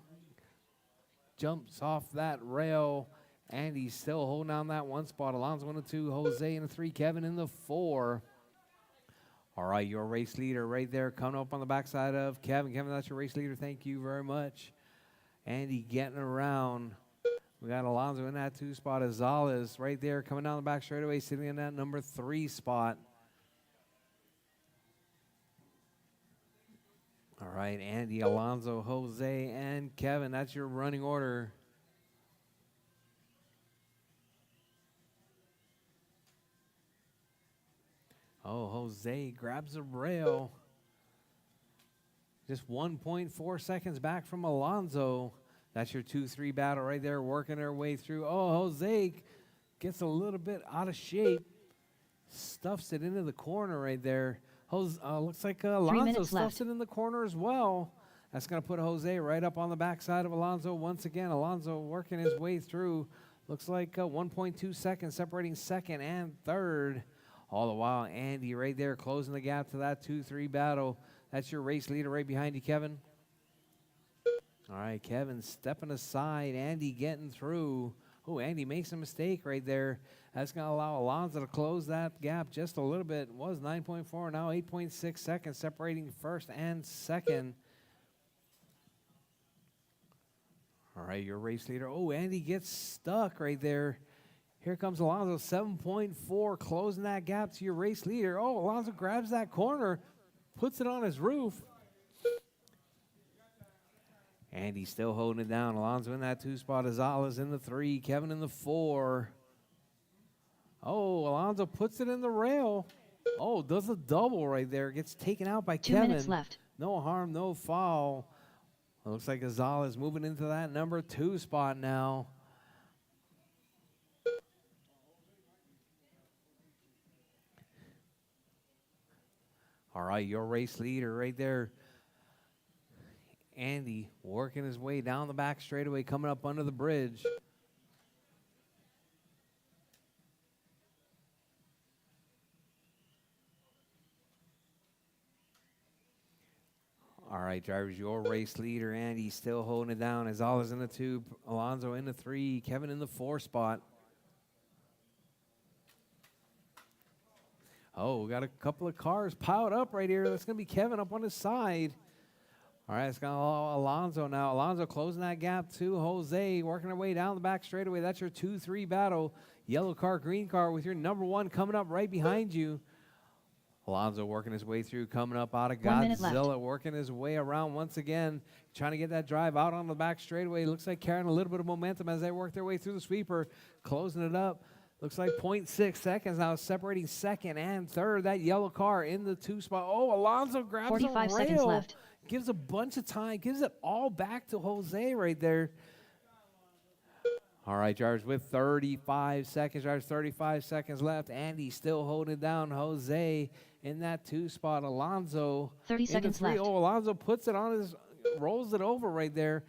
Jumps off that rail. Andy's still holding down that 1 spot. Alonso in the 2, Jose in the 3, Kevin in the 4. All right, your race leader right there coming up on the backside of Kevin. Kevin, that's your race leader. Thank you very much. Andy getting around. We got Alonso in that 2 spot. Azales right there coming down the back straightaway, sitting in that number 3 spot. All right, Andy, Alonso, Jose, and Kevin. That's your running order. Oh, Jose grabs the rail. Just 1.4 seconds back from Alonso. That's your 2-3 battle right there, working their way through. Oh, Jose gets a little bit out of shape. Stuffs it into the corner right there. Looks like Alonso stuffs it in the corner as well. That's going to put Jose right up on the backside of Alonso once again. Alonso working his way through. Looks like 1.2 seconds separating second and third. All the while, Andy right there closing the gap to that 2-3 battle. That's your race leader right behind you, Kevin. All right, Kevin stepping aside. Andy getting through. Oh, Andy makes a mistake right there. That's going to allow Alonso to close that gap just a little bit. It was 9.4, now 8.6 seconds separating first and second. All right, your race leader. Oh, Andy gets stuck right there. Here comes Alonso, 7.4, closing that gap to your race leader. Oh, Alonso grabs that corner, puts it on his roof. Andy still holding it down. Alonso in that 2 spot. Azales in the 3. Kevin in the 4. Oh, Alonso puts it in the rail. Oh, does a double right there. Gets taken out by 2 Kevin. 2 minutes left. No harm, no foul. It looks like Azales moving into that number 2 spot now. All right, your race leader right there. Andy working his way down the back straightaway, coming up under the bridge. All right, drivers, your race leader, Andy, still holding it down. Azales in the 2, Alonso in the 3, Kevin in the 4 spot. Oh, we got a couple of cars piled up right here. That's going to be Kevin up on his side. All right, it's going to allow Alonso now. Alonso closing that gap to Jose, working their way down the back straightaway. That's your 2-3 battle. Yellow car, green car with your number 1 coming up right behind you. Alonso working his way through, coming up out of Godzilla, working his way around once again, trying to get that drive out on the back straightaway. Looks like carrying a little bit of momentum as they work their way through the sweeper, closing it up. Looks like 0.6 seconds now, separating second and third. That yellow car in the 2 spot. Oh, Alonso grabs 45 a rail. seconds left. Gives a bunch of time, gives it all back to Jose right there. All right, drivers, with 35 seconds, drivers, 35 seconds left. Andy still holding it down. Jose in that 2 spot. Alonso 30 seconds left. Oh, Alonso puts it on his, rolls it over right there.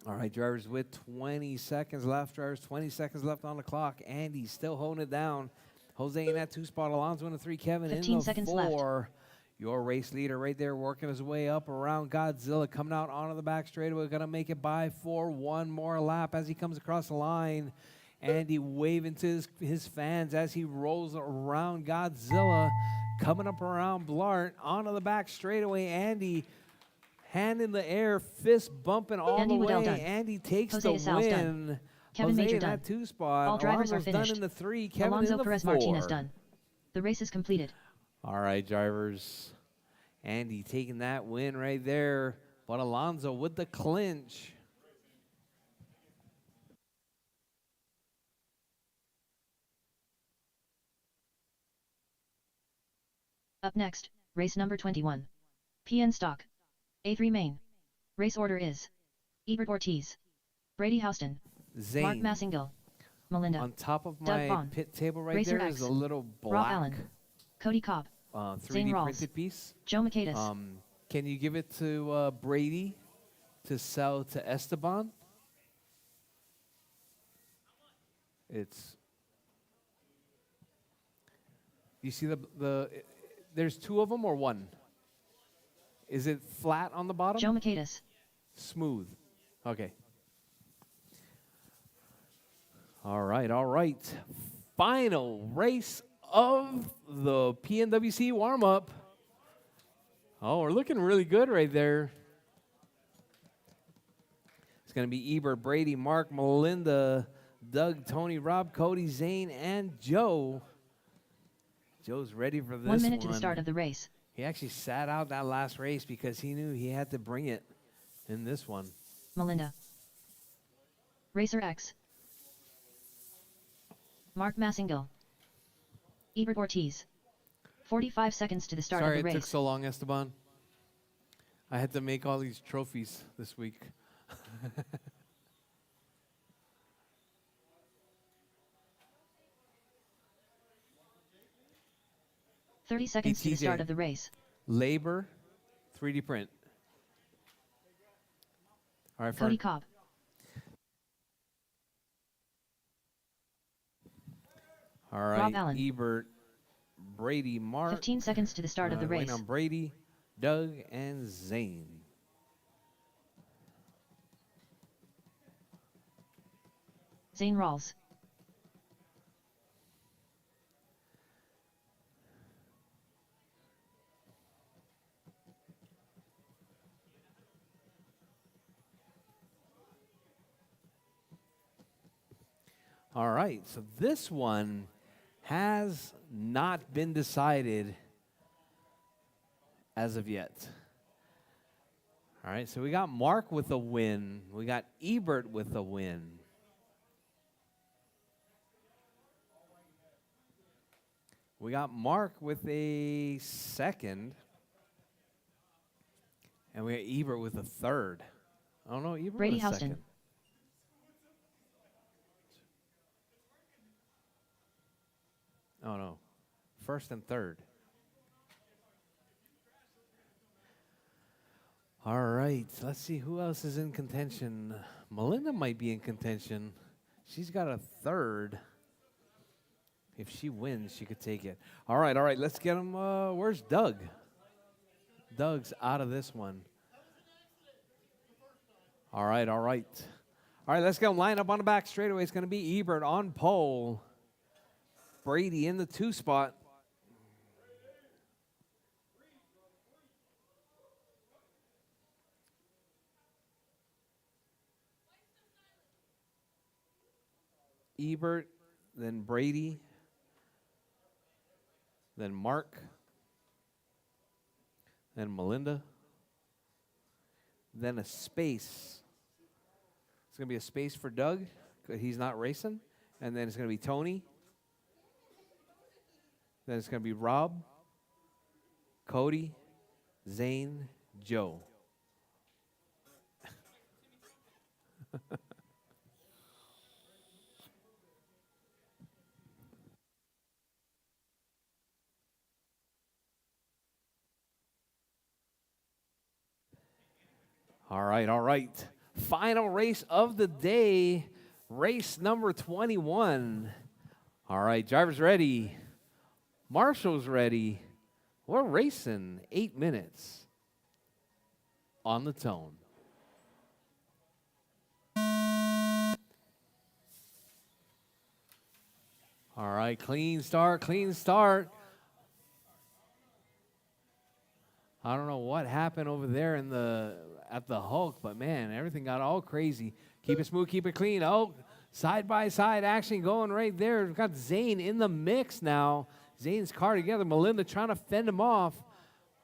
All right, drivers, with 20 seconds left. Drivers, 20 seconds left on the clock. Andy still holding it down. Jose in that 2 spot. Alonso in the 3. Kevin in the 15 seconds 4. left. Your race leader right there working his way up around Godzilla, coming out onto the back straightaway. Going to make it by for one more lap as he comes across the line. Andy waving to his fans as he rolls around Godzilla, coming up around Blart onto the back straightaway. Andy, hand in the air, fist bumping all Andy the way. done. Andy takes Jose the Sal's win. done. Kevin Jose Major in done. that 2 spot. All drivers Alonso's are finished. done in the 3. Kevin Alonso in the Perez 4. Martinez done. The race is completed. All right, drivers. Andy taking that win right there, but Alonso with the clinch. Up next, race number 21. PN Stock. A3 main. Race order is Ebert Ortiz, Brady Houston, Zane. Mark Massingill, Melinda. On top of Doug my Vaughn, pit table right Racer there X, is a little Rob black Allen, Cody Cobb, Zane 3D Rawls, printed piece. Joe Macadas. Can you give it to Brady to sell to Esteban? It's. You see there's 2 of them or 1? Is it flat on the bottom? Joe Macadas. Smooth. Okay. All right, all right. Final race of the PNWC warm-up. Oh, we're looking really good right there. going to be Ebert, Brady, Mark, Melinda, Doug, Tony, Rob, Cody, Zane, and Joe. Joe's ready for this 1 minute to the start of the race. He actually sat out that last race because he knew he had to bring it in this one. Melinda. Racer X. Mark Massingill. Ebert Ortiz. 45 seconds to the start Sorry of the race. it took so long, Esteban. I had to make all these trophies this week. 30 seconds to the start of the race. Labor, 3D print. All right, Cody Cobb. All right, Rob Allen. Ebert, Brady, Mark. 15 seconds to the start of the race. Waiting on Brady, Doug, and Zane. Zane Rawls. All right, so this one has not been decided as of yet. All right, so we got Mark with a win. We got Ebert with a win. We got Mark with a second. And we got Ebert with a third. I don't know, Ebert Brady with a Houston. second. Oh, no. First and third. All right. Let's see who else is in contention. Melinda might be in contention. She's got a third. If she wins, she could take it. All right. Let's get him. Where's Doug? Doug's out of this one. All right. Let's get him lined up on the back straightaway. It's going to be Ebert on pole. Brady in the 2 spot. Ebert, then Brady, then Mark, then Melinda, then a space. It's going to be a space for Doug, because he's not racing. And then it's going to be Tony. Then it's going to be Rob, Cody, Zane, Joe. All right. Final race of the day, race number 21. All right, drivers ready. Marshall's ready. We're racing 8 minutes on the tone. All right, clean start. I don't know what happened over there at the Hulk, but man, everything got all crazy. Keep it smooth, keep it clean. Oh, side by side action going right there. We've got Zane in the mix now. Zane's car together. Melinda trying to fend him off.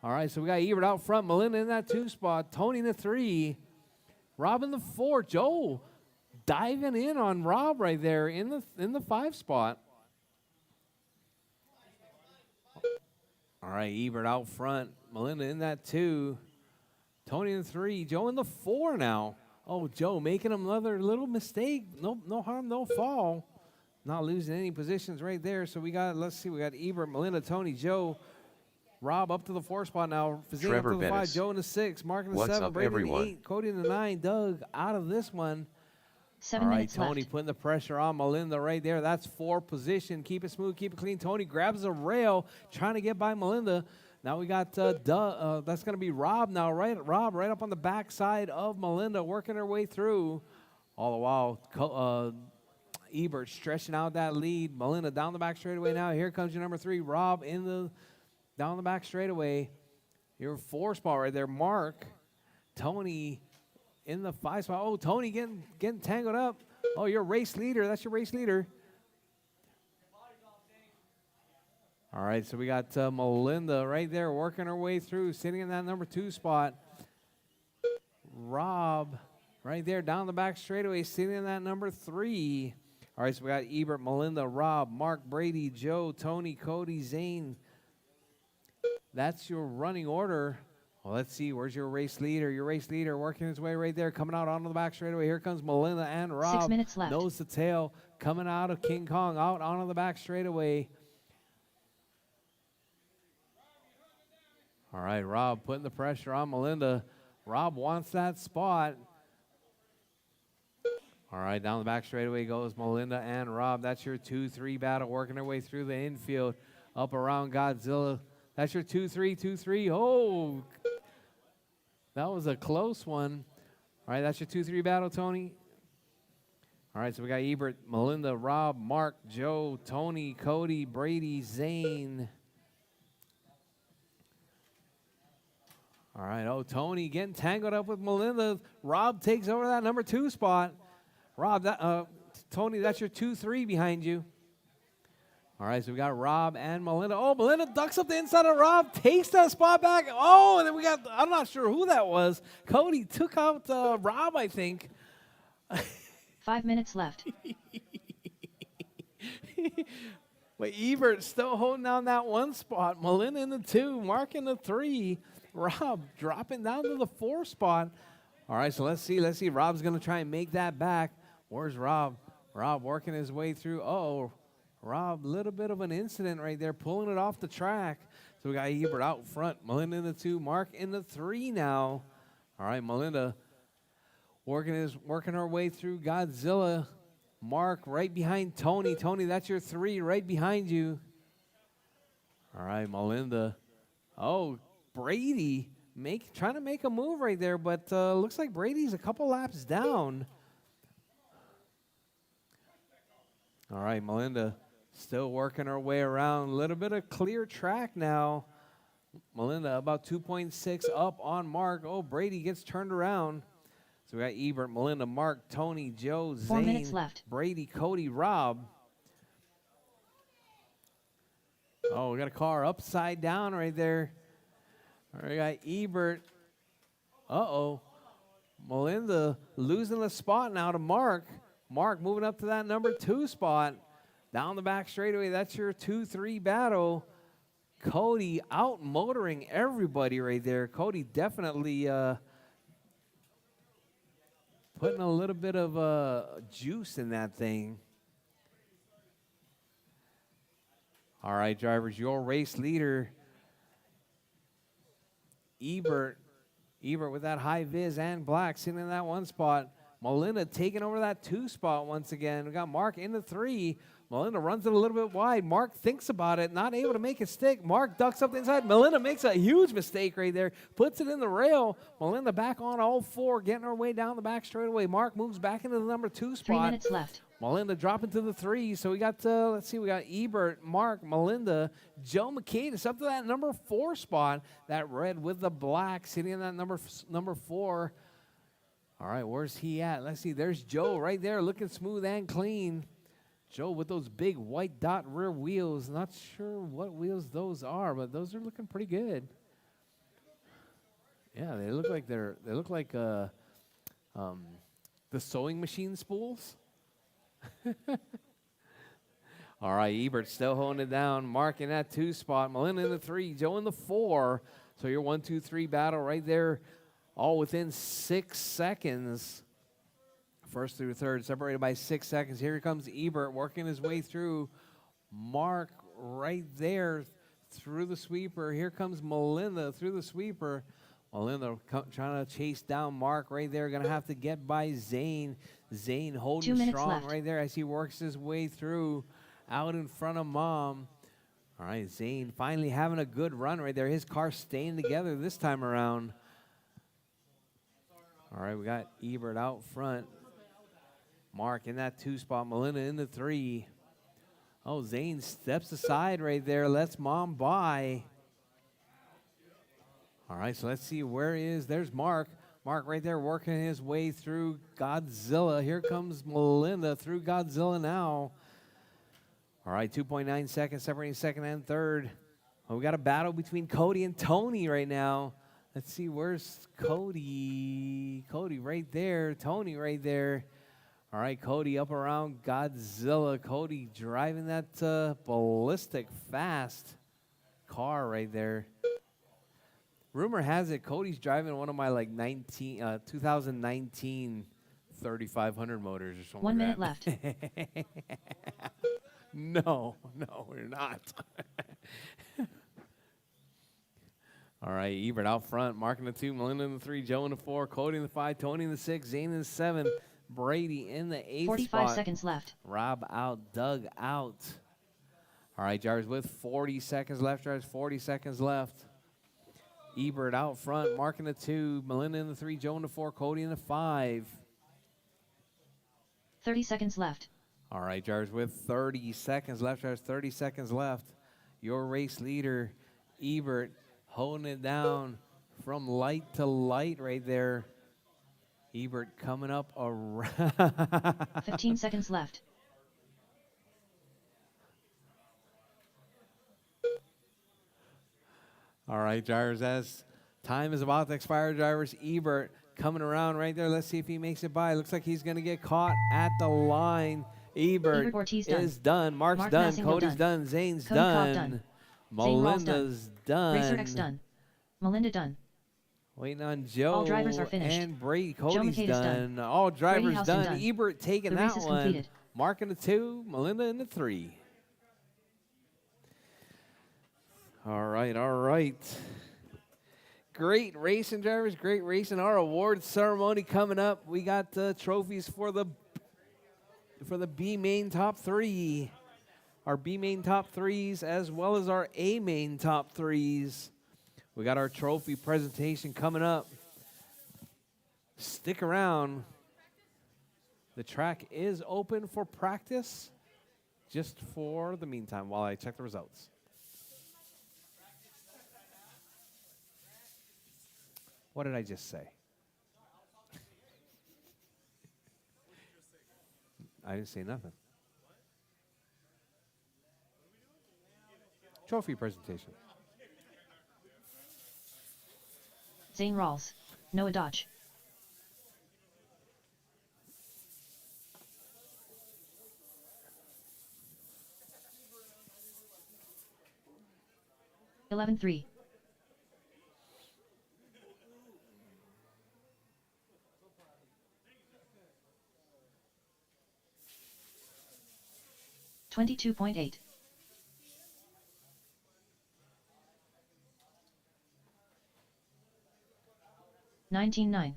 All right, so we got Ebert out front. Melinda in that 2 spot. Tony in the 3. Rob in the 4. Joe diving in on Rob right there in the 5 spot. All right, Ebert out front. Melinda in that 2. Tony in the 3. Joe in the 4 now. Oh, Joe making another little mistake. No harm, no fall. Not losing any positions right there. So we got Ebert, Melinda, Tony, Joe, Rob up to the 4 spot now. Fazine Trevor up to the 5, Bettis. Joe in the 6, Mark in the What's 7, up, Brady everyone? in the 8, Cody in the 9, Doug out of this one. 7 All right, minutes Tony left. putting the pressure on Melinda right there. That's 4 position. Keep it smooth, keep it clean. Tony grabs the rail, trying to get by Melinda. Now we got that's going to be Rob now, right? Rob right up on the backside of Melinda, working her way through. All the while, Ebert stretching out that lead. Melinda down the back straightaway now. Here comes your number 3, Rob down the back straightaway. Your 4 spot right there, Mark. Tony in the 5 spot. Oh, Tony getting tangled up. Oh, you're race leader. That's your race leader. All right, so we got Melinda right there working her way through, sitting in that number 2 spot. Rob right there down the back straightaway, sitting in that number 3. All right, so we got Ebert, Melinda, Rob, Mark, Brady, Joe, Tony, Cody, Zane. That's your running order. Well, let's see. Where's your race leader? Your race leader working his way right there, coming out onto the back straightaway. Here comes Melinda and Rob. 6 minutes left. Nose to tail, coming out of King Kong, out onto the back straightaway. All right, Rob putting the pressure on Melinda. Rob wants that spot. All right, down the back straightaway goes Melinda and Rob. That's your 2-3 battle, working their way through the infield, up around Godzilla. That's your 2-3, 2-3. Oh, that was a close one. All right, that's your 2-3 battle, Tony. All right, so we got Ebert, Melinda, Rob, Mark, Joe, Tony, Cody, Brady, Zane. All right, oh, Tony getting tangled up with Melinda. Rob takes over that number 2 spot. Rob, Tony, that's your 2-3 behind you. All right, so we got Rob and Melinda. Oh, Melinda ducks up the inside of Rob, takes that spot back. Oh, and then we got, I'm not sure who that was. Cody took out Rob, I think. 5 minutes left. But Ebert still holding down that 1 spot. Melinda in the 2, Mark in the 3. Rob dropping down to the 4 spot. All right, so let's see. Rob's going to try and make that back. Where's Rob? Rob working his way through. Oh, Rob, a little bit of an incident right there, pulling it off the track. So we got Ebert out front. Melinda in the 2, Mark in the 3 now. All right, Melinda working her way through Godzilla. Mark right behind Tony. Tony, that's your 3 right behind you. All right, Melinda. Oh, Brady trying to make a move right there, but looks like Brady's a couple laps down. All right, Melinda still working her way around. A little bit of clear track now. Melinda about 2.6 up on Mark. Oh, Brady gets turned around. So we got Ebert, Melinda, Mark, Tony, Joe, 4 Zane, minutes left. Brady, Cody, Rob. Oh, we got a car upside down right there. All right, we got Ebert. Uh-oh. Melinda losing the spot now to Mark. Mark moving up to that number 2 spot. Down the back straightaway, that's your 2-3 battle. Cody out motoring everybody right there. Cody definitely putting a little bit of juice in that thing. All right, drivers, your race leader, Ebert with that high vis and black sitting in that 1 spot. Melinda taking over that 2 spot once again. We got Mark in the 3. Melinda runs it a little bit wide. Mark thinks about it, not able to make it stick. Mark ducks up the inside. Melinda makes a huge mistake right there. Puts it in the rail. Melinda back on all 4, getting her way down the back straightaway. Mark moves back into the number 2 spot. 3 minutes left. Melinda dropping to the 3. So we got, let's see, we got Ebert, Mark, Melinda, Joe McCain. It's up to that number 4 spot. That red with the black sitting in that number 4. All right, where's he at? Let's see. There's Joe right there looking smooth and clean. Joe with those big white dot rear wheels. Not sure what wheels those are, but those are looking pretty good. Yeah, they look like the sewing machine spools. All right, Ebert still holding it down. Mark in that 2 spot. Melinda in the 3. Joe in the 4. So your 1-2-3 battle right there, all within 6 seconds. First through third, separated by 6 seconds. Here comes Ebert working his way through. Mark right there through the sweeper. Here comes Melinda through the sweeper. Melinda trying to chase down Mark right there. Going to have to get by Zane. Zane holding strong left. right there as he works his way through out in front of Mom. All right, Zane finally having a good run right there. His car staying together this time around. All right, we got Ebert out front. Mark in that 2 spot. Melinda in the 3. Oh, Zane steps aside right there. Lets Mom by. All right, so let's see. There's Mark. Mark right there working his way through Godzilla. Here comes Melinda through Godzilla now. All right, 2.9 seconds separating second and third. Well, we got a battle between Cody and Tony right now. Let's see, where's Cody? Cody right there, Tony right there. All right, Cody up around Godzilla. Cody driving that ballistic fast car right there. Rumor has it Cody's driving one of my like 2019 3500 motors or something. 1 like minute that. left. No, we're not. All right, Ebert out front, marking the 2, Melinda in the 3, Joe in the 4, Cody in the 5, Tony in the 6, Zane in the 7, Brady in the 8th 45 spot. seconds left. Rob out, Doug out. All right, Jars with 40 seconds left, Jars 40 seconds left. Ebert out front, marking the 2, Melinda in the 3, Joe in the 4, Cody in the 5. 30 seconds left. All right, Jars with 30 seconds left, Jars 30 seconds left. Your race leader, Ebert, holding it down from light to light right there. Ebert coming up around. 15 seconds left. All right, drivers, as time is about to expire, drivers, Ebert coming around right there. Let's see if he makes it by. Looks like he's going to get caught at the line. Ebert is done. Mark's done. Cody's done. Zane's done. Melinda's done. Rchq done. Melinda done. Waiting on Joe. All drivers are finished. And Brady. Cody's Joe done. All drivers done. Ebert taking the that race is one. completed. Mark in the 2, Melinda in the 3. All right, all right. Great racing, drivers. Great racing. Our awards ceremony coming up. We got trophies for the B main top 3. Our B main top 3s as well as our A main top 3s. We got our trophy presentation coming up. Stick around. The track is open for practice just for the meantime while I check the results. What did I just say? I didn't say nothing. Trophy presentation. Zane Rawls. Noah Dodge. $11.3. $22.8. $19.9.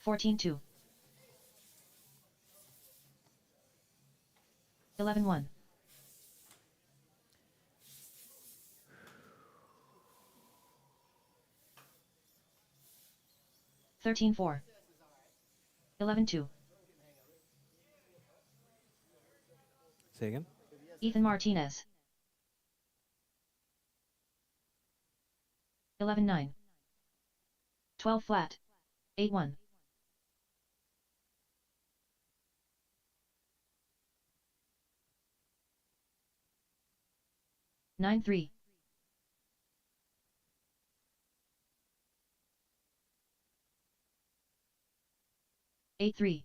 $14.2. $11.1. $13.4. $11.2. Say again? Ethan Martinez. 11.9. 12 flat. 8.1. 9.3. 8.3.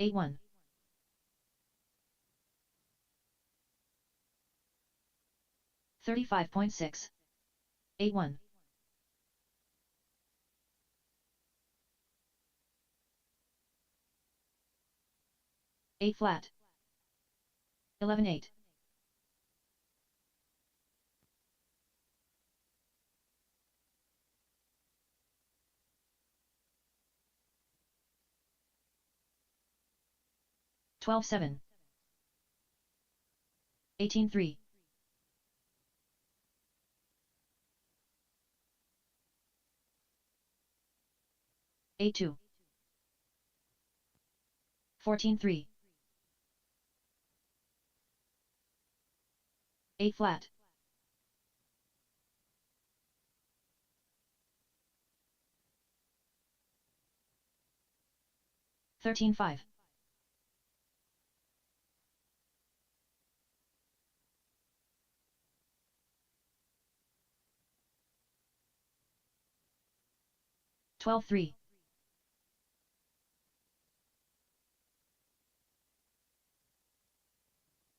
8.1. 35.6. 8.1. 8 flat. 11.8. 12.7. 18.3. 8.2. 14-3. 8 flat. 13-5. 12-3.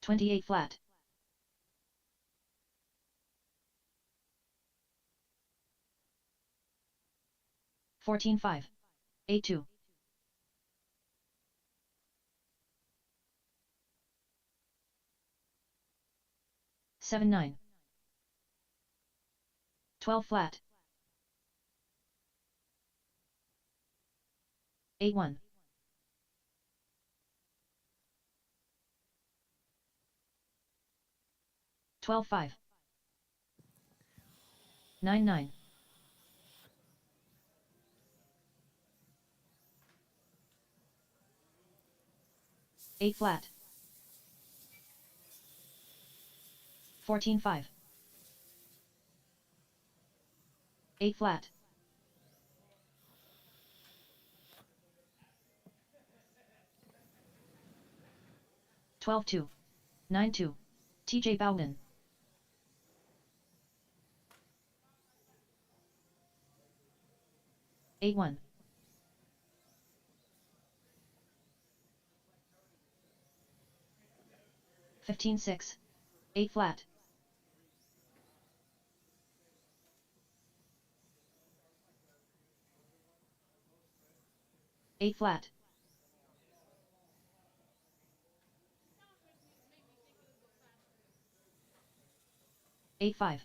28 flat. 14-5. 8-2. 7-9. 12 flat. 8-1. 12-5. 9-9. 8 flat. 14-5. 8 flat. 12-2. 9-2. TJ Bowden. 8-1. 15-6. 8 flat. 8 flat. 8-5.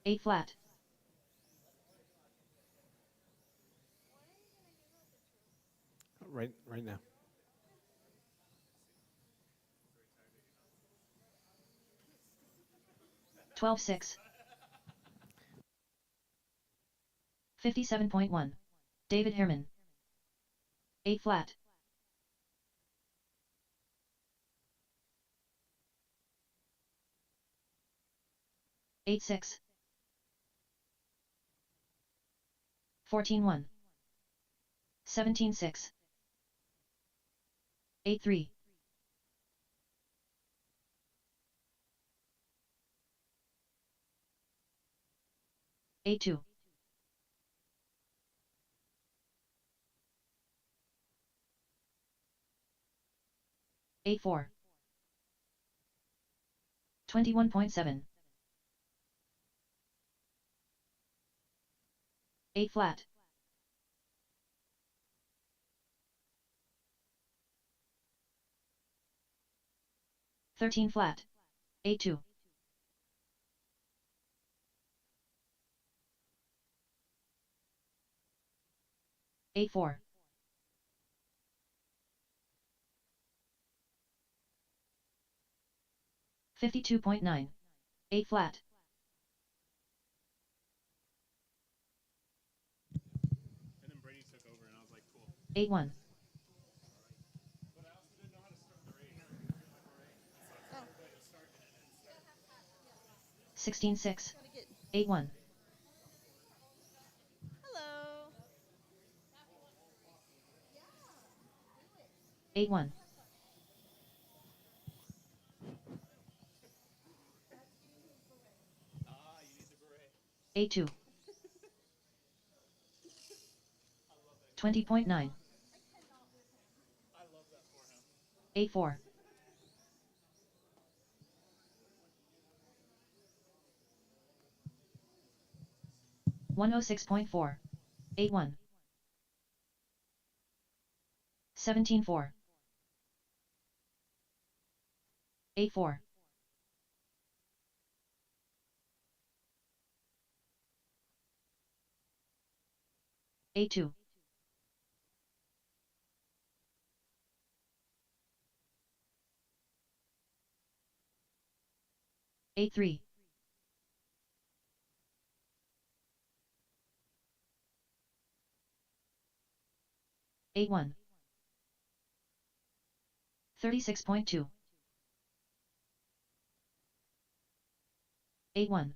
8 flat. Right now. 12-6. 57.1. David Herman. 8 flat. 8-6. 14-1. 17-6. 8-3. 8-2. 8-4. 21.7. 8 flat. 13 flat. 8-2. 8-4. 52.9. 8 flat. And then Brady took over, and I was like, cool. 8-1. But I also didn't know how to start the race. 16-6. 8-1. Hello. 8-1. 8-2. 20.9. 8-4. 106.4. 8-1. 17-4. 8-4. 8-2. 8-3. 8-1. 36.2. 8-1.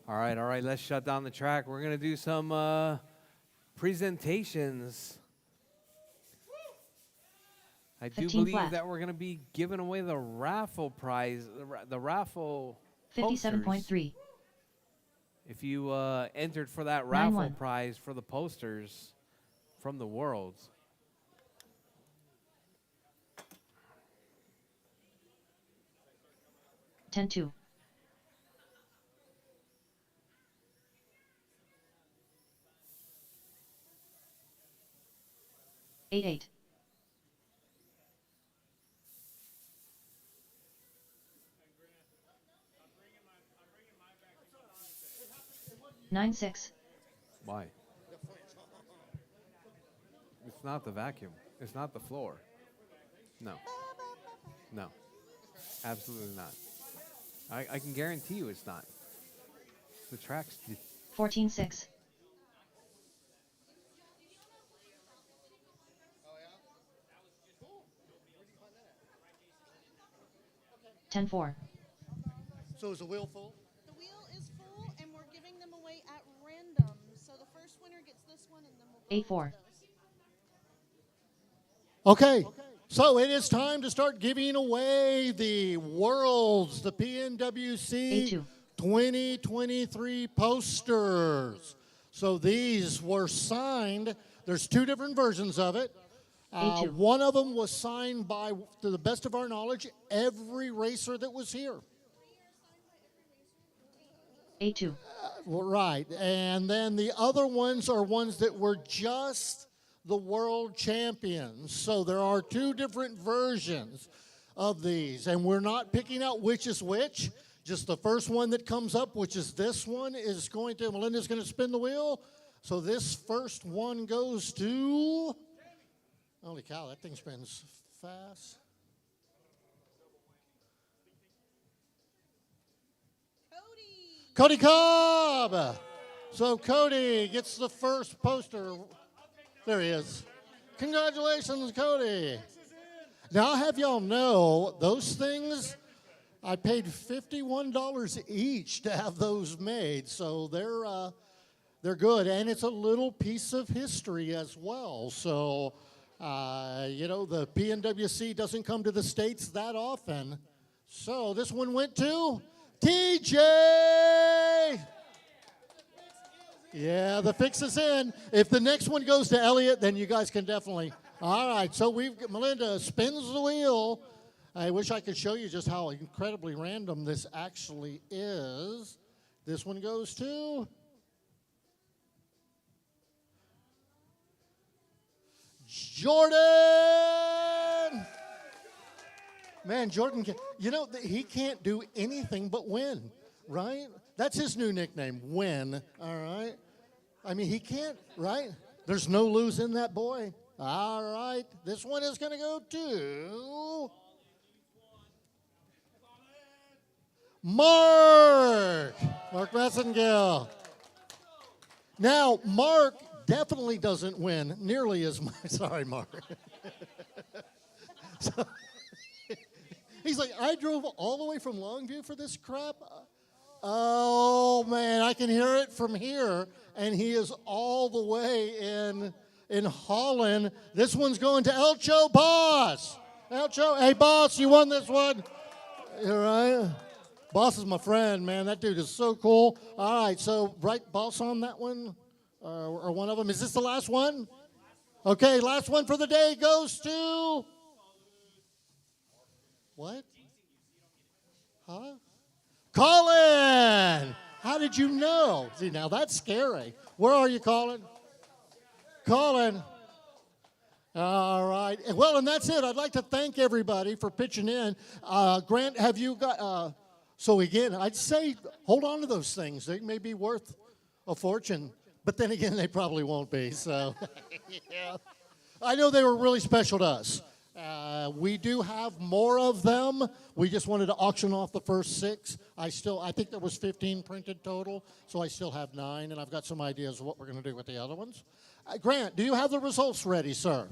All right, let's shut down the track. We're going to do some presentations. I do 15 believe flat. that we're going to be giving away the raffle prize, the raffle 57.3. posters. If you entered for that 9-1. raffle prize for the posters from the Worlds. Ten two. 8-8. 9-6. Why? It's not the vacuum. It's not the floor. No. No. Absolutely not. I can guarantee you it's not. The track's... 14-6. 10-4. So is the wheel full? The wheel is full, and we're giving them away at random. So the first winner gets this one, and then we'll go 8-4. on to those. Okay. So it is time to start giving away the Worlds, the PNWC 8-2. 2023 posters. So these were signed. There's two different versions of it. 8-2. One of them was signed by, to the best of our knowledge, every racer that was here. 8-2. Right. And then the other ones are ones that were just the world champions. So there are two different versions of these. And we're not picking out which is which. Just the first one that comes up, which is this one, is going to, Melinda's going to spin the wheel. So this first one goes to, holy cow, that thing spins fast. Cody Cobb. So Cody gets the first poster. There he is. Congratulations, Cody. Now I'll have y'all know, those things, I paid $51 each to have those made. So they're good. And it's a little piece of history as well. So, you know, the PNWC doesn't come to the States that often. So this one went to TJ. Yeah, the fix is in. If the next one goes to Elliot, then you guys can definitely. All right, so Melinda spins the wheel. I wish I could show you just how incredibly random this actually is. This one goes to Jordan. Man, Jordan, you know, he can't do anything but win, right? That's his new nickname, Win, all right? I mean, he can't, right? There's no lose in that boy. All right, this one is going to go to Mark Messengill. Now, Mark definitely doesn't win nearly as much. Sorry, Mark. So, he's like, I drove all the way from Longview for this crap. Oh, man, I can hear it from here. And he is all the way in Holland. This one's going to Elcho Boss. Elcho, hey, Boss, you won this one. All right. Boss is my friend, man. That dude is so cool. All right, so right, Boss on that one, or one of them. Is this the last one? Okay, last one for the day goes to... What? Huh? Colin! How did you know? See, now that's scary. Where are you, Colin? Colin. All right. Well, and that's it. I'd like to thank everybody for pitching in. Grant, have you got... so again, I'd say hold on to those things. They may be worth a fortune, but then again, they probably won't be. So, yeah. I know they were really special to us. We do have more of them. We just wanted to auction off the first 6. I think there was 15 printed total, so I still have 9, and I've got some ideas of what we're going to do with the other ones. Grant, do you have the results ready, sir?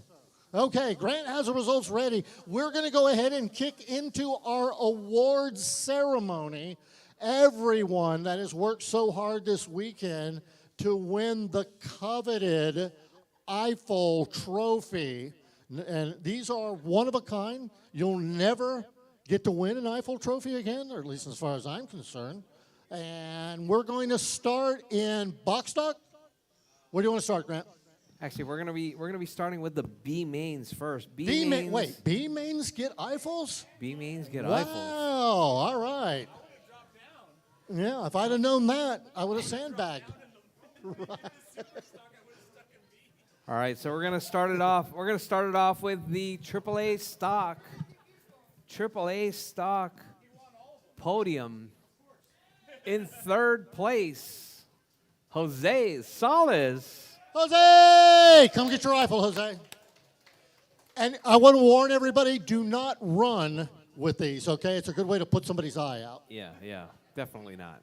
Okay, Grant has the results ready. We're going to go ahead and kick into our awards ceremony. Everyone that has worked so hard this weekend to win the coveted Eiffel Trophy. And these are one of a kind. You'll never get to win an Eiffel Trophy again, or at least as far as I'm concerned. And we're going to start in box stock. Where do you want to start, Grant? Actually, we're gonna be starting with the B mains first. B mains get Eiffels? B mains get wow, Eiffels. All right. Yeah, if I'd have known that, I would have sandbagged. All right, so we're gonna start it off. We're gonna start it off with the AAA stock podium. In third place, Jose Salas. Jose, come get your rifle, Jose. And I want to warn everybody: do not run with these. Okay, it's a good way to put somebody's eye out. Yeah, definitely not.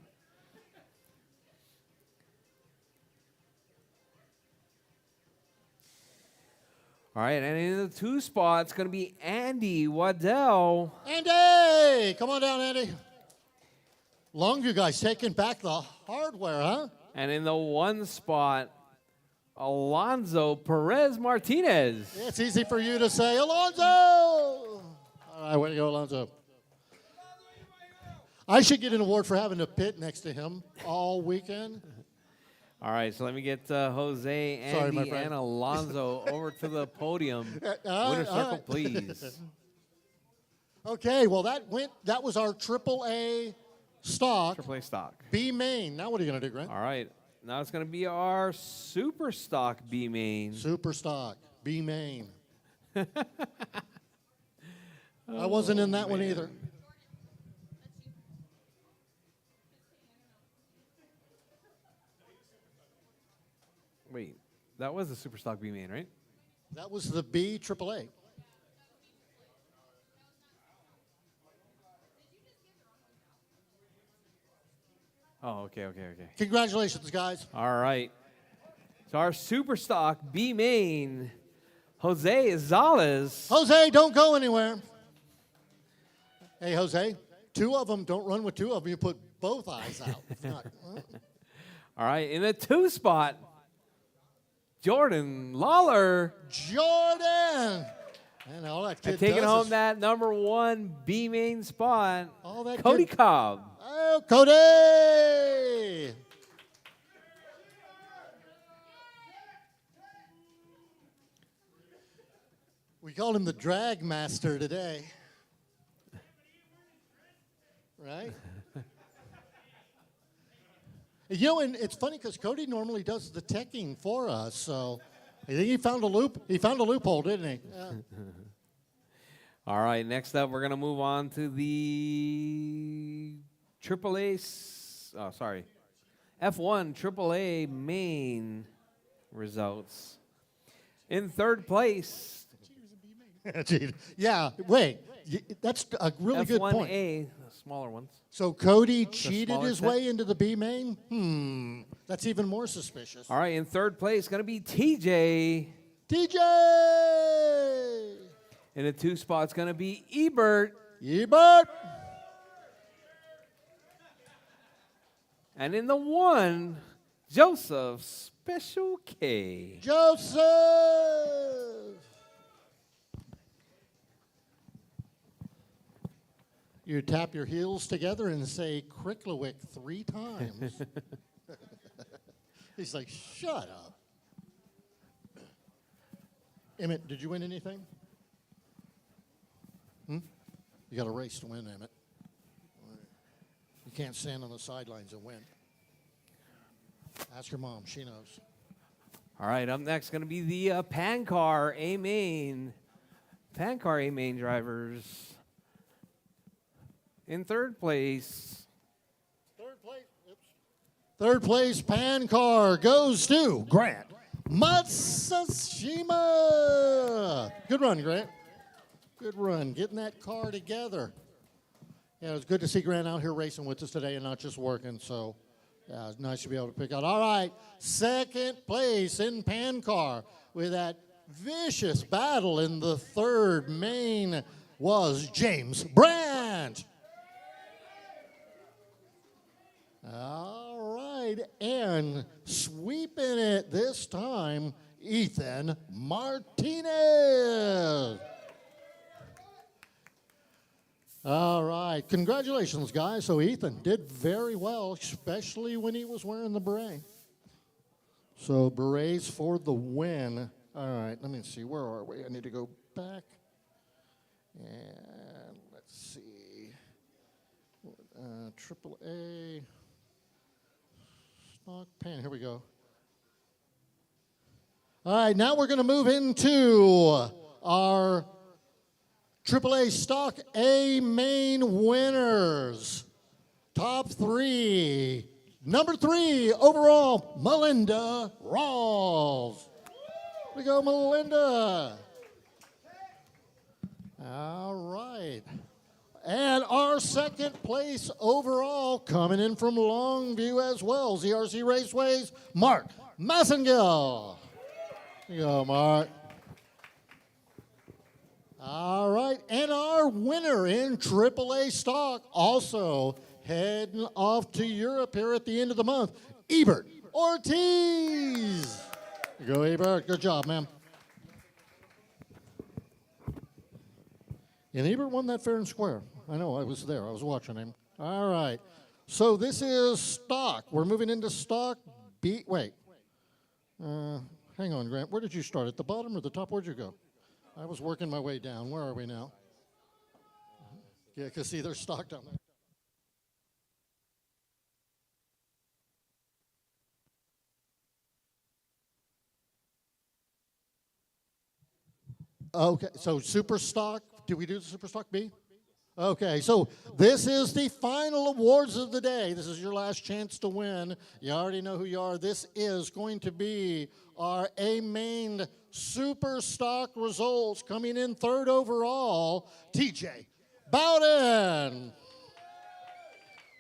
All right, and in the 2 spot, it's going to be Andy Waddell. Andy, come on down, Andy. Longview guys taking back the hardware, huh? And in the 1 spot, Alonzo Perez Martinez. It's easy for you to say, Alonzo. All right, way to go, Alonzo. I should get an award for having a pit next to him all weekend. All right, so let me get Jose, Andy, and Alonzo over to the podium. Winner circle, please. Okay, well, that was our AAA stock. AAA stock. B main. Now what are you going to do, Grant? All right, now it's going to be our super stock B main. Super stock B main. I wasn't in that one either. Wait, that was the super stock B main, right? That was the B AAA. Oh, okay. Congratulations, guys. All right. So our super stock B main, Jose Zales. Jose, don't go anywhere. Hey, Jose, 2 of them, don't run with 2 of them. You put both eyes out. If not, All right, in the 2 spot, Jordan Lawler. Jordan! And all that kid and taking does home is that number 1 B main spot, all that Cody kid, Cobb. Oh, Cody! We called him the drag master today. Right? You know, and it's funny because Cody normally does the teching for us, so I think he found a loophole, didn't he? Yeah. All right, next up, we're going to move on to the F1 AAA main results. In third place. Yeah, wait. That's a really good point. F1A, smaller ones. So Cody cheated his way into the B main? That's even more suspicious. All right, in third place, going to be TJ. TJ! In the 2 spots, going to be Ebert. Ebert! And in the 1, Joseph Special K. Joseph! You tap your heels together and say Cricklewick 3 times. He's like, shut up. Emmett, did you win anything? You got a race to win, Emmett. You can't stand on the sidelines and win. Ask your mom. She knows. All right, up next going to be the Pancar A-Main. Pancar A-Main drivers. In third place. Third place, Pancar goes to Grant Matsushima. Good run, Grant. Good run, getting that car together. Yeah, it was good to see Grant out here racing with us today and not just working, so yeah, it's nice to be able to pick out. All right, second place in Pan Car with that vicious battle in the third main was James Brandt. All right, and sweeping it this time, Ethan Martinez. All right, congratulations, guys. So Ethan did very well, especially when he was wearing the beret. So berets for the win. All right, let me see, where are we? I need to go back. And let's see, Triple A, stock pan, here we go. All right, now we're going to move into our AAA Stock A main winners. Top three. Number 3 overall, Melinda Rawls. Here we go, Melinda. All right. And our second place overall, coming in from Longview as well, ZRC Raceways, Mark Massengill. Here you go, Mark. All right, and our winner in AAA stock, also heading off to Europe here at the end of the month, Ebert Ortiz. Here you go, Ebert. Good job, man. And Ebert won that fair and square. I know, I was there. I was watching him. All right. So this is stock. We're moving into stock B. Wait. Hang on, Grant. Where did you start? At the bottom or the top? Where'd you go? I was working my way down. Where are we now? Yeah, because see, there's stock down there. Okay, so super stock. Did we do the super stock B? Okay, so this is the final awards of the day. This is your last chance to win. You already know who you are. This is going to be our A-main super stock results. Coming in third overall, TJ Bowden.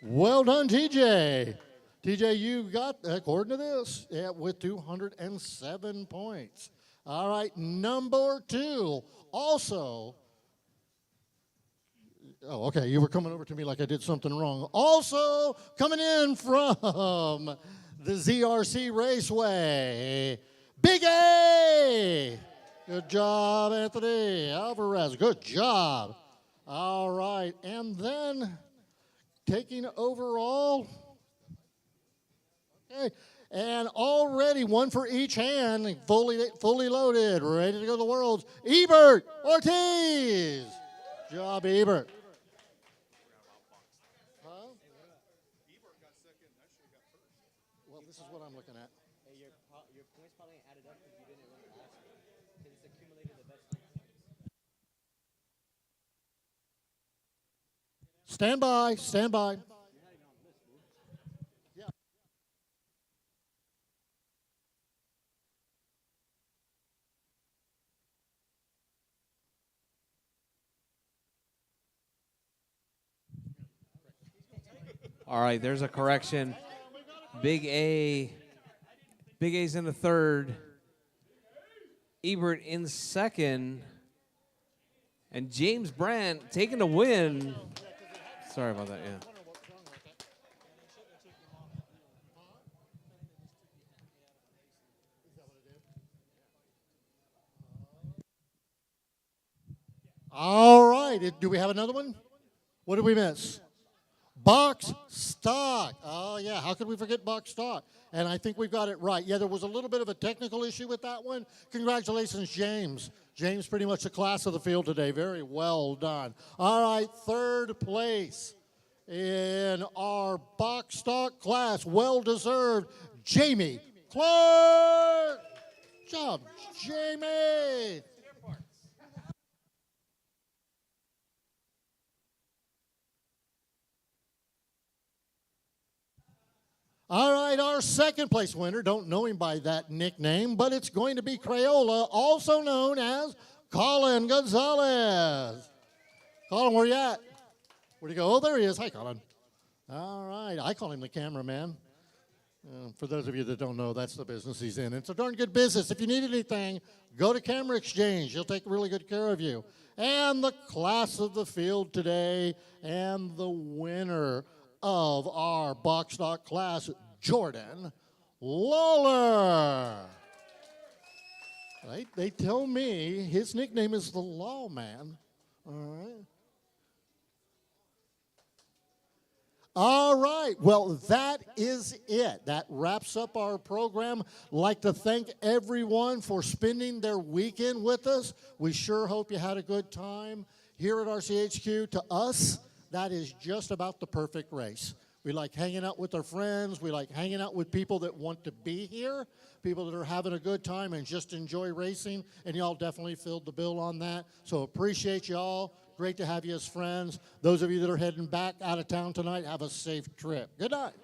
Well done, TJ. TJ, you got, according to this, with 207 points. All right, number 2, also. Oh, okay, you were coming over to me like I did something wrong. Also coming in from the ZRC Raceway, Big A. Good job, Anthony Alvarez. Good job. All right, and then taking overall. Okay, and already one for each hand, fully loaded, ready to go to the Worlds. Ebert Ortiz. Good job, Ebert. Well, this is what I'm looking at. Hey, your points probably ain't added up because you didn't run it last year. Because it's accumulated the best points. Stand by, stand by. Yeah. All right, there's a correction. Big A's in the third. Ebert in second. And James Brandt taking the win. Sorry about that, yeah. All right, do we have another one? What did we miss? Box stock. Oh, yeah, how could we forget box stock? And I think we've got it right. Yeah, there was a little bit of a technical issue with that one. Congratulations, James. James pretty much the class of the field today. Very well done. All right, third place in our box stock class. Well-deserved, Jamie Clark. Good job, Jamie. All right, our second place winner, don't know him by that nickname, but it's going to be Crayola, also known as Colin Gonzalez. Colin, where you at? Where'd he go? Oh, there he is. Hi, Colin. All right. I call him the cameraman. For those of you that don't know, that's the business he's in. It's a darn good business. If you need anything, go to Camera Exchange. He'll take really good care of you. And the class of the field today, and the winner of our box stock class, Jordan Lawler. Right? They tell me his nickname is the Lawman. All right. All right. Well, that is it. That wraps up our program. Like to thank everyone for spending their weekend with us. We sure hope you had a good time here at RCHQ. To us, that is just about the perfect race. We like hanging out with our friends. We like hanging out with people that want to be here, people that are having a good time and just enjoy racing. And y'all definitely filled the bill on that. So appreciate y'all. Great to have you as friends. Those of you that are heading back out of town tonight, have a safe trip. Good night.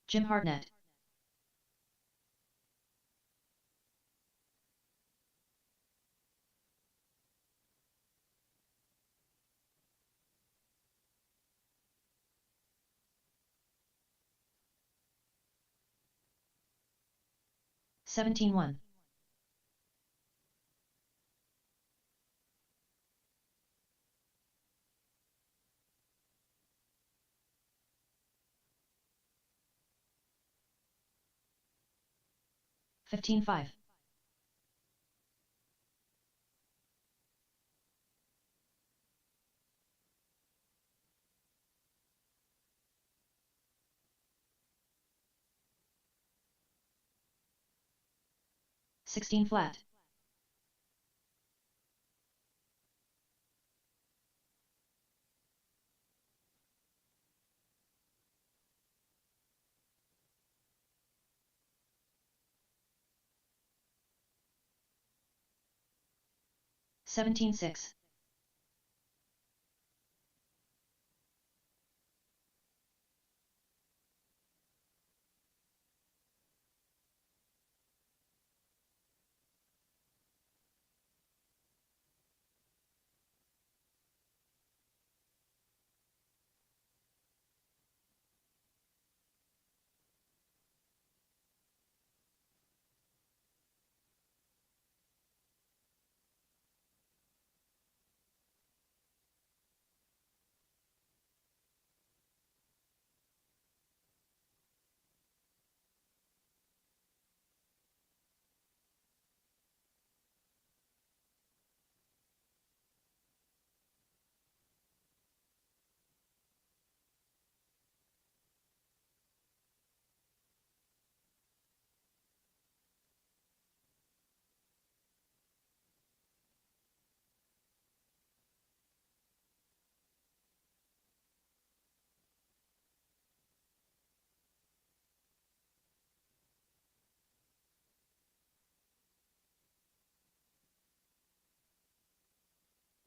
Jim Hartnett. Seventeen one. 15-5. 16 flat. 17-6.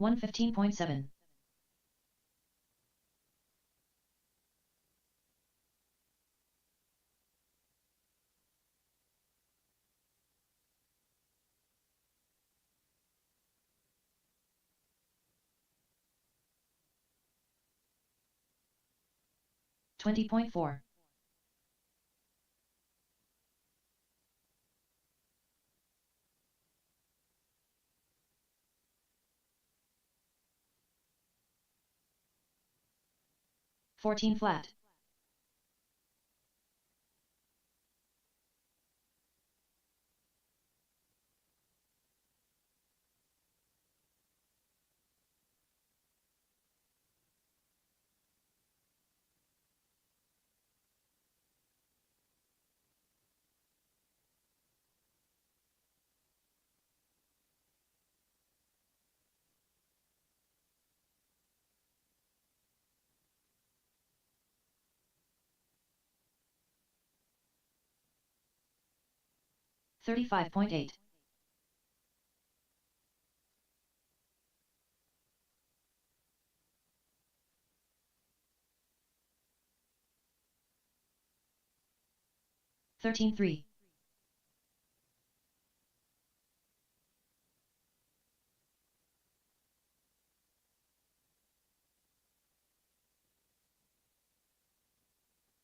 115.7. 20.4. 14 flat. 35.8. 13-3.